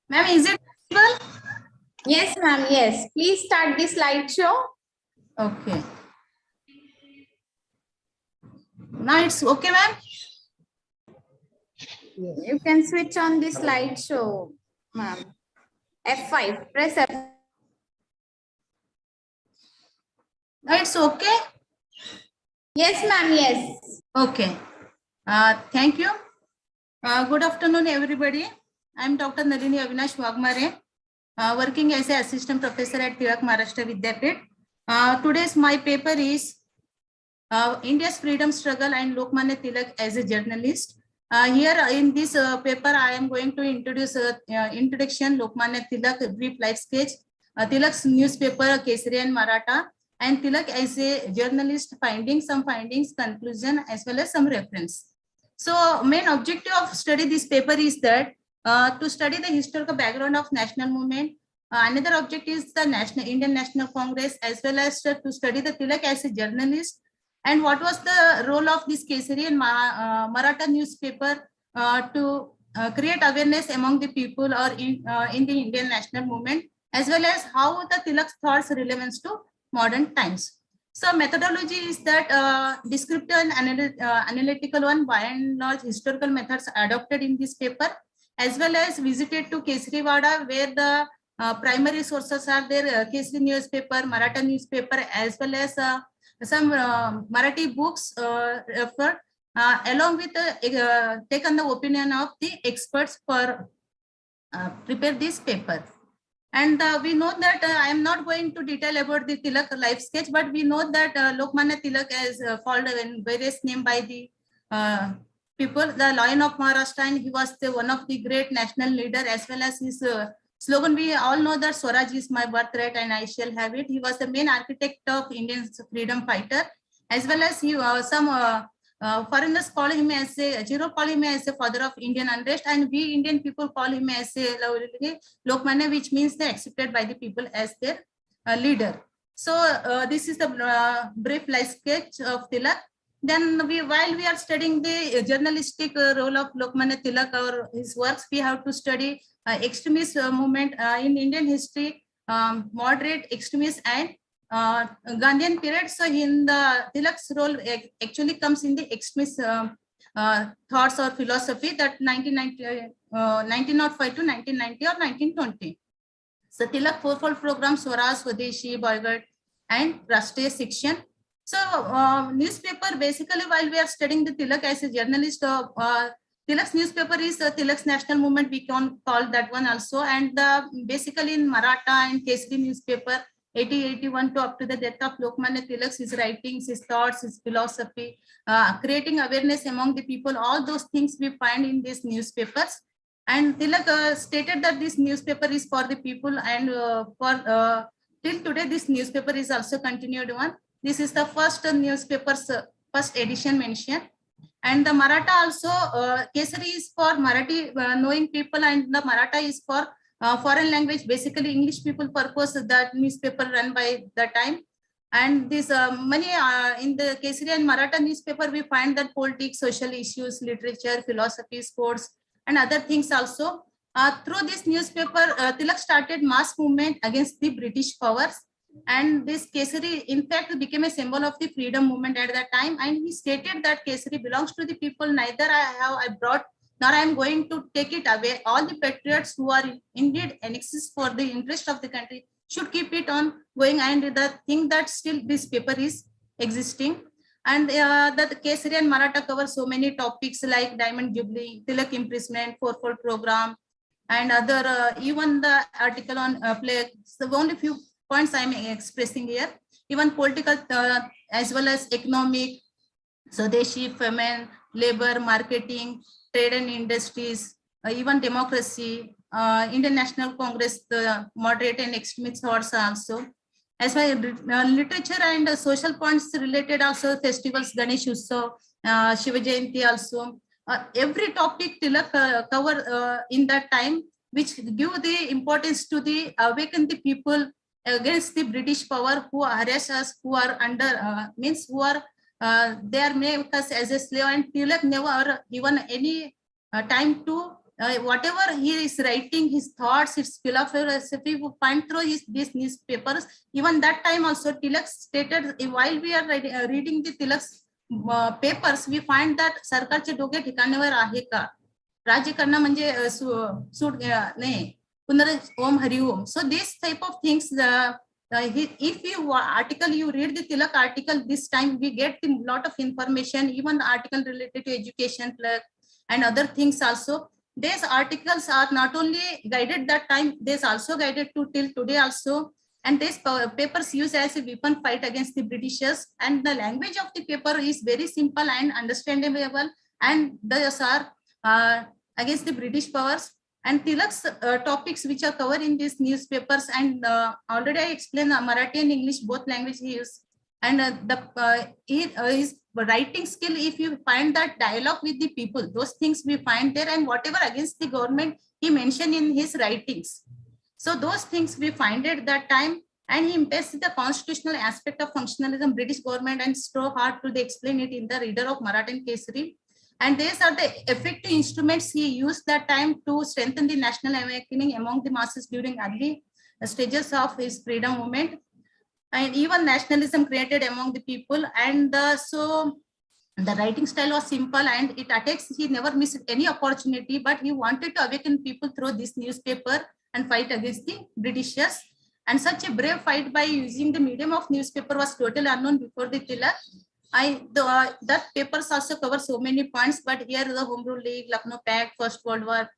Ma'am, is it possible? Yes, ma'am, yes. Please start the slideshow. Okay. Now it's okay, ma'am? You can switch on the slideshow, ma'am. F5, press F. Now it's okay? Yes, ma'am, yes. Okay. Thank you. Good afternoon, everybody. I'm Dr. Nalini Avinash Wagmare, working as an assistant professor at Tilak Maharashtra Vidyapeeth. Today's my paper is India's freedom struggle and Lokmanya Tilak as a journalist. Here in this paper, I am going to introduce introduction, Lokmanya Tilak, a brief life sketch, Tilak's newspaper, Kesari and Maratha, and Tilak as a journalist, some findings, conclusion, as well as some reference. So main objective of study this paper is that to study the historical background of national movement. Another object is the Indian National Congress, as well as to study the Tilak as a journalist, and what was the role of this Kesari and Maratha newspaper to create awareness among the people or in the Indian national movement, as well as how the Tilak's thoughts relevance to modern times. So methodology is that descriptive and analytical one, by and large historical methods adopted in this paper, as well as visited to Kesariwada, where the primary sources are there, Kesari newspaper, Maratha newspaper, as well as some Marathi books referred, along with taken the opinion of the experts for prepare this paper. And we know that I am not going to detail about the Tilak life sketch, but we know that Lokmanya Tilak is called in various name by the people, the Lion of Maharashtra, and he was one of the great national leader, as well as his slogan. We all know that Swaraj is my birthright and I shall have it. He was the main architect of Indian freedom fighter, as well as he some foreigners call him as a father of Indian unrest, and we Indian people call him as a Lokmanya, which means they accepted by the people as their leader. So this is the brief life sketch of Tilak. Then while we are studying the journalistic role of Lokmanya Tilak or his works, we have to study extremist movement in Indian history, moderate extremists and Gandhian period. So in the Tilak's role actually comes in the extremist thoughts or philosophy that 1905 to 1990 or 1920. So Tilak fourfold program, Swaraj, Swadeshi, Boycott and Rashtriya Section. So newspaper, basically while we are studying the Tilak as a journalist, Tilak's newspaper is Tilak's national movement, we can call that one also. And basically in Maratha and Kesari newspaper, 80-81 to up to the death of Lokmanya Tilak, his writings, his thoughts, his philosophy, creating awareness among the people, all those things we find in these newspapers. And Tilak stated that this newspaper is for the people, and till today this newspaper is also continued one. This is the first newspaper's first edition mentioned. And the Maratha also, Kesari is for Marathi knowing people, and the Maratha is for foreign language, basically English people purpose, that newspaper run by the time. And this many in the Kesari and Maratha newspaper, we find that politics, social issues, literature, philosophy, sports, and other things also. Through this newspaper, Tilak started mass movement against the British powers. And this Kesari, in fact, became a symbol of the freedom movement at that time. And he stated that Kesari belongs to the people, neither I brought nor I am going to take it away. All the patriots who are indeed annexes for the interest of the country should keep it on going. And the thing that still this paper is existing. And the Kesari and Maratha cover so many topics like Diamond Jubilee, Tilak imprisonment, fourfold program, and other, even the article on plague. So only few points I am expressing here. Even political as well as economic, Swadeshi, famine, labor, marketing, trade and industries, even democracy, Indian National Congress, the moderate and extremist thoughts also. As well as literature and social points related also, festivals, Ganesh Utsav, Shiva Jayanti also. Every topic Tilak cover in that time, which give the importance to the awaken the people against the British power who harass us, who are under, means who are, they are make us as a slave. And Tilak never given any time to whatever he is writing, his thoughts, his philosophy, we find through these newspapers. Even that time also Tilak stated, while we are reading the Tilak's papers, we find that सरकारचे डोके ठिकाणावर आहे का, राज्य करणं म्हणजे suit नाही, Om Hari Om. So this type of things, if you article, you read the Tilak article this time, we get a lot of information, even the article related to education and other things also. These articles are not only guided that time, they are also guided to till today also. And these papers used as a weapon fight against the Britishers. And the language of the paper is very simple and understandable. And those are against the British powers. And Tilak's topics which are covered in these newspapers, and already I explained Marathi and English, both language he used. And his writing skill, if you find that dialogue with the people, those things we find there, and whatever against the government he mentioned in his writings. So those things we find at that time, and he emphasized the constitutional aspect of functionalism, British government, and strove hard to explain it in the Reader of Maratha and Kesari. And these are the effective instruments he used that time to strengthen the national awakening among the masses during early stages of his freedom movement. And even nationalism created among the people. And so the writing style was simple and it attacks, he never missed any opportunity, but he wanted to awaken people through this newspaper and fight against the Britishers. And such a brave fight by using the medium of newspaper was totally unknown before the Tilak. That papers also cover so many points, but here the Home Rule League, Lucknow Pact, First World War,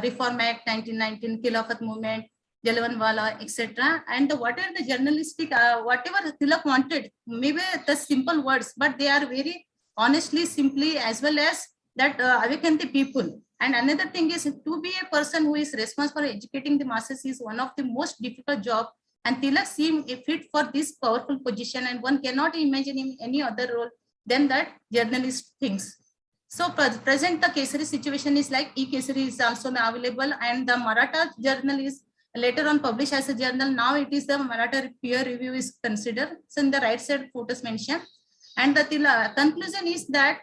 Reform Act 1919, Khilafat Movement, Jallianwala, etc. And whatever the journalistic, whatever Tilak wanted, maybe the simple words, but they are very honestly, simply, as well as that awaken the people. And another thing is, to be a person who is responsible for educating the masses is one of the most difficult job. And Tilak seemed fit for this powerful position, and one cannot imagine him any other role than that journalist thinks. So present the Kesari situation is like e-Kesari is also available, and the Maratha journal is later on published as a journal. Now it is the Maratha peer review is considered. So in the right side photos mentioned. And the conclusion is that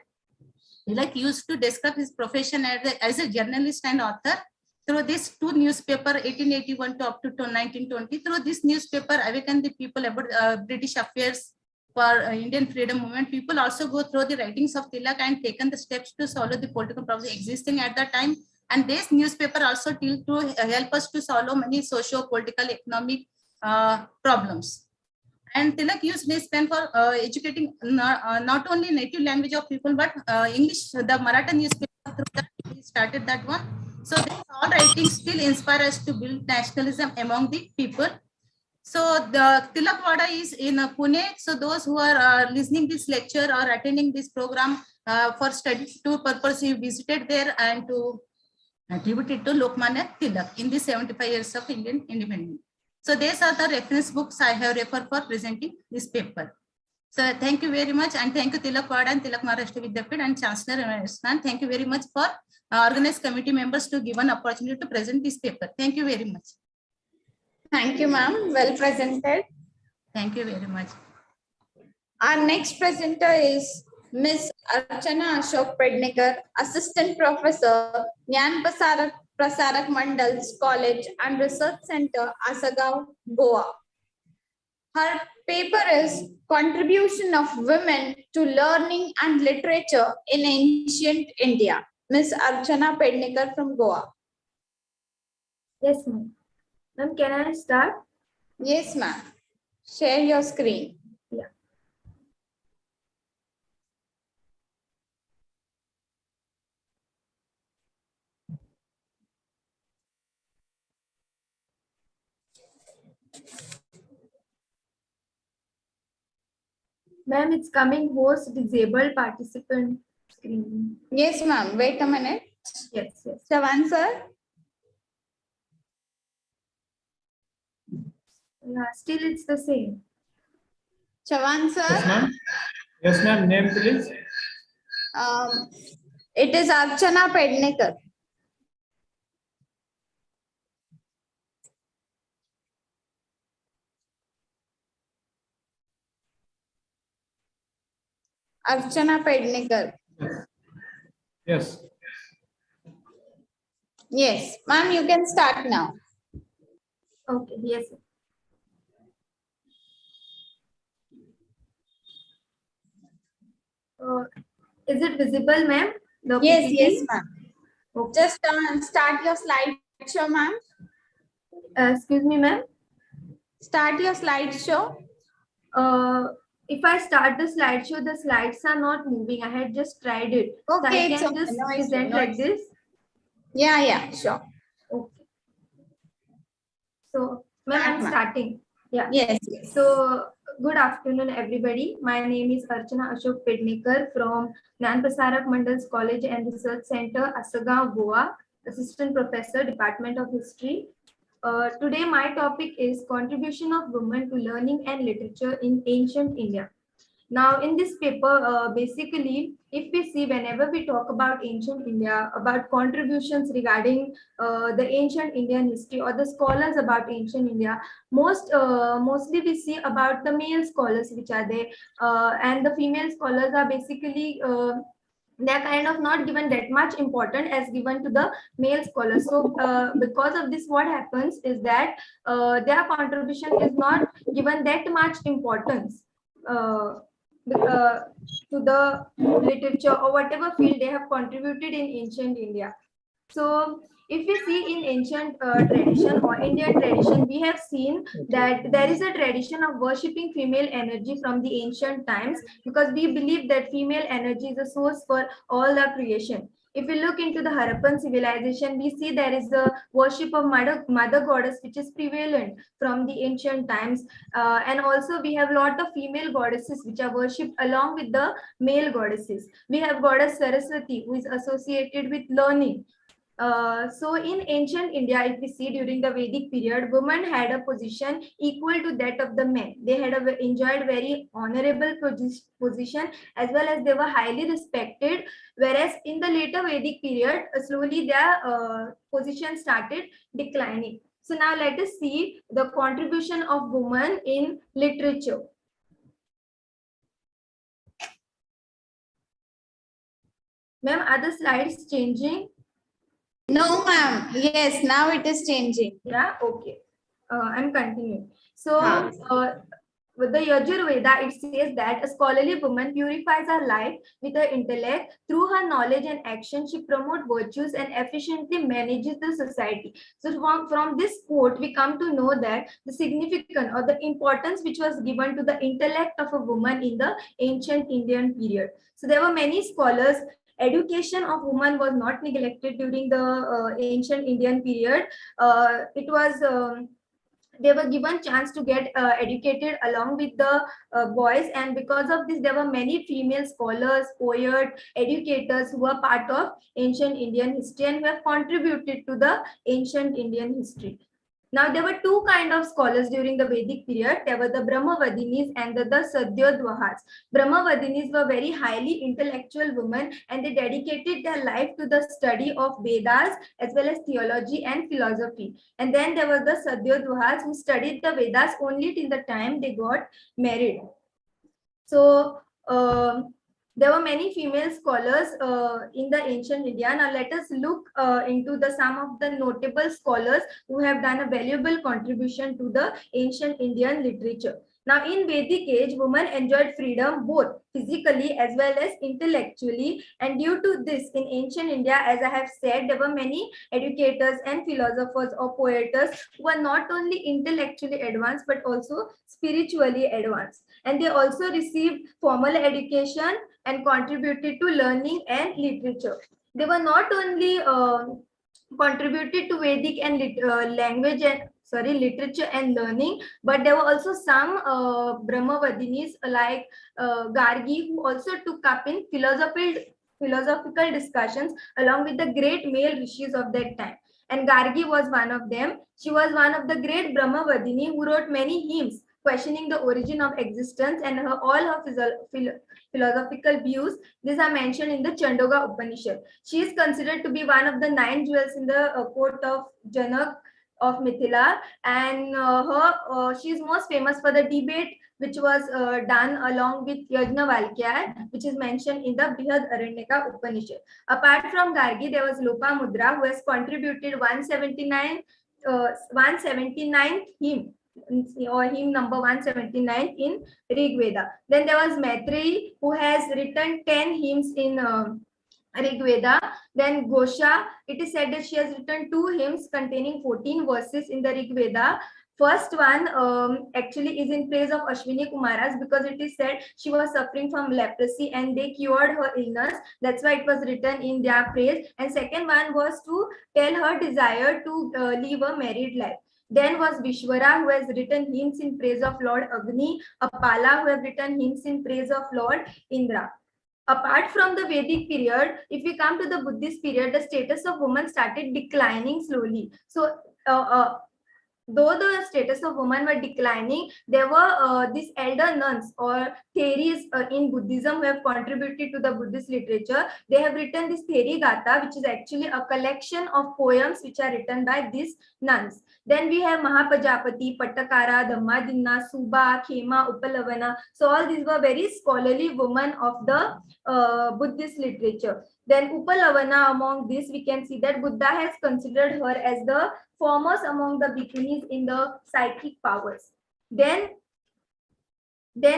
Tilak used to describe his profession as a journalist and author through these two newspaper 1881 to up to 1920. Through this newspaper awakened the people about British affairs for Indian freedom movement. People also go through the writings of Tilak and taken the steps to solve the political problems existing at that time. And this newspaper also to help us to solve many socio-political economic problems. And Tilak used this pen for educating not only native language of people, but English, the Maratha newspaper, through that he started that one. So these all writings still inspire us to build nationalism among the people. So the Tilak Wada is in Pune. So those who are listening this lecture or attending this program for study tour purpose, you visited there and to attribute it to Lokmanya Tilak in the 75 years of Indian independence. So these are the reference books I have referred for presenting this paper. So thank you very much, and thank you Tilak Wada and Tilak Maharashtra Vidyapit and Chancellor Rajasthan. Thank you very much for organized committee members to give an opportunity to present this paper. Thank you very much. Thank you, ma'am. Well presented. Thank you very much. Our next presenter is Ms. Archana Ashok Pednekar, Assistant Professor, Gyan Prasarak Mandal's College and Research Center, Asagaon, Goa. Her paper is Contribution of Women to Learning and Literature in Ancient India. Ms. Archana Pednekar from Goa. Yes, ma'am. Ma'am, can I start? Yes, ma'am. Share your screen. Yeah. Ma'am, it's coming host disabled participant screen. Yes, ma'am. Wait a minute. Yes, yes. Chavan, sir. Yeah, still it's the same. Chavan, sir. Yes, ma'am. Yes, ma'am. Name, please. It is Archana Pednekar. Archana Pednekar. Yes. Yes, ma'am, you can start now. Okay, yes. Is it visible, ma'am? Yes, yes, ma'am. Okay. Just start your slideshow, ma'am. Excuse me, ma'am. Start your slideshow. If I start the slideshow, the slides are not moving. I had just tried it. Okay, so I can just present like this. Yeah, yeah, sure. Okay. So, ma'am, I'm starting. Yeah. Yes, yes. So, good afternoon, everybody. My name is Archana Ashok Pednekar from Gyan Prasarak Mandal's College and Research Center, Asagaon, Goa, Assistant Professor, Department of History. Today, my topic is Contribution of Women to Learning and Literature in Ancient India. Now, in this paper, basically, if we see whenever we talk about ancient India, about contributions regarding the ancient Indian history or the scholars about ancient India, mostly we see about the male scholars which are there, and the female scholars are basically they're kind of not given that much important as given to the male scholars. So because of this, what happens is that their contribution is not given that much importance to the literature or whatever field they have contributed in ancient India. So if we see in ancient tradition or Indian tradition, we have seen that there is a tradition of worshipping female energy from the ancient times, because we believe that female energy is a source for all the creation. If we look into the Harappan civilization, we see there is the worship of mother goddess, which is prevalent from the ancient times. And also we have a lot of female goddesses which are worshipped along with the male goddesses. We have goddess Saraswati, who is associated with learning. So in ancient India, if we see during the Vedic period, women had a position equal to that of the men. They had enjoyed very honorable position, as well as they were highly respected. Whereas in the later Vedic period, slowly their position started declining. So now let us see the contribution of women in literature. Ma'am, are the slides changing? No, ma'am. Yes, now it is changing. Yeah, okay. I'm continuing. So, with the Yajurveda, it says that a scholarly woman purifies her life with her intellect. Through her knowledge and action, she promotes virtues and efficiently manages the society. So, from this quote, we come to know that the significance or the importance which was given to the intellect of a woman in the ancient Indian period. So, there were many scholars. Education of women was not neglected during the ancient Indian period. It was they were given chance to get educated along with the boys, and because of this there were many female scholars, poets, educators who were part of ancient Indian history and who have contributed to the ancient Indian history. Now, there were two kinds of scholars during the Vedic period. There were the Brahmavadinis and the Sadyodvahas. Brahmavadinis were very highly intellectual women, and they dedicated their life to the study of Vedas as well as theology and philosophy. And then there were the Sadyodvahas who studied the Vedas only till the time they got married. So, there were many female scholars in the ancient India. Now let us look into some of the notable scholars who have done a valuable contribution to the ancient Indian literature. Now in Vedic age, women enjoyed freedom both physically as well as intellectually, and due to this in ancient India, as I have said, there were many educators and philosophers or poets who were not only intellectually advanced but also spiritually advanced, and they also received formal education and contributed to learning and literature. They were not only contributed to Vedic and language and literature and learning, but there were also some Brahmavadinis like Gargi who also took up in philosophical discussions along with the great male rishis of that time. And Gargi was one of them. She was one of the great Brahmavadini who wrote many hymns questioning the origin of existence and all her philosophical views. These are mentioned in the Chandoga Upanishad. She is considered to be one of the 9 jewels in the court of Janak of Mithila, and she is most famous for the debate which was done along with Yajnavalkya, which is mentioned in the Brihad Aranyaka Upanishad. Apart from Gargi, there was Lopamudra, who has contributed 179th hymn, or hymn number 179 in Rig Veda. Then there was Maitreyi, who has written 10 hymns in Rig Veda. Then Gosha, it is said that she has written 2 hymns containing 14 verses in the Rig Veda. First one actually is in praise of Ashwini Kumaras, because it is said she was suffering from leprosy and they cured her illness. That's why it was written in their praise. And second one was to tell her desire to live a married life. Then was Vishwara, who has written hymns in praise of Lord Agni, Apala, who have written hymns in praise of Lord Indra. Apart from the Vedic period, if we come to the Buddhist period, the status of women started declining slowly. So, though the status of women were declining, there were these elder nuns or theories in Buddhism who have contributed to the Buddhist literature. They have written this Theri Gatha, which is actually a collection of poems which are written by these nuns. Then we have Mahapajapati, Pattakara, Dhammadinna, Suba, Khema, Upalavana. So all these were very scholarly women of the Buddhist literature. Then Upalavana, among this, we can see that Buddha has considered her as the foremost among the bikinis in the psychic powers. Then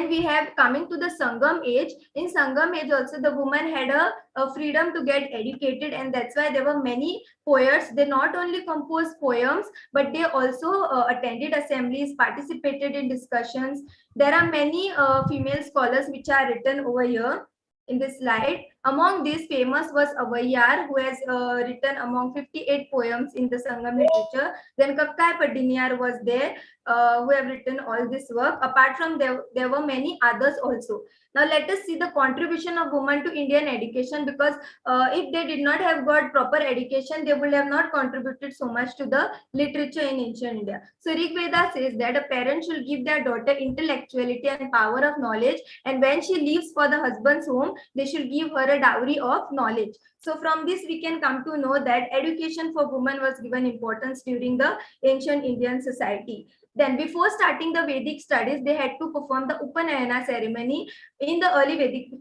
we have coming to the Sangam age. In Sangam age also the woman had a freedom to get educated, and that's why there were many poets. They not only composed poems, but they also attended assemblies, participated in discussions. There are many female scholars which are written over here in this slide. Among these, famous was Avaiyar, who has written among 58 poems in the Sangam literature. Then Kakkai Padiniyar was there, who have written all this work. Apart from there were many others also. Now let us see the contribution of women to Indian education, because if they did not have got proper education, they would have not contributed so much to the literature in ancient India. So Rig Veda says that a parent should give their daughter intellectuality and power of knowledge, and when she leaves for the husband's home, they should give her a dowry of knowledge. So from this we can come to know that education for women was given importance during the ancient Indian society. Then before starting the Vedic studies, they had to perform the Upanayana ceremony in the early Vedic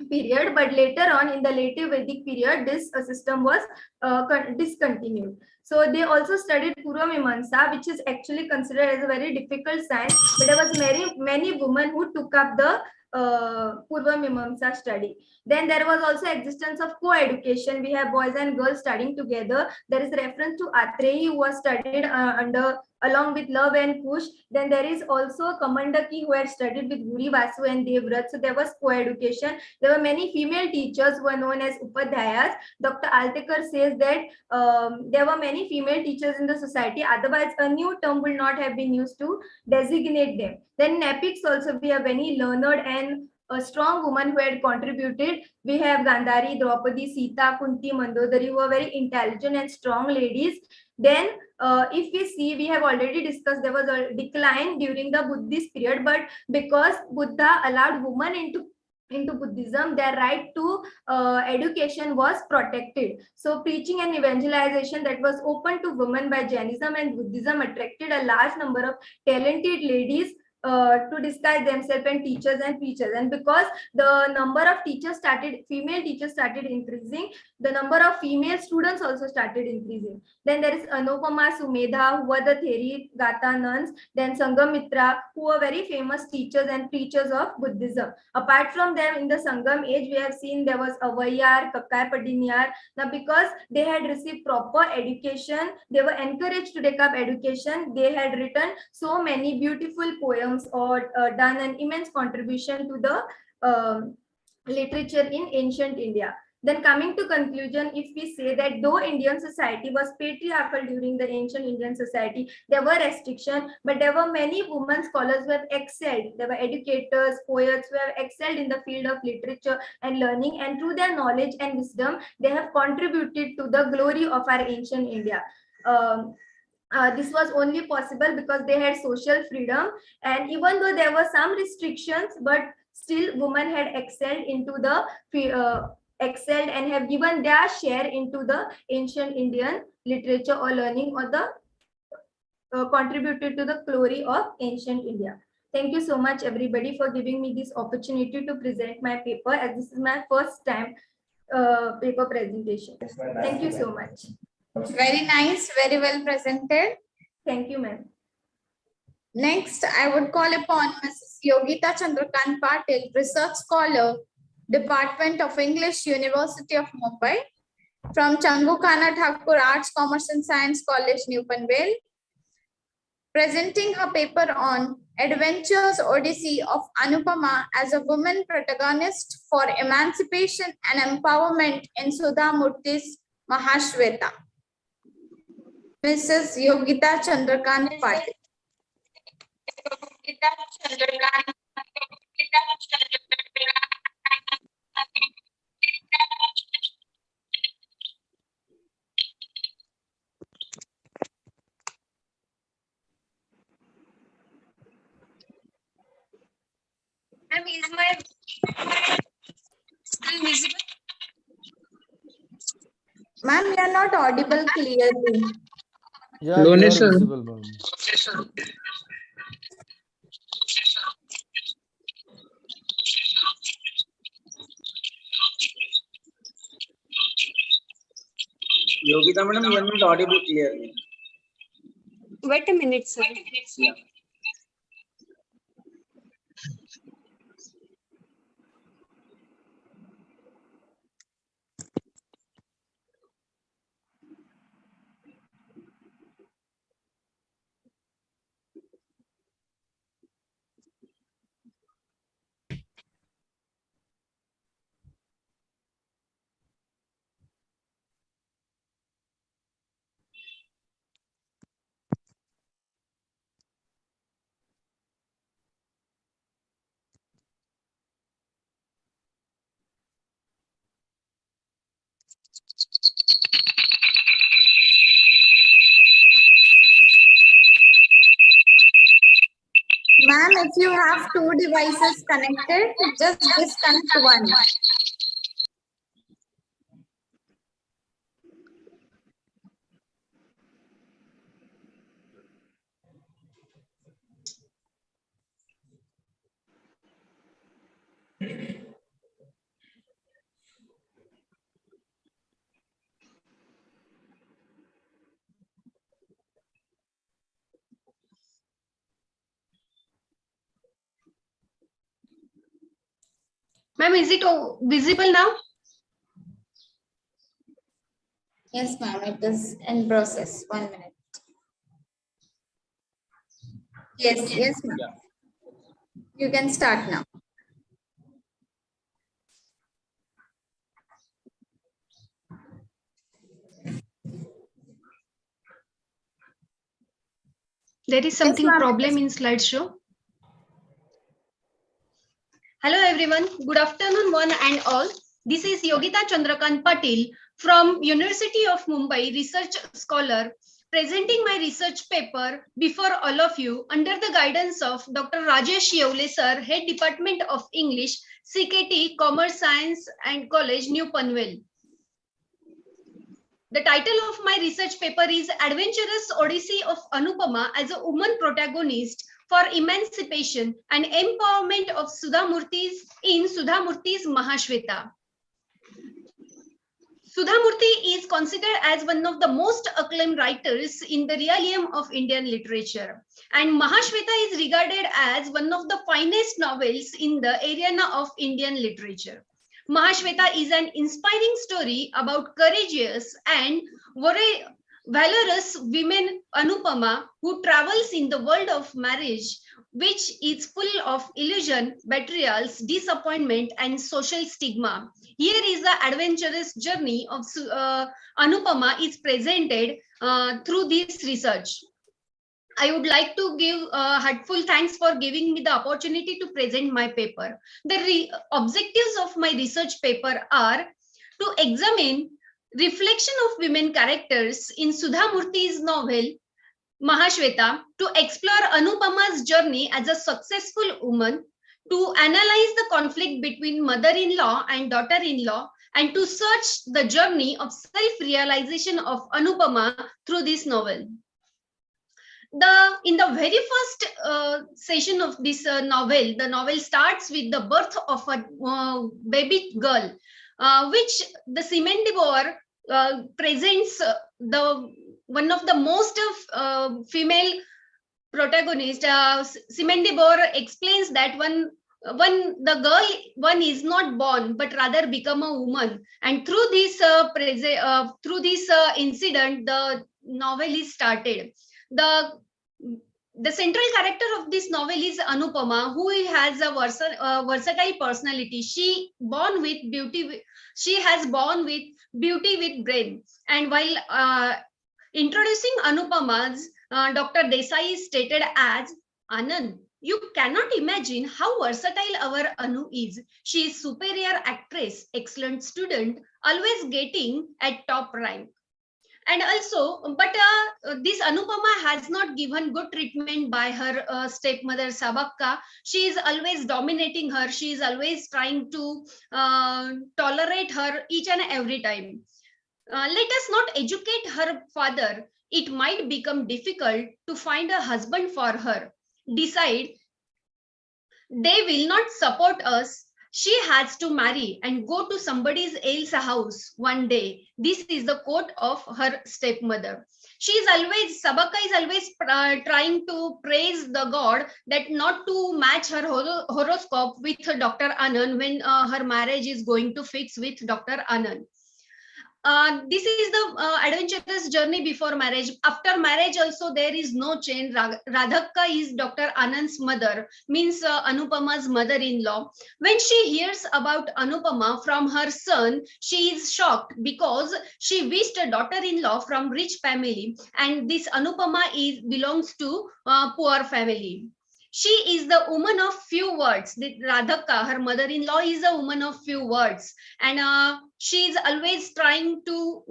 period, but later on in the later Vedic period, this system was discontinued. So they also studied Purva which is actually considered as a very difficult science, but there was many women who took up the Purva study. Then there was also existence of co-education. We have boys and girls studying together. There is reference to Atreyi, who was studied along with Love and Kush. Then there is also Kamandaki, who had studied with Guri Vasu and Devrat. So there was co-education. There were many female teachers who were known as Upadhyayas. Dr. Altekar says that there were many female teachers in the society. Otherwise, a new term will not have been used to designate them. Then in epics also, we have many learned and a strong woman who had contributed. We have Gandhari, Draupadi, Sita, Kunti, Mandodari, who are very intelligent and strong ladies. Then if we see, we have already discussed there was a decline during the Buddhist period, but because Buddha allowed women into Buddhism, their right to education was protected. So preaching and evangelization that was open to women by Jainism and Buddhism attracted a large number of talented ladies to disguise themselves and teachers and preachers. And because the number of female teachers started increasing, the number of female students also started increasing. Then there is Anupama Sumedha, who were the Theri Gata nuns. Then Sanghamitra, who were very famous teachers and preachers of Buddhism. Apart from them, in the Sangham age, we have seen there was Avaiyar, Kakkai Padiniyar. Now because they had received proper education, they were encouraged to take up education. They had written so many beautiful poems or done an immense contribution to the literature in ancient India. Then coming to conclusion, if we say that though Indian society was patriarchal during the ancient Indian society, there were restrictions, but there were many women scholars who have excelled. There were educators, poets who have excelled in the field of literature and learning, and through their knowledge and wisdom, they have contributed to the glory of our ancient India. This was only possible because they had social freedom, and even though there were some restrictions, but still women had excelled and have given their share into the ancient Indian literature or learning, or the contributed to the glory of ancient India. Thank you so much everybody for giving me this opportunity to present my paper, as this is my first time paper presentation. Thank you so much. Very nice, very well presented. Thank you, ma'am. Next, I would call upon Mrs. Yogita Chandrakant Patil, Research Scholar, Department of English, University of Mumbai, from Changukana Thakur Arts, Commerce and Science College, New Panvel, presenting her paper on Adventures Odyssey of Anupama as a woman protagonist for emancipation and empowerment in Sudha Murthy's Mahashweta. Mrs. Yogita Chandrakant Patil. Ma'am, is my still visible? Ma'am, you are not audible clearly. Yeah, you are visible, ma'am. Yogita madam, you are not audible clearly. Wait a minute, sir. Yeah. Ma'am, if you have two devices connected, just disconnect one. Ma'am, is it visible now? Yes, ma'am, it is in process. 1 minute. Yes, ma'am. You can start now. There is something problem in slideshow. Hello everyone, good afternoon one and all. This is Yogita Chandrakant Patil from University of Mumbai, research scholar, presenting my research paper before all of you under the guidance of Dr. Rajesh Yevle sir, Head Department of English, CKT, Commerce Science and College, New Panvel. The title of my research paper is Adventurous Odyssey of Anupama as a Woman Protagonist for Emancipation and Empowerment of Sudhamurtis in Sudhamurti's Mahashweta. Sudhamurti is considered as one of the most acclaimed writers in the realm of Indian literature. And Mahashweta is regarded as one of the finest novels in the arena of Indian literature. Mahashweta is an inspiring story about courageous and valorous women Anupama who travels in the world of marriage, which is full of illusion, betrayals, disappointment, and social stigma. Here is the adventurous journey of Anupama is presented through this research. I would like to give heartful thanks for giving me the opportunity to present my paper. The objectives of my research paper are to examine reflection of women characters in Sudhamurti's novel Mahashweta, to explore Anupama's journey as a successful woman, to analyze the conflict between mother-in-law and daughter-in-law, and to search the journey of self-realization of Anupama through this novel. In the very first session of this novel, the novel starts with the birth of a baby girl, which the Simone de Beauvoir presents one of the most female protagonists. Simone de Beauvoir explains that when the girl is not born but rather become a woman, and through this incident, the novel is started. The central character of this novel is Anupama, who has a versatile personality. She has born with beauty with brain. And while introducing Anupama's, Dr. Desai is stated as, Anand, you cannot imagine how versatile our Anu is. She is superior actress, excellent student, always getting at top rank. And also, but this Anupama has not given good treatment by her stepmother Sabakka. She is always dominating her. She is always trying to tolerate her each and every time. Let us not educate her father. It might become difficult to find a husband for her. Decide they will not support us. She has to marry and go to somebody else's house one day. This is the quote of her stepmother. Sabaka is always trying to praise the God that not to match her horoscope with Dr. Anand when her marriage is going to fix with Dr. Anand. This is the adventurous journey before marriage. After marriage also there is no change. Radhakka is Dr. Anand's mother, means Anupama's mother-in-law. When she hears about Anupama from her son, she is shocked because she wished a daughter-in-law from rich family, and this Anupama belongs to poor family. She is the woman of few words. The Radhaka, her mother-in-law, is a woman of few words, and she is always trying to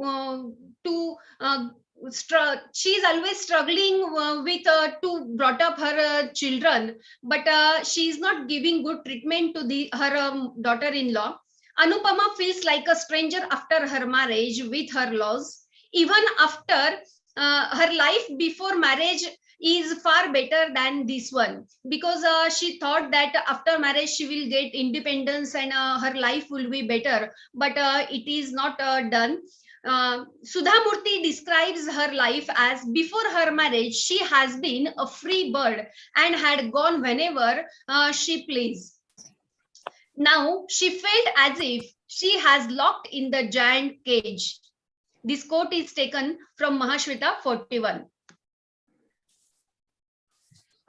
she is always struggling with to brought up her children, but she is not giving good treatment to her daughter-in-law. Anupama feels like a stranger after her marriage with her laws. Even after her life before marriage is far better than this one, because she thought that after marriage she will get independence and her life will be better, but it is not done. Sudha Murthy describes her life as before her marriage she has been a free bird and had gone whenever she pleased. Now she felt as if she has locked in the giant cage. This quote is taken from Mahashweta 41.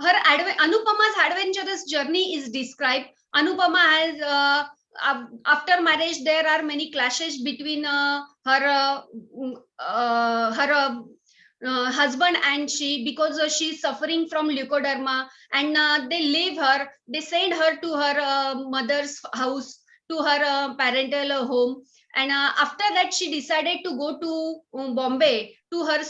Anupama's adventurous journey is described. Anupama has after marriage there are many clashes between her husband and she, because she is suffering from leukoderma, and they send her to her mother's house, to her parental home, and after that she decided to go to Bombay to her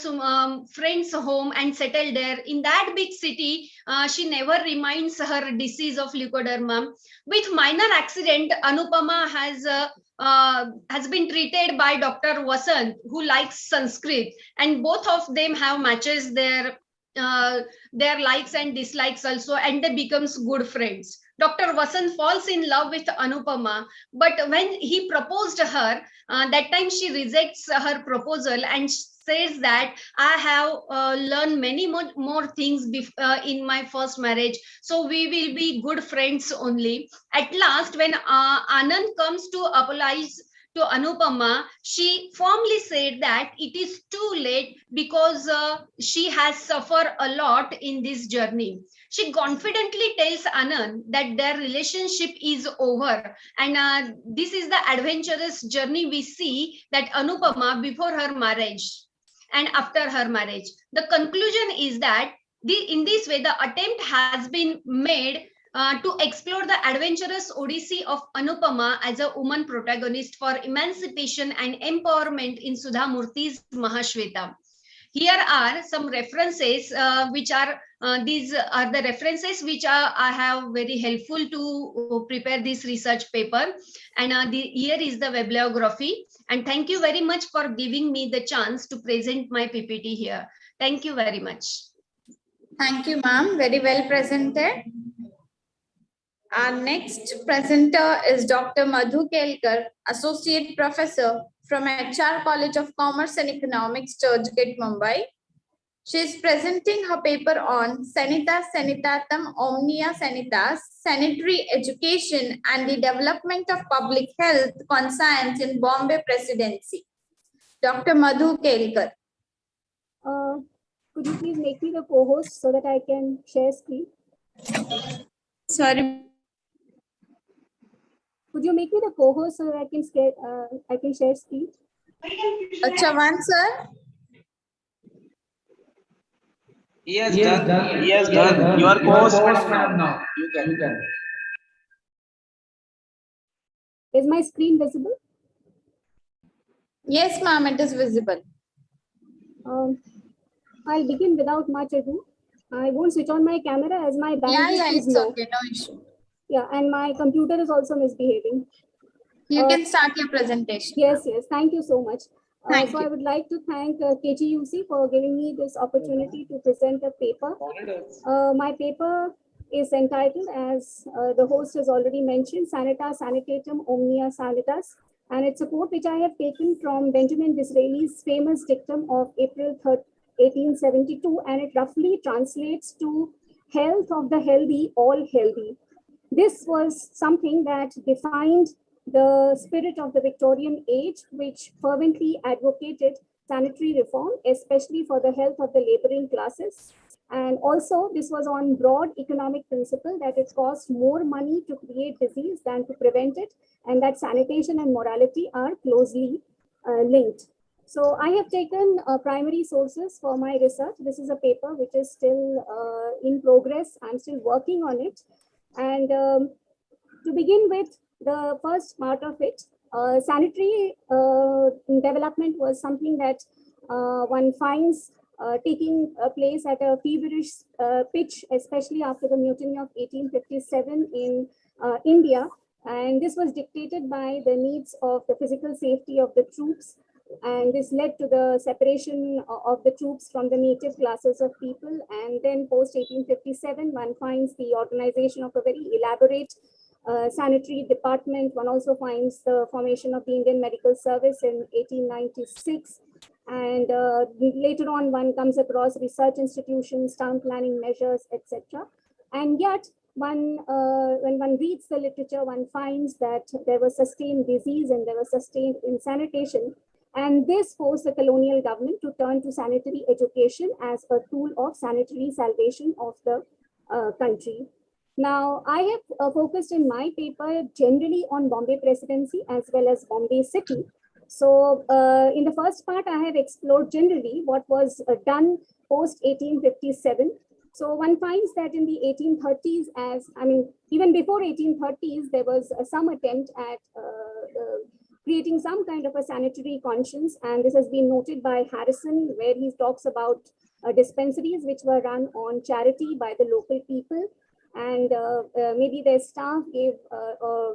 friend's home and settle there. In that big city, she never reminds her disease of leukoderma. With minor accident, Anupama has been treated by Dr. Vasant, who likes Sanskrit, and both of them have matches their likes and dislikes also, and they becomes good friends. Dr. Vasant falls in love with Anupama, but when he proposed to her, that time she rejects her proposal and says that I have learned many more things in my first marriage, so we will be good friends only. At last, when Anand comes to apologize to Anupama, she firmly said that it is too late because she has suffered a lot in this journey. She confidently tells Anand that their relationship is over, and this is the adventurous journey we see that Anupama before her marriage and after her marriage. The conclusion is that in this way, the attempt has been made to explore the adventurous odyssey of Anupama as a woman protagonist for emancipation and empowerment in Sudha Murthy's Mahashweta. Here are some references these are the references which I have very helpful to prepare this research paper, and here is the bibliography, and thank you very much for giving me the chance to present my PPT here. Thank you very much. Thank you, ma'am. Very well presented. Our next presenter is Dr. Madhu Kelkar, Associate Professor from HR College of Commerce and Economics, Churchgate, Mumbai. She is presenting her paper on Sanitas Sanitatam Omnia Sanitas, Sanitary Education and the Development of Public Health Conscience in Bombay Presidency. Dr. Madhu Kelkar. Could you please make me the co-host so that I can share screen? Sorry. Could you make me the co-host so that I can share screen? Chavan sir. Yes, done. Yes, done. You are co-host now. You can. Is my screen visible? Yes, ma'am, it is visible. I'll begin without much ado. I won't switch on my camera as my bandwidth is it's low. okay, no issue. Yeah, and my computer is also misbehaving. You can start your presentation. Yes, thank you so much. Thank so you. I would like to thank KGUC for giving me this opportunity to present a paper. My paper is entitled, as the host has already mentioned, Sanitas Sanitatum Omnia Sanitas. And it's a quote which I have taken from Benjamin Disraeli's famous dictum of April 3rd, 1872, and it roughly translates to health of the healthy, all healthy. This was something that defined the spirit of the Victorian age, which fervently advocated sanitary reform, especially for the health of the laboring classes. And also, this was on broad economic principle that it costs more money to create disease than to prevent it, and that sanitation and morality are closely linked. So I have taken primary sources for my research. This is a paper which is still in progress. I'm still working on it. And to begin with, the first part of it, sanitary development was something that one finds taking place at a feverish pitch, especially after the mutiny of 1857 in India. And this was dictated by the needs of the physical safety of the troops. And this led to the separation of the troops from the native classes of people. And then post 1857, one finds the organization of a very elaborate sanitary department. One also finds the formation of the Indian Medical Service in 1896. And later on, one comes across research institutions, town planning measures, etc. And yet, when one reads the literature, one finds that there was sustained disease and there was sustained insanitation. And this forced the colonial government to turn to sanitary education as a tool of sanitary salvation of the country. Now, I have focused in my paper generally on Bombay Presidency as well as Bombay City. So in the first part, I have explored generally what was done post 1857. So one finds that in the 1830s, even before 1830s, there was some attempt at creating some kind of a sanitary conscience. And this has been noted by Harrison, where he talks about dispensaries which were run on charity by the local people. And maybe their staff gave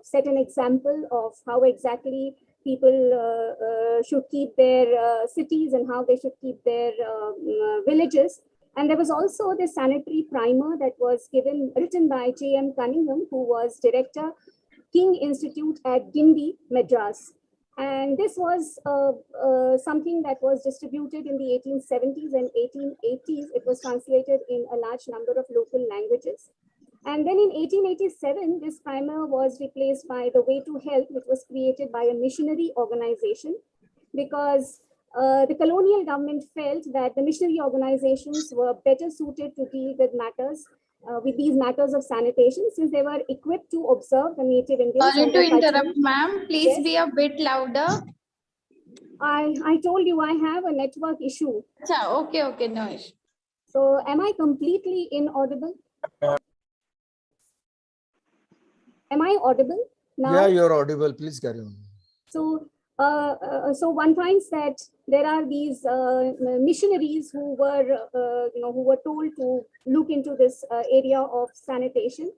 set an example of how exactly people should keep their cities and how they should keep their villages. And there was also the sanitary primer that was written by J.M. Cunningham, who was director, King Institute at Guindy, Madras. And this was something that was distributed in the 1870s and 1880s. It was translated in a large number of local languages. And then in 1887, this primer was replaced by The Way to Health, which was created by a missionary organization, because the colonial government felt that the missionary organizations were better suited to deal with matters, with these matters of sanitation, since they were equipped to observe the native Indians. Sorry to interrupt, ma'am. Please be a bit louder. I told you I have a network issue. Okay, no issue. So am I completely inaudible? Am I audible now? Yeah, you're audible. Please carry on. So, so one finds that there are these missionaries who were told to look into this area of sanitation.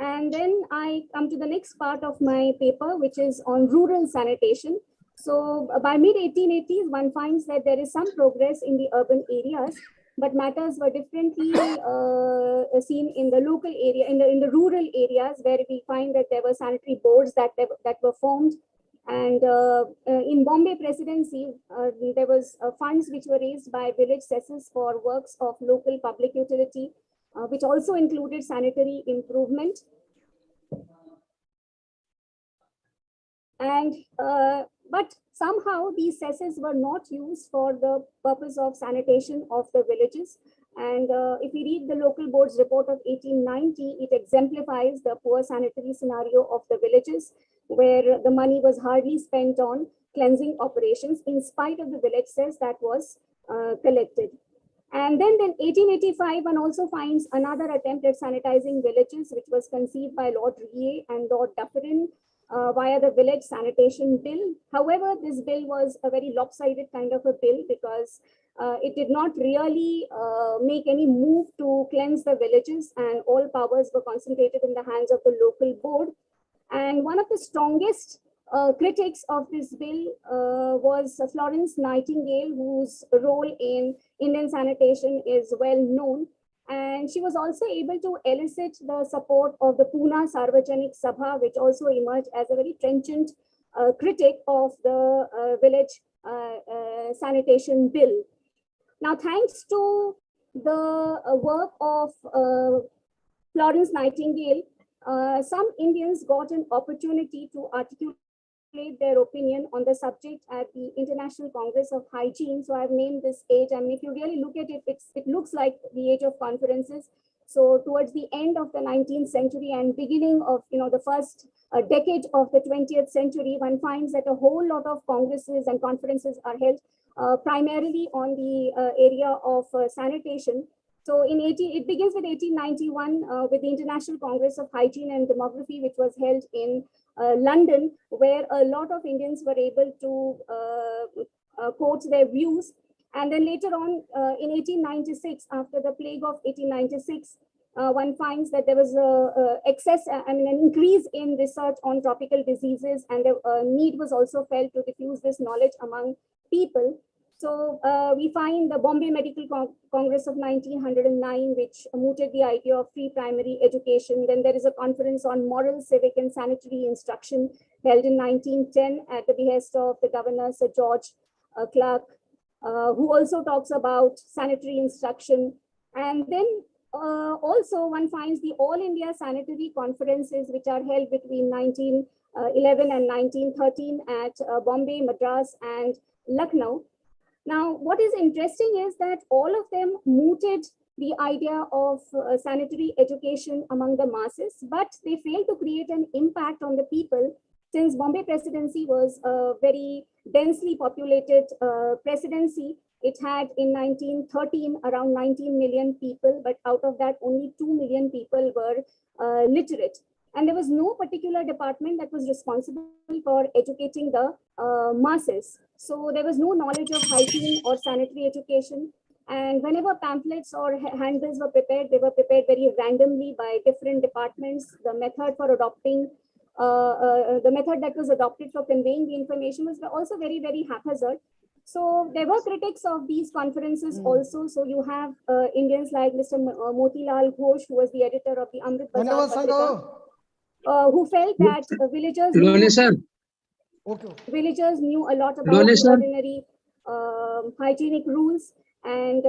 And then I come to the next part of my paper, which is on rural sanitation. So by mid-1880s, one finds that there is some progress in the urban areas, but matters were differently seen in the local area, in the rural areas, where we find that there were sanitary boards that were formed. And in Bombay Presidency, there was funds which were raised by village cesses for works of local public utility, which also included sanitary improvement. And but somehow these cesses were not used for the purpose of sanitation of the villages. And if we read the local board's report of 1890, it exemplifies the poor sanitary scenario of the villages, where the money was hardly spent on cleansing operations in spite of the village cess that was collected. And then in 1885, one also finds another attempt at sanitizing villages, which was conceived by Lord Reay and Lord Dufferin via the Village Sanitation Bill. However, this bill was a very lopsided kind of a bill, because it did not really make any move to cleanse the villages, and all powers were concentrated in the hands of the local board. And one of the strongest critics of this bill was Florence Nightingale, whose role in Indian sanitation is well known. And she was also able to elicit the support of the Pune Sarvajanik Sabha, which also emerged as a very trenchant critic of the village sanitation bill. Now, thanks to the work of Florence Nightingale, some Indians got an opportunity to articulate their opinion on the subject at the International Congress of Hygiene. So I've named this age. I mean, if you really look at it, it looks like the age of conferences. So towards the end of the 19th century and beginning of the first decade of the 20th century, one finds that a whole lot of congresses and conferences are held primarily on the area of sanitation. So it begins with 1891 with the International Congress of Hygiene and Demography, which was held in London, where a lot of Indians were able to quote their views. And then later on in 1896, after the plague of 1896, one finds that there was an increase in research on tropical diseases, and the need was also felt to diffuse this knowledge among people. So we find the Bombay Medical Congress of 1909, which mooted the idea of free primary education. Then there is a conference on moral, civic, and sanitary instruction held in 1910 at the behest of the Governor, Sir George Clark, who also talks about sanitary instruction. And then also one finds the All India Sanitary Conferences, which are held between 1911 and 1913 at Bombay, Madras, and Lucknow. Now, what is interesting is that all of them mooted the idea of sanitary education among the masses, but they failed to create an impact on the people, since Bombay presidency was a very densely populated presidency. It had in 1913 around 19 million people, but out of that only 2 million people were literate. And there was no particular department that was responsible for educating the masses. So there was no knowledge of hygiene or sanitary education. And whenever pamphlets or handbills were prepared, they were prepared very randomly by different departments. The method for adopting, the method that was adopted for conveying the information was also very, very haphazard. So there were critics of these conferences also. So you have Indians like Mr. Motilal Ghosh, who was the editor of the Amrit Bazaar Patrika, who felt that villagers knew a lot about the ordinary hygienic rules, and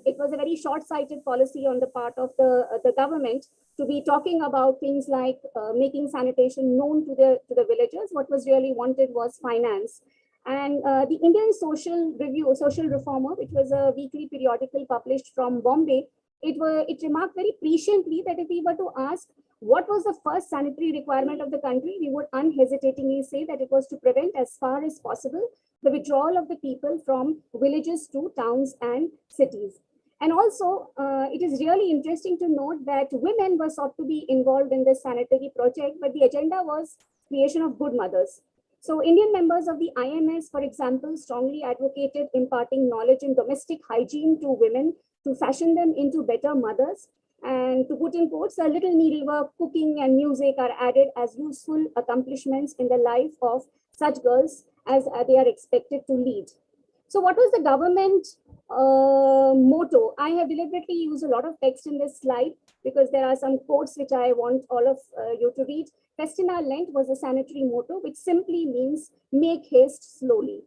it was a very short-sighted policy on the part of the government to be talking about things like making sanitation known to the villagers. What was really wanted was finance. And the Indian Social Review, Social Reformer, which was a weekly periodical published from Bombay, it remarked very presciently that if we were to ask what was the first sanitary requirement of the country, we would unhesitatingly say that it was to prevent as far as possible the withdrawal of the people from villages to towns and cities. And also, it is really interesting to note that women were sought to be involved in this sanitary project, but the agenda was creation of good mothers. So Indian members of the IMS, for example, strongly advocated imparting knowledge in domestic hygiene to women to fashion them into better mothers. And to put in quotes, a little needlework, cooking, and music are added as useful accomplishments in the life of such girls as they are expected to lead. So what was the government motto? I have deliberately used a lot of text in this slide because there are some quotes which I want all of you to read. Festina Lent was a sanitary motto, which simply means make haste slowly.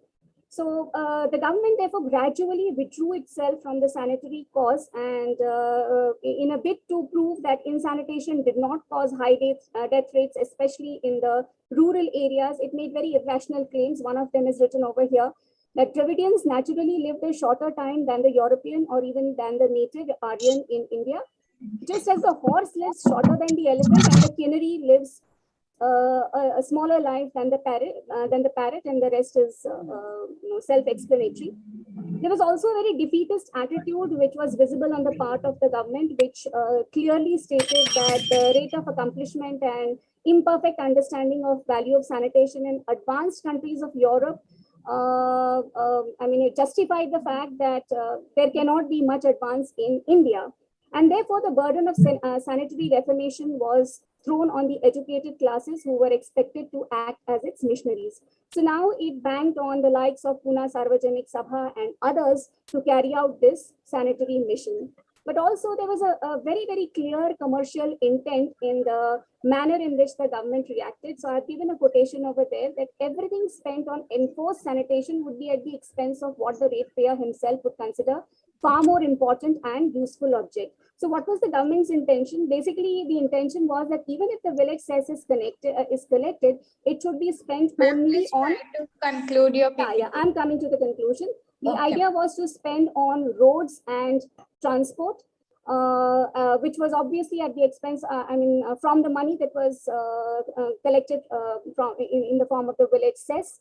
So the government therefore gradually withdrew itself from the sanitary cause, and in a bid to prove that insanitation did not cause high death rates, especially in the rural areas, it made very irrational claims. One of them is written over here, that Dravidians naturally lived a shorter time than the European or even than the native Aryan in India. Just as the horse lives shorter than the elephant and the canary lives a smaller life than the parrot, and the rest is self-explanatory. There was also a very defeatist attitude which was visible on the part of the government, which clearly stated that the rate of accomplishment and imperfect understanding of value of sanitation in advanced countries of Europe, it justified the fact that there cannot be much advance in India. And therefore, the burden of sanitary reformation was thrown on the educated classes who were expected to act as its missionaries. So now it banked on the likes of Pune Sarvajanik Sabha and others to carry out this sanitary mission. But also there was a very, very clear commercial intent in the manner in which the government reacted. So I've given a quotation over there that everything spent on enforced sanitation would be at the expense of what the ratepayer himself would consider far more important and useful object. So what was the government's intention? Basically, the intention was that even if the village cess is collected, it should be spent only on... to conclude your PPT. Yeah, I'm coming to the conclusion. The Okay. idea was to spend on roads and transport. which was obviously at the expense, from the money that was collected in the form of the village cess.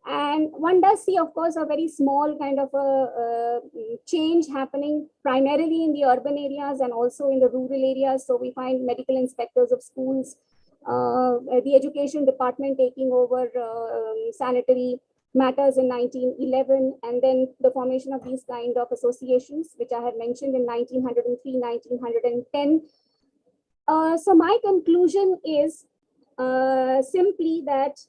And one does see, of course, a very small kind of a change happening primarily in the urban areas and also in the rural areas. So we find medical inspectors of schools, the education department taking over sanitary matters in 1911, and then the formation of these kind of associations, which I had mentioned in 1903, 1910. So my conclusion is simply that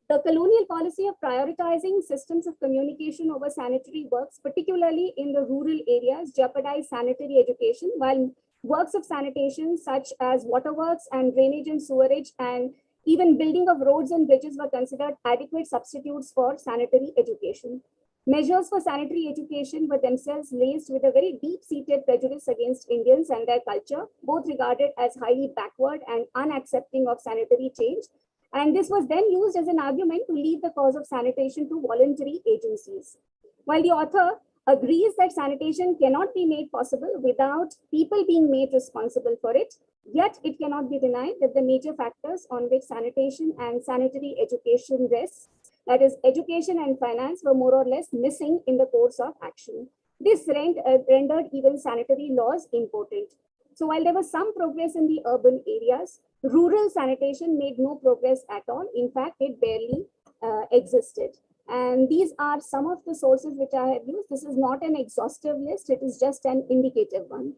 the colonial policy of prioritizing systems of communication over sanitary works, particularly in the rural areas, jeopardized sanitary education, while works of sanitation such as waterworks and drainage and sewerage and even building of roads and bridges were considered adequate substitutes for sanitary education. Measures for sanitary education were themselves laced with a very deep-seated prejudice against Indians and their culture, both regarded as highly backward and unaccepting of sanitary change. And this was then used as an argument to leave the cause of sanitation to voluntary agencies. While the author agrees that sanitation cannot be made possible without people being made responsible for it, yet it cannot be denied that the major factors on which sanitation and sanitary education rests, that is, education and finance, were more or less missing in the course of action. This rendered even sanitary laws important. So while there was some progress in the urban areas, rural sanitation made no progress at all. In fact, it barely existed. And these are some of the sources which I have used. This is not an exhaustive list. It is just an indicative one.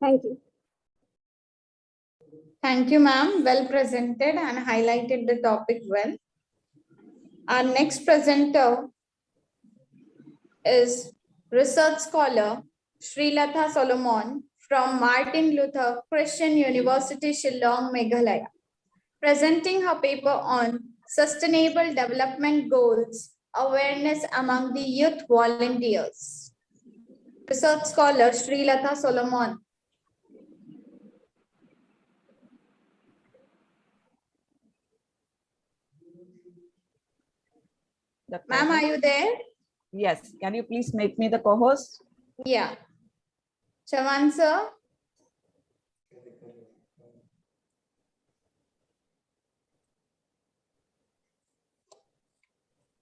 Thank you. Thank you, ma'am. Well presented and highlighted the topic well. Our next presenter is research scholar Srilatha Solomon from Martin Luther Christian University, Shillong, Meghalaya, presenting her paper on Sustainable Development Goals, Awareness Among the Youth Volunteers. Research scholar Srilatha Solomon. Ma'am, are you there? Yes. Can you please make me the co-host? Yeah. Chavan sir.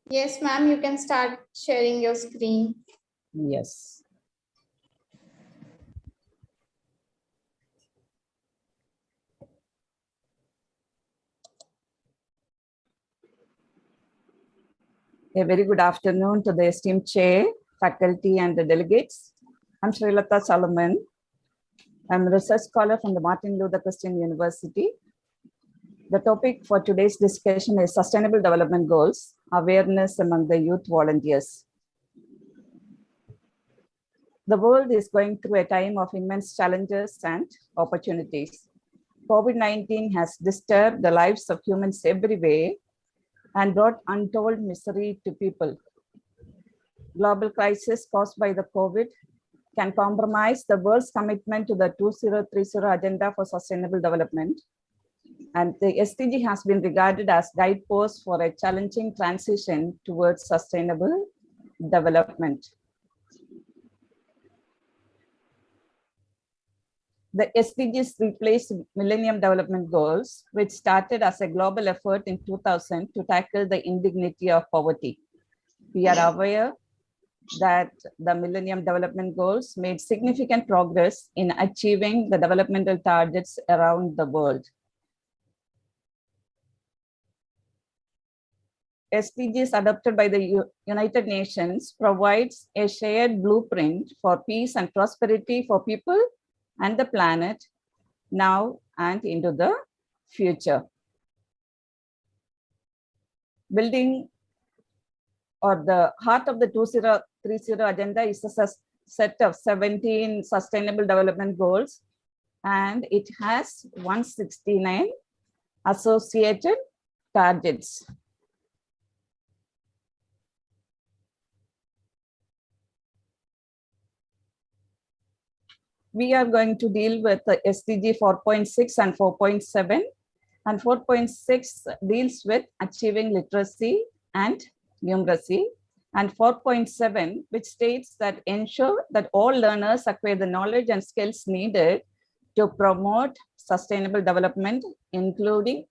Yes, ma'am, you can start sharing your screen. Yes. A very good afternoon to the esteemed chair, faculty, and the delegates. I'm Srilatha Solomon. I'm a research scholar from the Martin Luther Christian University. The topic for today's discussion is Sustainable Development Goals, Awareness Among the Youth Volunteers. The world is going through a time of immense challenges and opportunities. COVID-19 has disturbed the lives of humans everywhere and brought untold misery to people. Global crisis caused by the COVID can compromise the world's commitment to the 2030 Agenda for Sustainable Development. And the SDG has been regarded as guideposts for a challenging transition towards sustainable development. The SDGs replaced Millennium Development Goals, which started as a global effort in 2000 to tackle the indignity of poverty. We are aware that the Millennium Development Goals made significant progress in achieving the developmental targets around the world. SDGs adopted by the United Nations provides a shared blueprint for peace and prosperity for people and the planet now and into the future. Building or the heart of the 2030 Agenda is a set of 17 Sustainable Development Goals, and it has 169 associated targets. We are going to deal with the SDG 4.6 and 4.7, and 4.6 deals with achieving literacy and numeracy, and 4.7, which states that ensure that all learners acquire the knowledge and skills needed to promote sustainable development, including,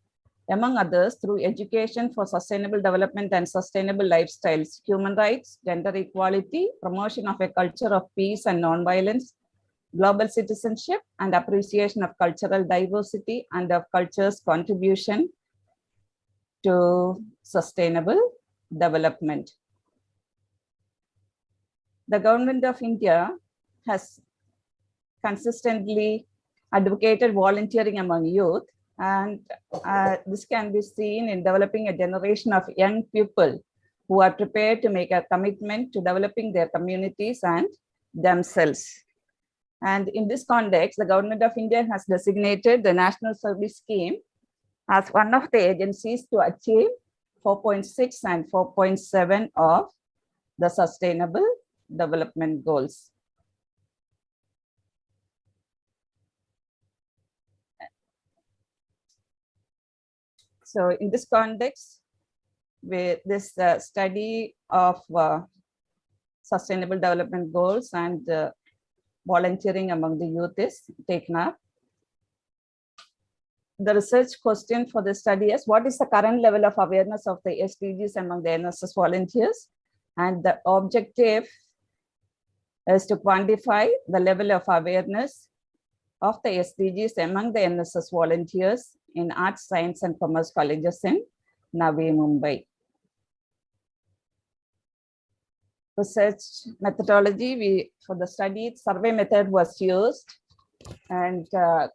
among others, through education for sustainable development and sustainable lifestyles, human rights, gender equality, promotion of a culture of peace and nonviolence, global citizenship, and appreciation of cultural diversity and of culture's contribution to sustainable development. The government of India has consistently advocated volunteering among youth, and this can be seen in developing a generation of young people who are prepared to make a commitment to developing their communities and themselves. And in this context, the government of India has designated the National Service Scheme as one of the agencies to achieve 4.6 and 4.7 of the Sustainable Development Goals. So in this context, with this study of Sustainable Development Goals and volunteering among the youth is taken up. The research question for the study is, what is the current level of awareness of the SDGs among the NSS volunteers? And the objective is to quantify the level of awareness of the SDGs among the NSS volunteers in Arts, Science and Commerce colleges in Navi Mumbai. Research methodology, for the study, survey method was used, and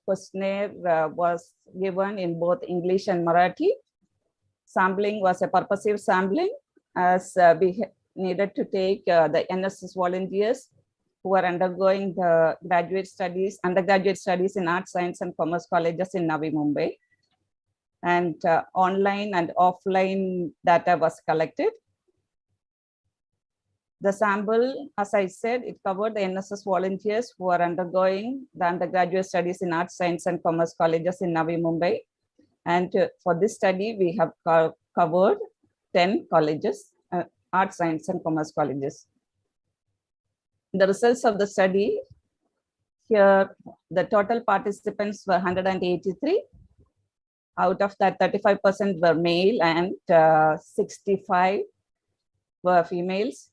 questionnaire was given in both English and Marathi. Sampling was a purposive sampling, as we needed to take the NSS volunteers who are undergoing the undergraduate studies in Arts, Science and Commerce colleges in Navi Mumbai. And online and offline data was collected. The sample, as I said, it covered the NSS volunteers who are undergoing the undergraduate studies in Arts, Science and Commerce colleges in Navi Mumbai. And for this study, we have covered 10 colleges, Arts, Science and Commerce colleges. The results of the study, here the total participants were 183. Out of that, 35% were male and 65 were females.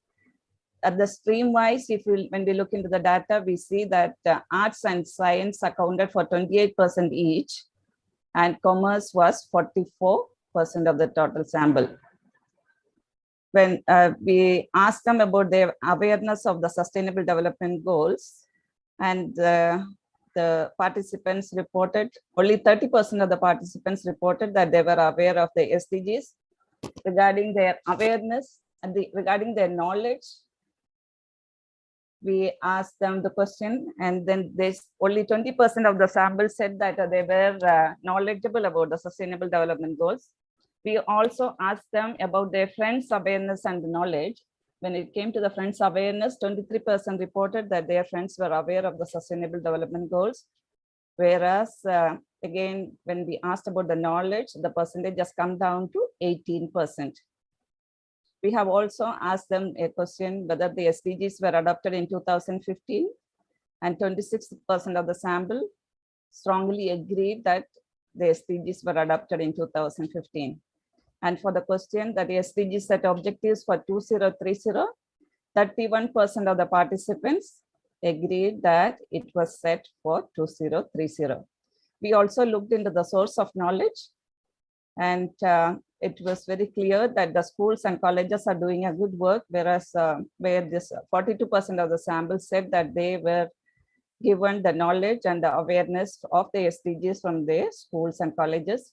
At the stream-wise, when we look into the data, we see that arts and science accounted for 28% each, and commerce was 44% of the total sample. When we asked them about their awareness of the Sustainable Development Goals, and the participants reported, only 30% of the participants reported that they were aware of the SDGs. Regarding their awareness and regarding their knowledge, we asked them the question, and then only 20% of the sample said that they were knowledgeable about the Sustainable Development Goals. We also asked them about their friends' awareness and knowledge. When it came to the friends' awareness, 23% reported that their friends were aware of the Sustainable Development Goals. Whereas, again, when we asked about the knowledge, the percentage has come down to 18%. We have also asked them a question whether the SDGs were adopted in 2015, and 26% of the sample strongly agreed that the SDGs were adopted in 2015. And for the question that the SDGs set objectives for 2030, 31% of the participants agreed that it was set for 2030. We also looked into the source of knowledge, and it was very clear that the schools and colleges are doing a good work, whereas where this 42% of the sample said that they were given the knowledge and the awareness of the SDGs from their schools and colleges.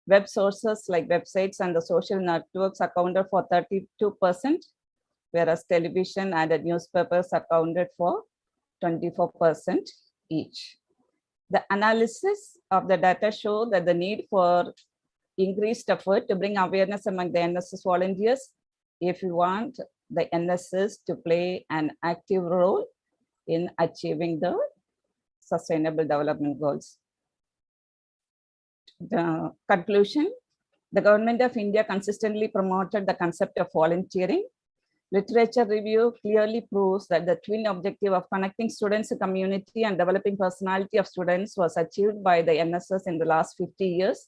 Web sources like websites and the social networks accounted for 32%, whereas television and the newspapers accounted for 24% each. The analysis of the data show that the need for increased effort to bring awareness among the NSS volunteers if we want the NSS to play an active role in achieving the Sustainable Development Goals. The conclusion, the government of India consistently promoted the concept of volunteering. Literature review clearly proves that the twin objective of connecting students to community and developing personality of students was achieved by the NSS in the last 50 years.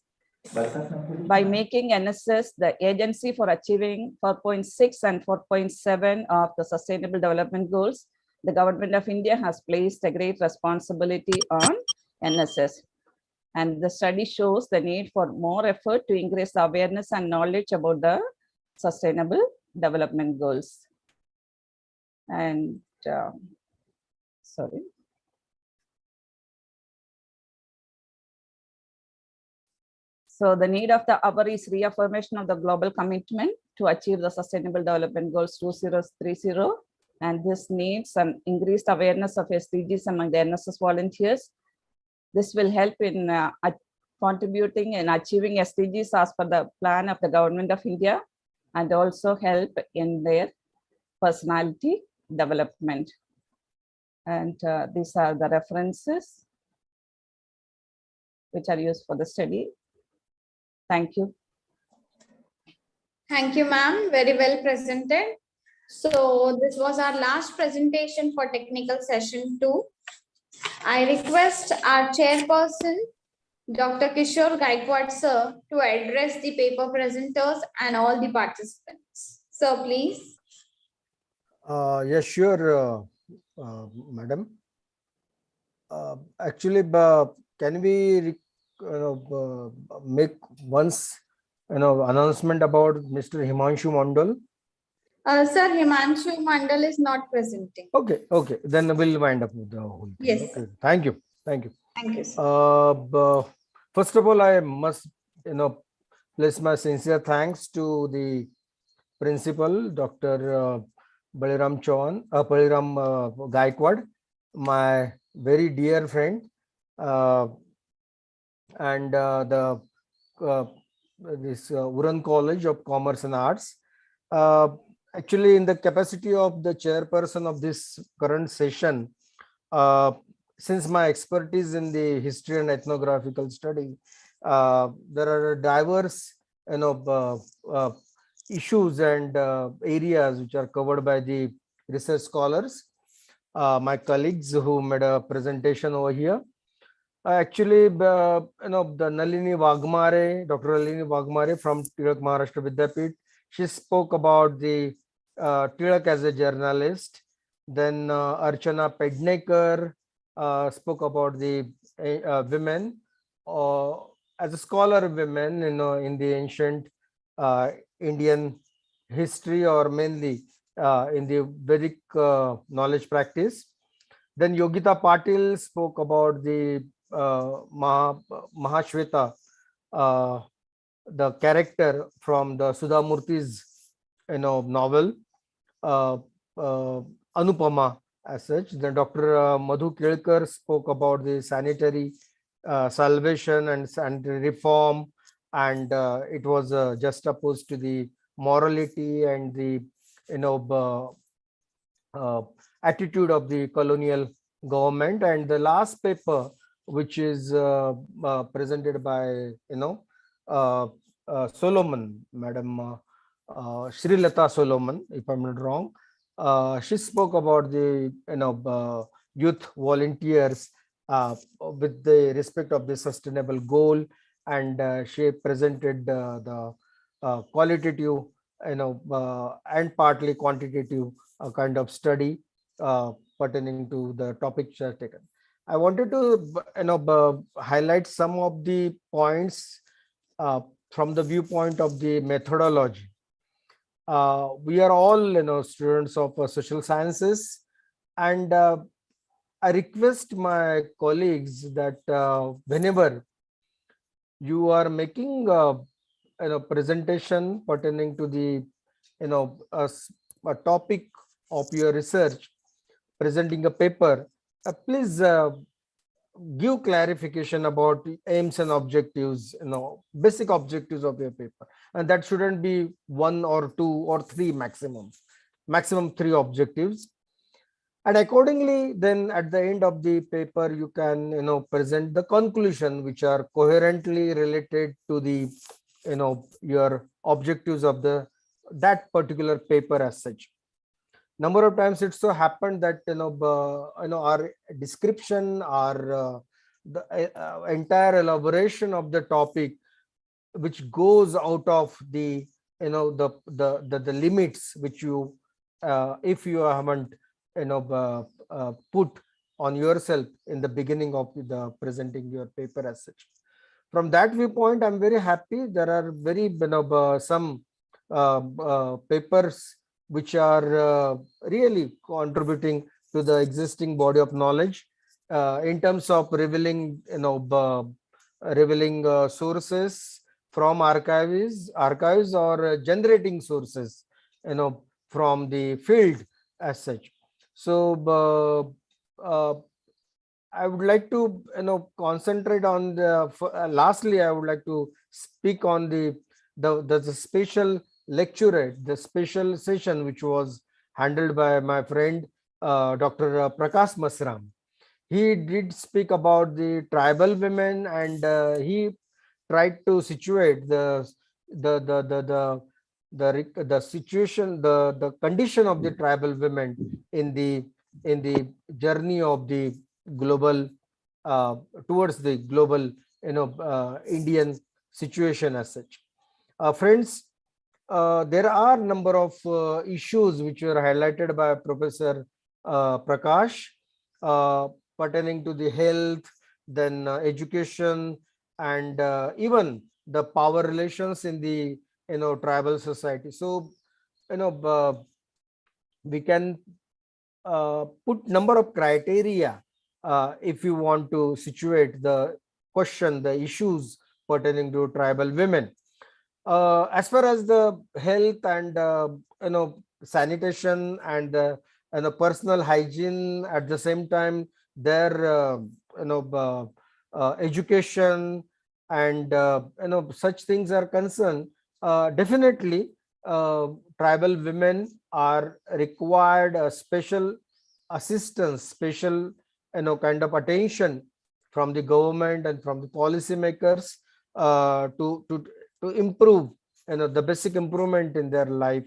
By making NSS the agency for achieving 4.6 and 4.7 of the Sustainable Development Goals, the Government of India has placed a great responsibility on NSS. And the study shows the need for more effort to increase the awareness and knowledge about the Sustainable Development Goals. And sorry. So the need of the hour is reaffirmation of the global commitment to achieve the Sustainable Development Goals 2030. And this needs an increased awareness of SDGs among the NSS volunteers. This will help in contributing and achieving SDGs as per the plan of the Government of India, and also help in their personality development. And these are the references which are used for the study. Thank you. Thank you, ma'am. Very well presented. So this was our last presentation for technical session 2. I request our chairperson, Dr. Kishore Gaikwad sir, to address the paper presenters and all the participants. Sir, please. Yes, sure, madam. Actually, can we make once announcement about Mr. Himanshu Mandal? Sir, Himanshu Mandal is not presenting. Okay, okay, then we'll wind up with the whole thing. Yes. Okay. Thank you, thank you. Thank you, sir. First of all, I must place my sincere thanks to the principal, Dr. Baliram Gaikwad, my very dear friend, and this Uran College of Commerce and Arts. Actually, in the capacity of the chairperson of this current session, since my expertise in the history and ethnographical study, there are diverse issues and areas which are covered by the research scholars, my colleagues who made a presentation over here. Actually, the Nalini Wagmare, Dr. Nalini Wagmare from Tilak Maharashtra Vidyapit, she spoke about the Tilak as a journalist. Then Archana Pednekar spoke about the women as a scholar of women, in the ancient Indian history, or mainly in the Vedic knowledge practice. Then Yogita Patil spoke about the Mahashweta, the character from the Sudha Murthy's novel, Anupama as such. Then Dr. Madhu Kelkar spoke about the sanitary salvation and sanitary reform, and it was juxtaposed to the morality and the attitude of the colonial government. And the last paper, which is presented by Solomon, Madam Sri Lata Solomon, if I'm not wrong. She spoke about the youth volunteers with the respect of the sustainable goal, and she presented the qualitative and partly quantitative kind of study pertaining to the topic she has taken. I wanted to highlight some of the points from the viewpoint of the methodology. We are all students of social sciences, and I request my colleagues that whenever you are making a presentation pertaining to the a topic of your research, presenting a paper, please give clarification about aims and objectives, basic objectives of your paper, and that shouldn't be 1 or 2 or 3 maximum 3 objectives. And accordingly, then at the end of the paper, you can present the conclusion, which are coherently related to the your objectives of that particular paper as such. number of times it so happened that our description, our the entire elaboration of the topic, which goes out of the the limits which you if you haven't put on yourself in the beginning of the presenting your paper as such. From that viewpoint, I'm very happy. There are very some papers which are really contributing to the existing body of knowledge in terms of revealing sources from archives or generating sources from the field as such. So I would like to concentrate on the lastly I would like to speak on the special lecturate, the special session which was handled by my friend Dr. Prakash Masram. He did speak about the tribal women, and he tried to situate the situation, the condition of the tribal women in the journey of the global towards the global Indian situation as such. Friends, there are number of issues which were highlighted by Professor Prakash pertaining to the health, then education, and even the power relations in the tribal society. So we can put number of criteria if you want to situate the question, the issues pertaining to tribal women. As far as the health and sanitation and personal hygiene, at the same time their education and such things are concerned, definitely tribal women are required a special assistance, special kind of attention from the government and from the policymakers to improve the basic improvement in their life,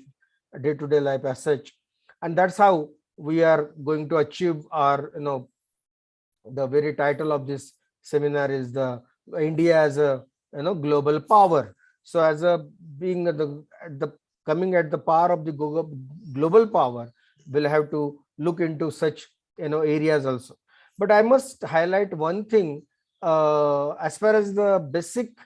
day-to-day life as such. And that's how we are going to achieve our the very title of this seminar is the India as a global power. So as a being the coming at the power of the global power, we'll have to look into such areas also. But I must highlight one thing as far as the basic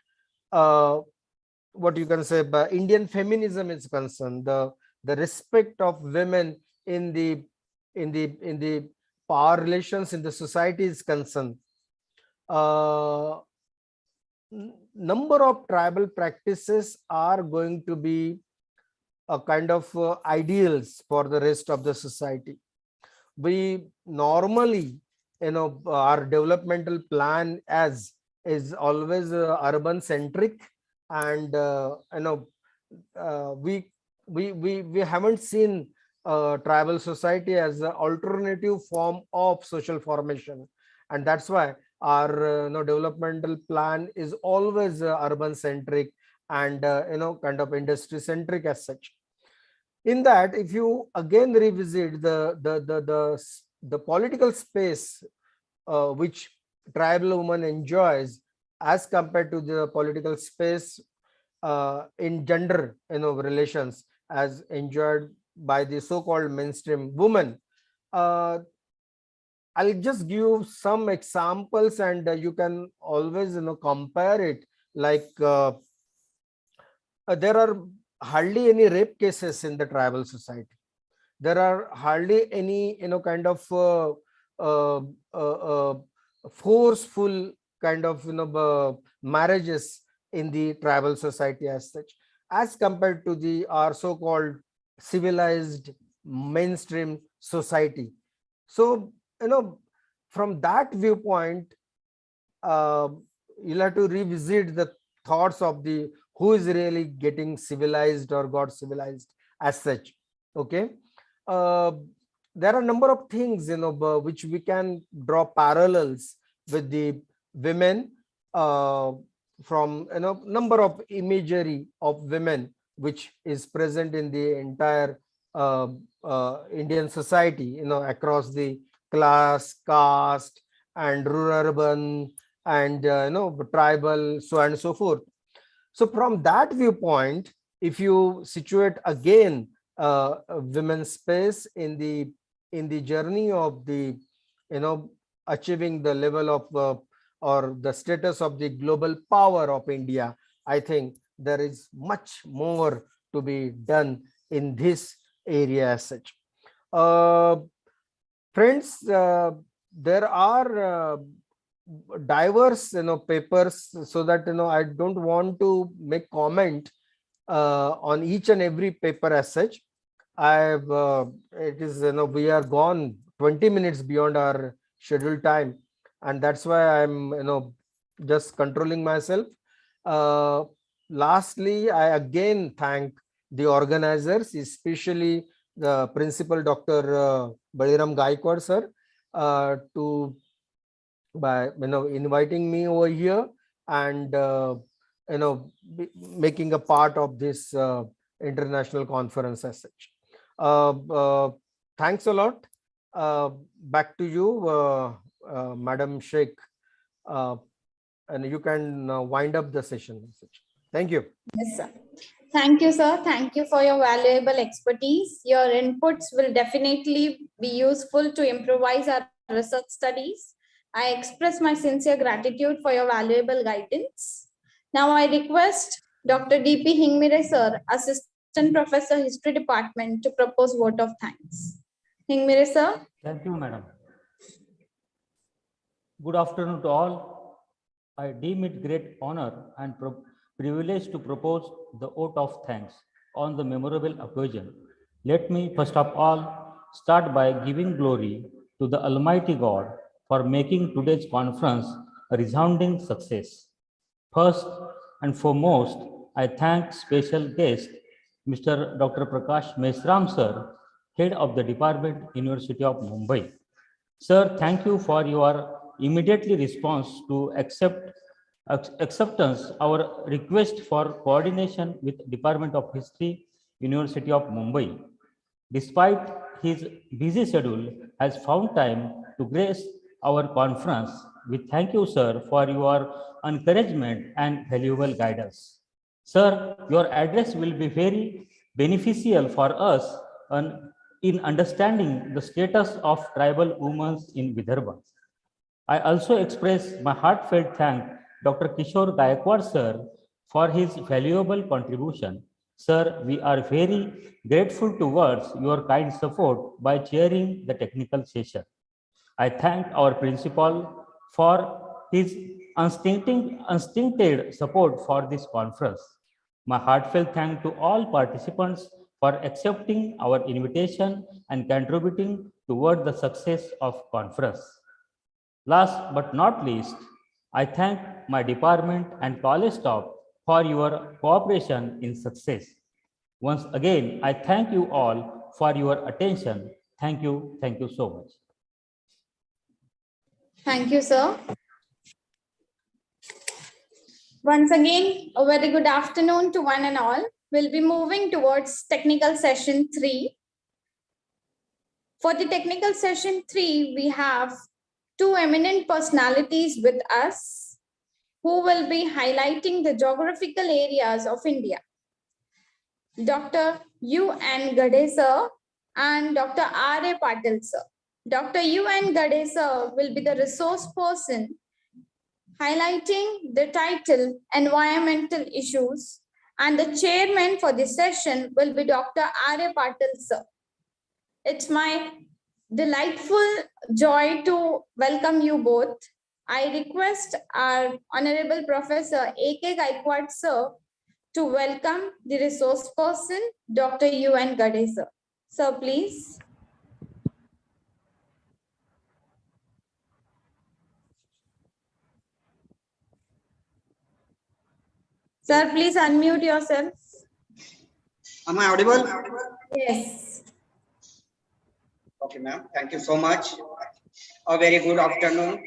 what you can say Indian feminism is concerned, the respect of women in the power relations in the society is concerned. Number of tribal practices are going to be a kind of ideals for the rest of the society. We normally our developmental plan is always urban centric, and we haven't seen tribal society as an alternative form of social formation, and that's why our developmental plan is always urban centric and kind of industry centric as such. In that, if you again revisit the political space which tribal woman enjoys as compared to the political space in gender relations as enjoyed by the so-called mainstream woman, I'll just give some examples, and you can always compare it. Like there are hardly any rape cases in the tribal society. There are hardly any kind of forceful kind of marriages in the tribal society as such, as compared to the our so-called civilized mainstream society. So from that viewpoint, you'll have to revisit the thoughts of the who is really getting civilized or got civilized as such. Okay, there are a number of things which we can draw parallels with the women from number of imagery of women which is present in the entire Indian society, across the class, caste, and rural, urban, and tribal, so on and so forth. So from that viewpoint, if you situate again women's space in the journey of the achieving the level of or the status of the global power of India, I think there is much more to be done in this area as such. Friends, there are diverse papers, so that I don't want to make comment on each and every paper as such. I've it is we are gone 20 minutes beyond our scheduled time, and that's why I'm just controlling myself. Lastly, I again thank the organizers, especially the principal, Dr. Baliram Gaikwad sir, by inviting me over here and making a part of this international conference as such. Thanks a lot. Back to you, Madam Sheikh, and you can wind up the session as such. Thank you. Yes, sir. Thank you, sir. Thank you for your valuable expertise. Your inputs will definitely be useful to improvise our research studies. I express my sincere gratitude for your valuable guidance. Now I request Dr. D.P. Hingmire sir, Assistant Professor, History Department, to propose vote of thanks. Hingmire sir. Thank you, madam. Good afternoon to all. I deem it great honor and privilege to propose the vote of thanks on the memorable occasion. Let me first of all start by giving glory to the Almighty God for making today's conference a resounding success. First and foremost, I thank special guest Mr. Dr. Prakash Mesram sir, Head of the Department, University of Mumbai. Sir, thank you for your immediately response to acceptance our request for coordination with Department of History, University of Mumbai. Despite his busy schedule, has found time to grace our conference. We thank you, sir, for your encouragement and valuable guidance. Sir, your address will be very beneficial for us in understanding the status of tribal women in Vidarbha. I also express my heartfelt thanks Dr. Kishore Gaikwad sir for his valuable contribution. Sir, we are very grateful towards your kind support by chairing the technical session. I thank our principal for his unstinted support for this conference. My heartfelt thanks to all participants for accepting our invitation and contributing toward the success of conference. Last but not least, I thank my department and college staff for your cooperation in success. Once again, I thank you all for your attention. Thank you so much. Thank you, sir. Once again, a very good afternoon to one and all. We'll be moving towards technical session 3. For the technical session 3, we have two eminent personalities with us who will be highlighting the geographical areas of India. Dr. U.N. Gade sir and Dr. R.A. Patil sir. Dr. U.N. Gade sir will be the resource person highlighting the title Environmental Issues, and the chairman for this session will be Dr. R.A. Patil sir. It's my delightful joy to welcome you both. I request our Honorable Professor A.K. Gaikwad sir to welcome the resource person, Dr. U.N. Gade sir. Sir, please. Sir, please unmute yourself. Am I audible? Yes. Okay, ma'am. Thank you so much. A very good afternoon,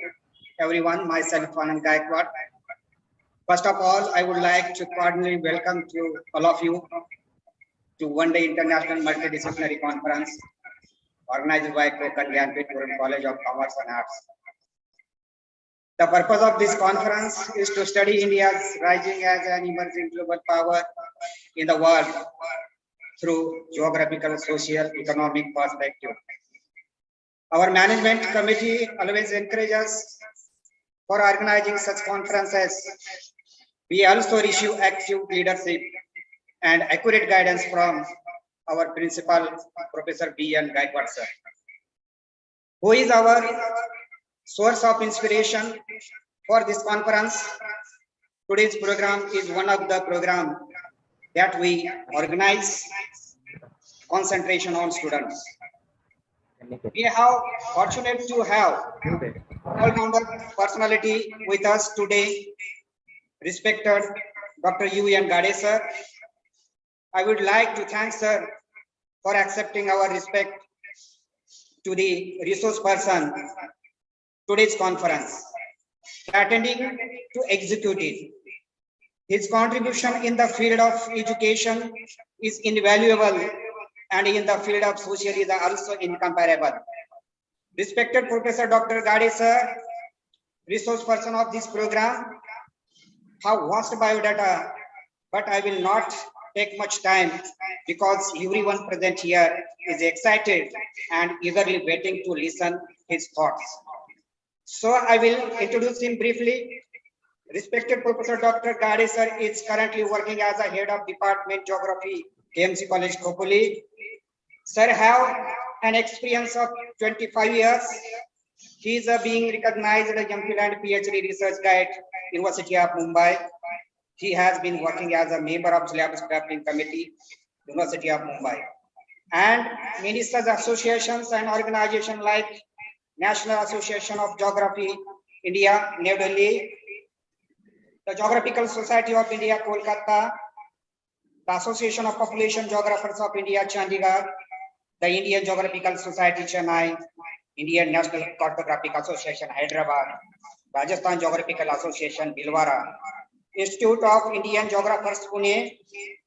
everyone. Myself, Anand Gaikwad. First of all, I would like to cordially welcome to all of you to one-day international multidisciplinary conference organized by KONKAN GYANPEETH URAN College of Commerce and Arts. The purpose of this conference is to study India's rising as an emerging global power in the world through geographical, social, economic perspective. Our management committee always encourages for organizing such conferences. We also issue active leadership and accurate guidance from our principal, Professor B.N. Gaikwad sir, who is our source of inspiration for this conference. Today's program is one of the programs that we organize concentration on students. We are fortunate to have all-rounder personality with us today, respected Dr. U.N. Gade sir. I would like to thank sir for accepting our respect to the resource person today's conference, attending to execute it. His contribution in the field of education is invaluable, and in the field of social is also incomparable. Respected Professor Dr. Gade sir, resource person of this program, have vast biodata, but I will not take much time because everyone present here is excited and eagerly waiting to listen his thoughts. So I will introduce him briefly. Respected Professor Dr. Gade sir is currently working as a head of Department Geography, KMC College, Khopoli. Sir have an experience of 25 years. He is being recognized as a MPhil and PhD research guide, University of Mumbai. He has been working as a member of Syllabus Drafting Committee, University of Mumbai, and ministers associations and organizations like National Association of Geography, India, New Delhi, the Geographical Society of India, Kolkata, the Association of Population Geographers of India, Chandigarh, the Indian Geographical Society, Chennai, Indian National Cartographic Association, Hyderabad, Rajasthan Geographical Association, Bhilwara, Institute of Indian Geographers, Pune,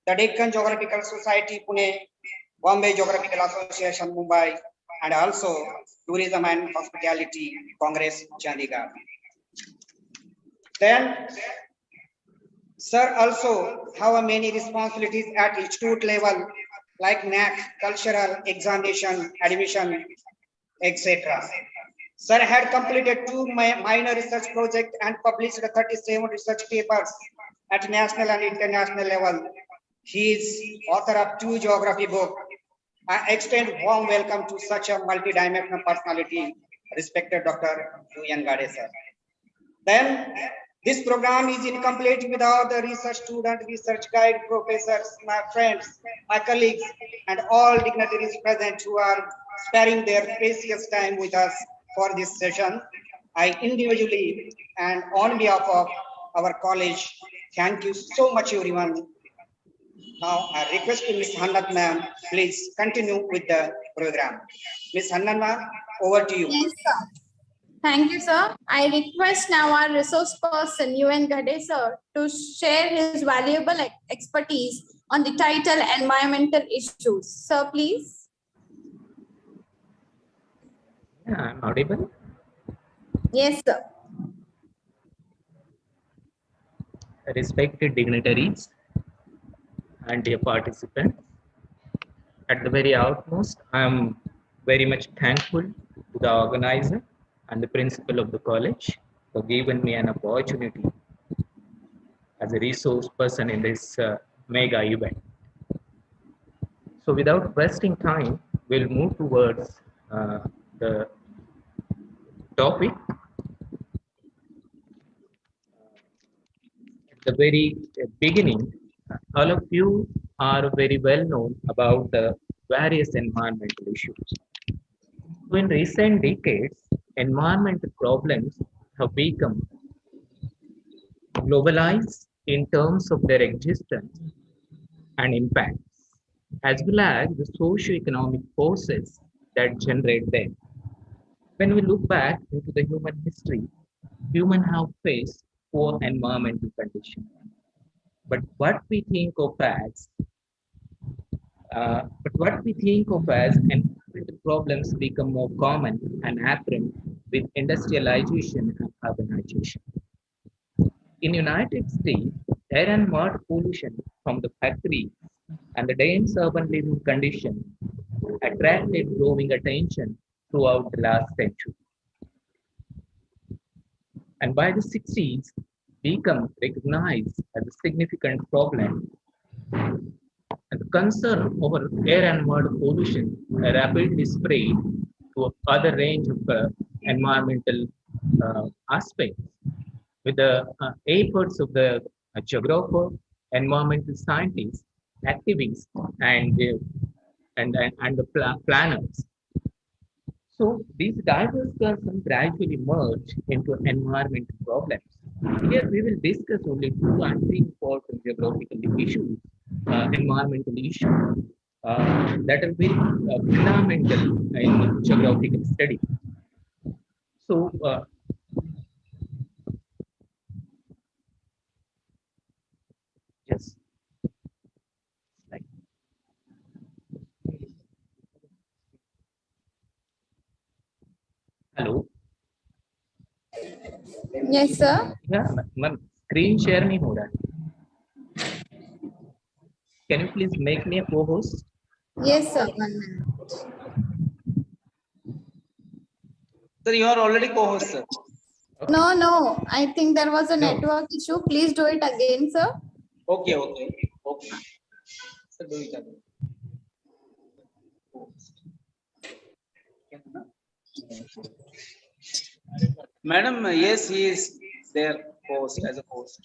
the Deccan Geographical Society, Pune, Bombay Geographical Association, Mumbai, and also Tourism and Hospitality Congress, Chandigarh. Then, sir also have many responsibilities at institute level, like NAC, cultural, examination, admission, etc. Sir had completed 2 minor research projects and published 37 research papers at national and international level. He is author of 2 geography books. I extend warm welcome to such a multidimensional personality, respected Dr. U.N. Gade sir. Then, this program is incomplete without the research student, research guide, professors, my friends, my colleagues, and all dignitaries present who are sparing their precious time with us for this session. I individually and on behalf of our college, thank you so much, everyone. Now, I request Ms. Hannat ma'am, please continue with the program. Ms. Hannat ma'am, over to you. Yes, sir. Thank you, sir. I request now our resource person, U.N. Gade sir, to share his valuable expertise on the title Environmental Issues. Sir, please. Yeah, I'm audible. Yes, sir. Respected dignitaries and dear participants, at the very outmost, I am very much thankful to the organizer and the principal of the college for giving me an opportunity as a resource person in this mega event. So without wasting time, we'll move towards the topic. At the very beginning, all of you are very well known about the various environmental issues. So in recent decades, environmental problems have become globalized in terms of their existence and impacts, as well as the socio-economic forces that generate them. When we look back into the human history, humans have faced poor environmental conditions. But what we think of as But what we think of as environmental problems become more common and apparent with industrialization and urbanization. In United States, air and mud pollution from the factories and the dense urban living conditions attracted growing attention throughout the last century. And by the 60s, become recognized as a significant problem. And the concern over air and water pollution rapidly spread to other range of environmental aspects. With the efforts of the geographer, environmental scientists, activists, and the planners. So these diverse concerns gradually merge into environmental problems. Here we will discuss only two and three important geographical issues, environmental issues that are very fundamental in geographical study. So yes, like hello. Yes, sir. Yeah, ma'am, screen share नहीं हो रहा है. Can you please make me a co-host? Yes, sir. 1 minute. Sir, you are already co-host, sir. No, no. I think there was a network issue. Please do it again, sir. Okay. Sir, do it again. Madam, yes, he is there host as a host.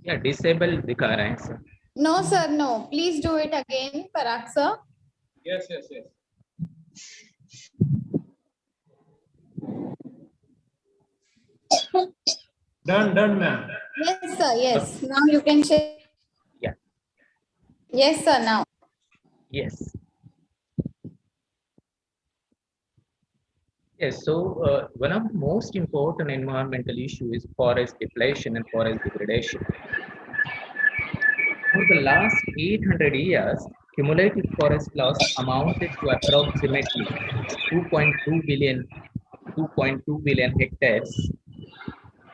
Yeah, disable दिखा रहे हैं sir. No, sir. No. Please do it again, Parag, sir. Yes. Done, ma'am. Yes, sir. Yes. Now you can share. Yeah. Yes, sir. Now. Yes. Yes, so one of the most important environmental issues is forest depletion and forest degradation. For the last 800 years, cumulative forest loss amounted to approximately 2.2 billion hectares,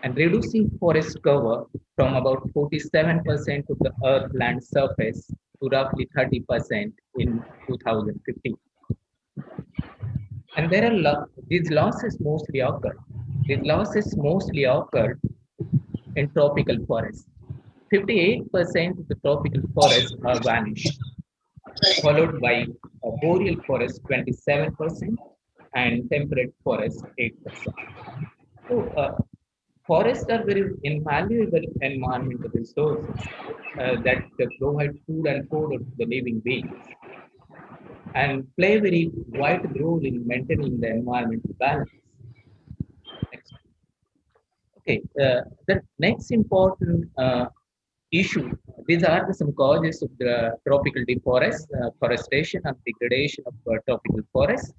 and reducing forest cover from about 47% of the Earth land surface to roughly 30% in 2015. And there are these losses mostly occur. These losses mostly occur in tropical forests. 58% of the tropical forests are vanished, followed by boreal forest 27% and temperate forest 8%. So forests are very invaluable environmental resources that provide food and fodder to the living beings and play a very vital role in maintaining the environmental balance. Next. Okay, the next important issue, these are some causes of the tropical deforestation and degradation of tropical forests,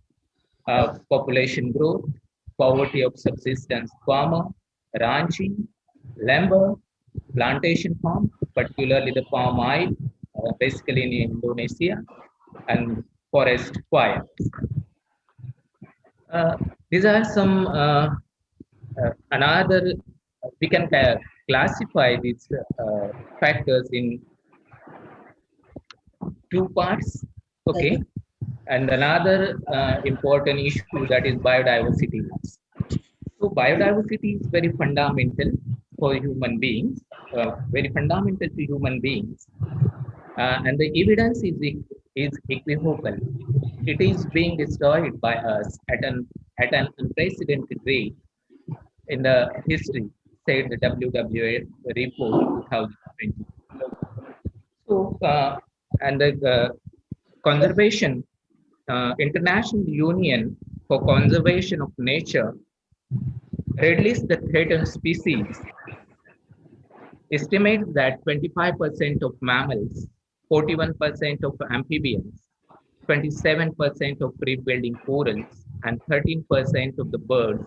population growth, poverty of subsistence farmer, ranching, lumber, plantation farm, particularly the palm oil, basically in Indonesia, and forest fires. These are some another, we can classify these factors in two parts, okay? And another important issue, that is biodiversity loss. So biodiversity is very fundamental for human beings, very fundamental to human beings. And the evidence is equivocal. It is being destroyed by us at an unprecedented rate in the history, said the WWF report 2020. So, and the conservation, International Union for Conservation of Nature released the threatened species, estimates that 25% of mammals, 41% of amphibians, 27% of reef-building corals, and 13% of the birds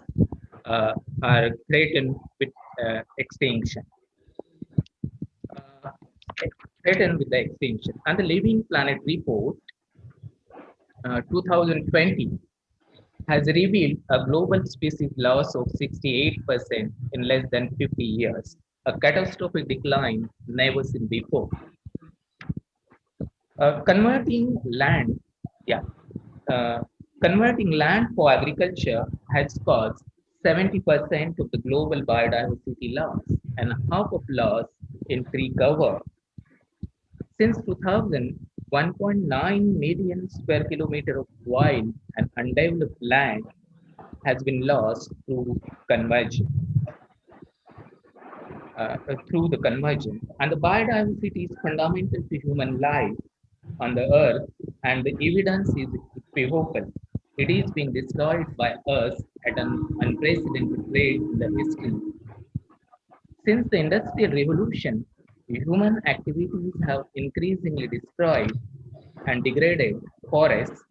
are threatened with extinction. threatened with the extinction. And the Living Planet report 2020 has revealed a global species loss of 68% in less than 50 years, a catastrophic decline never seen before. Converting land, yeah, uh, converting land for agriculture has caused 70% of the global biodiversity loss and half of loss in tree cover. Since 2000, 1.9 million square kilometer of wild and undeveloped land has been lost conversion, through the conversion. And the biodiversity is fundamental to human life on the earth, and the evidence is equivocal. It is being destroyed by us at an unprecedented rate in the history. Since the Industrial Revolution, human activities have increasingly destroyed and degraded forests,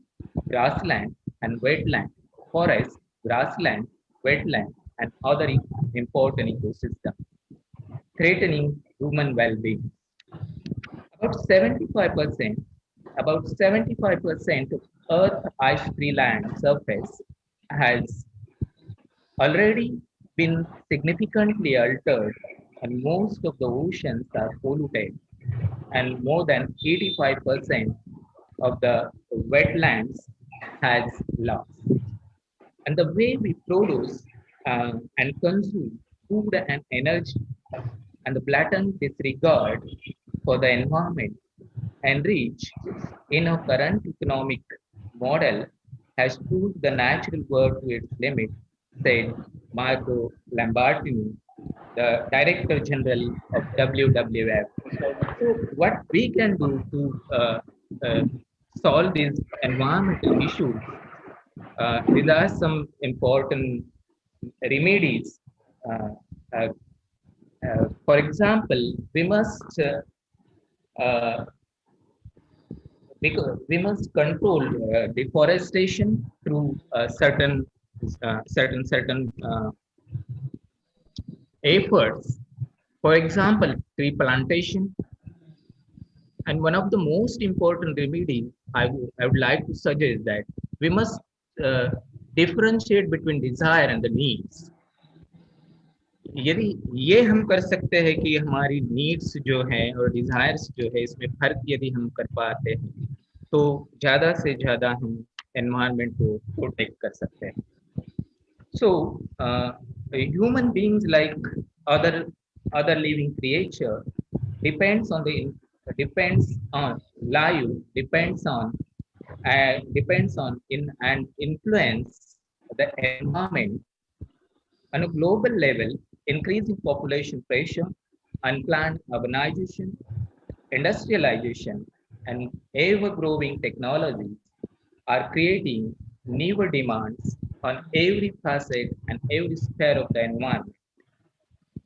grassland, and wetland, forests, grassland, wetland, and other important ecosystems, threatening human well-being. About 75%, about 75% of Earth ice-free land surface has already been significantly altered, and most of the oceans are polluted, and more than 85% of the wetlands has lost. And the way we produce and consume food and energy, and the blatant disregard for the environment and reach in our current economic model has pushed the natural world to its limit, said Marco Lambertini, the Director General of WWF. So what we can do to solve these environmental issues, these are some important remedies. Uh, uh, for example, we must because we must control deforestation through certain efforts. For example, tree plantation. And one of the most important remedies I would like to suggest that we must differentiate between desire and the needs. यदि ये हम कर सकते हैं कि हमारी needs जो है और डिजायर्स जो है इसमें फर्क यदि हम कर पाते हैं तो ज्यादा से ज्यादा हम एनवायरनमेंट को प्रोटेक्ट कर सकते हैं. So human beings like other living creature depends on life depends on in and influence the environment. On a global level, increasing population pressure, unplanned urbanization, industrialization, and ever-growing technologies are creating newer demands on every facet and every sphere of the environment.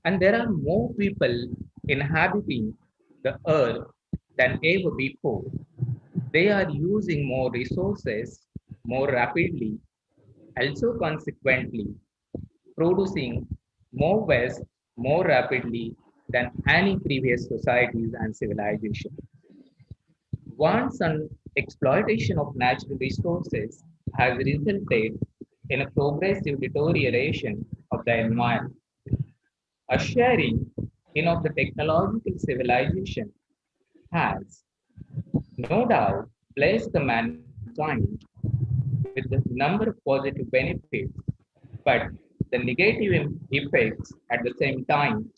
And there are more people inhabiting the earth than ever before. They are using more resources more rapidly, also consequently producing more waste more rapidly than any previous societies and civilization. Wants and exploitation of natural resources has resulted in a progressive deterioration of the environment. A sharing in of the technological civilization has no doubt blessed the mankind with a number of positive benefits, but the negative effects at the same time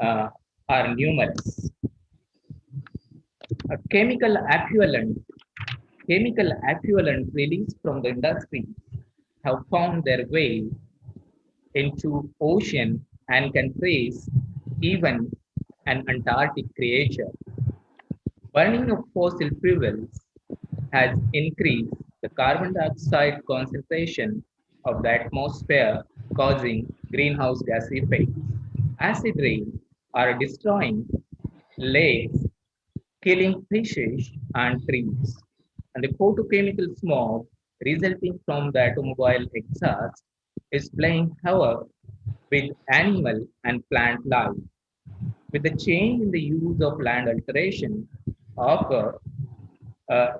uh, are numerous. A chemical effluent released from the industry have found their way into ocean and can trace even an Antarctic creature. Burning of fossil fuels has increased the carbon dioxide concentration of the atmosphere, causing greenhouse gas effects. Acid rain are destroying lakes, killing fishes and trees. And the photochemical smog resulting from the automobile exhaust is playing havoc with animal and plant life. With the change in the use of land alteration occur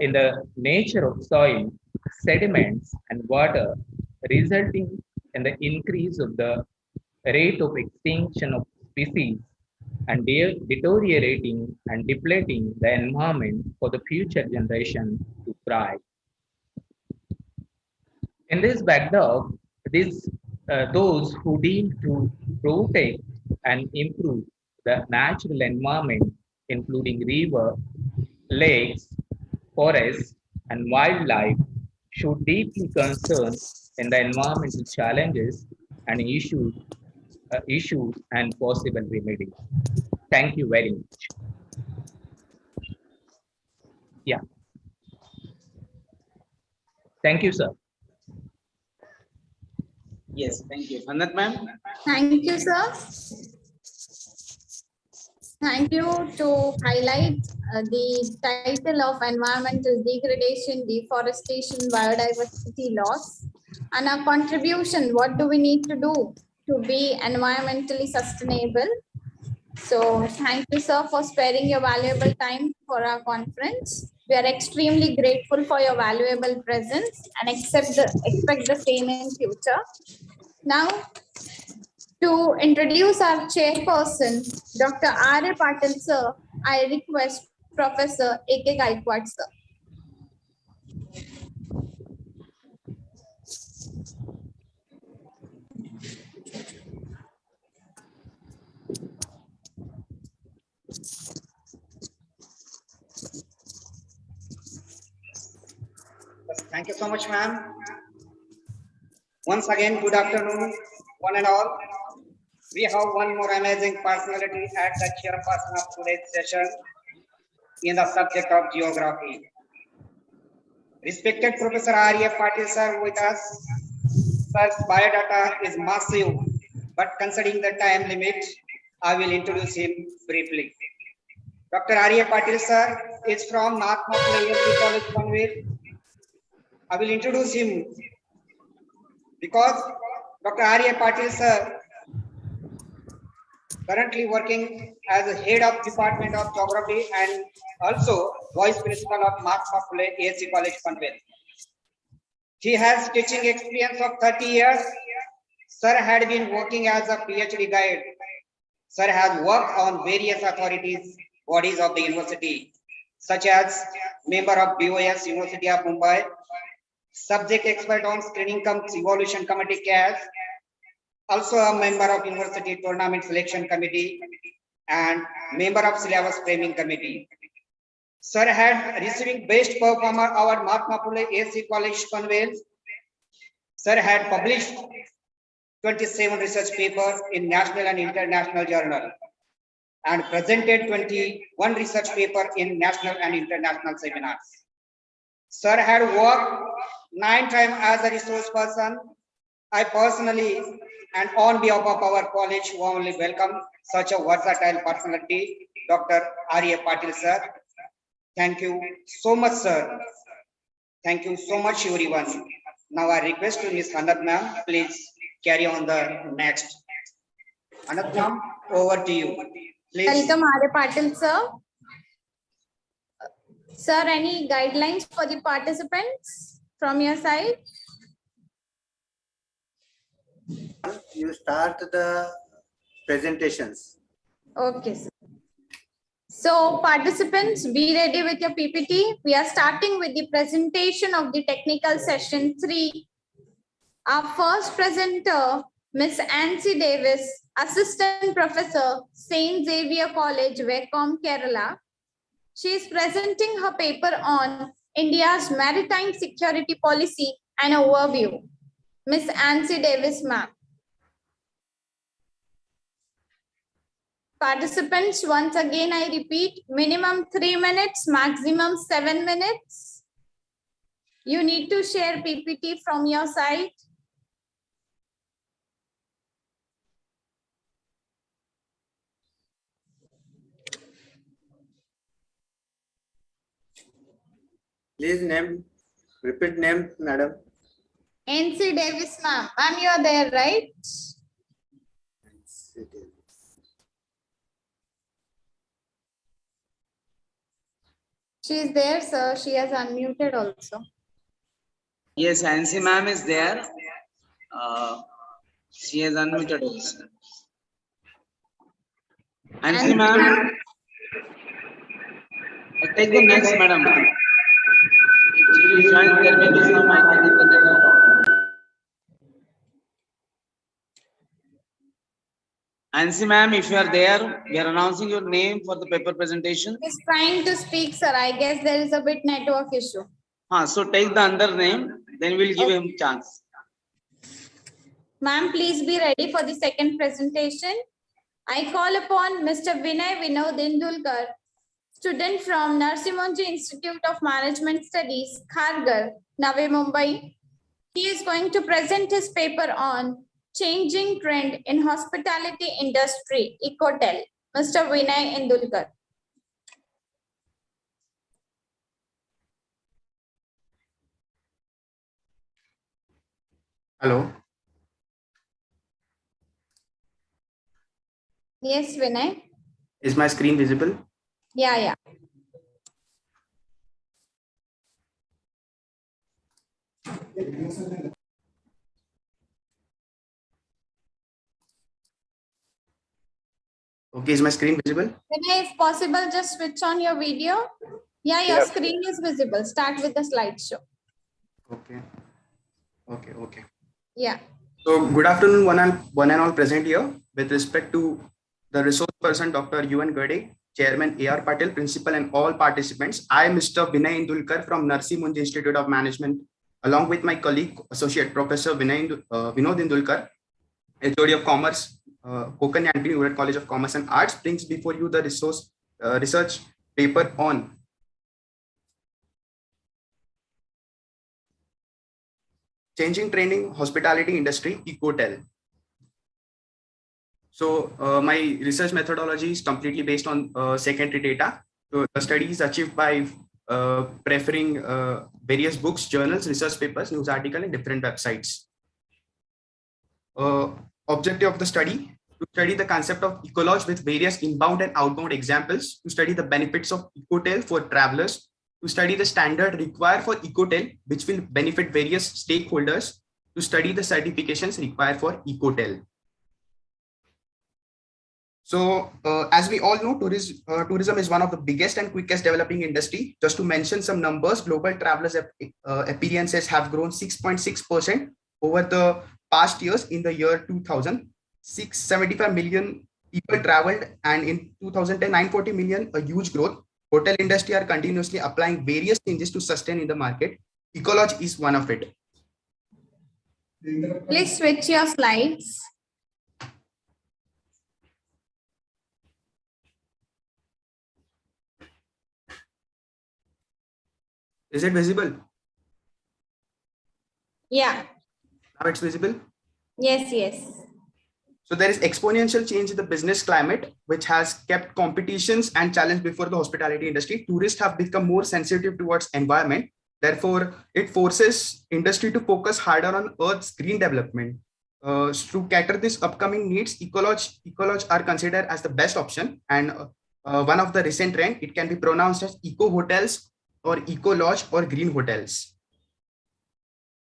in the nature of soil, sediments, and water, resulting in the increase of the rate of extinction of species and deteriorating and depleting the environment for the future generation to thrive. In this backdrop, those who deem to protect and improve the natural environment, including river, lakes, forests, and wildlife, should deeply concern in the environmental challenges and issues and possible remedies. Thank you very much. Yeah. Thank you, sir. Yes, thank you. Anat ma'am. Thank you, sir. Thank you to highlight the title of environmental degradation, deforestation, biodiversity loss, and our contribution. What do we need to do to be environmentally sustainable? So thank you, sir, for sparing your valuable time for our conference. We are extremely grateful for your valuable presence and expect the same in future. Now, to introduce our chairperson, Dr. R.A. Patil, sir, I request Professor A.K. Gaikwad, sir. Thank you so much, ma'am. Once again, good afternoon, one and all. We have one more amazing personality at the chairperson of today's session in the subject of geography. Respected Professor R.A. Patil, sir, with us. Sir's biodata is massive, but considering the time limit, I will introduce him briefly. Dr. R.A. Patil, sir, is from North College, Panvel. I will introduce him because Dr. R.A. Patil, sir, currently working as a head of Department of Geography and also Vice Principal of Mahatma Phule ASC College, Panvel. He has teaching experience of 30 years. Sir had been working as a PhD guide. Sir has worked on various authorities, bodies of the university, such as member of BOS, University of Mumbai, subject expert on Screening Evolution Committee CAS, also a member of University Tournament Selection Committee and member of Syllabus Framing Committee. Sir had receiving Best Performer Award Mahatma Phule ASC College, Panvel. Sir had published 27 research papers in national and international journal and presented 21 research papers in national and international seminars. Sir had worked 9 times as a resource person. I personally and on behalf of our college warmly welcome such a versatile personality, Dr. R.A. Patil, sir. Thank you so much, sir. Thank you so much, everyone. Now I request to Ms. Anat ma'am, please carry on the next. Anat ma'am, over to you. Please. Welcome, R.A. Patil, sir. Sir, any guidelines for the participants from your side? You start the presentations. Okay, sir. So participants, be ready with your PPT. We are starting with the presentation of the technical session 3. Our first presenter, Ms. Nancy Davis, Assistant Professor, St. Xavier College, Vecom, Kerala. She is presenting her paper on India's maritime security policy and overview. Ms. Nancy Davis, ma'am. Participants, once again, I repeat, minimum 3 minutes, maximum 7 minutes. You need to share PPT from your side. Please repeat name, madam. Nancy Davis, ma'am. Ma'am, you are there, right? She is there, sir. She has unmuted also. Yes, Nancy ma'am is there. She has unmuted also. Nancy ma'am, take the next, madam. If she will join, there may be some, I think, internet problem. Nancy ma'am, if you are there, we are announcing your name for the paper presentation. He's trying to speak, sir. I guess there is a bit network issue. So take the other name, then we'll give him chance. Ma'am, please be ready for the second presentation. I call upon Mr. Vinay Vinod Indulkar, student from Narsimonji Institute of Management Studies, Kharghar, Navi Mumbai. He is going to present his paper on Changing Trend in Hospitality Industry, Ecotel. Mr. Vinay Indulkar. Hello. Yes, Vinay. Is my screen visible? Yeah. Okay, is my screen visible? Vinay, if possible, just switch on your video. Yeah, your screen is visible. Start with the slideshow. Okay. Yeah. So good afternoon, one and all present here. With respect to the resource person, Dr. UN Gade, Chairman AR Patel, Principal, and all participants, I am Mr. Vinay Indulkar from Narsimonji Institute of Management, along with my colleague, Associate Professor Vinod Indulkar, HOD of Commerce, KONKAN GYANPEETH URAN College of Commerce and Arts, brings before you the research paper on Changing Training Hospitality Industry, Ecotel. So my research methodology is completely based on secondary data. So the study is achieved by preferring various books, journals, research papers, news articles, and different websites. Objective of the study: to study the concept of ecology with various inbound and outbound examples, to study the benefits of Ecotel for travelers, to study the standard required for Ecotel, which will benefit various stakeholders, to study the certifications required for Ecotel. So as we all know, tourism is one of the biggest and quickest developing industry. Just to mention some numbers, global travelers appearances have grown 6.6% over the past years. In the year 2000, 675 million people traveled, and in 2010, 940 million, a huge growth. Hotel industry are continuously applying various changes to sustain in the market. Ecology is one of it. Please switch your slides. Is it visible? Yeah. Now it's visible? Yes. So there is exponential change in the business climate, which has kept competitions and challenge before the hospitality industry. Tourists have become more sensitive towards environment. Therefore, it forces industry to focus harder on Earth's green development. To cater this upcoming needs, ecology are considered as the best option. And one of the recent trend, it can be pronounced as eco hotels or eco lodge or green hotels.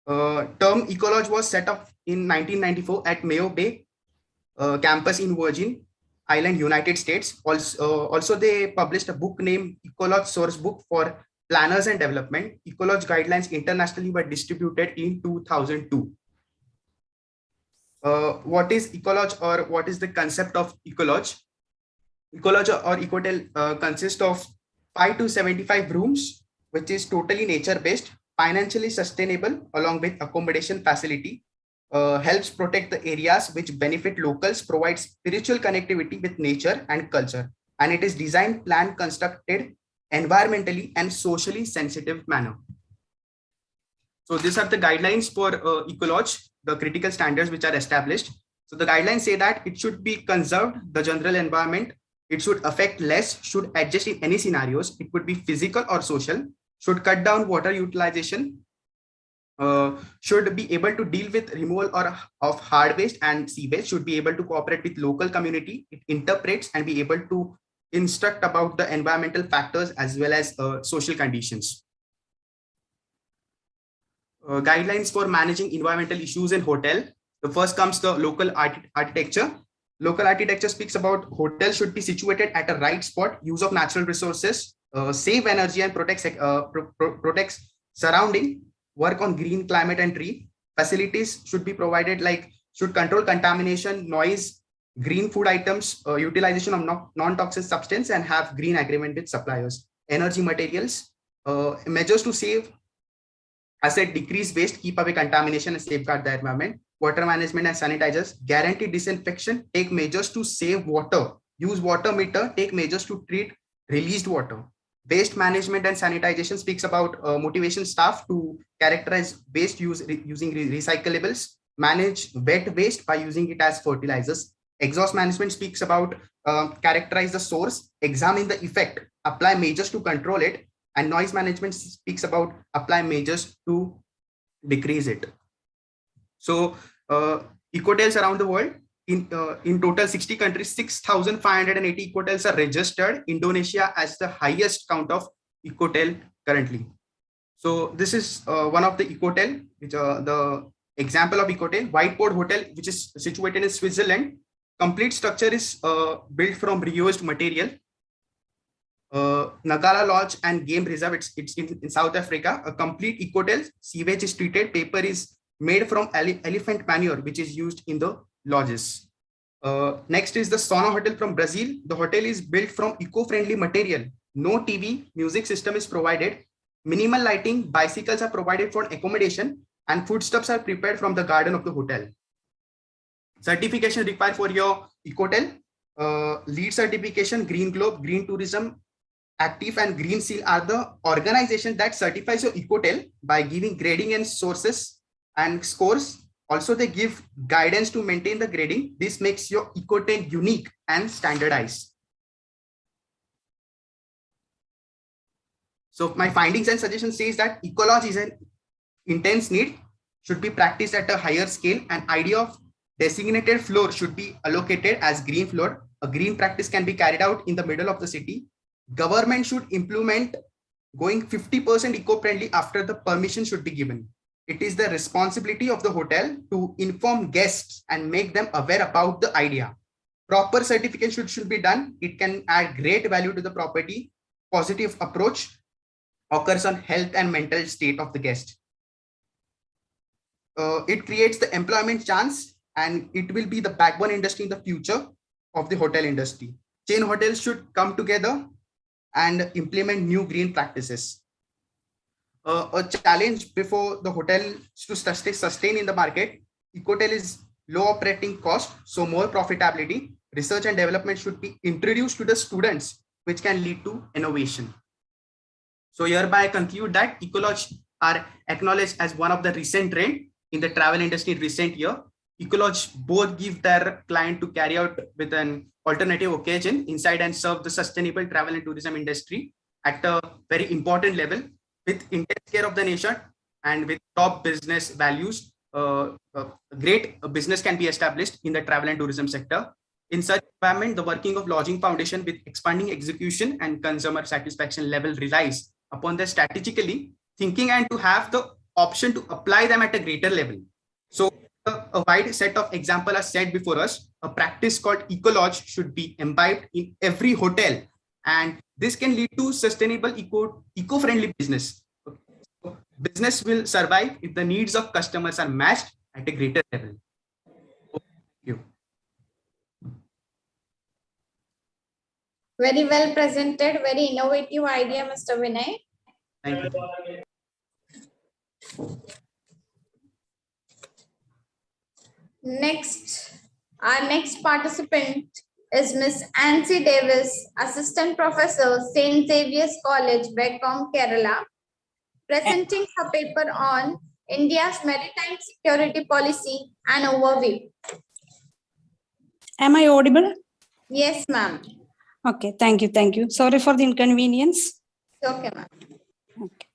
Term eco-lodge was set up in 1994 at Mayo Bay campus in Virgin Island, United States. Also, they published a book named Eco-Lodge Source Book for Planners and Development. Eco-Lodge guidelines internationally were distributed in 2002. What is Eco-Lodge, or what is the concept of Eco-Lodge? Eco-Lodge or Ecotel consists of 5 to 75 rooms, which is totally nature-based, financially sustainable, along with accommodation facility, helps protect the areas which benefit locals, provides spiritual connectivity with nature and culture, and it is designed, planned, constructed environmentally and socially sensitive manner. So these are the guidelines for Eco-Lodge, the critical standards which are established. So the guidelines say that it should be conserved, the general environment, it should affect less, should adjust in any scenarios, it could be physical or social, should cut down water utilization, should be able to deal with removal of hard waste and sea waste, should be able to cooperate with local community, it interprets and be able to instruct about the environmental factors as well as social conditions. Guidelines for managing environmental issues in hotel. The first comes the local architecture. Local architecture speaks about hotels should be situated at a right spot, use of natural resources, save energy and protects surrounding, work on green climate and tree. Facilities should be provided like should control contamination, noise, green food items, utilization of non-toxic substance, and have green agreement with suppliers. Energy materials, measures to save, asset decrease waste, keep away contamination and safeguard the environment. Water management and sanitizers, guarantee disinfection, take measures to save water, use water meter, take measures to treat released water. Waste management and sanitization speaks about motivation staff to characterize waste using recyclables, manage wet waste by using it as fertilizers. Exhaust management speaks about characterize the source, examine the effect, apply measures to control it, and noise management speaks about apply measures to decrease it. So ecotels around the world, in total 60 countries, 6,580 ecotels are registered. Indonesia has the highest count of ecotel currently. So this is one of the ecotel, which the example of ecotel, Whiteboard Hotel, which is situated in Switzerland. Complete structure is built from reused material. Nagala Lodge and Game Reserve, it's in South Africa. A complete ecotel, sewage is treated, paper is made from elephant manure, which is used in the lodges. Next is the Sauna Hotel from Brazil. The hotel is built from eco-friendly material. No TV, music system is provided. Minimal lighting, bicycles are provided for accommodation, and foodstuffs are prepared from the garden of the hotel. Certification required for your ecotel. LEED certification, Green Globe, Green Tourism, Active and Green Seal are the organization that certifies your ecotel by giving grading and sources and scores. Also, they give guidance to maintain the grading. This makes your ecotel unique and standardized. So my findings and suggestions says that ecology is an intense need, should be practiced at a higher scale. An idea of designated floor should be allocated as green floor. A green practice can be carried out in the middle of the city. Government should implement going 50% eco-friendly after the permission should be given. It is the responsibility of the hotel to inform guests and make them aware about the idea. Proper certification should be done. It can add great value to the property. Positive approach occurs on health and mental state of the guest. It creates the employment chance, and it will be the backbone industry in the future of the hotel industry. Chain hotels should come together and implement new green practices. A challenge before the hotel to sustain in the market, ecotel is low operating cost, so more profitability. Research and development should be introduced to the students, which can lead to innovation. So hereby I conclude that ecology are acknowledged as one of the recent trend in the travel industry in recent year. Ecology both give their client to carry out with an alternative occasion inside and serve the sustainable travel and tourism industry at a very important level with intense care of the nation and with top business values. Great business can be established in the travel and tourism sector. In such environment, the working of Lodging Foundation with expanding execution and consumer satisfaction level relies upon the strategically thinking and to have the option to apply them at a greater level. So a wide set of examples are set before us. A practice called eco-lodge should be imbibed in every hotel, and this can lead to sustainable eco-friendly business. So business will survive if the needs of customers are matched at a greater level. Thank you. Very well presented, very innovative idea, Mr. Vinay. Thank you. Next, our next participant is Miss Ansi Davis, Assistant Professor, St. Xavier's College, Beckham, Kerala, presenting her paper on India's maritime security policy and overview. Am I audible? Yes, ma'am. Okay, thank you, thank you. Sorry for the inconvenience. Okay, ma'am. Okay.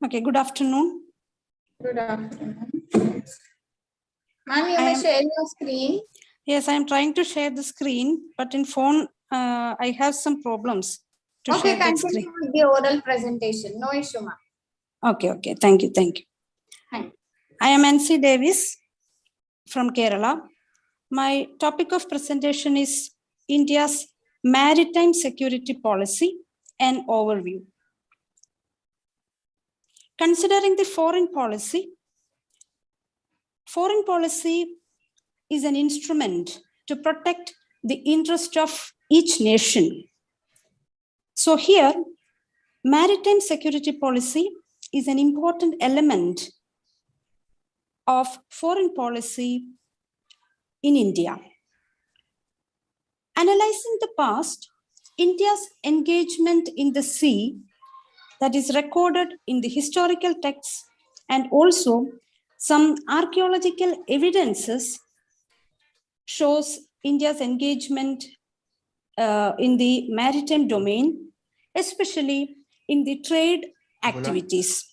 Okay, good afternoon. Good afternoon. Ma'am, you may share your screen. Yes, I am trying to share the screen, but in phone, I have some problems to Okay, share the continue screen. with the oral presentation. No issue, ma'am. Okay, thank you. Thank you. I am NC Davis from Kerala. My topic of presentation is India's maritime security policy and overview. Considering the foreign policy is an instrument to protect the interest of each nation. So here, maritime security policy is an important element of foreign policy in India. Analyzing the past, India's engagement in the sea that is recorded in the historical texts and also some archaeological evidences shows India's engagement in the maritime domain, especially in the trade activities.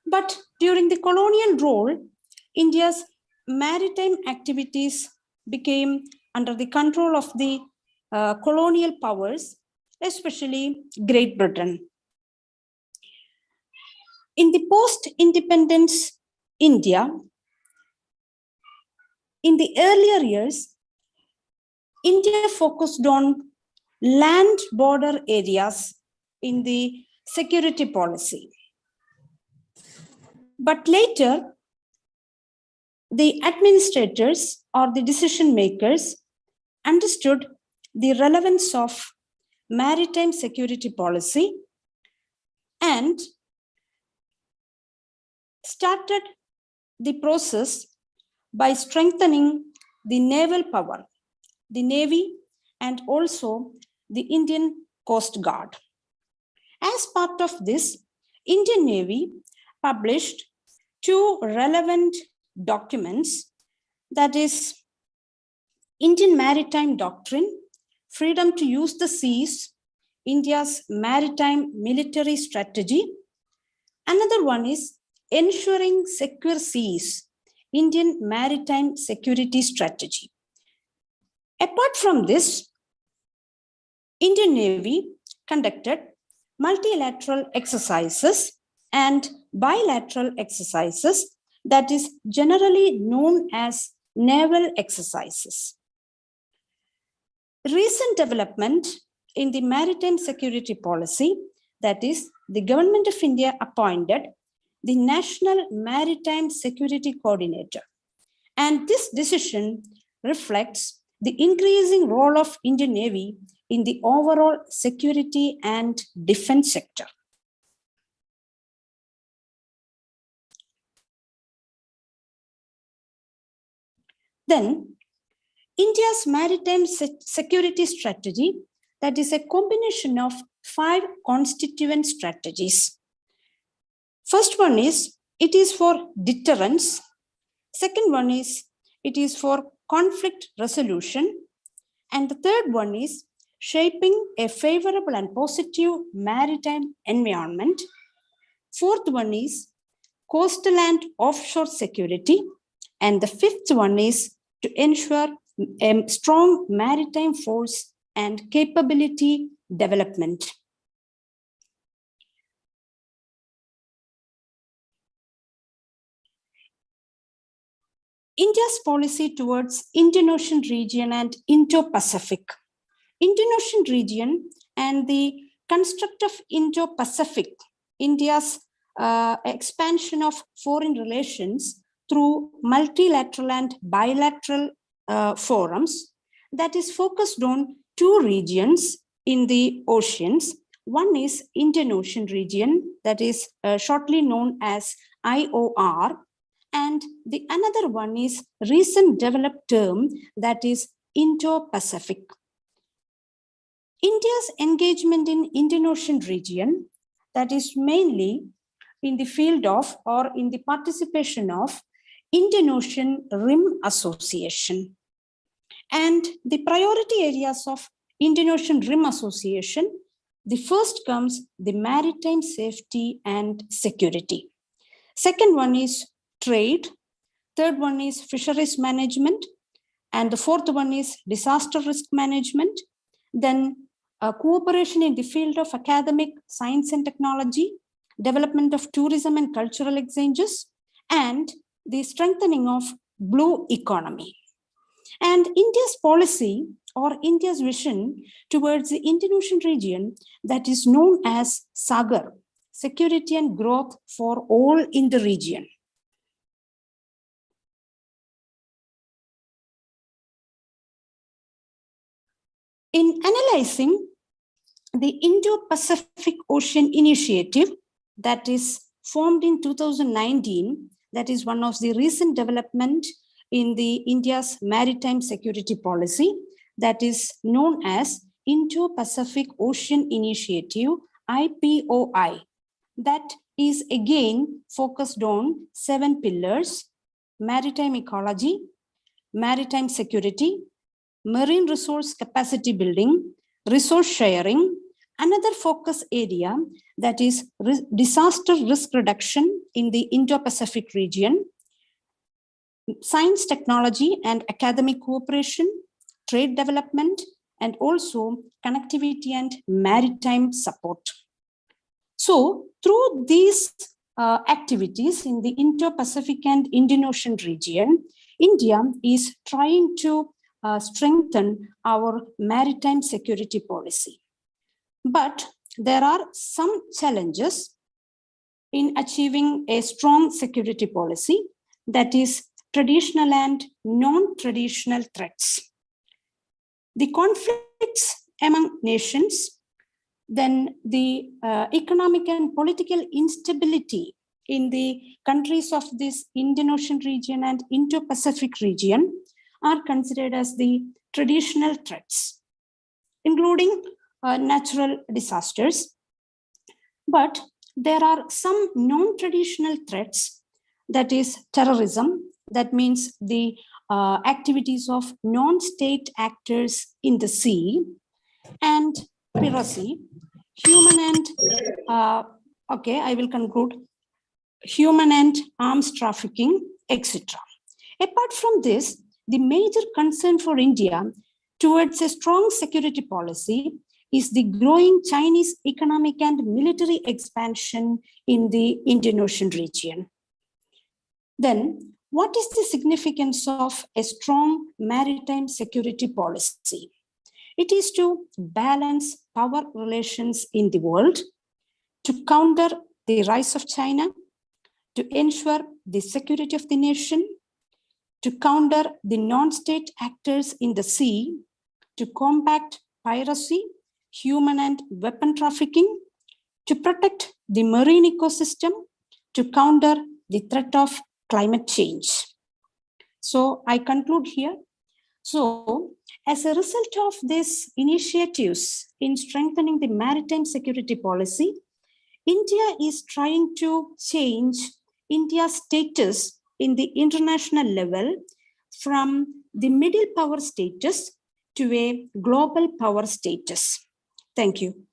But during the colonial rule, India's maritime activities became under the control of the colonial powers, especially Great Britain. In the post-independence India, in the earlier years, India focused on land border areas in the security policy. But later, the administrators or the decision makers understood the relevance of maritime security policy and started the process by strengthening the naval power, the Navy, and also the Indian Coast Guard. As part of this, Indian Navy published two relevant documents, that is Indian Maritime Doctrine, Freedom to Use the Seas, India's Maritime Military Strategy. Another one is Ensuring Secure Seas, Indian Maritime Security Strategy. Apart from this, Indian Navy conducted multilateral exercises and bilateral exercises that is generally known as naval exercises. Recent development in the maritime security policy, that is the Government of India appointed the National Maritime Security Coordinator. And this decision reflects the increasing role of Indian Navy in the overall security and defense sector. Then, India's maritime security strategy, that is a combination of 5 constituent strategies. First one is, it is for deterrence. Second one is, it is for conflict resolution. And the third one is shaping a favorable and positive maritime environment. Fourth one is coastal and offshore security. And the fifth one is to ensure a strong maritime force and capability development. India's policy towards Indian Ocean region and Indo-Pacific. Indian Ocean region and the construct of Indo-Pacific, India's expansion of foreign relations through multilateral and bilateral forums that is focused on 2 regions in the oceans. One is Indian Ocean region, that is shortly known as IOR, and the another one is recent developed term, that is Indo-Pacific. India's engagement in Indian Ocean region, that is mainly in the field of or in the participation of Indian Ocean Rim Association. And the priority areas of Indian Ocean Rim Association The first comes the maritime safety and security. Second one is trade. Third one is fisheries management. And the fourth one is disaster risk management. Then cooperation in the field of academic, science and technology, development of tourism and cultural exchanges, and the strengthening of blue economy. And India's policy or India's vision towards the Indian Ocean region that is known as SAGAR, security and growth for all in the region. In analyzing the Indo-Pacific Ocean Initiative that is formed in 2019, that is one of the recent development in the India's maritime security policy that is known as Indo-Pacific Ocean Initiative, IPOI. That is again focused on 7 pillars: maritime ecology, maritime security, marine resource capacity building, resource sharing. Another focus area that is disaster risk reduction in the Indo-Pacific region, science, technology and academic cooperation, trade development, and also connectivity and maritime support. So through these activities in the Indo-Pacific and Indian Ocean region, India is trying to strengthen our maritime security policy. But there are some challenges in achieving a strong security policy, that is traditional and non-traditional threats. The conflicts among nations, then the economic and political instability in the countries of this Indian Ocean region and Indo-Pacific region are considered as the traditional threats, including natural disasters. But there are some non-traditional threats, that is terrorism, that means the activities of non-state actors in the sea, and piracy, human and, okay, I will conclude, human and arms trafficking, etc. Apart from this, the major concern for India towards a strong security policy is the growing Chinese economic and military expansion in the Indian Ocean region. Then, what is the significance of a strong maritime security policy? It is to balance power relations in the world, to counter the rise of China, to ensure the security of the nation, to counter the non-state actors in the sea, to combat piracy, human and weapon trafficking, to protect the marine ecosystem, to counter the threat of climate change. So I conclude here. So as a result of these initiatives in strengthening the maritime security policy, India is trying to change India's status in the international level from the middle power status to a global power status. Thank you.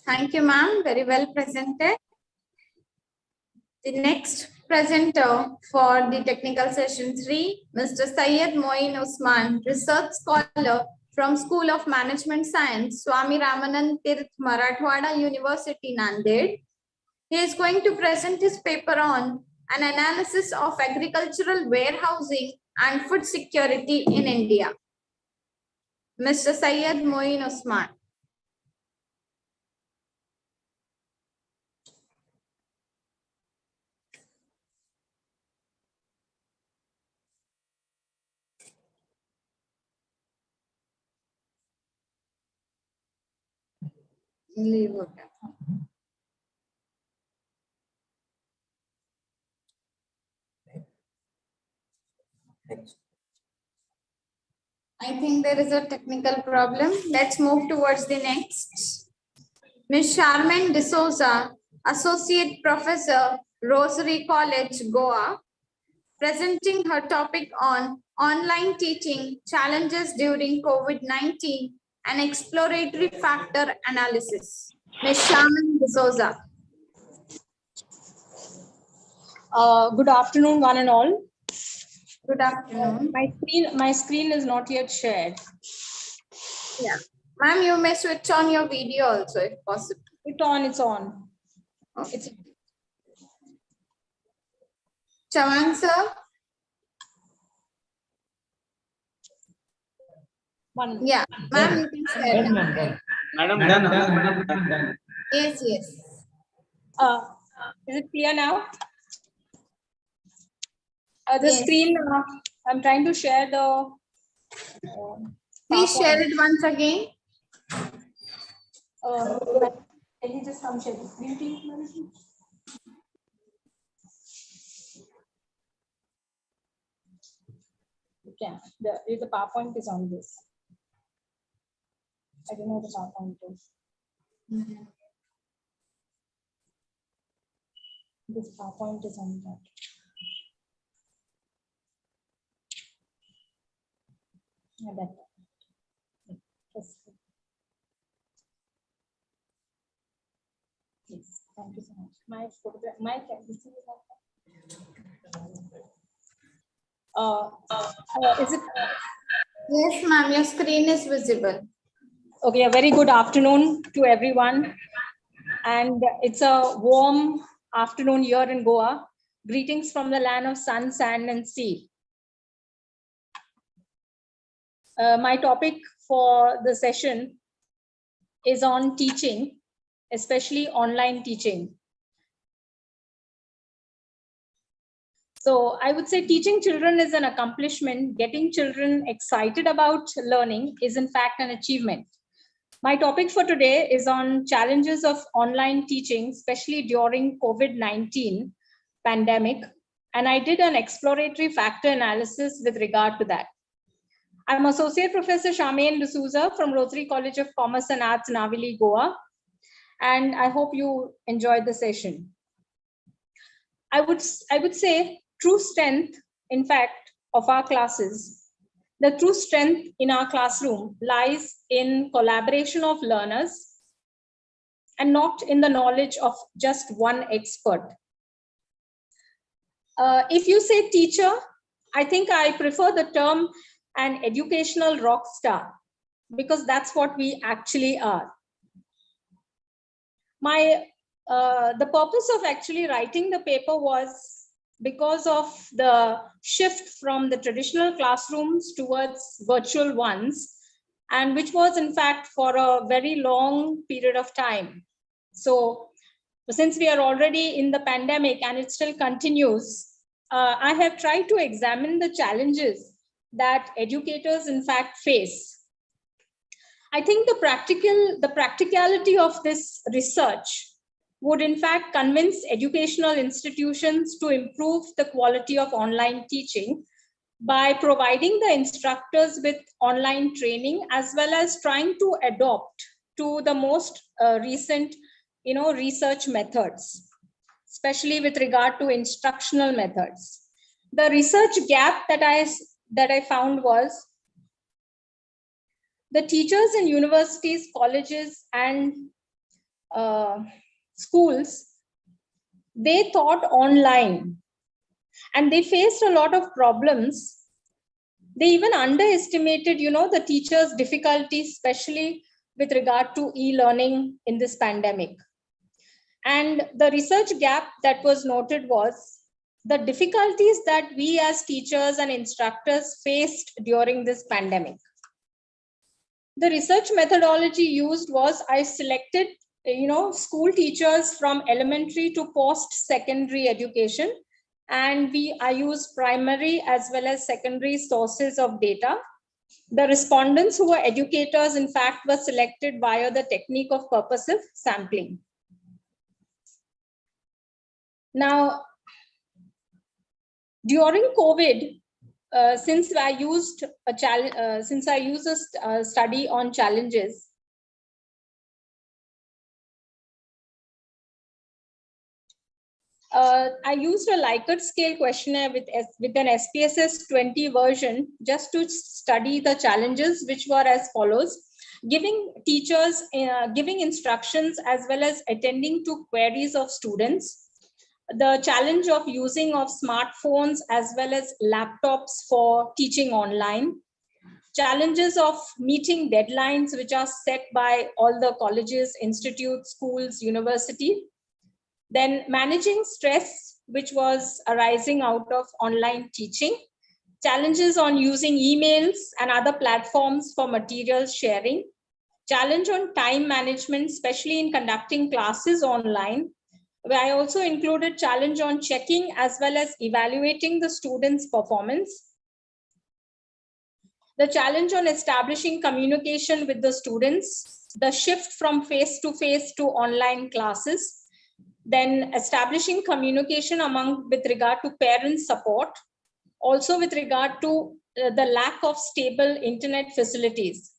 Thank you, ma'am. Very well presented. The next presenter for the technical session 3, Mr. Syed Moin Usman, research scholar from School of Management Science, Swami Ramanand Tirth, Marathwada University, Nanded. He is going to present his paper on an analysis of agricultural warehousing and food security in India. Mr. Syed Moin Usman. Leave okay. I think there is a technical problem. Let's move towards the next. Ms. Charmaine D'Souza, Associate Professor, Rosary College, Goa, presenting her topic on online teaching challenges during COVID-19 and exploratory factor analysis. Ms. Shaman D'Souza. Good afternoon, one and all. Good afternoon. My screen is not yet shared. Yeah. Ma'am, you may switch on your video also if possible. It's on. Okay. Chavan sir. Yeah, ma'am, you can share. Madam, done. Yes. Is it clear now? The screen, I'm trying to share the. Please share it once again. Can you just come share the screen, please? Okay, the PowerPoint is on this. I don't know what the PowerPoint is. This PowerPoint is on that. Yeah, that. Yes, thank you so much. My photograph, is it? Yes, ma'am, your screen is visible. Okay, a very good afternoon to everyone. And it's a warm afternoon here in Goa. Greetings from the land of sun, sand, and sea. My topic for the session is on teaching, especially online teaching. So I would say teaching children is an accomplishment. Getting children excited about learning is in fact an achievement. My topic for today is on challenges of online teaching, especially during COVID-19 pandemic. And I did an exploratory factor analysis with regard to that. I'm Associate Professor Charmaine D'Souza from Rotary College of Commerce and Arts, Navili, Goa. And I hope you enjoyed the session. I would say true strength, in fact, of our classes, the true strength in our classroom lies in collaboration of learners and not in the knowledge of just one expert. If you say teacher, I think I prefer the term an educational rock star, because that's what we actually are. The purpose of actually writing the paper was because of the shift from the traditional classrooms towards virtual ones, and which was in fact for a very long period of time. So since we are already in the pandemic and it still continues, I have tried to examine the challenges that educators in fact face. I think the practicality of this research would in fact convince educational institutions to improve the quality of online teaching by providing the instructors with online training, as well as trying to adopt to the most recent research methods, especially with regard to instructional methods. The research gap that I found was the teachers in universities, colleges, and schools, they taught online and they faced a lot of problems. They even underestimated, the teachers' difficulties, especially with regard to e-learning in this pandemic. And the research gap that was noted was the difficulties that we as teachers and instructors faced during this pandemic. The research methodology used was, I selected school teachers from elementary to post-secondary education, and I use primary as well as secondary sources of data. The respondents who were educators, in fact, were selected via the technique of purposive sampling. Now, during COVID, since I used a study on challenges, I used a Likert scale questionnaire with an SPSS 20 version just to study the challenges, which were as follows. giving teachers, giving instructions as well as attending to queries of students, the challenge of using of smartphones as well as laptops for teaching online, challenges of meeting deadlines which are set by all the colleges, institutes, schools, university, then managing stress which was arising out of online teaching, challenges on using emails and other platforms for material sharing, challenge on time management, especially in conducting classes online, where I also included challenge on checking as well as evaluating the students' performance, the challenge on establishing communication with the students, the shift from face-to-face to online classes, then establishing communication with regard to parent support, also with regard to the lack of stable internet facilities.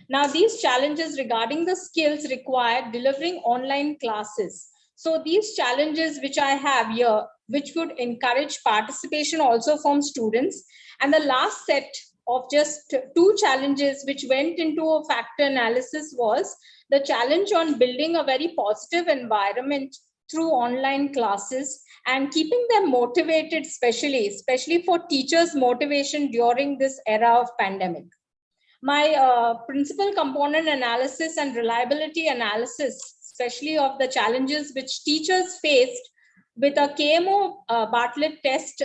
Now, these challenges regarding the skills required delivering online classes. So these challenges which I have here, which would encourage participation also from students. And the last set of just 2 challenges which went into a factor analysis was the challenge on building a very positive environment through online classes and keeping them motivated, especially for teachers' motivation during this era of pandemic. My principal component analysis and reliability analysis, especially of the challenges which teachers faced with a KMO Bartlett test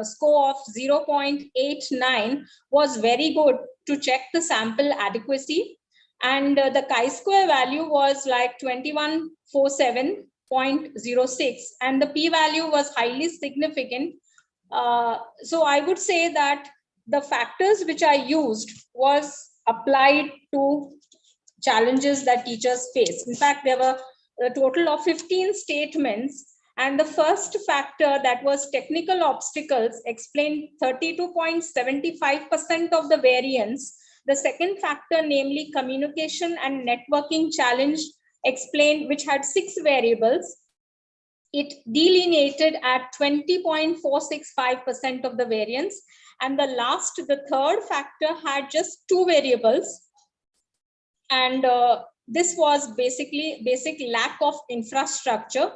score of 0.89 was very good to check the sample adequacy. And the chi-square value was like 2147.06 and the p-value was highly significant. So I would say that the factors which I used was applied to challenges that teachers face. In fact, there were a total of 15 statements, and the first factor, that was technical obstacles, explained 32.75% of the variance. The second factor, namely communication and networking challenge, explained, which had 6 variables. It delineated at 20.465% of the variance. And the third factor had just 2 variables. And this was basic lack of infrastructure.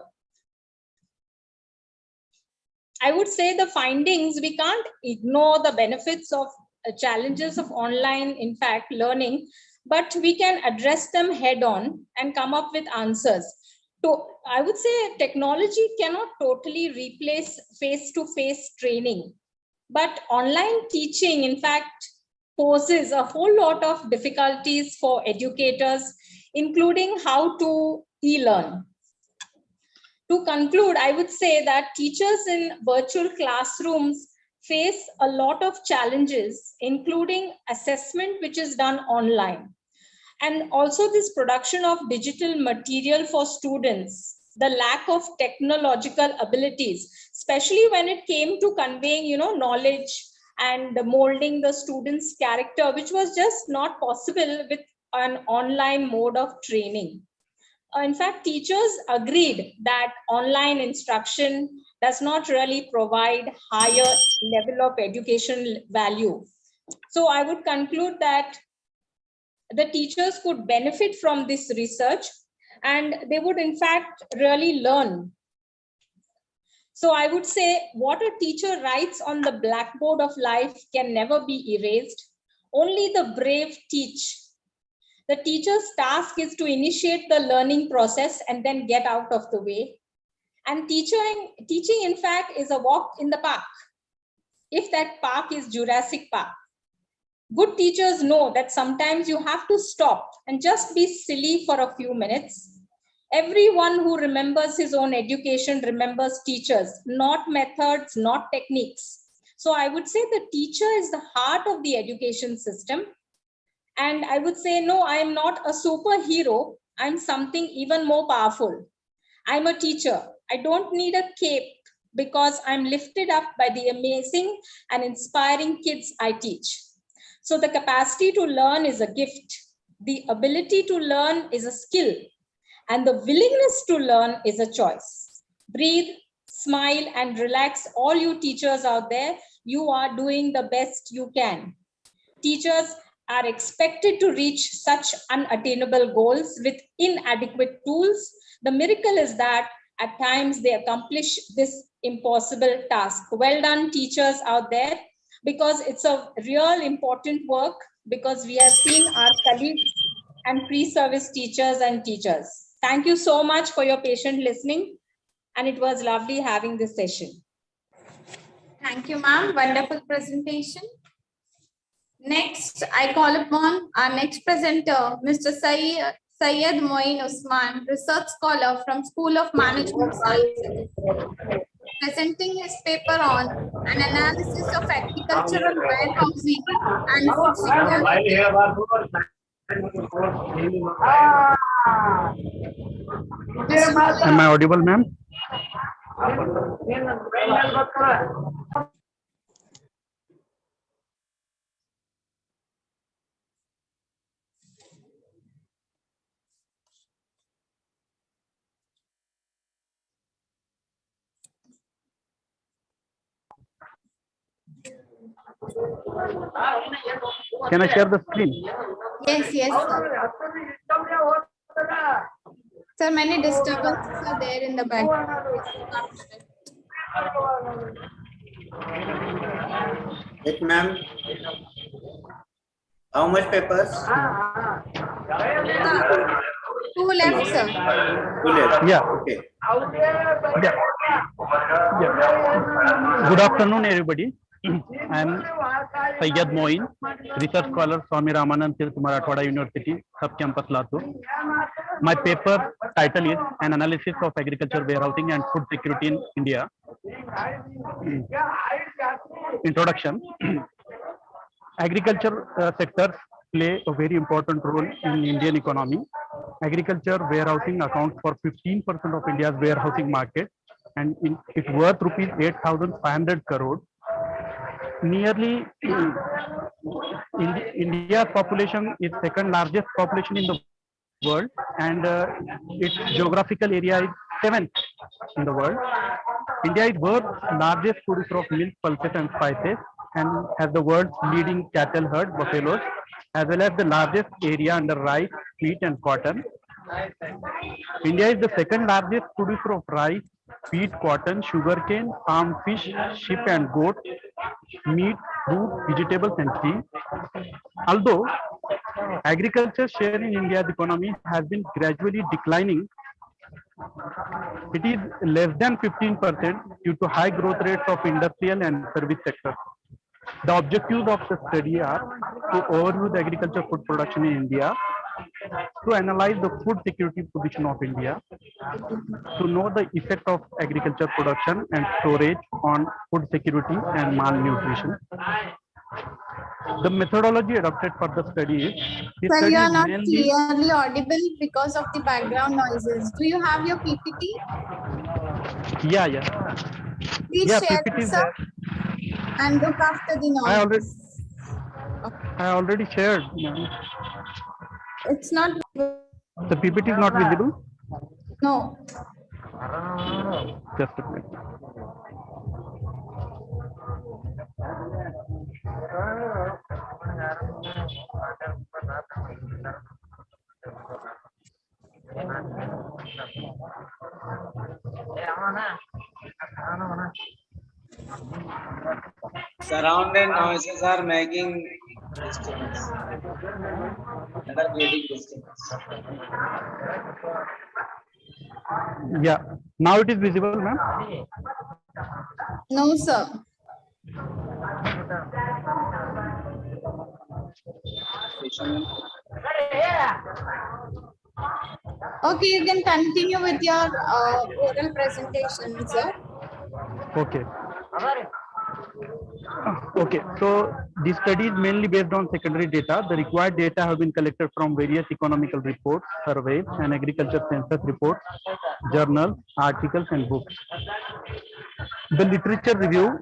I would say the findings, we can't ignore the benefits of challenges of online, in fact, learning, but we can address them head on and come up with answers. So I would say technology cannot totally replace face-to-face training, but online teaching, in fact, poses a whole lot of difficulties for educators, including how to e-learn. To conclude, I would say that teachers in virtual classrooms face a lot of challenges, including assessment, which is done online. And also this production of digital material for students, the lack of technological abilities, especially when it came to conveying, knowledge and molding the student's character, which was just not possible with an online mode of training. In fact, teachers agreed that online instruction does not really provide higher level of education value. So I would conclude that the teachers could benefit from this research and they would in fact really learn. So I would say what a teacher writes on the blackboard of life can never be erased. Only the brave teach. The teacher's task is to initiate the learning process and then get out of the way. And teaching in fact is a walk in the park, if that park is Jurassic Park. Good teachers know that sometimes you have to stop and just be silly for a few minutes. Everyone who remembers his own education remembers teachers, not methods, not techniques. So I would say the teacher is the heart of the education system. And I would say, no, I am not a superhero. I'm something even more powerful. I'm a teacher. I don't need a cape because I'm lifted up by the amazing and inspiring kids I teach. So the capacity to learn is a gift. The ability to learn is a skill. And the willingness to learn is a choice. Breathe, smile, and relax. All you teachers out there, you are doing the best you can. Teachers, are expected to reach such unattainable goals with inadequate tools, the miracle is that at times they accomplish this impossible task. Well done, teachers out there, because it's a real important work, because we have seen our colleagues and pre-service teachers and teachers. Thank you so much for your patient listening, and it was lovely having this session. Thank you, ma'am. Wonderful presentation. Next, I call upon our next presenter, Mr. Syed Moin Usman, research scholar from School of Management Sciences, presenting his paper on an analysis of agricultural warehousing and food security. Am I audible, ma'am? Can I share the screen? Yes, yes, sir. Sir, many disturbances are there in the background. Yes, ma'am. How much papers? Two left, sir. Two left. Yeah. Okay. Yeah. Good afternoon, everybody. I am Syed Moin, research scholar, Swami Ramanand Tirth Marathwada University, Sub-Campus Latur. My paper title is An Analysis of Agriculture, Warehousing and Food Security in India. Introduction. Agriculture sectors play a very important role in Indian economy. Agriculture warehousing accounts for 15% of India's warehousing market, and it's worth rupees 8,500 crore. Nearly India's population is second largest population in the world, and its geographical area is 7th in the world. India is world's largest producer of milk, pulses and spices, and has the world's leading cattle herd, buffaloes, as well as the largest area under rice, wheat and cotton. India is the second largest producer of rice, wheat, cotton, sugarcane, palm, fish, sheep and goat, meat, fruit, vegetables and tea. Although agriculture share in India's economy has been gradually declining, it is less than 15% due to high growth rates of industrial and service sectors. The objectives of the study are to overview the agriculture food production in India, to analyze the food security position of India, to know the effect of agriculture production and storage on food security and malnutrition. The methodology adopted for the study is Sir, you are not clearly audible because of the background noises. Do you have your PPT? Yeah. Please share PPT it, is sir, there. and look after the noise. I already shared. It's not. The PPT is not visible? No. Just a minute. Surrounding noises are making disturbance. They are creating disturbance. Yeah. Now it is visible, ma'am? No, sir. Okay, you can continue with your oral presentation, sir. Okay. Okay, so this study is mainly based on secondary data. The required data have been collected from various economical reports, surveys, and agriculture census reports, journals, articles, and books. The literature review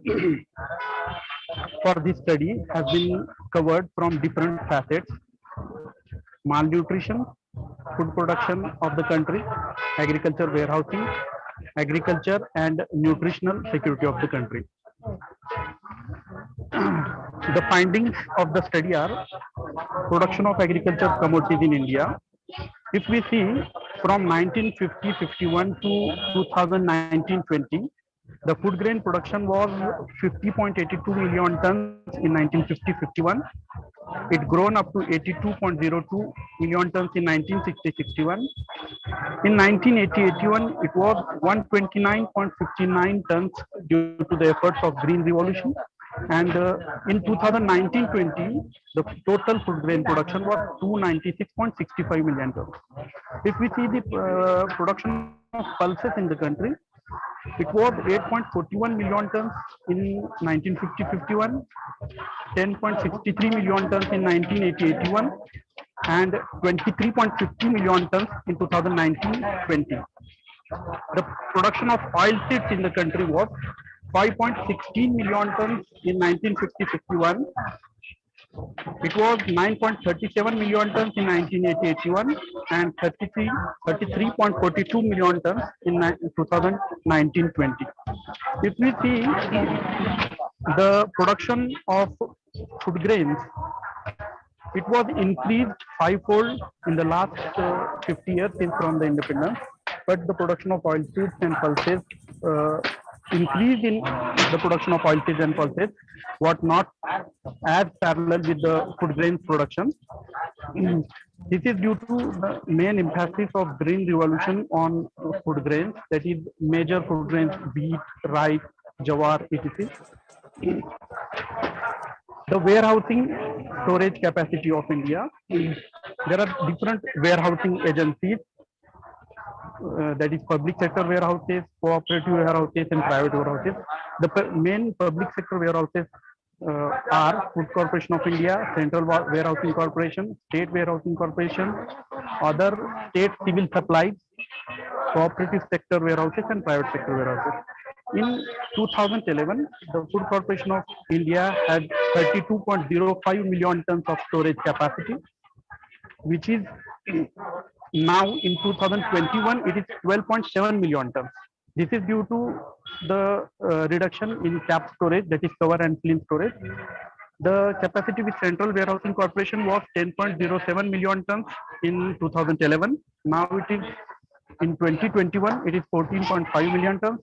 for this study has been covered from different facets: malnutrition, food production of the country, agriculture warehousing, agriculture and nutritional security of the country. The findings of the study are: production of agriculture commodities in India. If we see from 1950-51 to 2019-20, the food grain production was 50.82 million tons in 1950-51. It grown up to 82.02 million tons in 1960-61. In 1980-81, it was 129.59 tons due to the efforts of Green Revolution. And in 2019-20, the total food grain production was 296.65 million tons. If we see the production of pulses in the country, it was 8.41 million tons in 1950-51, 10.63 million tons in 1980-81, and 23.50 million tons in 2019-20. The production of oilseeds in the country was 5.16 million tons in 1950-51. It was 9.37 million tons in 1980-81 and 33.42 million tons in 2019-20. If we see the production of food grains, it was increased fivefold in the last 50 years since from the independence, but the production of oilseeds and pulses increase in the production of oilseeds and pulses was not as parallel with the food grains production. This is due to the main emphasis of Green Revolution on food grains, that is major food grains, wheat, rice, jawar, etc. The warehousing storage capacity of India. There are different warehousing agencies, that is public sector warehouses, cooperative warehouses, and private warehouses. The main public sector warehouses are Food Corporation of India, Central Warehousing Corporation, State Warehousing Corporation, other state civil supplies, cooperative sector warehouses, and private sector warehouses. In 2011, the Food Corporation of India had 32.05 million tons of storage capacity, which is now in 2021, it is 12.7 million tons. This is due to the reduction in cap storage, that is cover and film storage. The capacity with Central Warehousing Corporation was 10.07 million tons in 2011. Now it is in 2021, it is 14.5 million tons.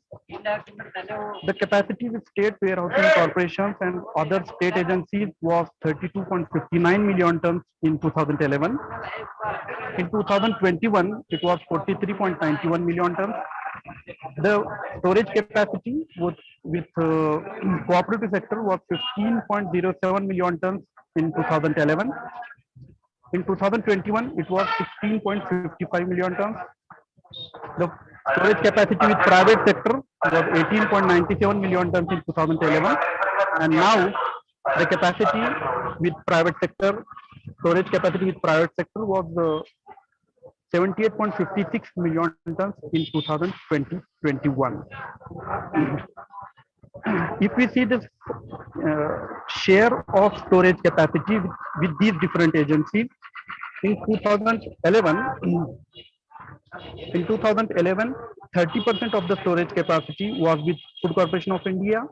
The capacity with State Warehousing Corporations and other state agencies was 32.59 million tons in 2011. In 2021, it was 43.91 million tons. The storage capacity with cooperative sector was 15.07 million tons in 2011. In 2021, it was 16.55 million tons. The storage capacity with private sector was 18.97 million tons in 2011, and now the capacity with private sector, storage capacity with private sector was 78.56 million tons in 2020-21. If we see this share of storage capacity with these different agencies, in 2011, 30% of the storage capacity was with Food Corporation of India,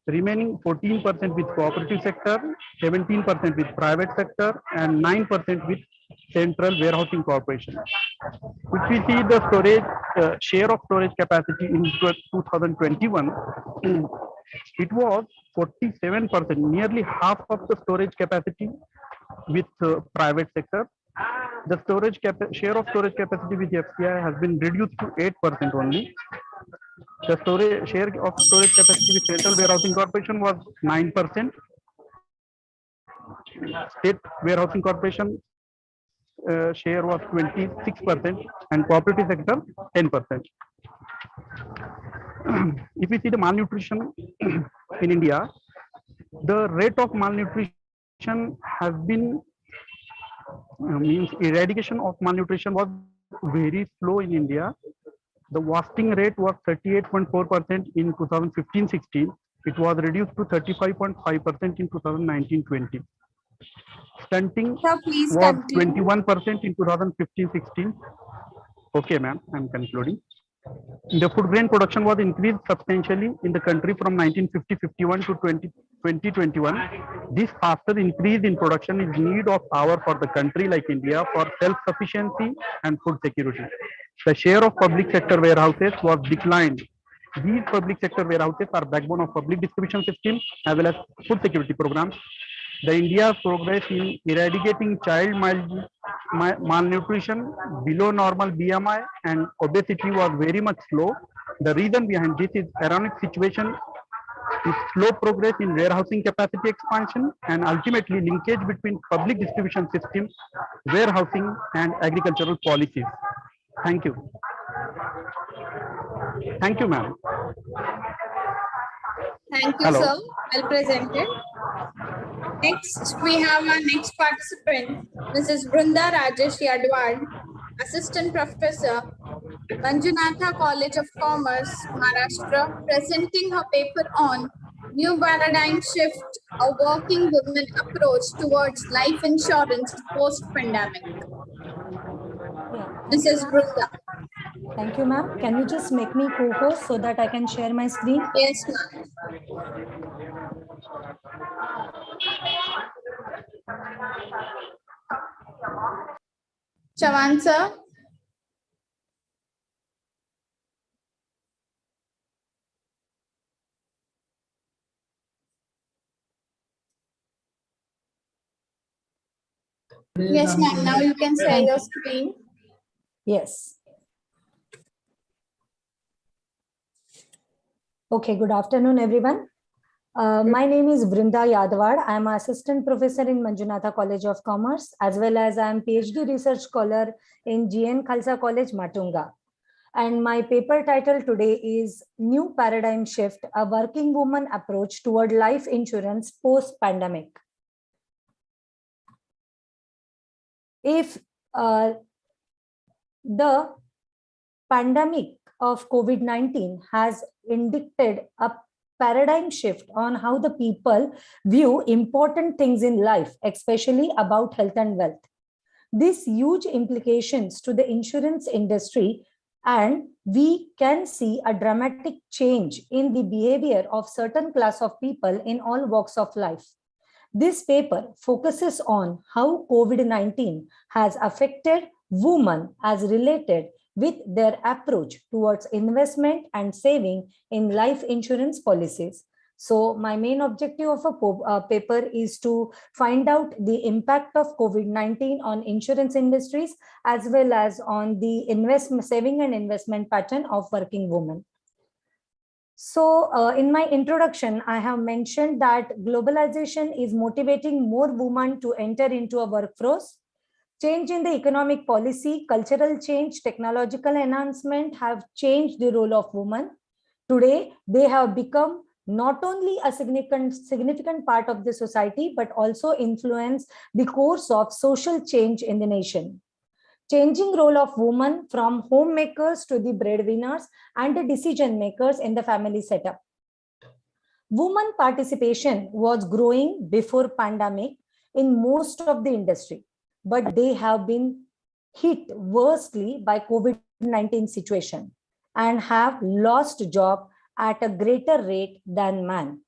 remaining 14% with cooperative sector, 17% with private sector, and 9% with Central Warehousing Corporation. If we see the storage share of storage capacity in 2021, it was 47%, nearly half of the storage capacity with private sector. The storage share of storage capacity with FCI has been reduced to 8% only. The share of storage capacity with Central Warehousing Corporation was 9%. State Warehousing Corporation share was 26%, and cooperative sector 10%. If we see the malnutrition in India, the rate of malnutrition has been means eradication of malnutrition was very slow in India. The wasting rate was 38.4% in 2015-16. It was reduced to 35.5% in 2019-20. Stunting was 21% in 2015-16. Okay, ma'am, I'm concluding. The food grain production was increased substantially in the country from 1950-51 to 2021, this faster increase in production is need of hour for the country like India for self-sufficiency and food security. The share of public sector warehouses was declined. These public sector warehouses are backbone of public distribution system as well as food security programs. The India's progress in eradicating child malnutrition, below normal BMI and obesity was very much slow. The reason behind this is erroneous situation is slow progress in warehousing capacity expansion and ultimately linkage between public distribution system, warehousing and agricultural policies. Thank you. Thank you, ma'am. Thank you, Hello. sir. Well presented. Next, we have our next participant, Mrs. Brunda Rajesh Yadwad, Assistant Professor, Manjunatha College of Commerce, Maharashtra, presenting her paper on New Paradigm Shift, a Working Women Approach Towards Life Insurance Post-Pandemic. Mrs. Brunda. Thank you, ma'am. Can you just make me co-host so that I can share my screen? Yes, ma'am. Chavan, sir. Yes, ma'am. Now you can share your screen. Yes. Okay, good afternoon, everyone. My name is Vrinda Yadwad. I am Assistant Professor in Manjunatha College of Commerce, as well as I am PhD Research Scholar in GN Khalsa College, Matunga. And my paper title today is New Paradigm Shift, a Working Woman Approach Toward Life Insurance Post-Pandemic. If the pandemic of COVID-19 has indicated a paradigm shift on how the people view important things in life, especially about health and wealth. This huge implications to the insurance industry, and we can see a dramatic change in the behavior of certain class of people in all walks of life. This paper focuses on how COVID-19 has affected women as related with their approach towards investment and saving in life insurance policies. So my main objective of a paper is to find out the impact of COVID-19 on insurance industries as well as on the saving and investment pattern of working women. So in my introduction, I have mentioned that globalization is motivating more women to enter into a workforce. Change in the economic policy, cultural change, technological enhancement have changed the role of women. Today, they have become not only a significant part of the society, but also influence the course of social change in the nation. Changing role of women from homemakers to the breadwinners and the decision makers in the family setup. Women participation was growing before pandemic in most of the industry, but they have been hit worstly by COVID-19 situation and have lost job at a greater rate than men.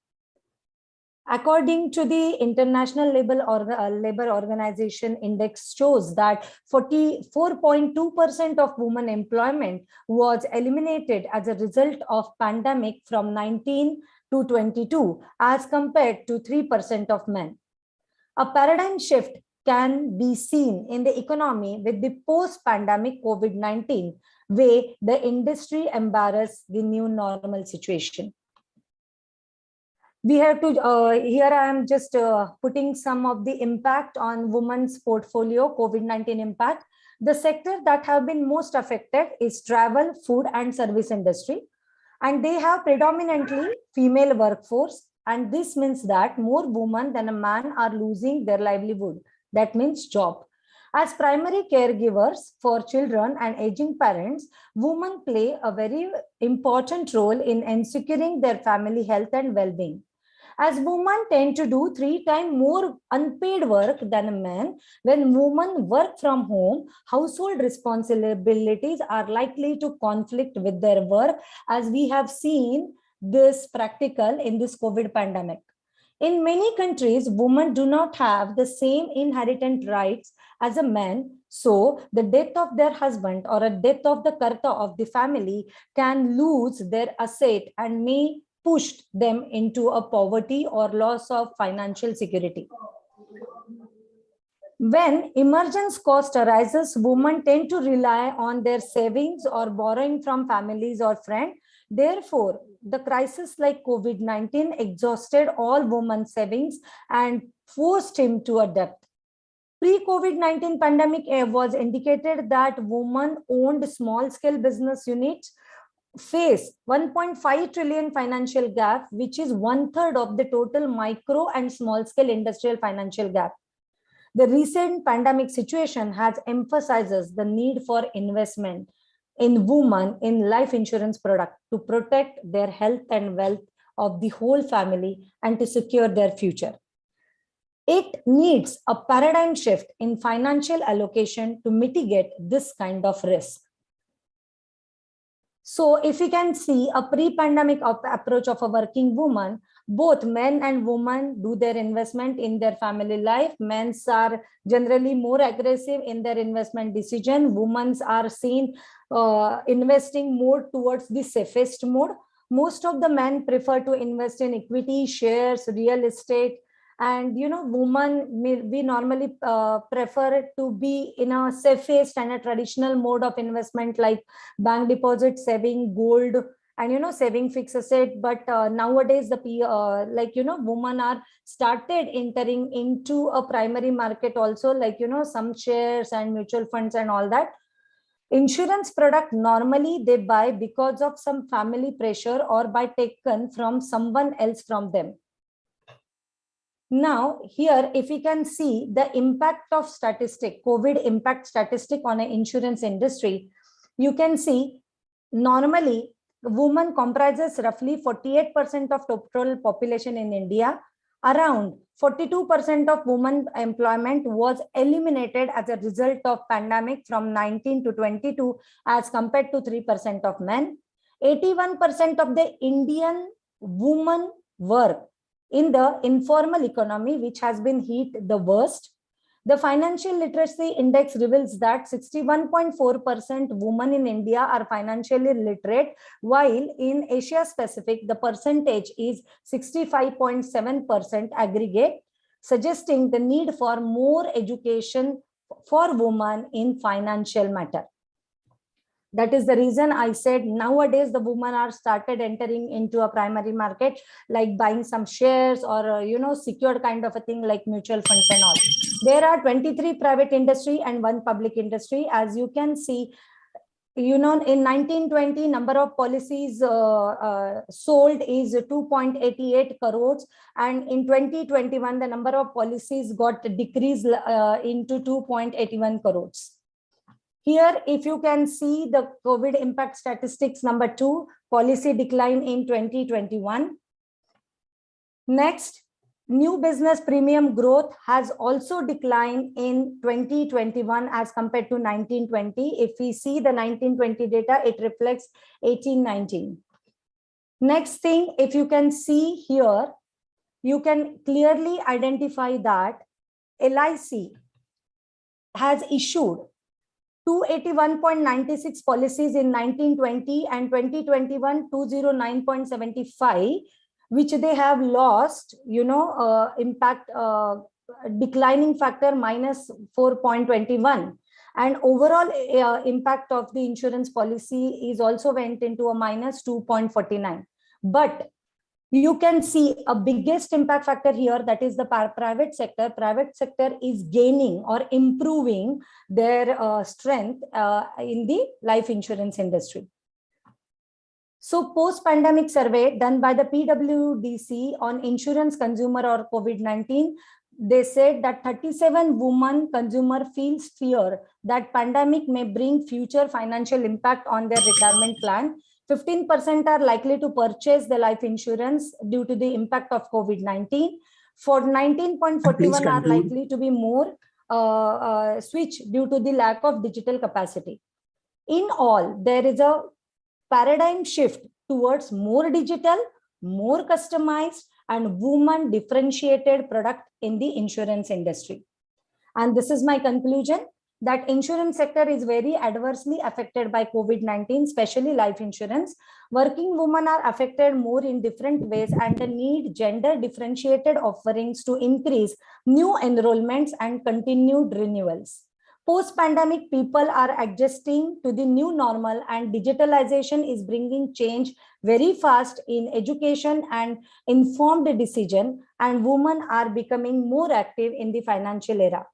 According to the International Labor Organization Index shows that 44.2% of women employment was eliminated as a result of pandemic from 19 to 22 as compared to 3% of men. A paradigm shift can be seen in the economy with the post-pandemic COVID-19 way the industry embarrassed the new normal situation. We have to, here I am just putting some of the impact on women's portfolio, COVID-19 impact. The sector that have been most affected is travel, food and service industry. And they have predominantly female workforce. And this means that more women than a man are losing their livelihood. That means job. As primary caregivers for children and aging parents, women play a very important role in ensuring their family health and well-being. As women tend to do 3 times more unpaid work than men, when women work from home, household responsibilities are likely to conflict with their work, as we have seen this practical in this COVID pandemic. In many countries, women do not have the same inherent rights as a man. So the death of their husband or a death of the karta of the family can lose their asset and may push them into a poverty or loss of financial security. When emergence cost arises, women tend to rely on their savings or borrowing from families or friends. Therefore, the crisis like COVID-19 exhausted all women's savings and forced him to a debt. Pre-COVID-19 pandemic was indicated that women-owned small-scale business units face 1.5 trillion financial gap, which is 1/3 of the total micro and small-scale industrial financial gap. The recent pandemic situation has emphasizes the need for investment in women in life insurance product to protect their health and wealth of the whole family and to secure their future. It needs a paradigm shift in financial allocation to mitigate this kind of risk. So if we can see a pre-pandemic approach of a working woman, both men and women do their investment in their family life. Men are generally more aggressive in their investment decision. Women are seen investing more towards the safest mode. Most of the men prefer to invest in equity, shares, real estate. And women, we normally prefer to be in a safest and a traditional mode of investment like bank deposit, saving, gold, and saving fixed asset. But nowadays women are started entering into a primary market also, like some shares and mutual funds and all that. Insurance product normally they buy because of some family pressure or by taken from someone else from them. Now, here, if we can see the impact of statistic, COVID impact statistic on an insurance industry, you can see normally women comprises roughly 48% of total population in India. Around 42% of women employment was eliminated as a result of pandemic from 19 to 22 as compared to 3% of men. 81% of the Indian women work in the informal economy, which has been hit the worst. The financial literacy index reveals that 61.4% women in India are financially literate, while in Asia Pacific, the percentage is 65.7% aggregate, suggesting the need for more education for women in financial matter. That is the reason I said nowadays the women are started entering into a primary market, like buying some shares or secured kind of a thing like mutual funds and all. There are 23 private industry and 1 public industry. As you can see, in 1920 number of policies sold is 2.88 crores, and in 2021 the number of policies got decreased into 2.81 crores. Here, if you can see the COVID impact statistics, number 2, policy decline in 2021. Next, new business premium growth has also declined in 2021 as compared to 1920. If we see the 1920 data, it reflects 1819. Next thing, if you can see here, you can clearly identify that LIC has issued 281.96 policies in 1920 and 2021 209.75, which they have lost, impact declining factor minus 4.21, and overall impact of the insurance policy is also went into a minus 2.49. But you can see a biggest impact factor here, that is the private sector. Private sector is gaining or improving their strength in the life insurance industry. So post-pandemic survey done by the PWDC on insurance consumer or COVID-19, they said that 37 women consumer feels fear that pandemic may bring future financial impact on their retirement plan. 15% are likely to purchase the life insurance due to the impact of COVID-19. For 19.41 are likely to be more switch due to the lack of digital capacity. In all, there is a paradigm shift towards more digital, more customized, and woman differentiated product in the insurance industry. And this is my conclusion, that insurance sector is very adversely affected by COVID-19, especially life insurance. Working women are affected more in different ways and need gender differentiated offerings to increase new enrollments and continued renewals. Post-pandemic, people are adjusting to the new normal, and digitalization is bringing change very fast in education and informed decision, and women are becoming more active in the financial era.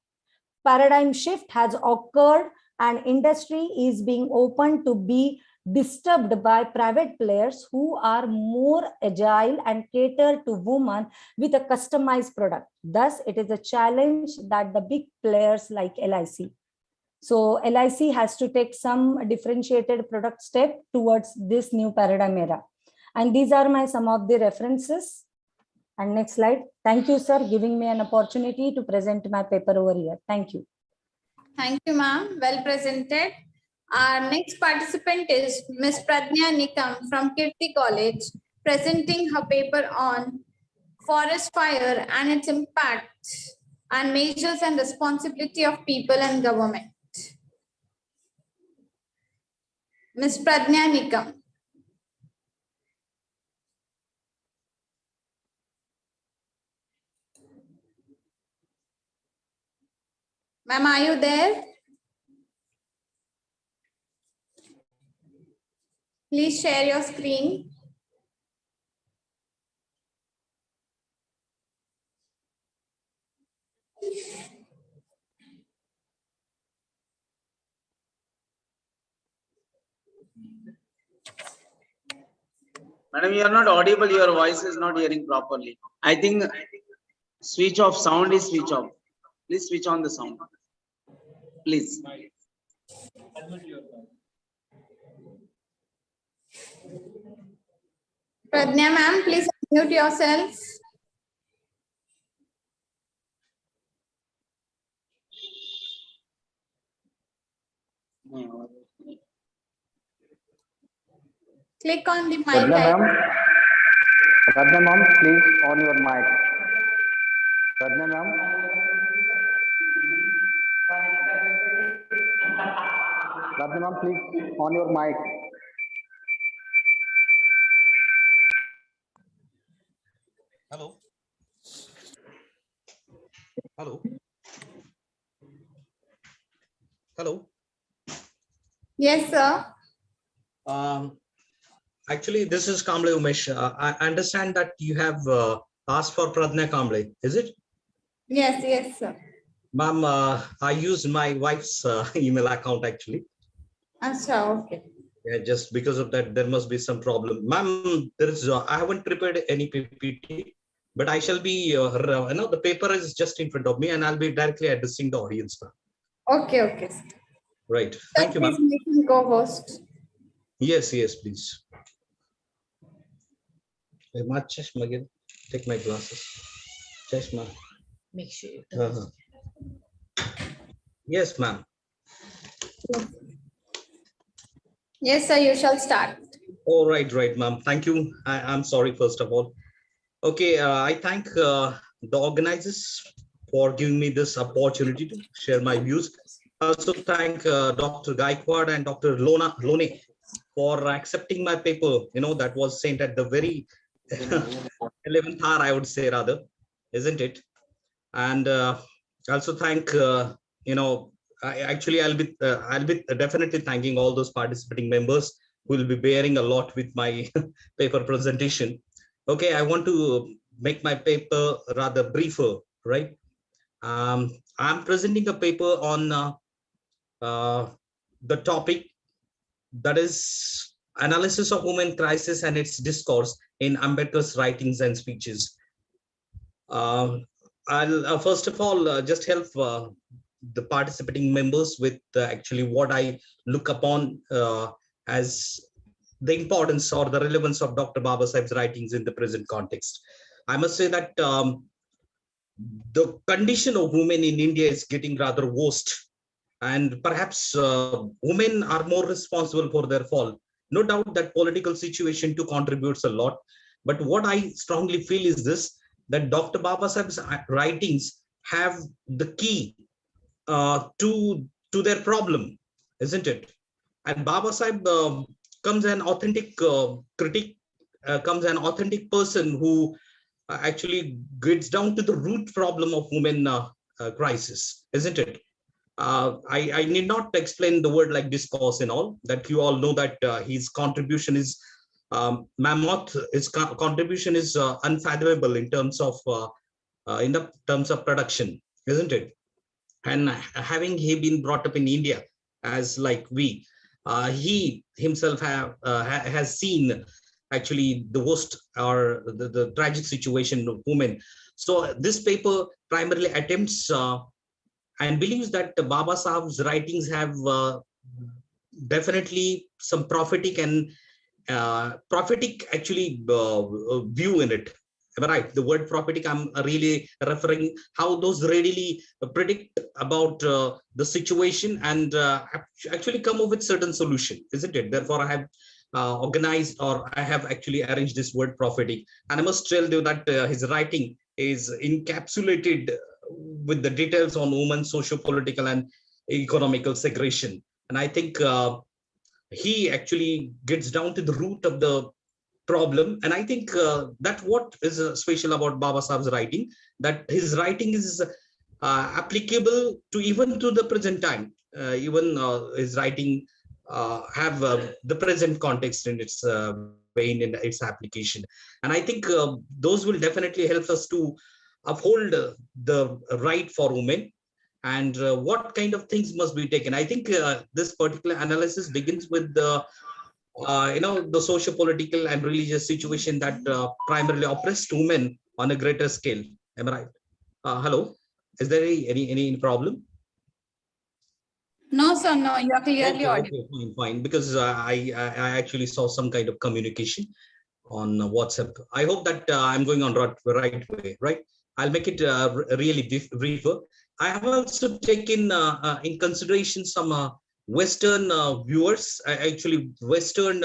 Paradigm shift has occurred and industry is being opened to be disturbed by private players who are more agile and cater to women with a customized product. Thus, it is a challenge that the big players like LIC. So LIC has to take some differentiated product step towards this new paradigm era. And these are my some of the references. And next slide. Thank you, sir, giving me an opportunity to present my paper over here. Thank you. Thank you, ma'am. Well presented. Our next participant is Ms. Pradnya Nikam from Kirti College, presenting her paper on forest fire and its impact and measures and responsibility of people and government. Ms. Pradnya Nikam. Ma'am, are you there? Please share your screen. Madam, you are not audible. Your voice is not hearing properly. I think switch off sound is switch off. Please switch on the sound. Please. Pradnya ma'am, please unmute yourself. Click on the mic. Pradnya ma'am, please on your mic. Pradnya ma'am. Pradnya ma'am, please on your mic. Hello. Hello. Hello. Yes, sir. Actually, this is Kamble Umesh. I understand that you have asked for Pradnya Kamble, is it? Yes, yes, sir. Ma'am, I used my wife's email account actually. Achha, okay. Yeah, just because of that, there must be some problem. Ma'am, there is I haven't prepared any PPT, but I shall be, the paper is just in front of me and I'll be directly addressing the audience. Okay, okay. Right. Thank you, ma'am. Please make me co-host. Yes, yes, please. Take my glasses. Chashma. Make sure you Yes, ma'am. Yes, sir, you shall start. All right, ma'am. Thank you. I'm sorry, first of all. Okay, I thank the organizers for giving me this opportunity to share my views. I also thank Dr. Gaikwad and Dr. Lone for accepting my paper, that was sent at the very 11th hour, I would say, rather, isn't it? And I also thank, I'll be definitely thanking all those participating members who will be bearing a lot with my paper presentation. Okay, I want to make my paper rather briefer, right? I'm presenting a paper on the topic that is analysis of women crisis and its discourse in Ambedkar's writings and speeches. I'll first of all just help the participating members with actually what I look upon as the importance or the relevance of Dr. Baba Sahib's writings in the present context. I must say that the condition of women in India is getting rather worse, and perhaps women are more responsible for their fall. No doubt that political situation too contributes a lot, But what I strongly feel is this, that Dr. Baba Sahib's writings have the key to their problem, isn't it? And Baba Sahib comes an authentic critic, comes an authentic person who actually gets down to the root problem of women crisis, isn't it? I need not explain the word like discourse and all, that you all know that his contribution is mammoth. His contribution is unfathomable in terms of production, isn't it? And having he been brought up in India as like we, he himself has seen actually the worst or the tragic situation of women. So this paper primarily attempts and believes that Baba Sahib's writings have definitely some prophetic and prophetic actually view in it. Am I right? The word prophetic, I'm really referring how those readily predict about the situation and actually come up with certain solution, isn't it? Therefore, I have organized, or I have actually arranged this word prophetic. And I must tell you that his writing is encapsulated with the details on women's socio-political and economical segregation. And I think he actually gets down to the root of the problem. And I think that what is special about Baba Sahib's writing, that his writing is applicable to even to the present time. Even his writing have the present context in its vein, in its application. And I think those will definitely help us to uphold the right for women, and what kind of things must be taken. I think this particular analysis begins with the the socio-political and religious situation that primarily oppressed women on a greater scale. Am I right? Hello, is there any problem? No, sir, no, you are clearly audible. Okay, fine, because I actually saw some kind of communication on WhatsApp. I hope that I'm going on right way, right? I'll make it really briefer. I have also taken in consideration some Western viewers, actually Western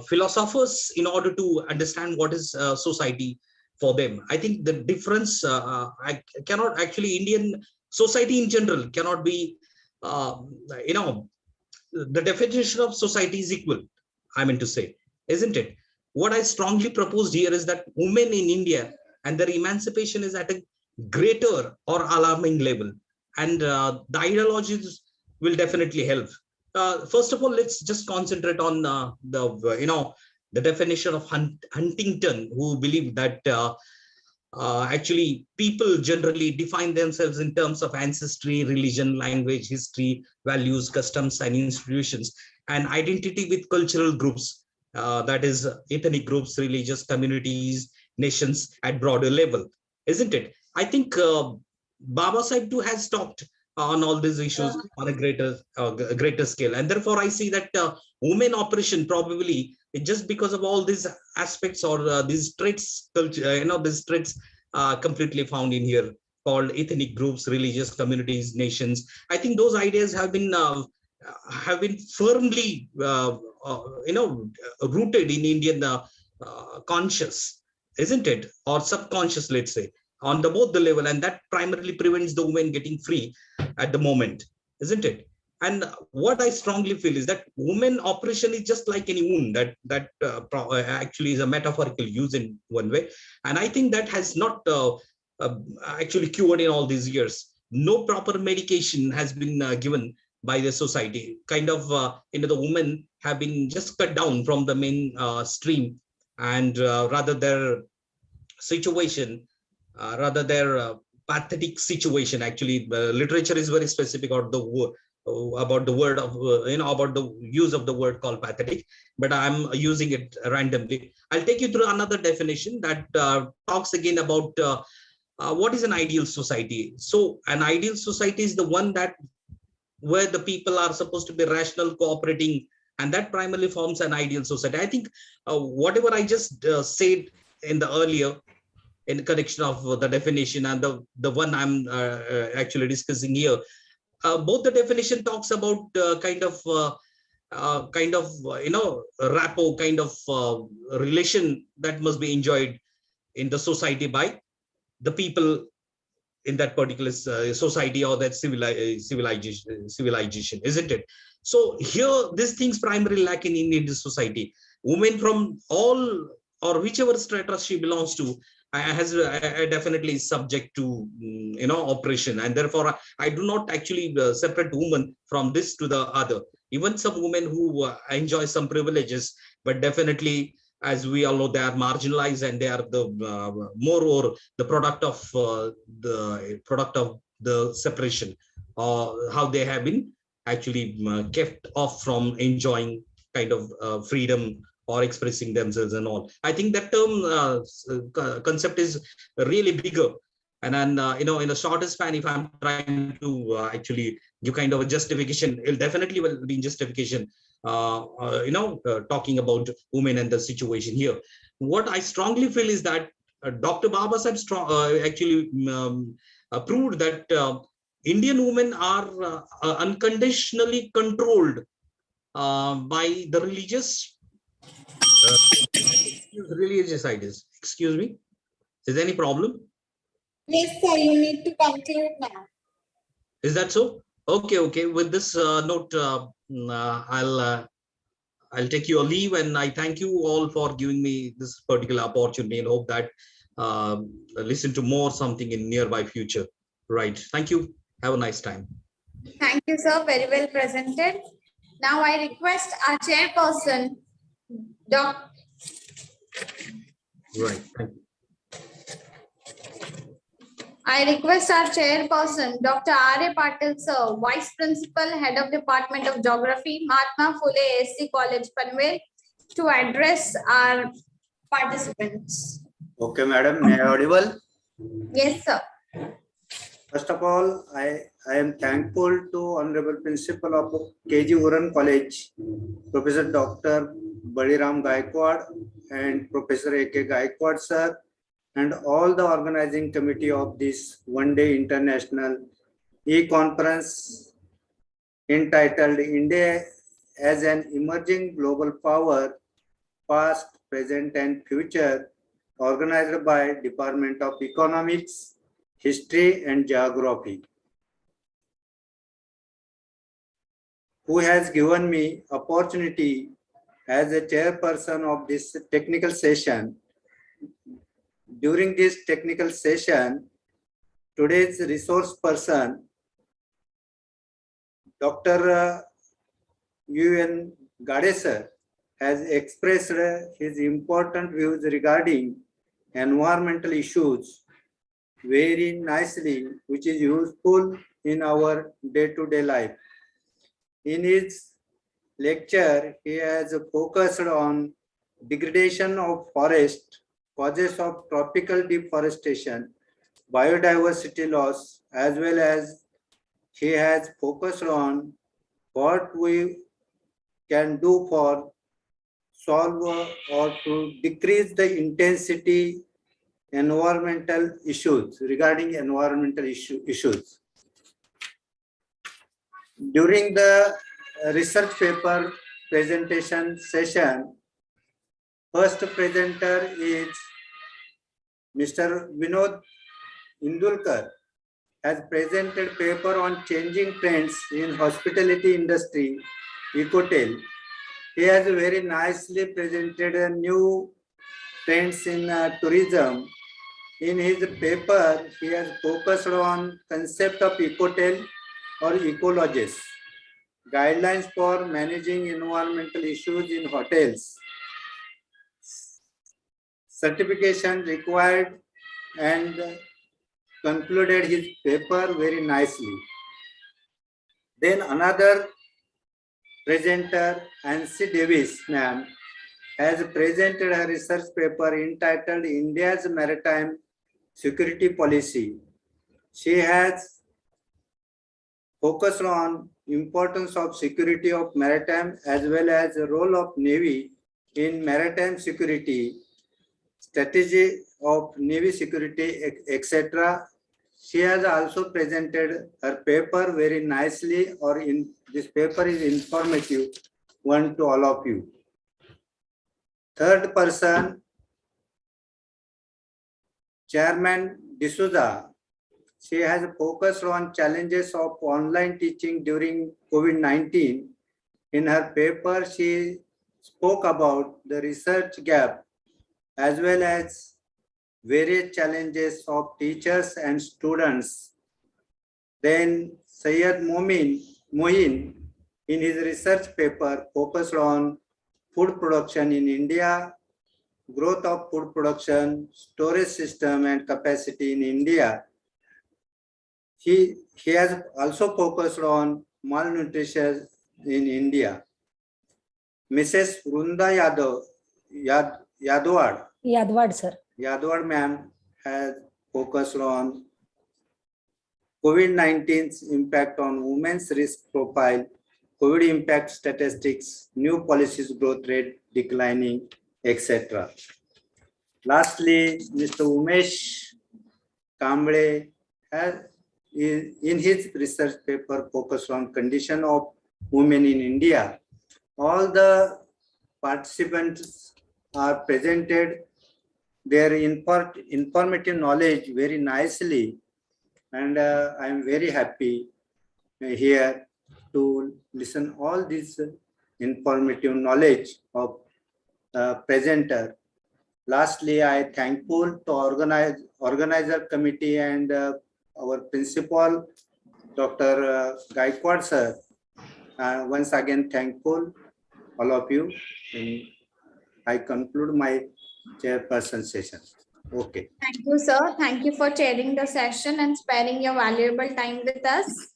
philosophers, in order to understand what is society for them. I think the difference, I cannot actually, Indian society in general cannot be, the definition of society is equal, I mean to say, isn't it? What I strongly proposed here is that women in India and their emancipation is at a greater or alarming level, and the ideologies will definitely help. First of all, let's just concentrate on the definition of Huntington, who believed that actually people generally define themselves in terms of ancestry, religion, language, history, values, customs, and institutions, and identity with cultural groups, that is ethnic groups, religious communities, nations at broader level, isn't it? I think Baba Sahib too has talked on all these issues on a greater scale, and therefore I see that women oppression probably just because of all these aspects or these traits, these traits completely found in here, called ethnic groups, religious communities, nations. I think those ideas have been firmly rooted in Indian conscious, isn't it, or subconscious, let's say, on the both the level, and that primarily prevents the women getting free at the moment, isn't it? And what I strongly feel is that women oppression is just like any wound that actually is a metaphorical use in one way, and I think that has not actually cured in all these years. No proper medication has been given by the society. Kind of the women have been just cut down from the main stream, and rather their situation, rather their pathetic situation. Actually, literature is very specific about the word of about the use of the word called pathetic, but I'm using it randomly. I'll take you through another definition that talks again about what is an ideal society. So an ideal society is the one that where the people are supposed to be rational, cooperating, and that primarily forms an ideal society. I think whatever I just said in the earlier, in connection of the definition and the one I'm actually discussing here, both the definition talks about kind of kind of rapport, kind of relation that must be enjoyed in the society by the people in that particular society or that civilization, isn't it? So here, these things primarily lack in Indian society. Women from all or whichever strata she belongs to has definitely subject to oppression, and therefore I do not actually separate women from this to the other. Even some women who enjoy some privileges, but definitely, as we all know, they are marginalized and they are the more or the product of the separation, how they have been actually kept off from enjoying kind of freedom or expressing themselves and all. I think that term concept is really bigger. And then, in a shorter span, if I'm trying to actually give kind of a justification, it definitely will be in justification, talking about women and the situation here. What I strongly feel is that Dr. Baba Sahib actually proved that Indian women are unconditionally controlled by the religious ideas. Excuse me. Is there any problem? Yes, sir, you need to conclude now. Is that so? Okay. With this note, I'll take your leave, and I thank you all for giving me this particular opportunity, and hope that listen to more something in nearby future. Right. Thank you. Have a nice time. Thank you, sir. Very well presented. Now I request our chairperson, Dr. Right. Thank you. I request our chairperson, Dr. R.A. Patil, sir, Vice Principal, Head of Department of Geography, Mahatma Phule SC College, Panvel, to address our participants. Okay, madam, may I audible? Yes, sir. First of all, I am thankful to Honorable Principal of KG Uran College, Professor Dr. Baliram Gaikwad and Professor A.K. Gaikwad, sir, and all the organizing committee of this one-day international e-conference entitled India as an Emerging Global Power, Past, Present and Future, organized by Department of Economics, History and Geography, who has given me opportunity as a chairperson of this technical session. During this technical session, today's resource person, Dr. U.N. Gadesar, has expressed his important views regarding environmental issues very nicely, which is useful in our day-to-day life. In his lecture, he has focused on degradation of forest, causes of tropical deforestation, biodiversity loss, as well as he has focused on what we can do for solve or to decrease the intensity environmental issues, regarding environmental issues. During the research paper presentation session, first presenter is Mr. Vinod Indulkar, has presented paper on changing trends in hospitality industry, Ecotel. He has very nicely presented a new trends in tourism. In his paper, he has focused on concept of Ecotel or ecologist, guidelines for managing environmental issues in hotels, certification required, and concluded his paper very nicely. Then another presenter, Ansi Davis, ma'am, has presented a research paper entitled India's Maritime Security Policy. She has focused on importance of security of maritime as well as the role of Navy in maritime security, strategy of Navy security, etc. She has also presented her paper very nicely, or in this paper is informative, one to all of you. Third person, Chairman D'Souza. She has focused on challenges of online teaching during COVID-19. In her paper, she spoke about the research gap as well as various challenges of teachers and students. Then Syed Mohin, in his research paper, focused on food production in India, growth of food production, storage system and capacity in India. He has also focused on malnutrition in India. Mrs. Vrunda Yadwad, sir. Yadwad ma'am has focused on COVID-19's impact on women's risk profile, COVID impact statistics, new policies growth rate declining, etc. Lastly, Mr. Umesh Kamble has in his research paper focused on condition of women in India. All the participants are presented their informative knowledge very nicely, and I am very happy here to listen all this informative knowledge of presenter. Lastly, I thankful to organizer committee and our principal, Dr. Gaikwad sir. Once again, thankful all of you. And I conclude my chairperson session. Okay. Thank you, sir. Thank you for chairing the session and sparing your valuable time with us.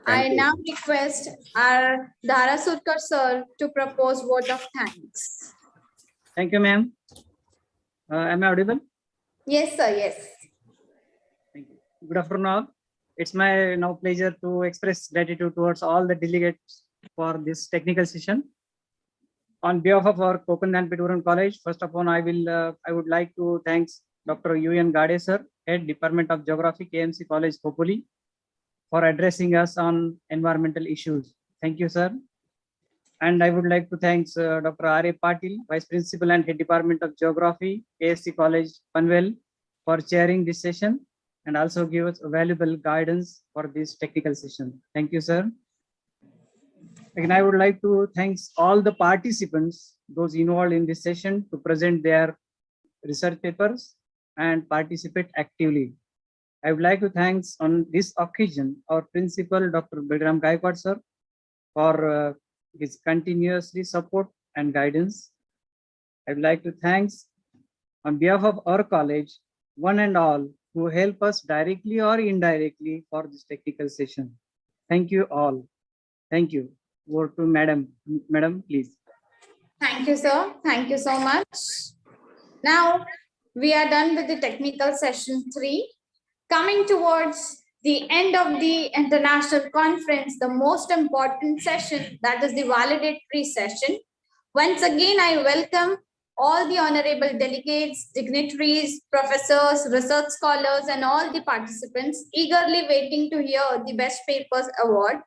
I now request our Dhara Surkar sir to propose vote of thanks. Thank you, ma'am. Am I audible? Yes, sir. Yes. Good afternoon all. It's my now pleasure to express gratitude towards all the delegates for this technical session. On behalf of our KONKAN GYANPEETH URAN College, first of all, I would like to thank Dr. U.N. Gade sir, Head Department of Geography, KMC College, Khopoli, for addressing us on environmental issues. Thank you, sir. And I would like to thank Dr. R.A. Patil, Vice Principal and Head Department of Geography, KSC College, Panvel, for chairing this session and also give us valuable guidance for this technical session. Thank you, sir. Again, I would like to thank all the participants, those involved in this session, to present their research papers and participate actively. I would like to thank on this occasion our principal, Dr. Baliram Gaikwad sir, for his continuously support and guidance. I would like to thank on behalf of our college, one and all who help us directly or indirectly for this technical session. Thank you all. Thank you. Over to Madam. Madam, please. Thank you, sir. Thank you so much. Now we are done with the technical session 3. Coming towards the end of the international conference, the most important session, that is the valedictory session. Once again, I welcome all the honorable delegates, dignitaries, professors, research scholars, and all the participants eagerly waiting to hear the Best Papers Award.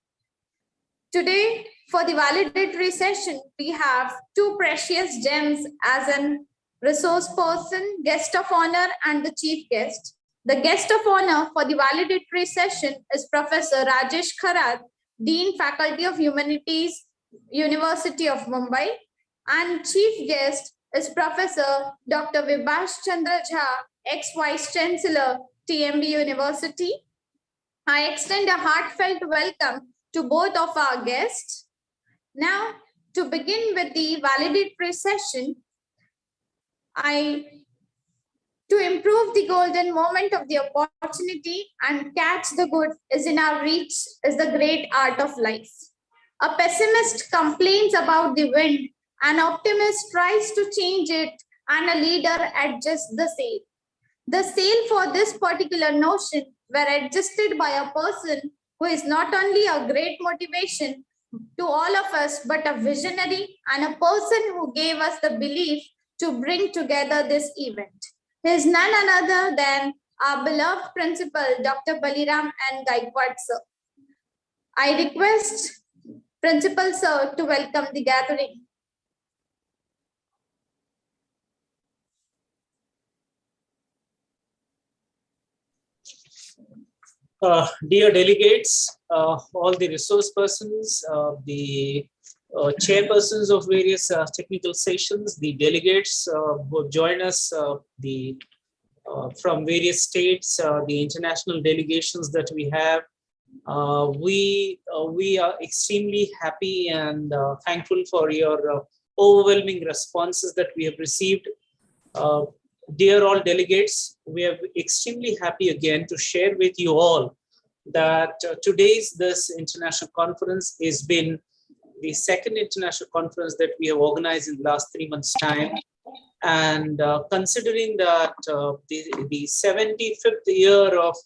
Today, for the valedictory session, we have 2 precious gems as an resource person, guest of honor, and the chief guest. The guest of honor for the valedictory session is Professor Rajesh Kharat, Dean Faculty of Humanities, University of Mumbai, and chief guest is Professor Dr. Vibhash Chandra Jha, ex-Vice Chancellor, TMB University. I extend a heartfelt welcome to both of our guests. Now, to begin with the valedictory session, to improve the golden moment of the opportunity and catch the good is in our reach is the great art of life. A pessimist complains about the wind, an optimist tries to change it, and a leader adjusts the sail. The sail for this particular notion were adjusted by a person who is not only a great motivation to all of us, but a visionary and a person who gave us the belief to bring together this event. He is none other than our beloved principal, Dr. Baliram and Gaikwad sir. I request Principal Sir to welcome the gathering. Dear delegates, all the resource persons, the chairpersons of various technical sessions, the delegates who have joined us, from various states, the international delegations that we have. We are extremely happy and thankful for your overwhelming responses that we have received. Dear all delegates, we are extremely happy again to share with you all that today's this international conference has been the second international conference that we have organized in the last 3 months' time. And considering that the 75th year of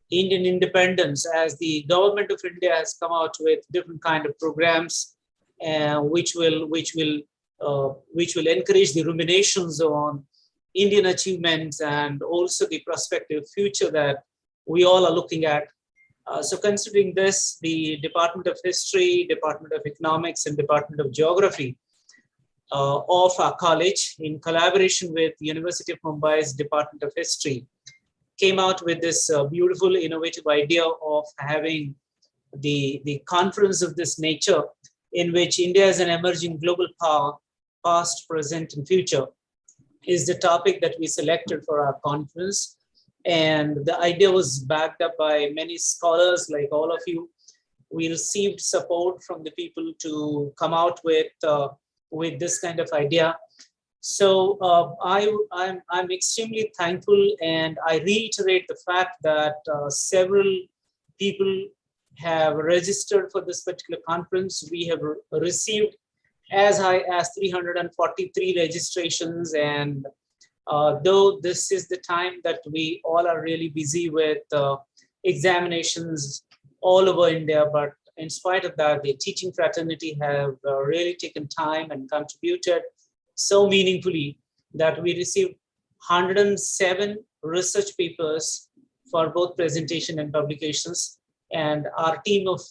Indian independence, as the government of India has come out with different kind of programs, which will encourage the ruminations on Indian achievements and also the prospective future that we all are looking at. So considering this, the Department of History, Department of Economics, and Department of Geography of our college, in collaboration with the University of Mumbai's Department of History, came out with this beautiful, innovative idea of having the conference of this nature, in which India is an emerging global power, past, present, and future, is the topic that we selected for our conference. And the idea was backed up by many scholars like all of you. We received support from the people to come out with this kind of idea. So I'm extremely thankful, and I reiterate the fact that several people have registered for this particular conference. We have received as high as 343 registrations, and though this is the time that we all are really busy with examinations all over India, but in spite of that, the teaching fraternity have really taken time and contributed so meaningfully that we received 107 research papers for both presentation and publications. And our team of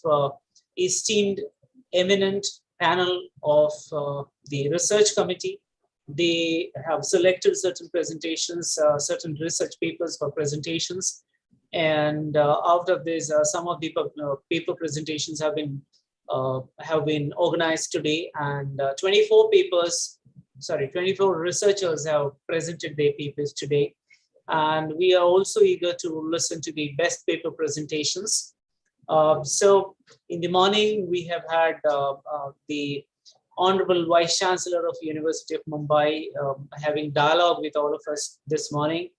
esteemed, eminent panel of the research committee, they have selected certain presentations, certain research papers for presentations. And out of this, some of the paper presentations have been organized today, and 24 researchers have presented their papers today. And we are also eager to listen to the best paper presentations. So in the morning, we have had the Honorable Vice Chancellor of University of Mumbai having dialogue with all of us this morning.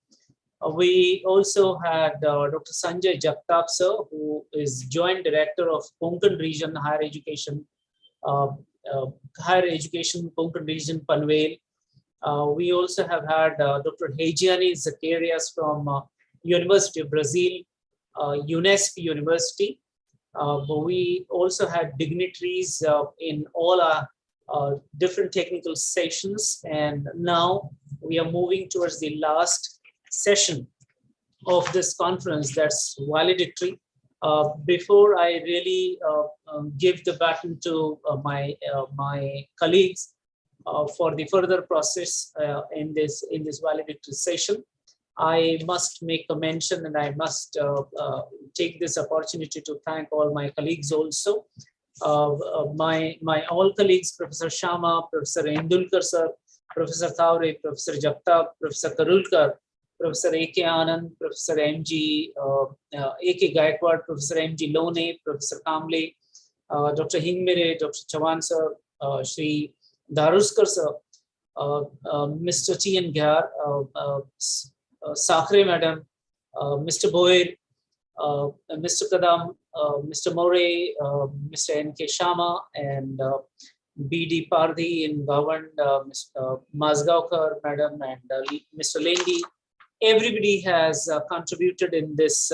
We also had Dr. Sanjay Jagtap sir, who is Joint Director of Konkan Region Higher Education, Konkan Region, Panvel. We also have had Dr. Hejiani Zacarias from University of Brazil, UNESCO University. We also had dignitaries in all our different technical sessions, and now we are moving towards the last session of this conference, that's valedictory. Before I really give the baton to my colleagues for the further process in this valedictory session, I must make a mention, and I must take this opportunity to thank all my colleagues also. My all colleagues, Professor Sharma, Professor Indulkar sir, Professor Thaure, Professor Jagtap, Professor Karulkar, Professor A.K. Anand, Professor A.K. Gaikwad, Professor M.G. Lone, Professor Kamble, Dr. Hingmere, Dr. Chavan sir, Shri Daruskar sir, Mr. T.N. Gyar, Sakre madam, Mr. Boyer, Mr. Kadam, Mr. More, Mr. N.K. Sharma, and B.D. Pardhi in Governed, Mr. Mazgaonkar madam, and Mr. Lendi. Everybody has contributed in this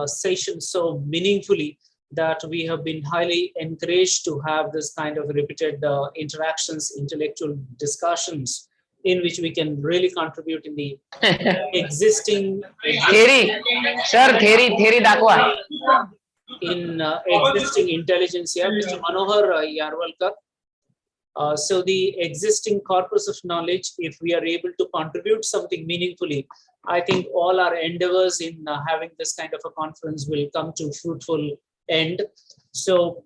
session so meaningfully that we have been highly encouraged to have this kind of repeated interactions, intellectual discussions, in which we can really contribute in the existing theory. Sir, theory दाखवा. in existing intelligence here, Mr. Manohar Yarwalkar. So the existing corpus of knowledge, if we are able to contribute something meaningfully, I think all our endeavors in having this kind of a conference will come to fruitful end. So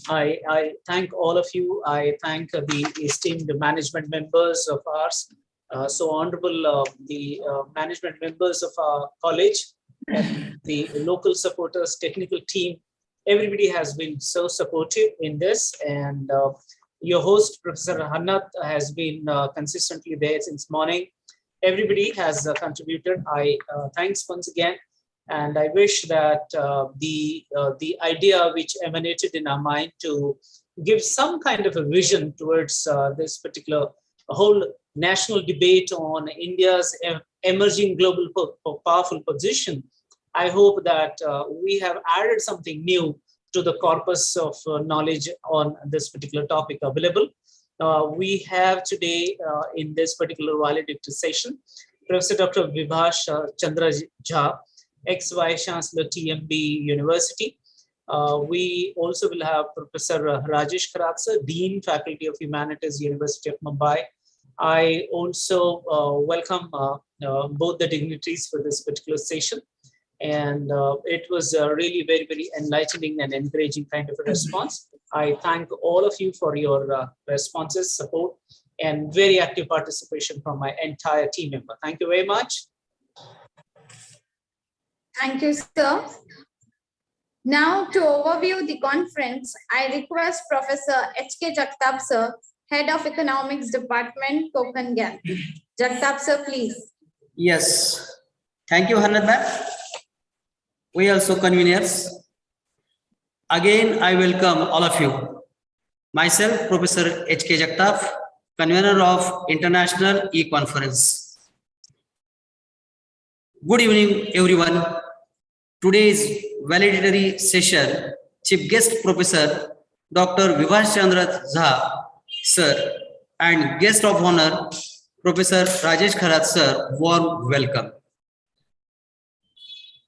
I thank all of you. I thank the esteemed management members of ours. So honorable the management members of our college, and the local supporters, technical team. Everybody has been so supportive in this, and your host, Professor Hannat, has been consistently there since morning. Everybody has contributed. I thanks once again, and I wish that the idea which emanated in our mind to give some kind of a vision towards this particular whole national debate on India's emerging global powerful position. I hope that we have added something new to the corpus of knowledge on this particular topic available. We have today in this particular valedictory session, Professor Dr. Vibhash Chandra Jha, ex-Vice Chancellor TMB University. We also will have Professor Rajesh Kharat sir, Dean, Faculty of Humanities, University of Mumbai. I also welcome both the dignitaries for this particular session. And it was really very, very enlightening and encouraging kind of a response. I thank all of you for your responses, support, and very active participation from my entire team member. Thank you very much. Thank you, sir. Now to overview the conference, I request Professor H.K. Jagtap sir, Head of Economics Department, KONKAN GYANPEETH. Jagtap sir, please. Yes, thank you, Hannat ma'am. We also conveners. Again, I welcome all of you. Myself, Professor H.K. Jagtap, convener of International E-Conference. Good evening, everyone. Today's valedictory session, Chief Guest Professor Dr. Vibhash Chandra Jha, sir, and Guest of Honor, Professor Rajesh Kharat, sir, warm welcome.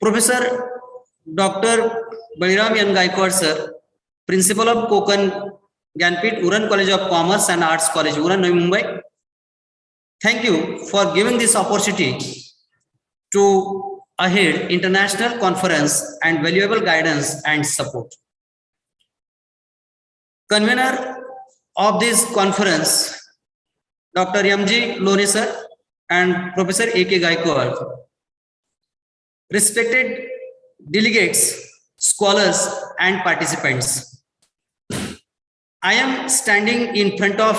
Professor Dr. Baliram Gaikwad, sir, Principal of KONKAN GYANPEETH URAN College of Commerce and Arts College, Uran, Navi Mumbai. Thank you for giving this opportunity to ahead international conference and valuable guidance and support. Convener of this conference, Dr. M.G. Lone, sir, and Professor A.K. Gaikwad. Respected delegates, scholars, and participants, I am standing in front of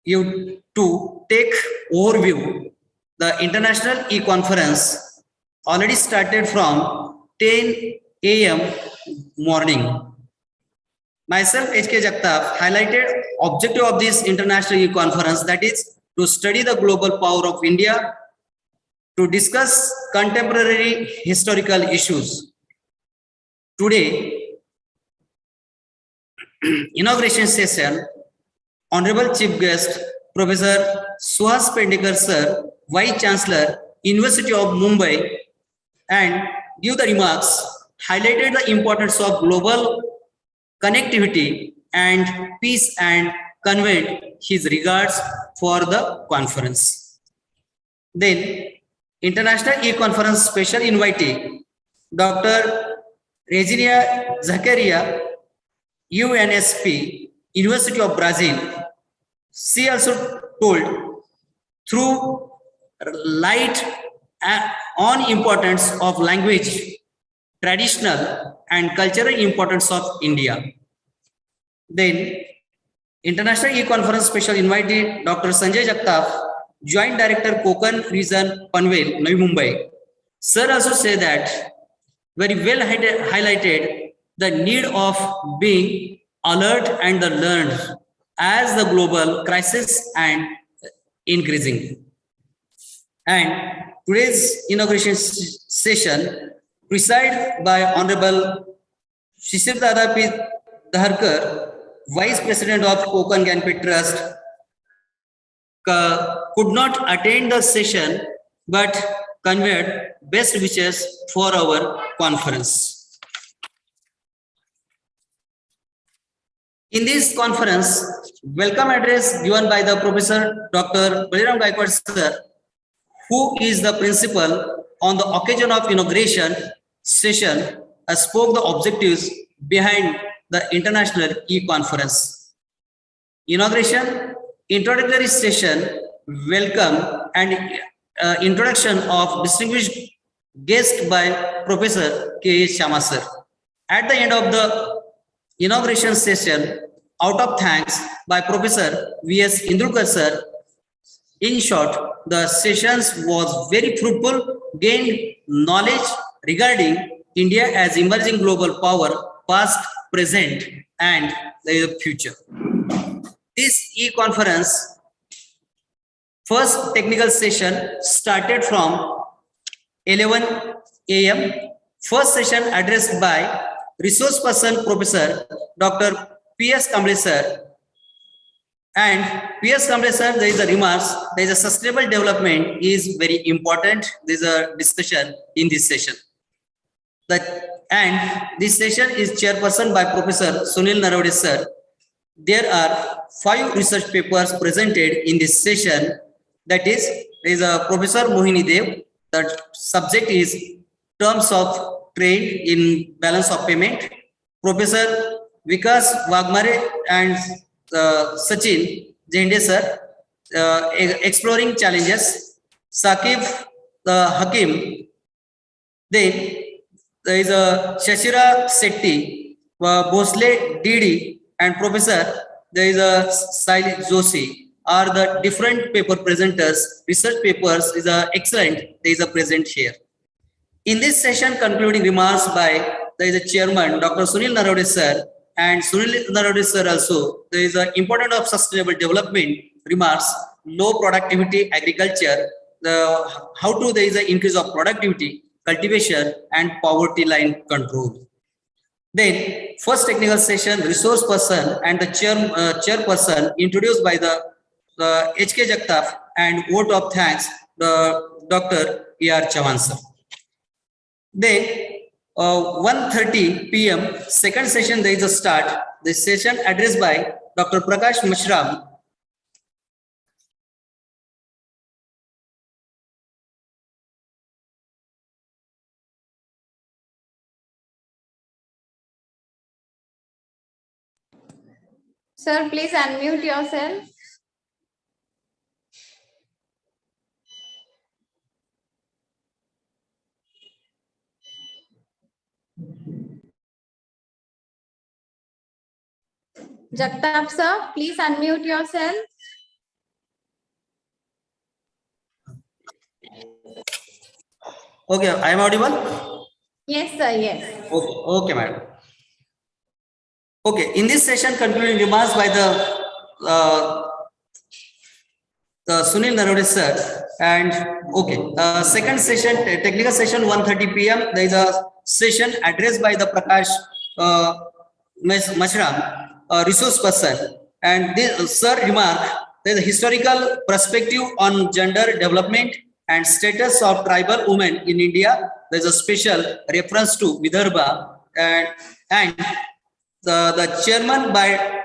you to take overview. The International E-Conference already started from 10 a.m. morning. Myself, H.K. Jagtap, highlighted objective of this International E-Conference, that is to study the global power of India, to discuss contemporary historical issues. Today, inauguration session, Honorable Chief Guest, Professor Suhas Pendekar, sir, Vice Chancellor, University of Mumbai, and give the remarks, highlighted the importance of global connectivity and peace and conveyed his regards for the conference. Then, International E-Conference Special Invitee, Dr. Regina Zacharia, UNSP, University of Brazil. She also told through light on importance of language, traditional and cultural importance of India. Then, International E-Conference Special Invitee, Dr. Sanjay Jagtap, Joint Director, Konkan Region, Panvel, Navi Mumbai. Sir also said that very well highlighted the need of being alert and the learned as the global crisis and increasing. And today's inauguration session presided by Honorable Shishir Dada P. Daharkar, Vice President of KONKAN GYANPEETH Trust, could not attend the session but conveyed best wishes for our conference. In this conference, welcome address given by the Professor Dr. Baliram Gaikwad sir, who is the principal on the occasion of inauguration session, spoke the objectives behind the International E-Conference. Inauguration, introductory session, welcome and introduction of distinguished guest by Professor K. Sharma sir. At the end of the inauguration session, out of thanks by Professor V.S. Indrukar sir. In short, the sessions was very fruitful, gained knowledge regarding India as emerging global power, past, present, and the future. This e-conference first technical session started from 11 a.m. First session addressed by resource person Professor Dr. P.S. Kamble sir. And P.S. Kamble sir, there is a remarks, there is a sustainable development is very important. There is a discussion in this session. And this session is chairperson by Professor Sunil Naravade sir. There are 5 research papers presented in this session. That is, there is a Professor Mohini Dev. The subject is terms of trade in balance of payment. Professor Vikas Wagmare and Sachin Jende sir, exploring challenges. Saqib Hakim. Then there is a Shashira Setti, Bhosle Didi, and Professor there is a Sail Joshi are the different paper presenters. Research papers is excellent. There is a present here. In this session, concluding remarks by there is a chairman, Dr. Sunil Naravade sir, and Sunil Naravade sir also. There is an important of sustainable development remarks, low productivity agriculture, how to there is an increase of productivity, cultivation, and poverty line control. Then first technical session, resource person and the chairperson introduced by the H.K. Jagtap and vote of thanks, Dr. E.R. Chavan sir. Then 1:30 p.m. second session there is a start. The session addressed by Dr. Prakash Mashram. Sir, please unmute yourself. Jagtap sir, please unmute yourself. Okay, I am audible? Yes, sir, yes. Okay, madam. Okay, in this session, concluding remarks by the Sunil Naravade sir, and okay, second session, technical session, 1:30 p.m. There is a session addressed by the Prakash Mashram, resource person, and this sir remark there is a historical perspective on gender development and status of tribal women in India. There is a special reference to Vidarbha, and the chairman by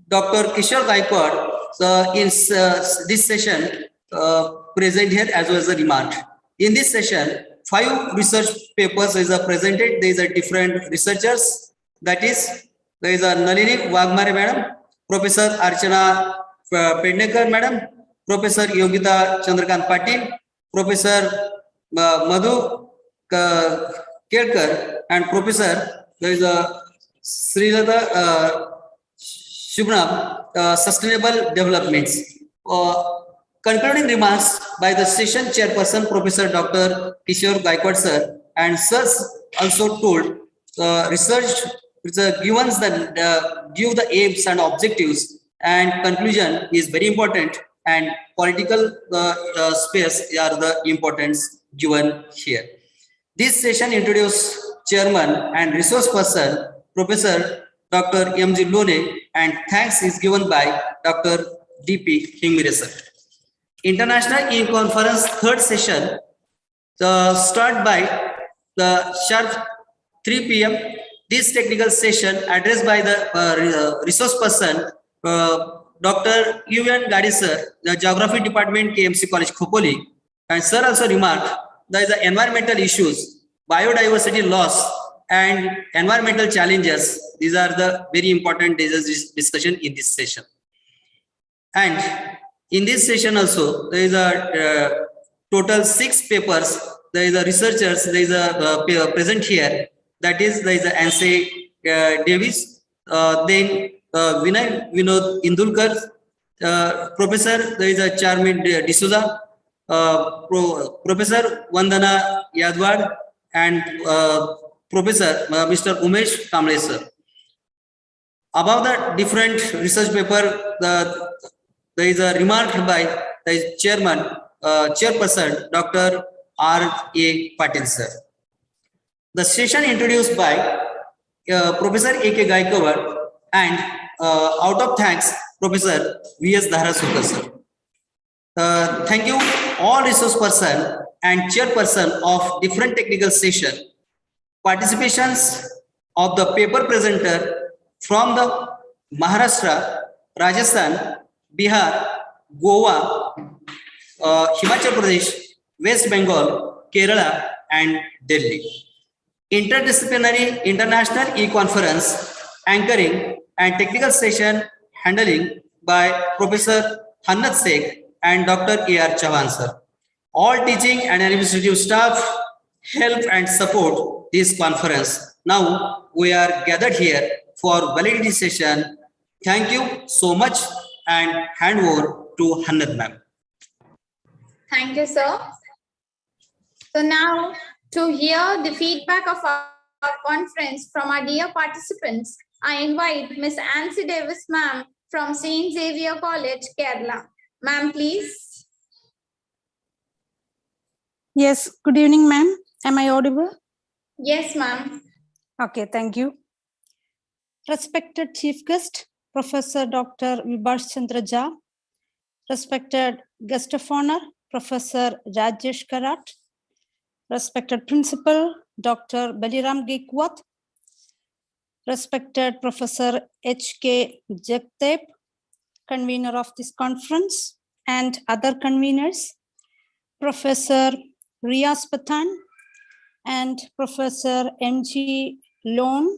Dr. Kishore Gaikwad in this session present here as well as a remark. In this session, 5 research papers is presented. There is a different researchers. That is, there is a Nalini Wagmare madam, Professor Archana Pednekar madam, Professor Yogita Chandrakant Patil, Professor Madhu Kelkar, and Professor there is a Srilata Shubhnam, Sustainable Developments. Concluding remarks by the session chairperson, Professor Dr. Kishore Gaikwad sir, and sirs also told research given that give the aims and objectives, and conclusion is very important, and political space are the importance given here. This session introduced chairman and resource person, Professor Dr. M.G. Lone, and thanks is given by Dr. D.P. Hingmire sir. International E-Conference third session start by the sharp 3 p.m. this technical session addressed by the resource person, Dr. Uran Gadi sir, the Geography Department, KMC College, Khopoli. And sir also remarked there is the environmental issues, biodiversity loss, and environmental challenges. These are the very important discussion in this session. And in this session also, there is a total 6 papers. There is a researchers, there is a present here. That is, there is a Anse Davis, then Vinod Indulkar, Professor, there is a Charmin D'Souza, Professor Vandana Yadwad, and Professor Mr. Umesh Kamble sir. Above the different research paper, there is a remark by the chairperson, Dr. R.A. Patil sir. The session introduced by Professor A.K. Gaikwad and out of thanks, Professor V.S. Dharasukar sir. Thank you all resource person and chairperson of different technical session. Participations of the paper presenter from the Maharashtra, Rajasthan, Bihar, Goa, Himachal Pradesh, West Bengal, Kerala, and Delhi. Interdisciplinary international e-conference anchoring and technical session handling by Professor Hannat Sheikh and Dr. A.R. Chauhan sir. All teaching and administrative staff help and support this conference. Now we are gathered here for validity session. Thank you so much and hand over to Hannat ma'am. Thank you, sir. So now, to hear the feedback of our conference from our dear participants, I invite Ms. Ansi Davis ma'am from St. Xavier College, Kerala. Ma'am, please. Yes, good evening, ma'am. Am I audible? Yes, ma'am. Okay, thank you. Respected Chief Guest, Professor Dr. Vibhash Chandra Jha, respected Guest of Honor, Professor Rajesh Karat, respected Principal, Dr. Baliram Gaikwad, respected Professor H.K. Jagdep, convener of this conference, and other conveners, Professor Riaz Pathan and Professor M.G. Lone.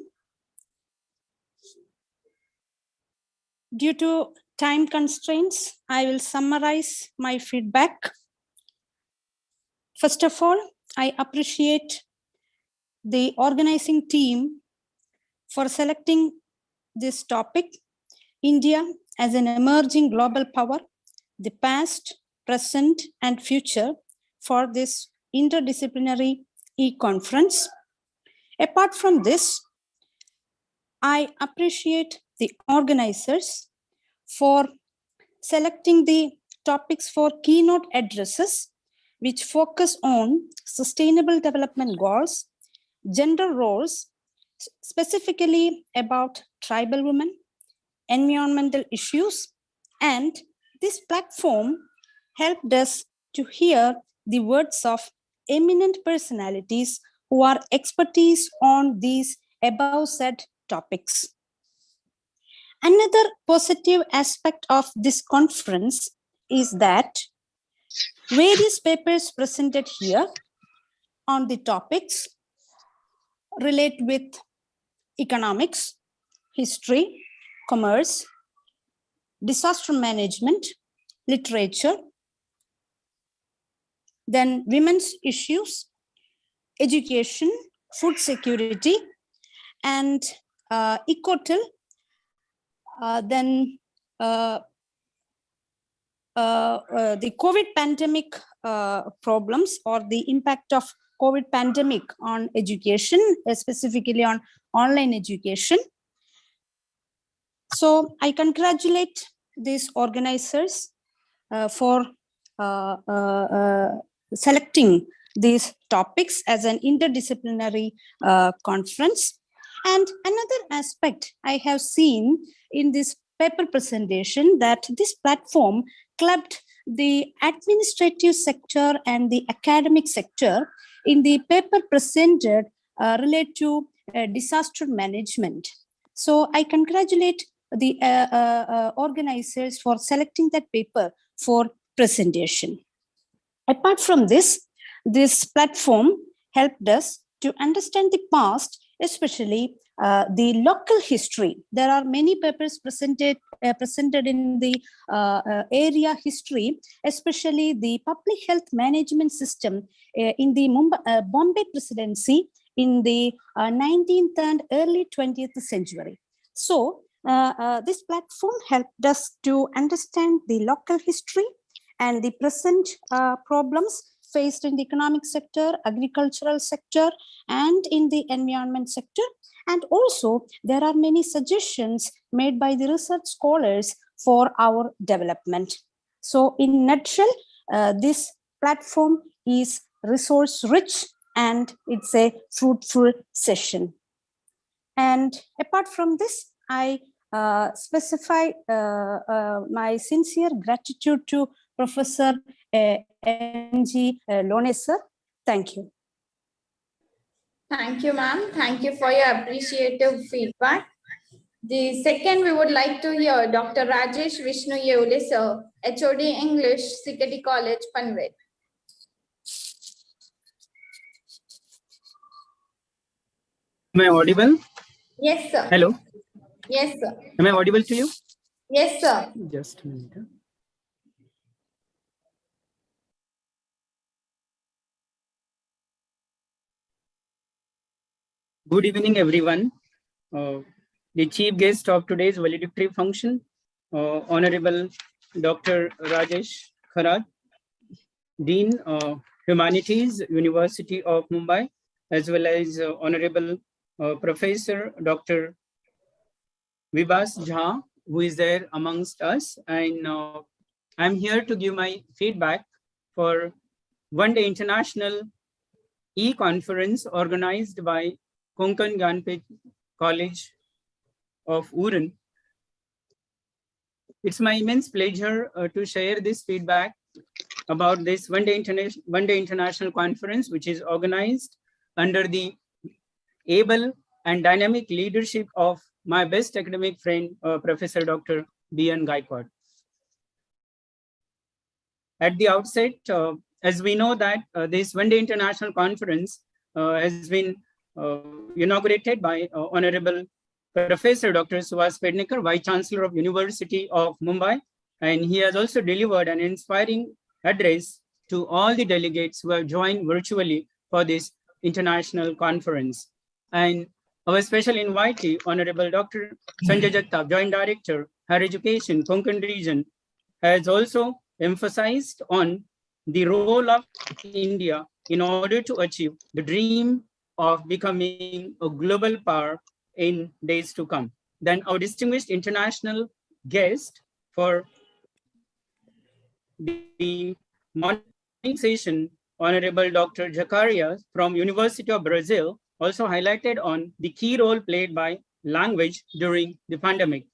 Due to time constraints, I will summarize my feedback. First of all, I appreciate the organizing team for selecting this topic, India as an emerging global power, the past, present, and future for this interdisciplinary e-conference. Apart from this, I appreciate the organizers for selecting the topics for keynote addresses which focus on sustainable development goals, gender roles, specifically about tribal women, environmental issues, and this platform helped us to hear the words of eminent personalities who are expertise on these above said topics. Another positive aspect of this conference is that various papers presented here on the topics relate with economics, history, commerce, disaster management, literature, then women's issues, education, food security, and ecotel, then the COVID pandemic problems or the impact of COVID pandemic on education, specifically on online education. So I congratulate these organizers for selecting these topics as an interdisciplinary conference. And another aspect I have seen in this paper presentation that this platform clubbed the administrative sector and the academic sector in the paper presented relate to disaster management. So I congratulate the organizers for selecting that paper for presentation. Apart from this, this platform helped us to understand the past, especially the local history. There are many papers presented in the area history, especially the public health management system in the Bombay Presidency in the 19th and early 20th century. So this platform helped us to understand the local history and the present problems faced in the economic sector, agricultural sector, and in the environment sector. And also, there are many suggestions made by the research scholars for our development. So in nutshell, this platform is resource rich and it's a fruitful session. And apart from this, I specify my sincere gratitude to Professor N.G. Lone, sir. Thank you. Thank you, ma'am. Thank you for your appreciative feedback. The second, we would like to hear Dr. Rajesh Vishnu Yevle, sir, HOD English, Sikati College, Panvel. Am I audible? Yes, sir. Hello. Yes, sir. Am I audible to you? Yes, sir. Just a minute. Good evening, everyone. The chief guest of today's valedictory function, Honorable Dr. Rajesh Kharad, Dean, Humanities, University of Mumbai, as well as Honorable Professor Dr. Vibhas Jha, who is there amongst us. And I'm here to give my feedback for One Day International e-conference organized by KONKAN GYANPEETH College of Uran. It's my immense pleasure to share this feedback about this One Day International Conference, which is organized under the able and dynamic leadership of my best academic friend, Professor Dr. B.N. Gaikwad. At the outset, as we know that this One Day International Conference has been inaugurated by Honorable Professor Dr. Suhas Pednekar, Vice Chancellor of University of Mumbai, and he has also delivered an inspiring address to all the delegates who have joined virtually for this international conference. And our special invitee, Honorable Dr. Sanjay Jagtap, Joint Director, Higher Education, Konkan Region, has also emphasized on the role of India in order to achieve the dream of becoming a global power in days to come. Then our distinguished international guest for the morning session, Honorable Dr. Jacaria from University of Brazil, also highlighted on the key role played by language during the pandemic.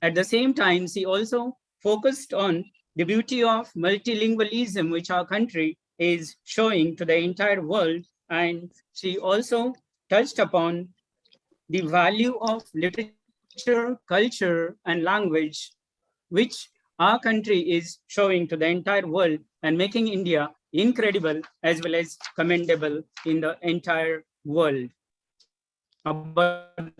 At the same time, she also focused on the beauty of multilingualism, which our country is showing to the entire world. And she also touched upon the value of literature, culture, and language, which our country is showing to the entire world and making India incredible as well as commendable in the entire world. About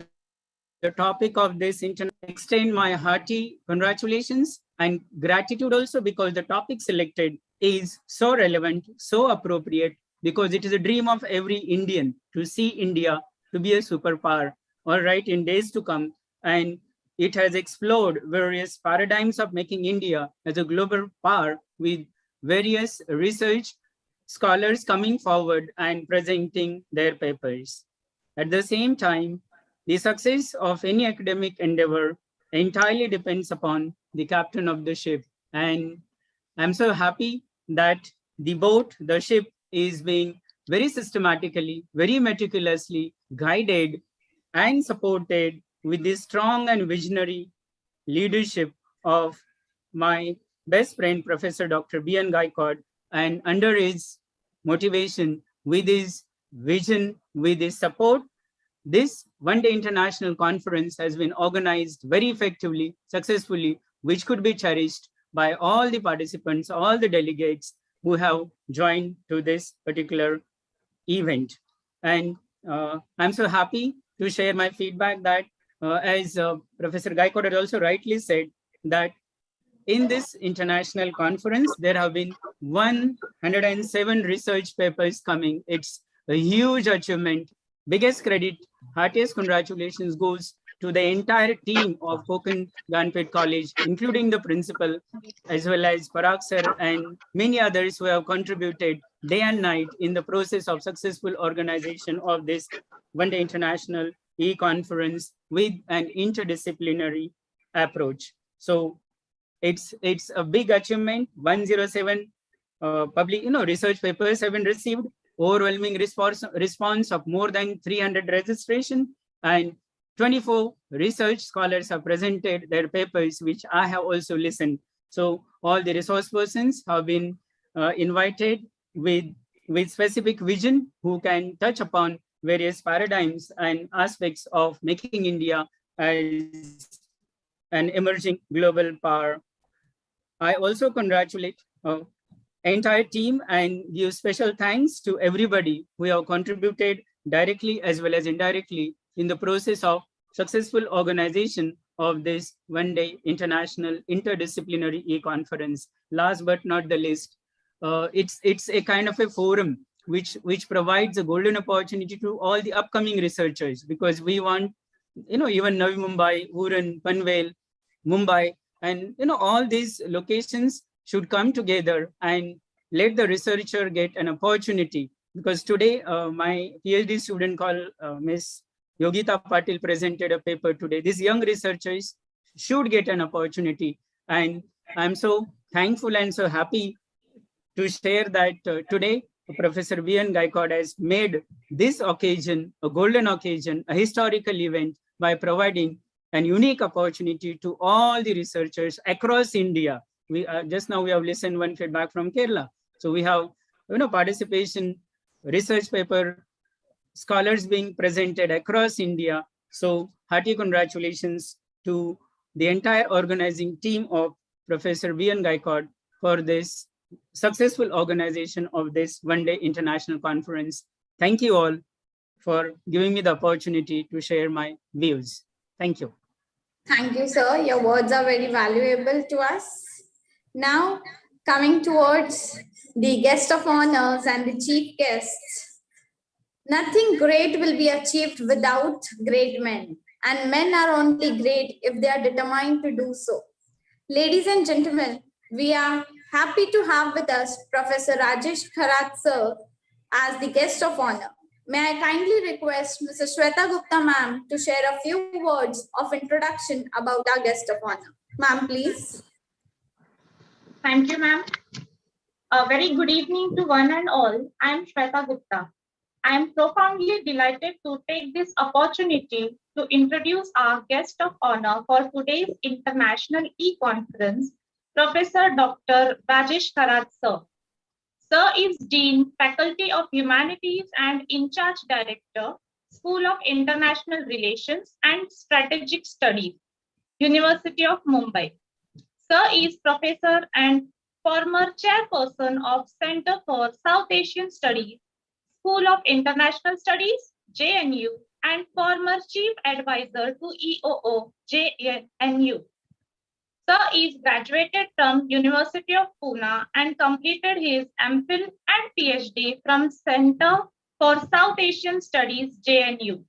the topic of this extend my hearty congratulations and gratitude also, because the topic selected is so relevant, so appropriate, because it is a dream of every Indian to see India to be a superpower, all right, in days to come. And it has explored various paradigms of making India as a global power, with various research scholars coming forward and presenting their papers. At the same time, the success of any academic endeavor entirely depends upon the captain of the ship. And I'm so happy that the boat, the ship, is being very systematically, very meticulously guided and supported with the strong and visionary leadership of my best friend, Professor Dr. B.N. Gaikwad, and under his motivation, with his vision, with his support, this one-day international conference has been organized very effectively, successfully, which could be cherished by all the participants, all the delegates who have joined to this particular event. And I'm so happy to share my feedback that as Professor Gaikwad had also rightly said, that in this international conference, there have been 107 research papers coming. It's a huge achievement. Biggest credit, heartiest congratulations goes to the entire team of Konkan Gyanpeeth College, including the principal, as well as Parag sir and many others who have contributed day and night in the process of successful organization of this one-day international e-conference with an interdisciplinary approach. So it's a big achievement. 107 public research papers have been received, overwhelming response of more than 300 registration, and 24 research scholars have presented their papers, which I have also listened. So all the resource persons have been invited with specific vision who can touch upon various paradigms and aspects of making India as an emerging global power. I also congratulate entire team and give special thanks to everybody who have contributed directly as well as indirectly in the process of successful organization of this one-day international interdisciplinary e-conference. Last but not the least, it's a kind of a forum which provides a golden opportunity to all the upcoming researchers, because we want, even Navi Mumbai, Uran, Panvel, Mumbai, and all these locations should come together and let the researcher get an opportunity. Because today, my PhD student called Ms. Yogita Patil presented a paper today. These young researchers should get an opportunity. And I'm so thankful and so happy to share that today, Professor V.N. Gaikwad has made this occasion a golden occasion, a historical event, by providing an unique opportunity to all the researchers across India. We just now we have listened one feedback from Kerala. So we have participation, research paper, scholars being presented across India. So hearty congratulations to the entire organizing team of Professor V.N. Gaikwad for this successful organization of this one-day international conference. Thank you all for giving me the opportunity to share my views. Thank you. Thank you, sir. Your words are very valuable to us. Now, coming towards the guest of honors and the chief guests. Nothing great will be achieved without great men, and men are only great if they are determined to do so. Ladies and gentlemen, we are happy to have with us Professor Rajesh Kharat sir as the guest of honor. May I kindly request Mrs. Shweta Gupta ma'am to share a few words of introduction about our guest of honor. Ma'am, please. Thank you, ma'am. A very good evening to one and all. I am Shweta Gupta. I am profoundly delighted to take this opportunity to introduce our guest of honor for today's International E-Conference, Professor Dr. Rajesh Kharat sir. Sir is Dean, Faculty of Humanities and In-Charge Director, School of International Relations and Strategic Studies, University of Mumbai. Sir is Professor and former Chairperson of Center for South Asian Studies, School of International Studies, JNU, and former Chief Advisor to EOO, JNU. Sir is graduated from University of Pune and completed his MPhil and PhD from Center for South Asian Studies, JNU.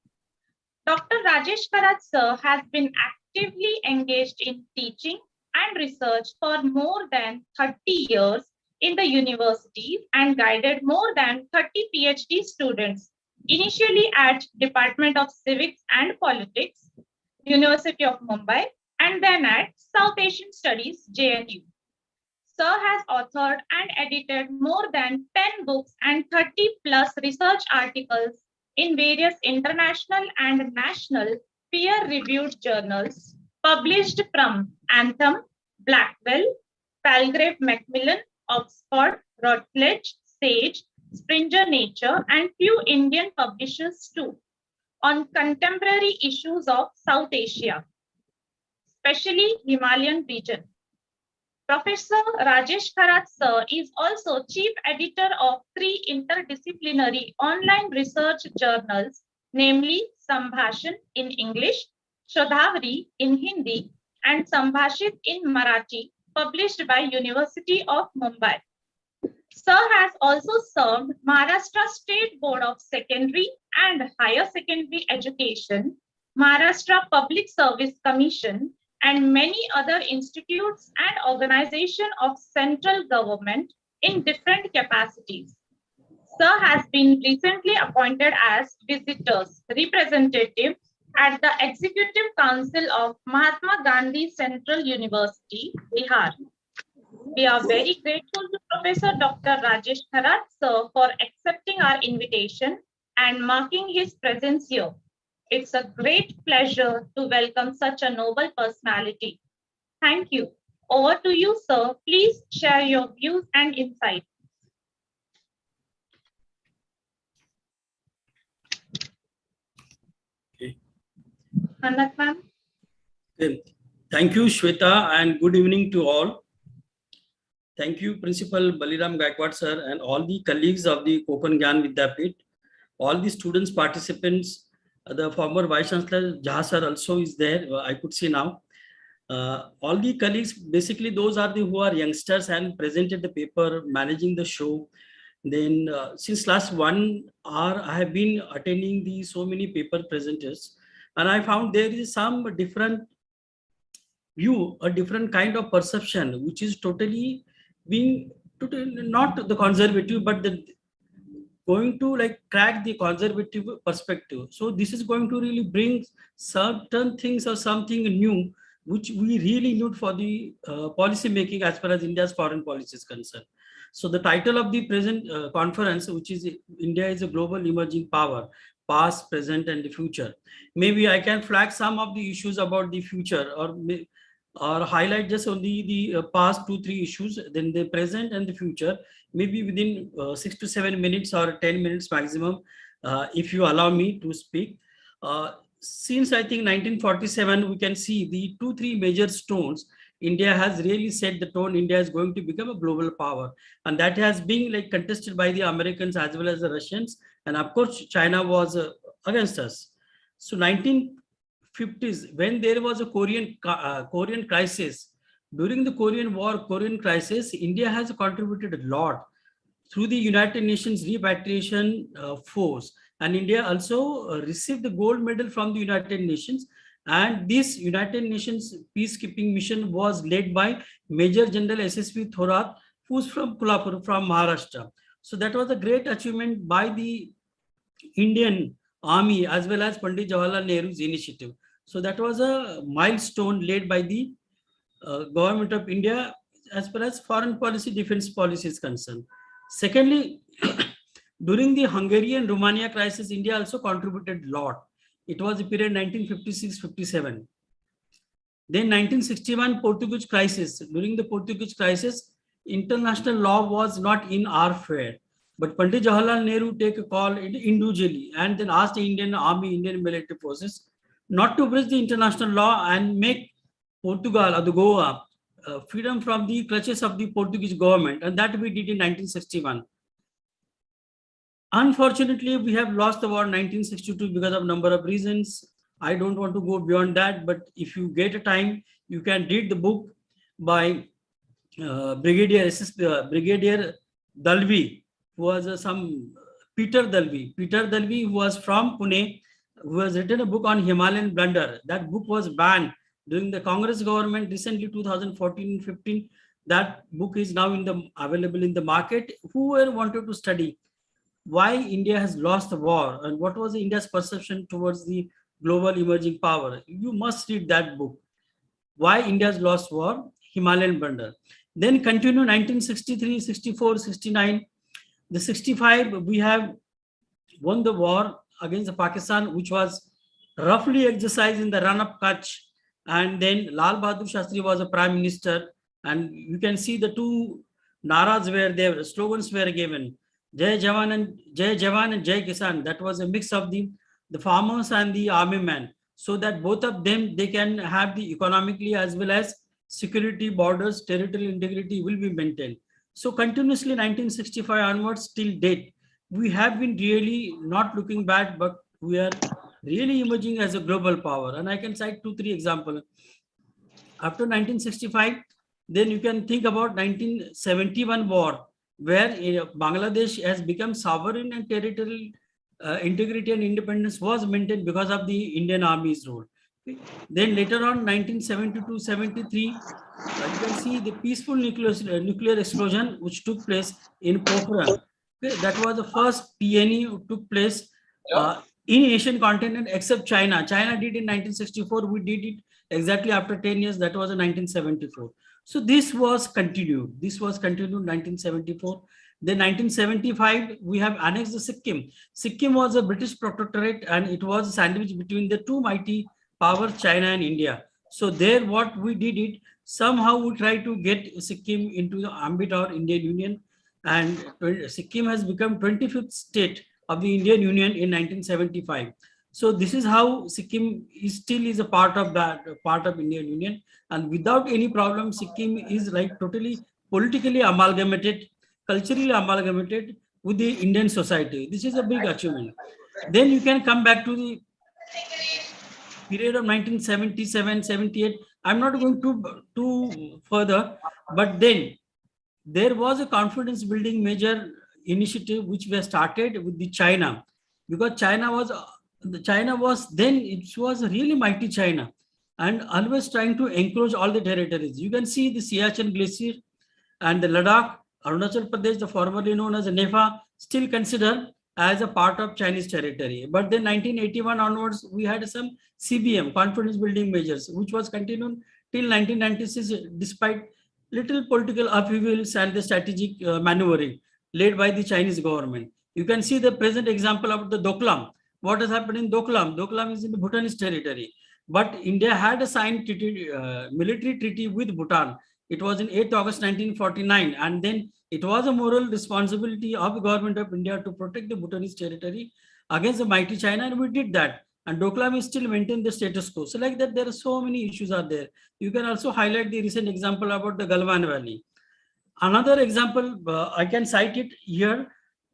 Dr. Rajesh Kharat sir has been actively engaged in teaching and research for more than 30 years in the universities and guided more than 30 PhD students, initially at Department of Civics and Politics, University of Mumbai, and then at South Asian Studies, JNU. Sir has authored and edited more than 10 books and 30 plus research articles in various international and national peer-reviewed journals, published from Anthem, Blackwell, Palgrave Macmillan, Oxford, Routledge, Sage, Springer Nature, and few Indian publishers too. on contemporary issues of South Asia, especially Himalayan region. Professor Rajesh Kharat sir is also chief editor of 3 interdisciplinary online research journals, namely Sambhashan in English, Shodhavri in Hindi, and Sambhashit in Marathi, published by University of Mumbai. Sir has also served Maharashtra State Board of Secondary and Higher Secondary Education, Maharashtra Public Service Commission, and many other institutes and organizations of central government in different capacities. Sir has been recently appointed as visitors representative at the Executive Council of Mahatma Gandhi Central University, Bihar. We are very grateful to Professor Dr. Rajesh Kharat sir for accepting our invitation and marking his presence here. It's a great pleasure to welcome such a noble personality. Thank you. Over to you, sir. Please share your views and insights. Anat ma'am. Thank you, Shweta, and good evening to all. Thank you, Principal Baliram Gaikwad sir, and all the colleagues of the Konkan Gyanpeeth, all the students, participants, the former Vice Chancellor Jha sir also is there, I could see now. All the colleagues, basically those are who are youngsters and presented the paper, managing the show. Then since last 1 hour, I have been attending so many paper presenters, and I found there is some different view, a different kind of perception, which is totally being not the conservative, but going to like crack the conservative perspective. So this is going to really bring certain things or something new, which we really need for the policy making as far as India's foreign policy is concerned. So the title of the present conference, which is India is a global emerging power, past, present, and the future. Maybe I can flag some of the issues about the future, or highlight just only the past 2-3 issues, then the present and the future, maybe within 6 to 7 minutes or 10 minutes maximum, if you allow me to speak. Since I think 1947, we can see the 2-3 major stones. India has really set the tone. India is going to become a global power, and that has been like contested by the Americans as well as the Russians, and of course China was against us. So 1950s, when there was a Korean crisis, during the Korean War, Korean crisis, India has contributed a lot through the United Nations repatriation force, and India also received the gold medal from the United Nations. And this United Nations peacekeeping mission was led by Major General SSV Thorat, who's from Kolhapur, from Maharashtra. So that was a great achievement by the Indian Army as well as Pandit Jawaharlal Nehru's initiative. So that was a milestone laid by the government of India as far as foreign policy, defense policy is concerned. Secondly, during the Hungarian Romania crisis, India also contributed a lot. It was the period 1956-57. Then 1961 Portuguese crisis. During the Portuguese crisis, international law was not in our favor. But Pandit Jawaharlal Nehru take a call individually and then asked the Indian Army, Indian military forces not to breach the international law and make Portugal or the Goa freedom from the clutches of the Portuguese government. And that we did in 1961. Unfortunately, we have lost the war in 1962 because of a number of reasons. I don't want to go beyond that, but if you get a time, you can read the book by Brigadier Dalvi, who was Peter Dalvi, who was from Pune, who has written a book on Himalayan blunder. That book was banned during the Congress government recently, 2014-15. That book is now available in the market. Whoever wanted to study why India has lost the war and what was India's perception towards the global emerging power, you must read that book. Why India's lost war, Himalayan blunder. Then continue 1963, 64, 69. The 65, we have won the war against Pakistan, which was roughly exercised in the run-up Kutch. And then Lal Bahadur Shastri was a prime minister. And you can see the two naras were there, slogans were given. Jai Jawan and Jai Kisan. That was a mix of the the farmers and the army men, so that both of them, they can have the economically as well as security, borders, territorial integrity will be maintained. So continuously 1965 onwards till date, we have been really not looking bad, but we are really emerging as a global power. And I can cite 2-3 examples. After 1965, then you can think about 1971 war, where Bangladesh has become sovereign and territorial integrity and independence was maintained because of the Indian Army's role. Okay. Then later on, 1972-73, you can see the peaceful nuclear explosion which took place in Pokhran. Okay. That was the first PNE took place in Asian continent except China. China did in 1964. We did it exactly after 10 years. That was in 1974. So this was continued. This was continued in 1974. Then 1975, we have annexed the Sikkim. Sikkim was a British protectorate and it was sandwiched between the two mighty powers, China and India. So there what we did it, somehow we tried to get Sikkim into the ambit of Indian Union, and Sikkim has become 25th state of the Indian Union in 1975. So this is how Sikkim still is a part of Indian Union, and without any problem, Sikkim is like totally politically amalgamated, culturally amalgamated with the Indian society. This is a big achievement. Then you can come back to the period of 1977, 78. I'm not going to further, but then there was a confidence building major initiative which we started with the China, because China was then, it was really mighty China and always trying to encroach all the territories. You can see the Siachen Glacier and the Ladakh, Arunachal Pradesh, the formerly known as the Nepal, still considered as a part of Chinese territory. But then 1981 onwards, we had some CBM, confidence building measures, which was continued till 1996, despite little political upheavals and the strategic maneuvering led by the Chinese government. You can see the present example of the Doklam. What has happened in Doklam? Doklam is in the Bhutanese territory. But India had a signed treaty, military treaty with Bhutan. It was in 8th August 1949. And then it was a moral responsibility of the government of India to protect the Bhutanese territory against the mighty China. And we did that. And Doklam is still maintained the status quo. So like that, there are so many issues are there. You can also highlight the recent example about the Galwan Valley. Another example, I can cite it here.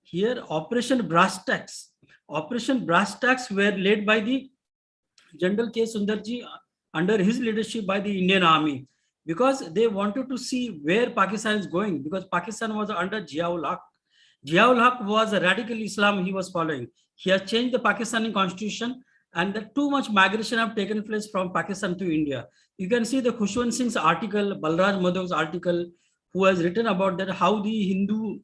Here, Operation Brass Tacks. Operation Brass Tacks were led by the General K. Sundarji under his leadership by the Indian Army, because they wanted to see where Pakistan is going, because Pakistan was under Zia-ul Haq. Zia-ul Haq was a radical Islam he was following. He has changed the Pakistani constitution, and the too much migration have taken place from Pakistan to India. You can see the Khushwant Singh's article, Balraj Madhok's article, who has written about that, how the Hindu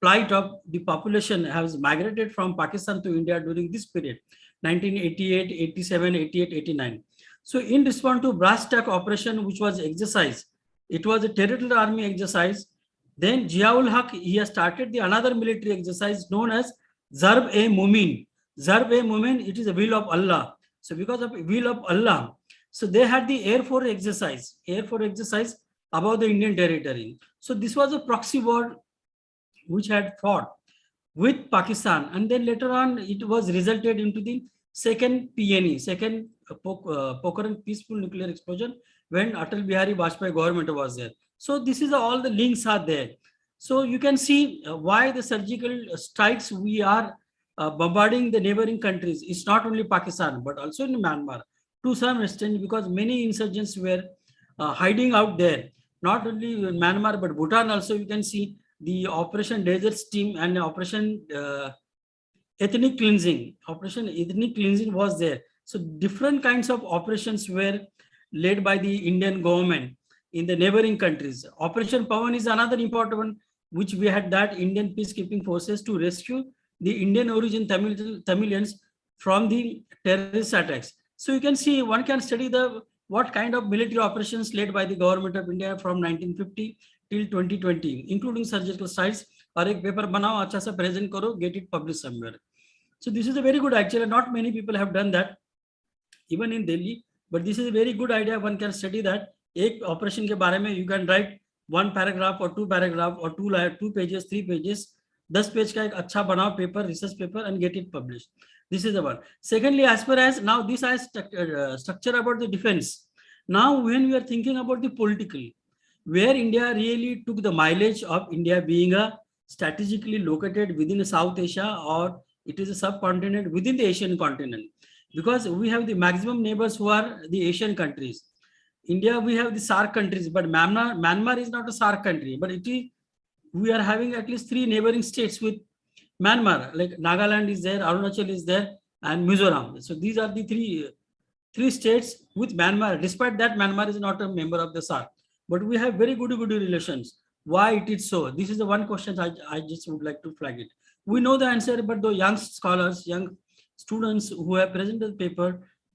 plight of the population has migrated from Pakistan to India during this period, 1988, 87, 88, 89. So in response to Brass Tack operation, which was exercise, it was a territorial army exercise. Then Zia-ul Haq, he has started the another military exercise known as Zarb-e-Mumin. Zarb-e-Mumin, it is a will of Allah. So because of will of Allah, so they had the Air Force exercise above the Indian territory. So this was a proxy war which had fought with Pakistan, and then later on it was resulted into the second PNE, second Pokhran peaceful nuclear explosion, when Atal Bihari Vajpayee government was there. So this is all the links are there. So you can see why the surgical strikes we are bombarding the neighboring countries. It's not only Pakistan but also in Myanmar to some extent, because many insurgents were hiding out there. Not only in Myanmar but Bhutan also. You can see the Operation Desert Storm and Operation Ethnic Cleansing. Operation Ethnic Cleansing was there. So different kinds of operations were led by the Indian government in the neighboring countries. Operation Pawan is another important one, which we had that Indian peacekeeping forces to rescue the Indian origin Tamilians from the terrorist attacks. So you can see, one can study what kind of military operations led by the government of India from 1950 till 2020, including surgical strikes. Or a paper banao, acha sa present karo, get it published somewhere. So this is a very good, actually, not many people have done that, even in Delhi, but this is a very good idea. One can study that. Ek operation ke baare mein you can write one paragraph or two paragraph or two pages, 3 pages, 10 page ka ek acha banao paper, research paper, and get it published. This is the one. Secondly, as far as now this I structure about the defense. Now, when we are thinking about the political, where India really took the mileage of India being a strategically located within South Asia, or it is a subcontinent within the Asian continent, because we have the maximum neighbors who are the Asian countries. India, we have the SAARC countries, but Myanmar is not a SAARC country, but it is, we are having at least 3 neighboring states with Myanmar, like Nagaland is there, Arunachal is there, and Mizoram. So these are the three states with Myanmar. Despite that, Myanmar is not a member of the SAARC, but we have very good relations. Why it is so? This is the one question I just would like to flag it. We know the answer, but the young scholars, young students who have presented the paper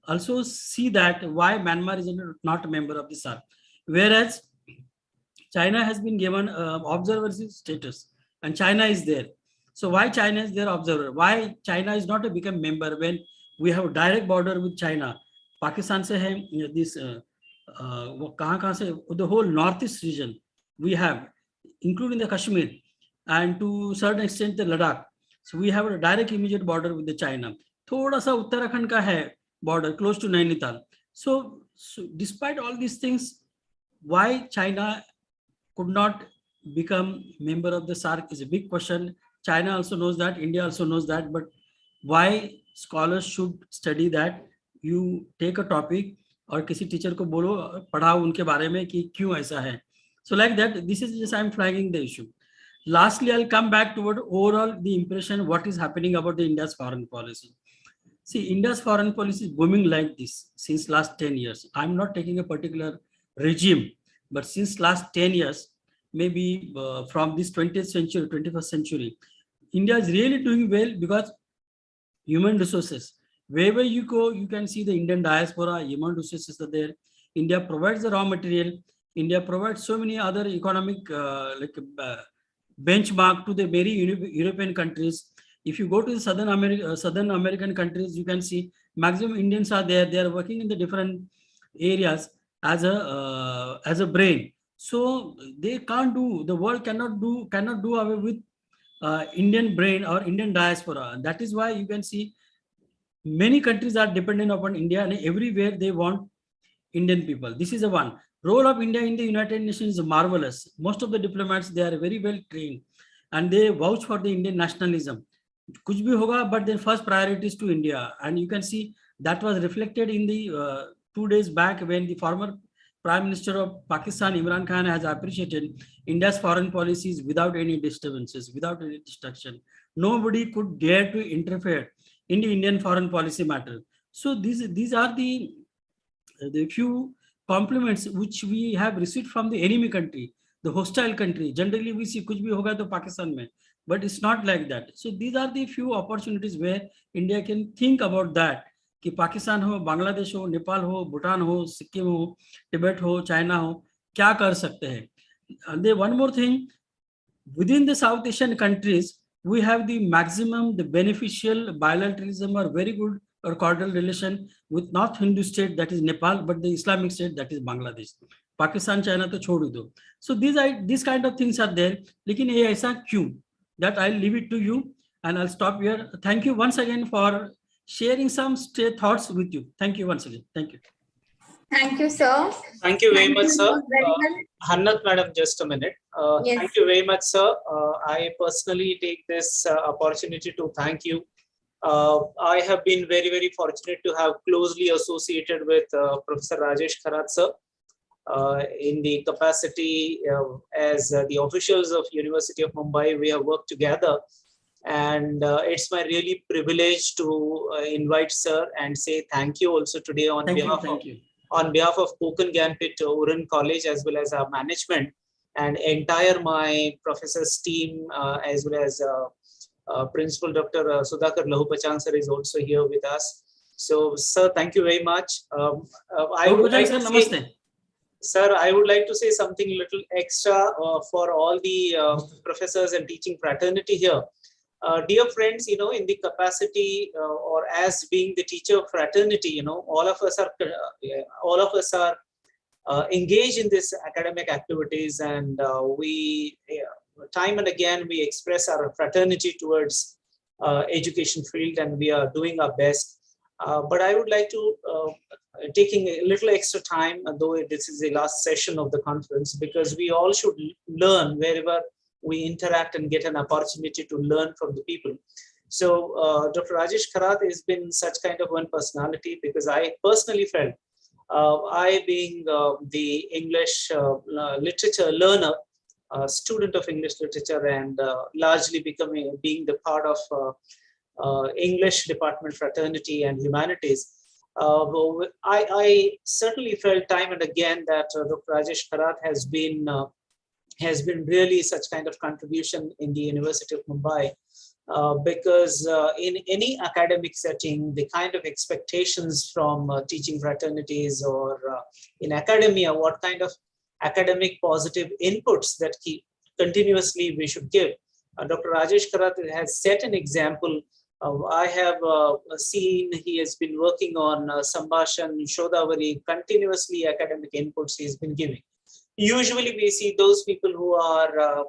also see that why Myanmar is not a member of the SAARC, whereas China has been given observership status, and China is there. So why China is their observer? Why China is not a become member when we have a direct border with China? Pakistan se hai this the whole northeast region we have, including the Kashmir, and to certain extent the Ladakh. So we have a direct immediate border with the China. Thoda sa Uttarakhand ka hai border close to Nainital. So despite all these things, why China could not become member of the SAARC is a big question. China also knows that, India also knows that, but why scholars should study that? You take a topic और किसी teacher को बोलो पढ़ाओ उनके बारे में कि क्यों ऐसा है. So like that, this is just I'm flagging the issue. Lastly, I'll come back toward overall the impression what is happening about the India's foreign policy. See, India's foreign policy is booming like this since last 10 years. I'm not taking a particular regime, but since last 10 years, maybe from this 20th century, 21st century, India is really doing well because human resources. Wherever you go, you can see the Indian diaspora, human resources are there. India provides the raw material. India provides so many other economic benchmark to the very European countries. If you go to the Southern American countries, you can see maximum Indians are there. They are working in the different areas as a brain. So they can't do, the world cannot do away with Indian brain or Indian diaspora. That is why you can see many countries are dependent upon India, and everywhere they want Indian people. This is the one. Role of India in the United Nations is marvelous. Most of the diplomats, they are very well trained and they vouch for the Indian nationalism. Kuch bhi hoga, but their first priority is to India. And you can see that was reflected in the 2 days back when the former Prime Minister of Pakistan, Imran Khan, has appreciated India's foreign policies without any disturbances, without any destruction. Nobody could dare to interfere in the Indian foreign policy matter. So these are the few compliments which we have received from the enemy country, the hostile country. Generally, we see kuch bhi hoga to Pakistan mein, but it's not like that. So these are the few opportunities where India can think about that. कि पाकिस्तान हो, बांग्लादेश हो, नेपाल हो, भूटान हो, सिक्किम हो, तिब्बत हो, China हो, क्या कर सकते हैं? And then one more thing, within the South Asian countries, we have the maximum, the beneficial bilateralism or very good or cordial relation with not Hindu state, that is Nepal, but the Islamic state, that is Bangladesh. Pakistan, China to chhod do. So these kind of things are there. Lekin ye aisa kyun? That I'll leave it to you and I'll stop here. Thank you once again for sharing some thoughts with you. Thank you once again. Thank you. Thank you, sir. Thank you very much, sir. Very well. Hannat, madam, just a minute. Yes. Thank you very much, sir. I personally take this opportunity to thank you. I have been very, very fortunate to have closely associated with Professor Rajesh Kharat, sir, in the capacity as the officials of University of Mumbai. We have worked together. And it's my really privilege to invite sir and say thank you also today on behalf of KONKAN GYANPEETH URAN College as well as our management and entire my professors team as well as Principal Dr. Sudhakar Lahupachang sir is also here with us. So sir, thank you very much. I would like to say, sir, I would like to say something little extra for all the professors and teaching fraternity here. Dear friends, in the capacity or as being the teacher fraternity, all of us are engaged in this academic activities, and we time and again we express our fraternity towards education field, and we are doing our best. But I would like to taking a little extra time, though this is the last session of the conference, because we all should learn wherever we interact and get an opportunity to learn from the people. So Dr. Rajesh Kharath has been such kind of one personality, because I personally felt, I being the English literature learner, student of English literature, and largely being the part of English department fraternity and humanities, I certainly felt time and again that Dr. Rajesh Kharath has been really such kind of contribution in the University of Mumbai, because in any academic setting, the kind of expectations from teaching fraternities or in academia, what kind of academic positive inputs that continuously we should give. Dr. Rajesh Kharath has set an example. I have seen he has been working on Sambhashan, Shodavari, continuously academic inputs he's been giving. Usually we see those people who are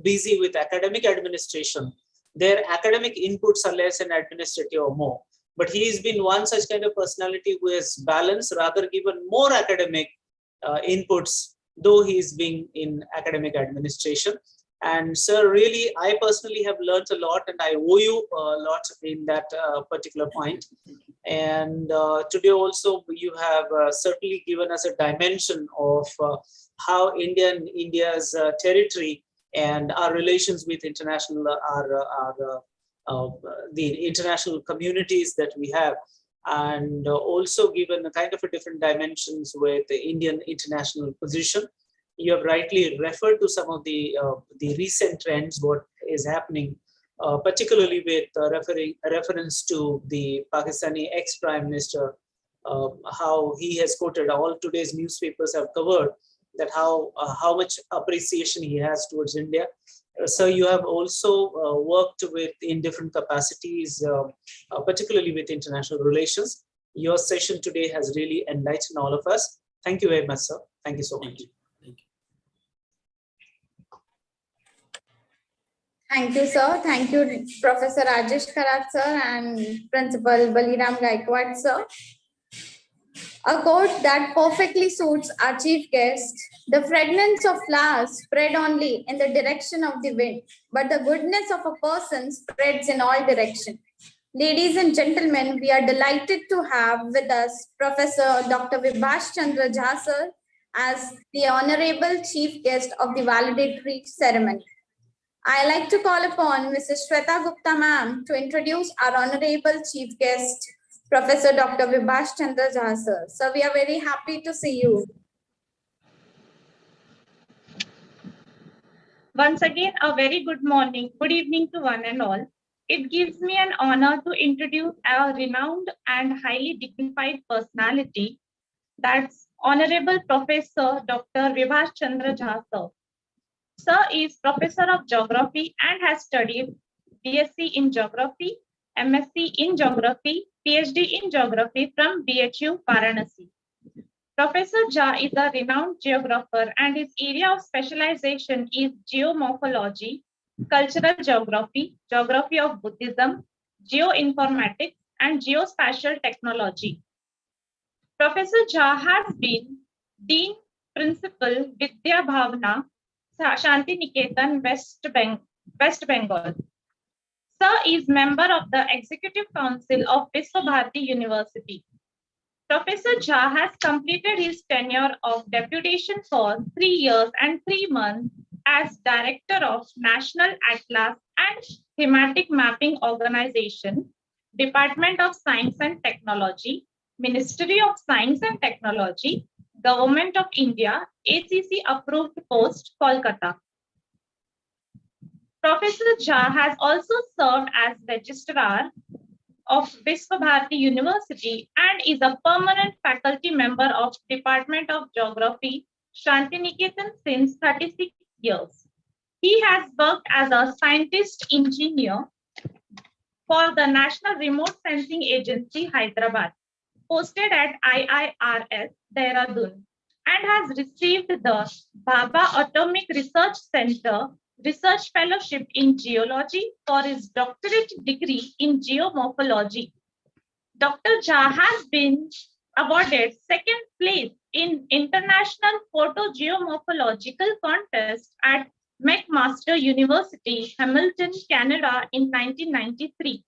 busy with academic administration. Their academic inputs are less and administrative or more. But he's been one such kind of personality who has balanced, rather given more academic inputs, though he's been in academic administration. And sir, really, I personally have learned a lot, and I owe you a lot in that particular point. And today also, you have certainly given us a dimension of how India's territory and our relations with international, the international communities that we have, and also given a kind of a different dimensions with the Indian international position. You have rightly referred to some of the recent trends, what is happening, particularly with reference to the Pakistani ex-Prime Minister, how he has quoted, all today's newspapers have covered that how much appreciation he has towards India. So you have also worked in different capacities, particularly with international relations. Your session today has really enlightened all of us. Thank you very much, sir. Thank you so much. Thank you, sir. Thank you, Professor Rajesh Kharath, sir, and Principal Baliram Gaikwad, sir. A quote that perfectly suits our chief guest: "The fragrance of flowers spread only in the direction of the wind, but the goodness of a person spreads in all directions." Ladies and gentlemen, we are delighted to have with us Professor Dr. Vibhash Chandra Jha, sir, as the honorable chief guest of the valedictory ceremony. I like to call upon Mrs. Shweta Gupta ma'am to introduce our honorable chief guest, Professor Dr. Vibhash Chandra Jha, sir. So we are very happy to see you. Once again, a very good morning, good evening to one and all. It gives me an honor to introduce a renowned and highly dignified personality, that's Honorable Professor Dr. Vibhash Chandra Jha, sir. Sir is Professor of Geography and has studied BSc in Geography, MSc in Geography, PhD in Geography from BHU Varanasi. Professor Jha is a renowned geographer and his area of specialization is geomorphology, cultural geography, geography of Buddhism, geoinformatics, and geospatial technology. Professor Jha has been Dean Principal Vidya Bhavana, Shanti Niketan, West Bengal. Sir is member of the Executive Council of Visva-Bharati University. Professor Jha has completed his tenure of deputation for 3 years and 3 months as Director of National Atlas and Thematic Mapping Organization, Department of Science and Technology, Ministry of Science and Technology, Government of India, ACC approved post, Kolkata. Professor Jha has also served as Registrar of Visva-Bharati University and is a permanent faculty member of Department of Geography, Shantiniketan, since 36 years. He has worked as a scientist engineer for the National Remote Sensing Agency, Hyderabad, posted at IIRS, Dehradun, and has received the Bhabha Atomic Research Center Research Fellowship in Geology for his doctorate degree in Geomorphology. Dr. Jha has been awarded second place in International Photogeomorphological Contest at McMaster University, Hamilton, Canada in 1993.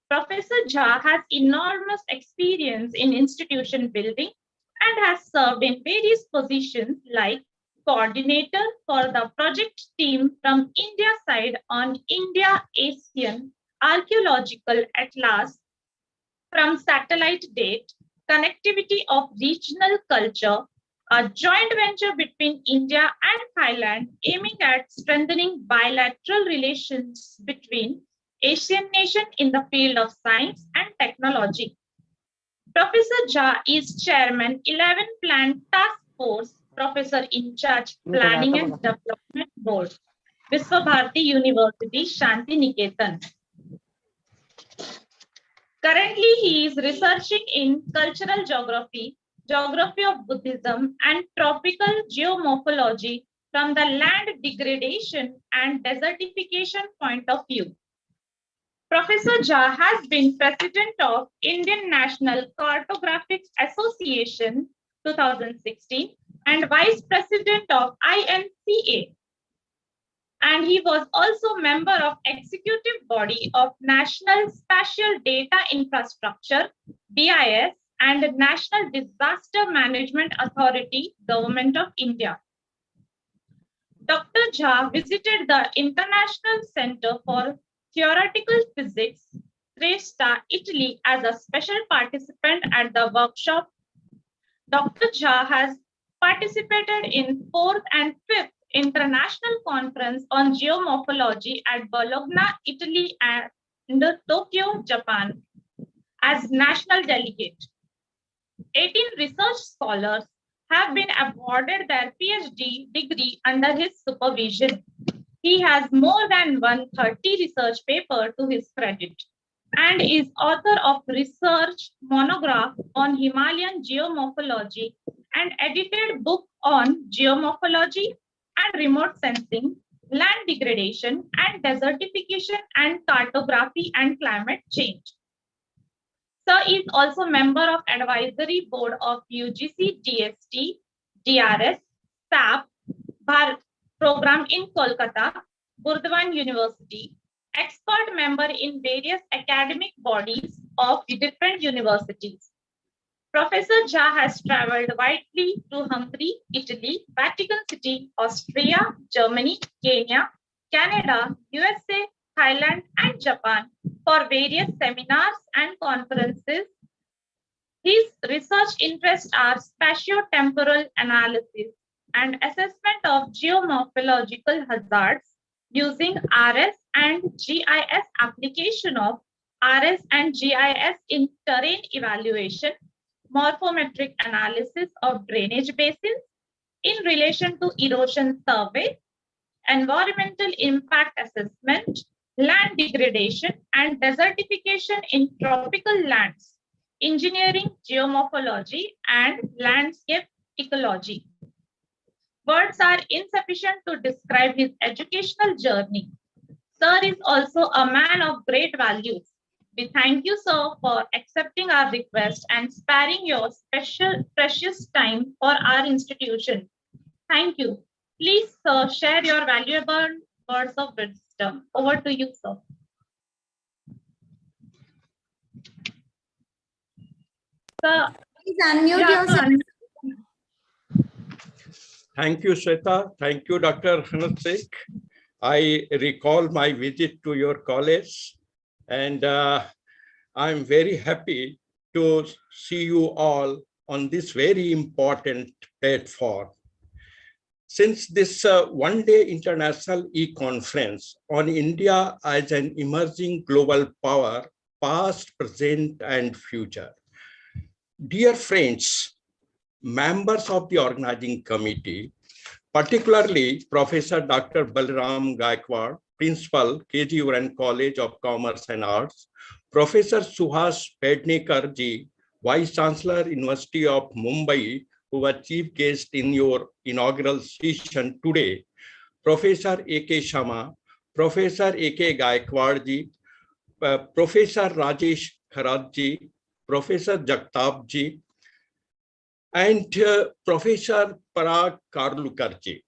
Professor Jha has enormous experience in institution building and has served in various positions like coordinator for the project team from India side on India-Asian Archaeological Atlas from satellite date, connectivity of regional culture, a joint venture between India and Thailand aiming at strengthening bilateral relations between Asian nations in the field of science and technology. Professor Jha is Chairman 11 Plan Task Force, Professor in Charge Planning and Development Board, Visva-Bharati University, Shanti Niketan. Currently, he is researching in cultural geography, geography of Buddhism, and tropical geomorphology from the land degradation and desertification point of view. Professor Jha has been president of Indian National Cartographic Association 2016 and vice president of INCA. And he was also member of executive body of National Spatial Data Infrastructure, BIS, and National Disaster Management Authority, Government of India. Dr. Jha visited the International Center for Theoretical Physics, Trieste, Italy, as a special participant at the workshop. Dr. Jha has participated in 4th and 5th International Conference on Geomorphology at Bologna, Italy, and Tokyo, Japan, as national delegate. 18 research scholars have been awarded their PhD degree under his supervision. He has more than 130 research papers to his credit and is author of research monograph on Himalayan geomorphology and edited book on geomorphology and remote sensing, land degradation and desertification and cartography and climate change. Sir is also member of advisory board of UGC, DST, DRS, SAP, Bharat program in Kolkata, Burdwan University, expert member in various academic bodies of different universities. Professor Jha has traveled widely to Hungary, Italy, Vatican City, Austria, Germany, Kenya, Canada, USA, Thailand, and Japan for various seminars and conferences. His research interests are spatiotemporal analysis and assessment of geomorphological hazards using RS and GIS application of RS and GIS in terrain evaluation, morphometric analysis of drainage basins in relation to erosion survey, environmental impact assessment, land degradation and desertification in tropical lands, engineering, geomorphology, and landscape ecology. Words are insufficient to describe his educational journey. Sir is also a man of great values. We thank you, sir, for accepting our request and sparing your precious time for our institution. Thank you. Please, sir, share your valuable words of wisdom. Over to you, sir. Sir, please unmute yourself. Thank you, Shweta. Thank you, Dr. Hanusik. I recall my visit to your college, and I'm very happy to see you all on this very important platform. Since this one-day international e-conference on India as an emerging global power, past, present, and future. Dear friends, members of the organizing committee, particularly Professor Dr. Baliram Gaikwad, Principal, KG Uran College of Commerce and Arts, Professor Suhas Pednekar ji, Vice Chancellor, University of Mumbai, who was chief guest in your inaugural session today, Professor A.K. Sharma, Professor A.K. Gaikwad ji, Professor Rajesh Kharat ji, Professor Jagtap ji, and Professor Parag Karlukar ji.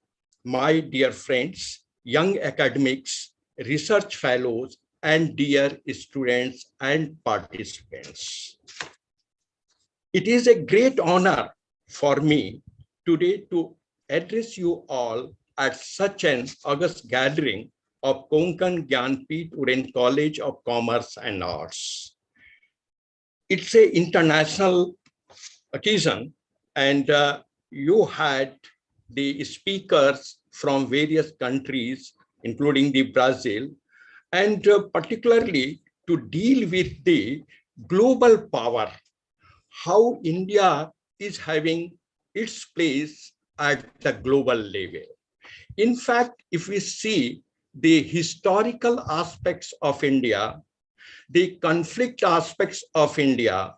My dear friends, young academics, research fellows, and dear students and participants. It is a great honor for me today to address you all at such an august gathering of Konkan Gyanpeeth Uran College of Commerce and Arts. It's an international occasion, and you had the speakers from various countries, including the Brazil, and particularly to deal with the global power, how India is having its place at the global level. In fact, if we see the historical aspects of India, the conflict aspects of India,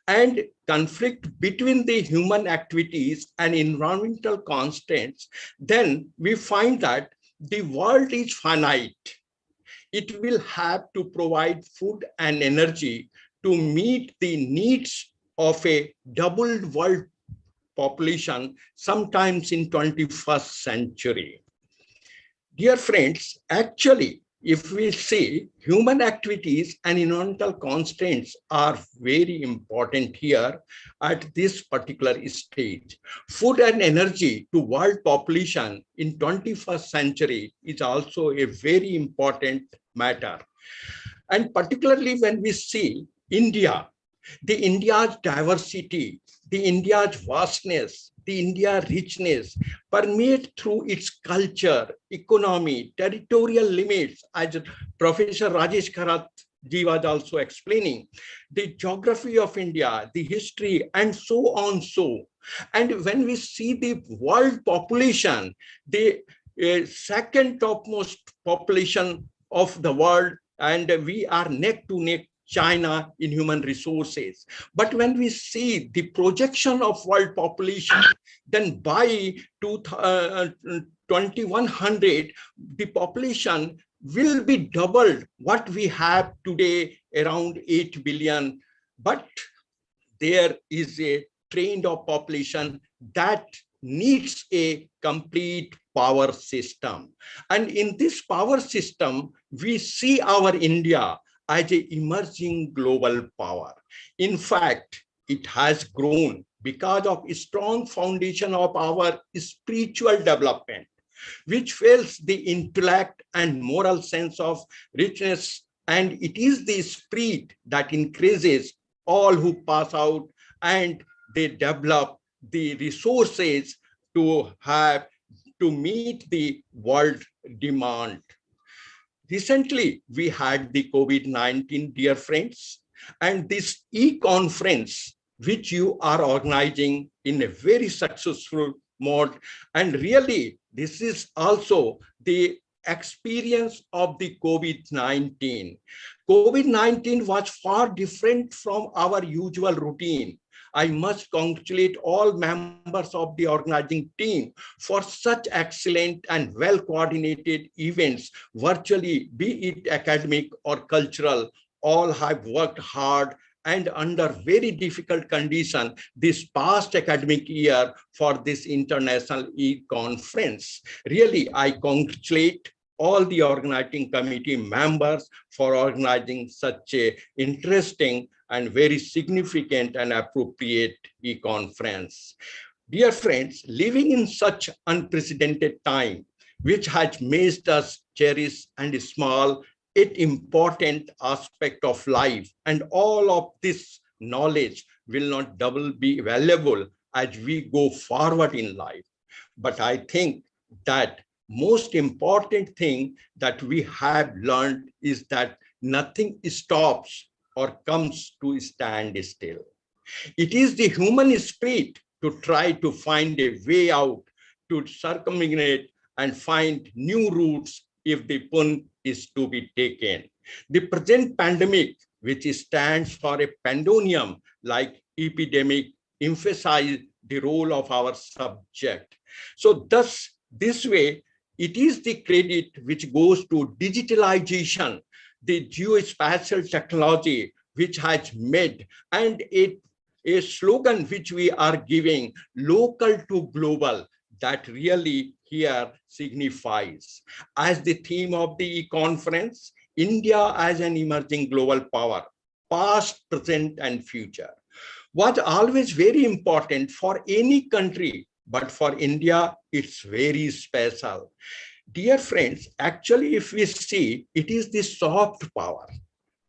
and conflict between the human activities and environmental constants, then we find that the world is finite. It will have to provide food and energy to meet the needs of a doubled world population, sometimes in 21st century. Dear friends, actually, if we see human activities and environmental constraints are very important here at this particular stage. Food and energy to world population in 21st century is also a very important matter. And particularly when we see India, the India's diversity, the India's vastness, the India richness permeate through its culture, economy, territorial limits, as Professor Rajesh Kharat ji was also explaining, the geography of India, the history, and so on. And when we see the world population, the second topmost population of the world, and we are neck to neck China in human resources. But when we see the projection of world population, then by 2100, the population will be doubled what we have today, around 8 billion. But there is a trend of population that needs a complete power system. And in this power system, we see our India as an emerging global power. In fact, it has grown because of a strong foundation of our spiritual development, which fuels the intellect and moral sense of richness. And it is the spirit that increases all who pass out, and they develop the resources to meet the world demand. Recently, we had the COVID-19, dear friends, and this e-conference, which you are organizing in a very successful mode. And really, this is also the experience of the COVID-19. COVID-19 was far different from our usual routine. I must congratulate all members of the organizing team for such excellent and well-coordinated events, virtually, be it academic or cultural. All have worked hard and under very difficult conditions this past academic year for this international e-conference. Really, I congratulate all the organizing committee members for organizing such a interesting and very significant and appropriate e-conference. Dear friends, living in such unprecedented time, which has made us cherish and small yet important aspect of life, and all of this knowledge will not double be valuable as we go forward in life. But I think that most important thing that we have learned is that nothing stops or comes to stand still. It is the human spirit to try to find a way out, to circumnavigate and find new routes if the pun is to be taken. The present pandemic, which stands for a pandemonium like epidemic, emphasize the role of our subject. So thus, this way, it is the credit which goes to digitalization, the geospatial technology which has made, and a slogan which we are giving, local to global, that really here signifies. As the theme of the conference, India as an emerging global power, past, present, and future, was always very important for any country, but for India, it's very special. Dear friends, actually, if we see, it is the soft power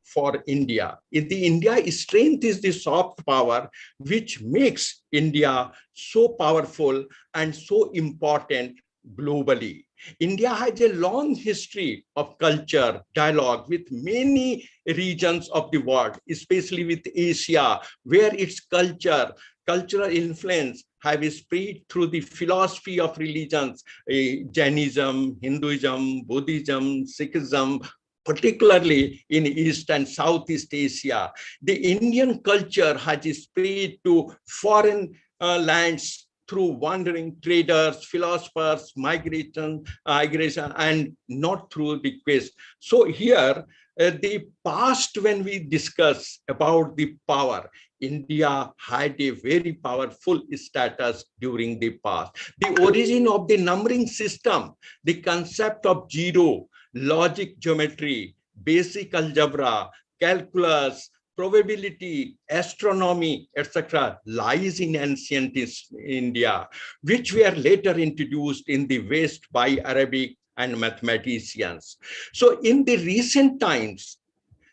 for India. The India's strength is the soft power, which makes India so powerful and so important globally. India has a long history of culture, dialogue with many regions of the world, especially with Asia, where its cultural influence have spread through the philosophy of religions, Jainism, Hinduism, Buddhism, Sikhism, particularly in East and Southeast Asia. The Indian culture has spread to foreign lands through wandering traders, philosophers, migration, and not through the quest. So here, the past, when we discuss about the power, India had a very powerful status during the past. The origin of the numbering system, the concept of zero, logic geometry, basic algebra, calculus, probability, astronomy, etc., lies in ancient India, which were later introduced in the West by Arabic and mathematicians. So in the recent times,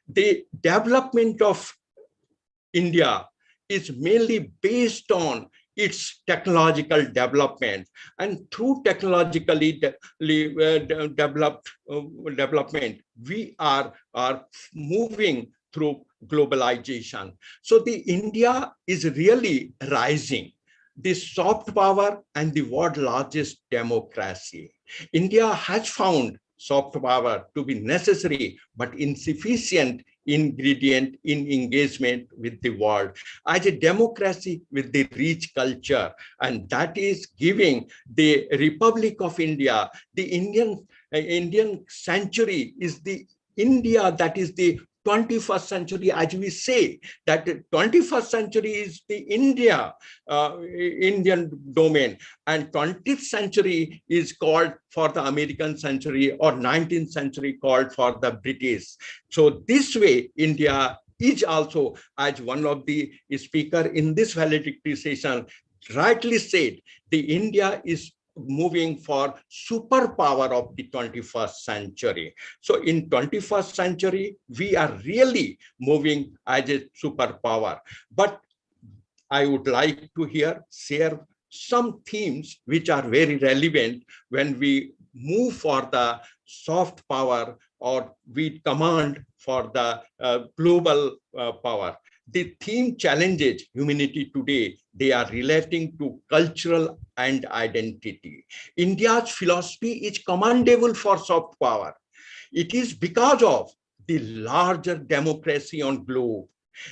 the development of India is mainly based on its technological development, and through technologically development, we are moving through globalization. So the India is really rising, the soft power and the world's largest democracy. India has found soft power to be necessary but insufficient ingredient in engagement with the world as a democracy with the rich culture, and that is giving the Republic of India, the Indian century is the India that is the 21st century, as we say, that the 21st century is the Indian domain, and 20th century is called for the American century, or 19th century called for the British. So this way, India is also, as one of the speaker in this valedictory session rightly said, the India is moving for superpower of the 21st century. So in 21st century, we are really moving as a superpower. But I would like to share some themes which are very relevant when we move for the soft power or we command for the global power. The theme challenges humanity today. They are relating to cultural and identity. India's philosophy is commendable for soft power. It is because of the larger democracy on globe,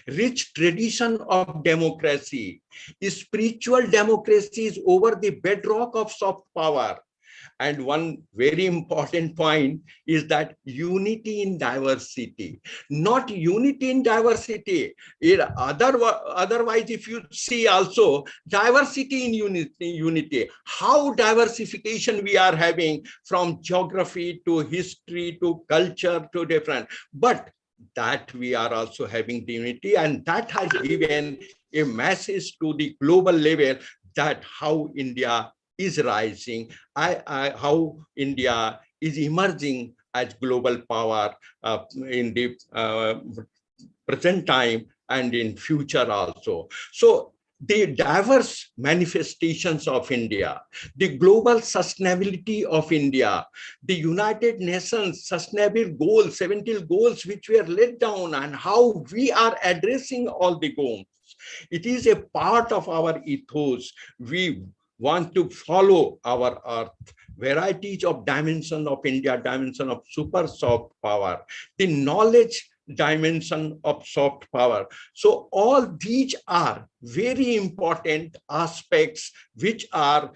rich tradition of democracy. Spiritual democracy is over the bedrock of soft power. And one very important point is that unity in diversity, not unity in diversity. Otherwise, if you see also diversity in unity, how diversification we are having from geography to history to culture to different, but that we are also having the unity, and that has given a message to the global level that how India is rising, how India is emerging as global power in the present time and in future also. So the diverse manifestations of India, the global sustainability of India, the United Nations sustainable goals, 17 goals which were laid down, and how we are addressing all the goals. It is a part of our ethos. We want to follow our earth, varieties of dimension of India, dimension of super soft power, the knowledge dimension of soft power. So all these are very important aspects which are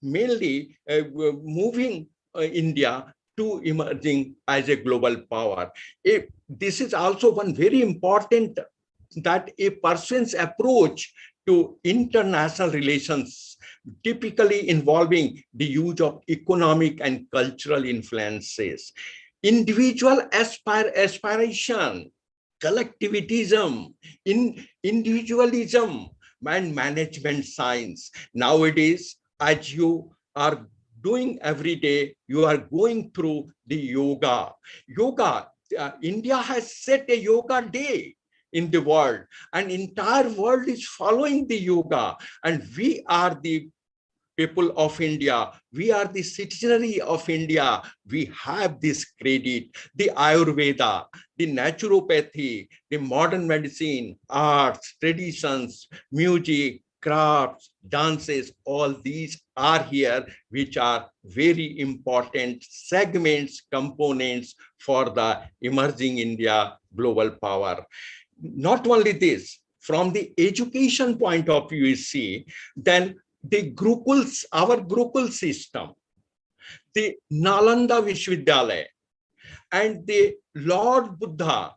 mainly moving India to emerging as a global power. This is also one very important, that a person's approach to international relations, typically involving the use of economic and cultural influences, individual aspiration, collectivism, individualism, and management science. Nowadays, as you are doing every day, you are going through the yoga. India has set a yoga day in the world, and entire world is following the yoga, and we are the people of India, we are the citizenry of India, we have this credit. The Ayurveda, the naturopathy, the modern medicine, arts, traditions, music, crafts, dances, all these are here, which are very important segments, components for the emerging India global power. Not only this, from the education point of view, you see, then the Gurukuls, our Gurukul system, the Nalanda Vishwavidyalaya, and the Lord Buddha,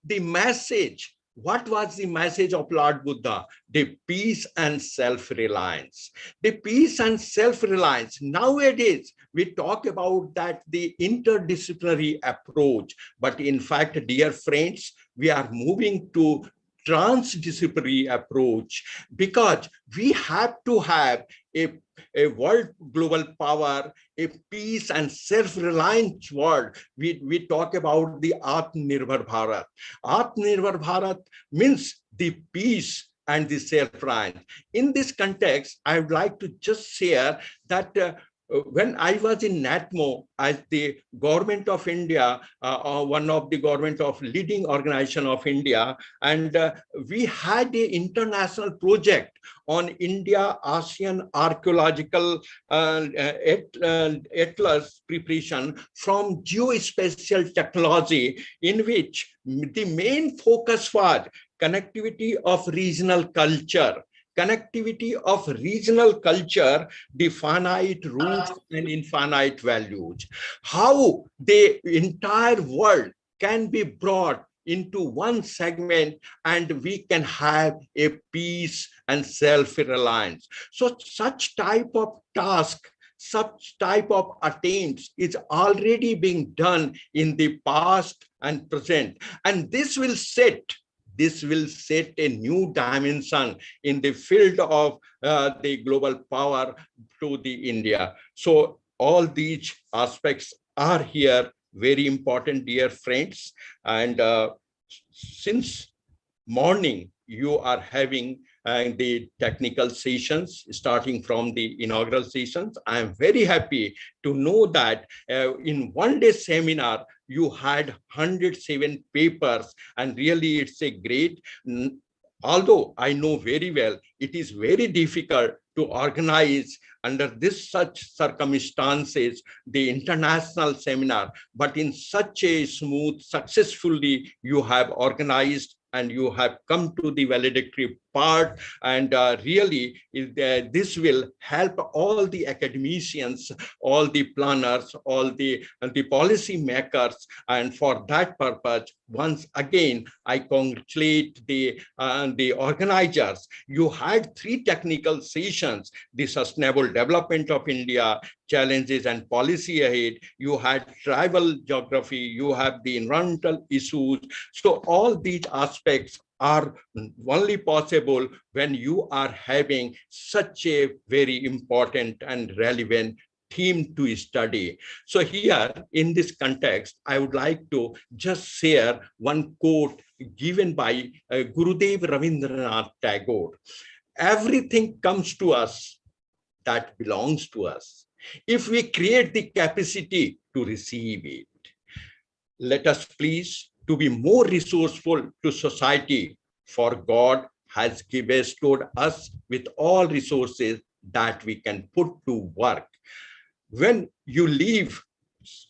the message. What was the message of Lord Buddha? The peace and self-reliance. The peace and self-reliance. Nowadays, we talk about that, the interdisciplinary approach. But in fact, dear friends, we are moving to transdisciplinary approach, because we have to have a world global power, a peace and self-reliant world. We talk about the Atmanirbhar Bharat. Atmanirbhar Bharat means the peace and the self-reliance. In this context, I would like to just share that when I was in NATMO as the government of India, one of the government of leading organization of India, and we had an international project on India-ASEAN archaeological atlas preparation from geospatial technology, in which the main focus was connectivity of regional culture. Connectivity of regional culture, the finite roots and infinite values. How the entire world can be brought into one segment, and we can have a peace and self-reliance. So such type of task, such type of attempts is already being done in the past and present. And this will set a new dimension in the field of the global power to the India. So all these aspects are here very important, dear friends. And since morning, you are having the technical sessions, starting from the inaugural sessions. I am very happy to know that in one-day seminar, you had 107 papers, and really it's a great, although I know very well, it is very difficult to organize under this such circumstances, the international seminar, but in such a smooth, successfully you have organized and you have come to the valedictory part, and really this will help all the academicians, all the planners, all the policy makers, and for that purpose, once again, I congratulate the organizers. You had 3 technical sessions: the sustainable development of India, challenges and policy ahead. You had tribal geography, you have the environmental issues. So all these aspects are only possible when you are having such a very important and relevant theme to study. So here in this context, I would like to just share one quote given by Gurudev Rabindranath Tagore. Everything comes to us that belongs to us, if we create the capacity to receive it. Let us please to be more resourceful to society, for God has bestowed us with all resources that we can put to work. When you leave,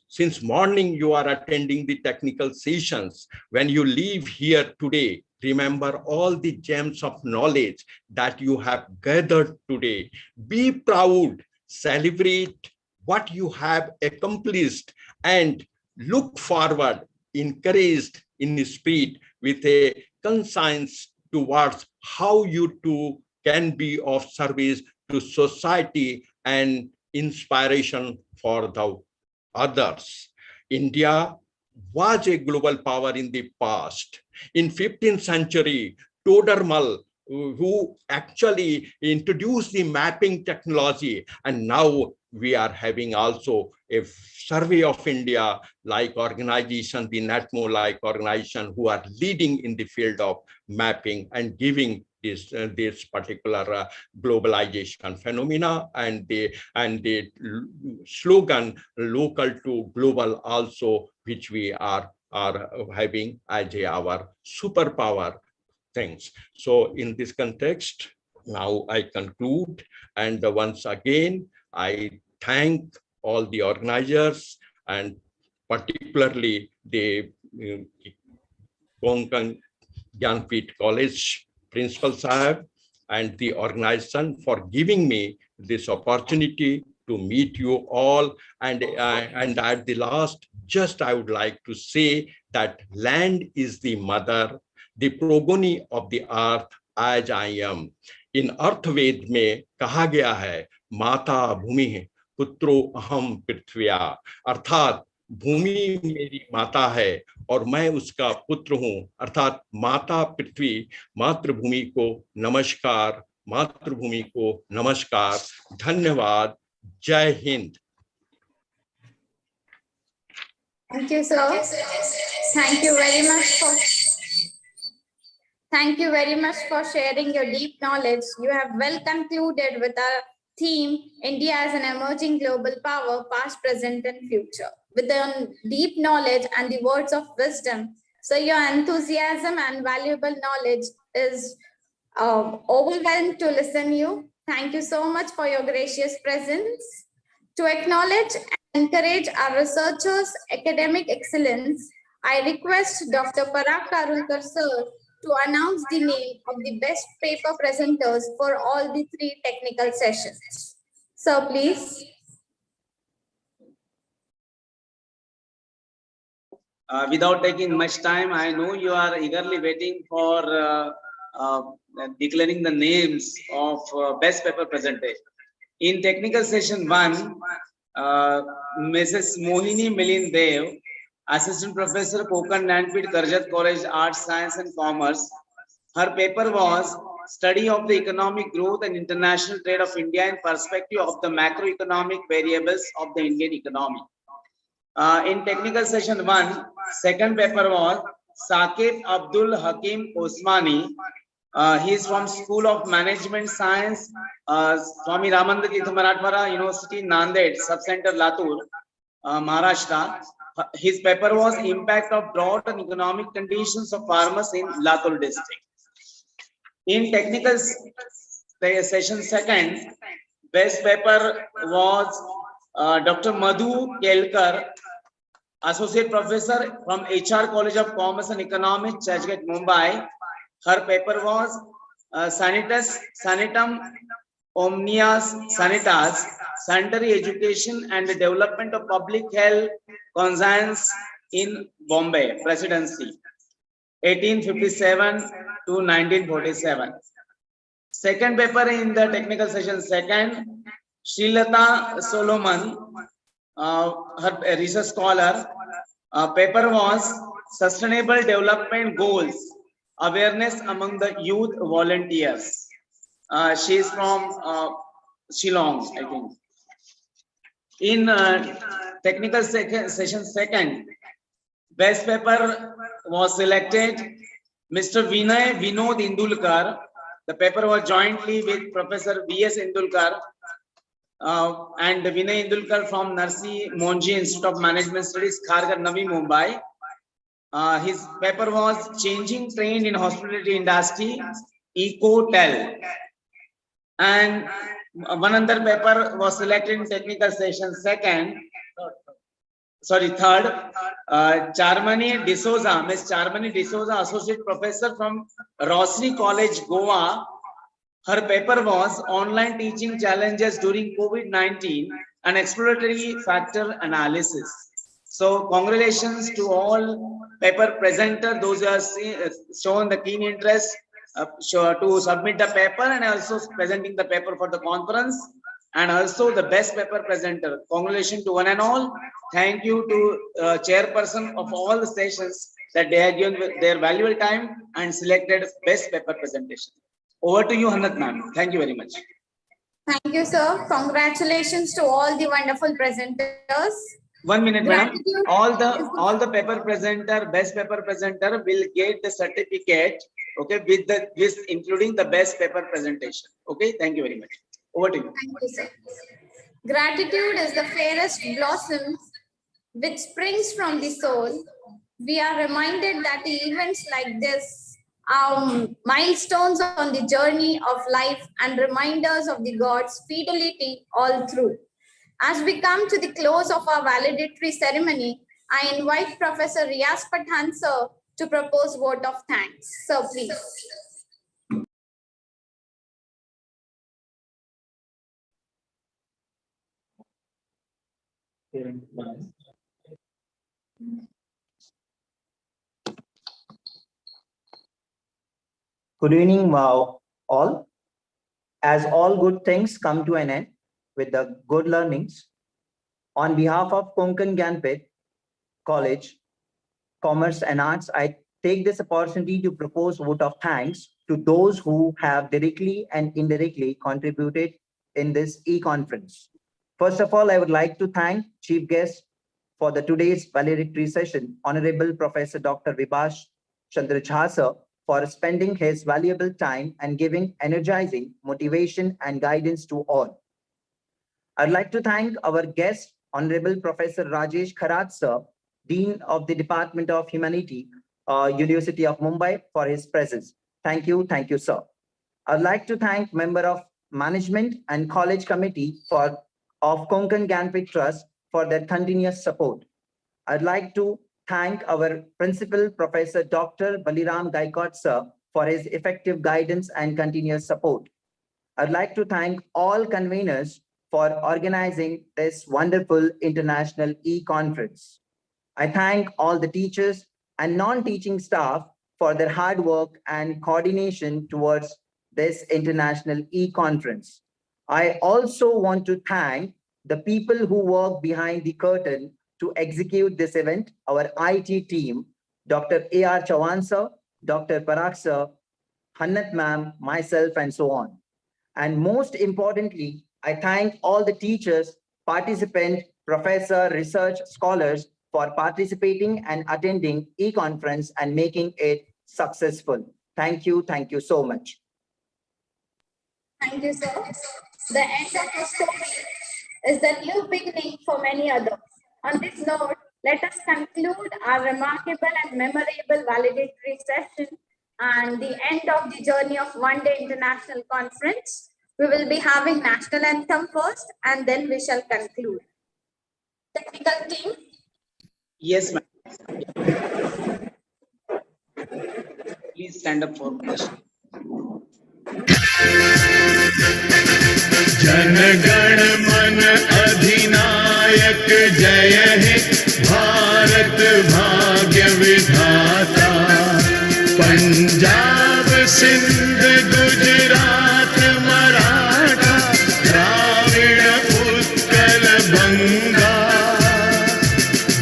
since morning you are attending the technical sessions, when you leave here today, Remember all the gems of knowledge that you have gathered today. Be proud, celebrate what you have accomplished, and look forward, encouraged in spirit with a conscience towards how you too can be of service to society and inspiration for the others. India was a global power in the past. In 15th century, Todermal, who actually introduced the mapping technology, and now we are having also a survey of India like organization, the NATMO like organization, who are leading in the field of mapping and giving this particular globalization phenomena, and the slogan local to global also, which we are having as our superpower things. So in this context, now I conclude, and once again I thank all the organizers, and particularly the Konkan Gyanpeeth College Principal Sahib and the organization for giving me this opportunity to meet you all. And at the last, just I would like to say that land is the mother, the progeny of the earth, as I am. In Arthved में कहा गया है माता भूमि पुत्रो अहम पृथ्व्या, अर्थात भूमि मेरी माता है और मैं उसका पुत्र हूं, अर्थात माता पृथ्वी, मातृभूमि को नमस्कार, मातृभूमि को नमस्कार। धन्यवाद। जय Hind. Thank you, sir. Thank you very much for sharing your deep knowledge. You have well concluded with our theme, India as an emerging global power, past, present, and future. With the deep knowledge and the words of wisdom, so your enthusiasm and valuable knowledge is overwhelmed to listen you. Thank you so much for your gracious presence. To acknowledge and encourage our researchers' academic excellence, I request Dr. Parag Karulkar sir to announce the name of the best paper presenters for all the 3 technical sessions. Sir, please. Without taking much time, I know you are eagerly waiting for declaring the names of best paper presenters. In technical session 1, Mrs. Mohini Milind Dev, Assistant Professor, Konkan Gyanpeeth Karjat College, Arts, Science and Commerce. Her paper was Study of the Economic Growth and International Trade of India in Perspective of the Macroeconomic Variables of the Indian Economy. In technical session 1, second paper was Saqib Abdul Hakim Osmani. He is from School of Management Science, Swami Ramananda Tirtha Marathwada University, Nanded, Subcenter Latur, Maharashtra. His paper was Impact of Drought and Economic Conditions of Farmers in Latur district. In technical session 2, best paper was Dr. Madhu Kelkar, Associate Professor from HR College of Commerce and Economics, Churchgate, Mumbai. Her paper was Sanitum Omnias Sanitas, Sanitary Education and the Development of Public Health Conscience in Bombay Presidency, 1857 to 1947. Second paper in the technical session 2, Srilata Solomon, her research scholar, paper was Sustainable Development Goals, Awareness among the Youth Volunteers. She is from Shillong, I think. In technical session 2, best paper was selected Mr. Vinay Vinod Indulkar. The paper was jointly with Professor V.S. Indulkar and Vinay Indulkar from Narsi Monji Institute of Management Studies, Kharghar, Navi Mumbai. His paper was Changing Trend in Hospitality Industry, Eco-Tel. And one other paper was selected in technical session 2, Third, Charmani D'Souza, Miss Charmani D'Souza, Associate Professor from Rosny College, Goa. Her paper was Online Teaching Challenges During COVID-19 and Exploratory Factor Analysis. So congratulations to all paper presenter, those who have shown the keen interest to submit the paper and also presenting the paper for the conference, and also the best paper presenter. Congratulations to one and all. Thank you to chairperson of all the sessions that they have given their valuable time and selected best paper presentation. Over to you, Hannat ma'am. Thank you very much. Thank you, sir. Congratulations to all the wonderful presenters. 1 minute, madam. All the paper presenter, best paper presenter will get the certificate, okay, with including the best paper presentation. Okay, thank you very much. Over to you. Thank you, sir. Gratitude is the fairest blossom which springs from the soul. We are reminded that events like this are milestones on the journey of life and reminders of the God's fidelity all through. As we come to the close of our valedictory ceremony, I invite Professor Riaz Pathan sir to propose vote of thanks. Sir, please. Good evening, all. As all good things come to an end with the good learnings, on behalf of Konkan Gyanpeeth College, Commerce and Arts, I take this opportunity to propose vote of thanks to those who have directly and indirectly contributed in this e-conference. First of all, I would like to thank Chief Guest for today's valedictory session, Honorable Professor Dr. Vibhash Chandra Jha sir, for spending his valuable time and giving energizing motivation and guidance to all. I'd like to thank our guest, Honorable Professor Rajesh Kharat sir, Dean of the Department of Humanity, University of Mumbai, for his presence. Thank you, sir. I'd like to thank member of management and college committee of Konkan Gyanpeeth Trust for their continuous support. I'd like to thank our principal, Professor Dr. Baliram Gaikwad sir, for his effective guidance and continuous support. I'd like to thank all conveners for organizing this wonderful international e-conference. I thank all the teachers and non-teaching staff for their hard work and coordination towards this international e-conference. I also want to thank the people who work behind the curtain to execute this event, our IT team, Dr. A.R. Chavan sir, Dr. Parag sir, Hannat ma'am, myself, and so on. And most importantly, I thank all the teachers, participants, professors, research scholars for participating and attending e-conference and making it successful. Thank you so much. Thank you, sir. The end of the story is the new beginning for many others. On this note, let us conclude our remarkable and memorable valedictory session and the end of the journey of one-day international conference. We will be having national anthem first and then we shall conclude. Technical team? Yes, ma'am. Please stand up for question. Jana Gana मन अधिनायक जय हे भारत भाग्य विधाता पंजाब सिंध गुजरात मराठा द्राविड़ उत्कल बंगा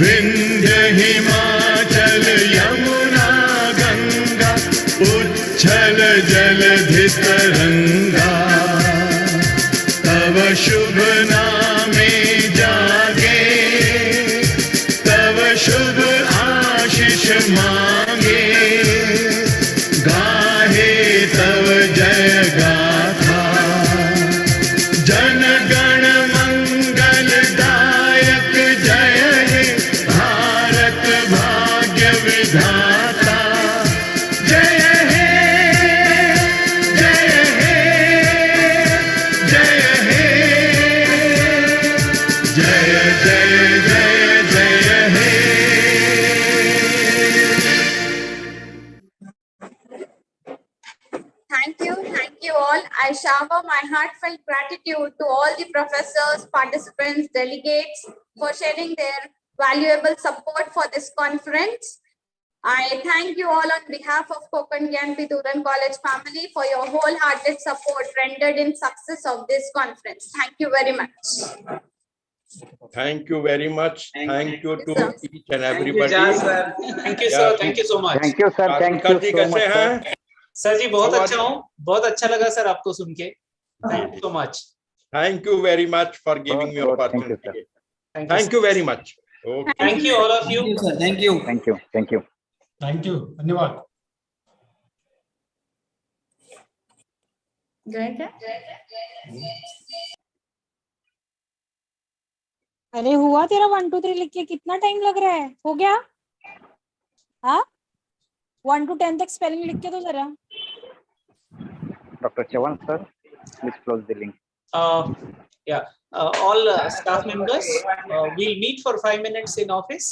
विंध्य हिमाचल यमुना गंगा उच्छल जलधि तरंगा तव शुभ नामे जागे तव शुभ आशीष मांगे गाहे तव जय गाथा जन गण मंगल दायक जय हे भारत भाग्य विधाता जय हे जय हे जय हे जय जय जय जय convey my heartfelt gratitude to all the professors, participants, delegates for sharing their valuable support for this conference. I thank you all on behalf of Konkan Gyanpeeth Uran College family for your wholehearted support rendered in success of this conference. Thank you very much. Thank you very much. Thank you to each and Thank you, everybody. Jaz, sir. Thank you, sir. Thank you so much. Thank you, sir. Thank you जी so कैसे much, sir. हैं? Sir ji बहुत How are अच्छा हूँ, बहुत अच्छा लगा sir आपको सुन के. Thank you so much. Thank you very much for giving me Good, thank you, opportunity. sir. Thank you very much. Okay. Thank you all of you. Thank you, sir. Thank you. Thank you. Thank you. Thank you. धन्यवाद. अरे हुआ तेरा 1 2 3 लिख के कितना time लग रहा है? हो गया? हाँ 1 to 10 तक स्पेलिंग लिख के तो जरा. Dr. Chavan, sir, please close the link. Yeah, all staff members, we'll meet for 5 minutes in office.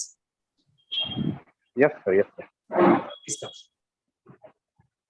Yes, sir. Yes, sir. Please come.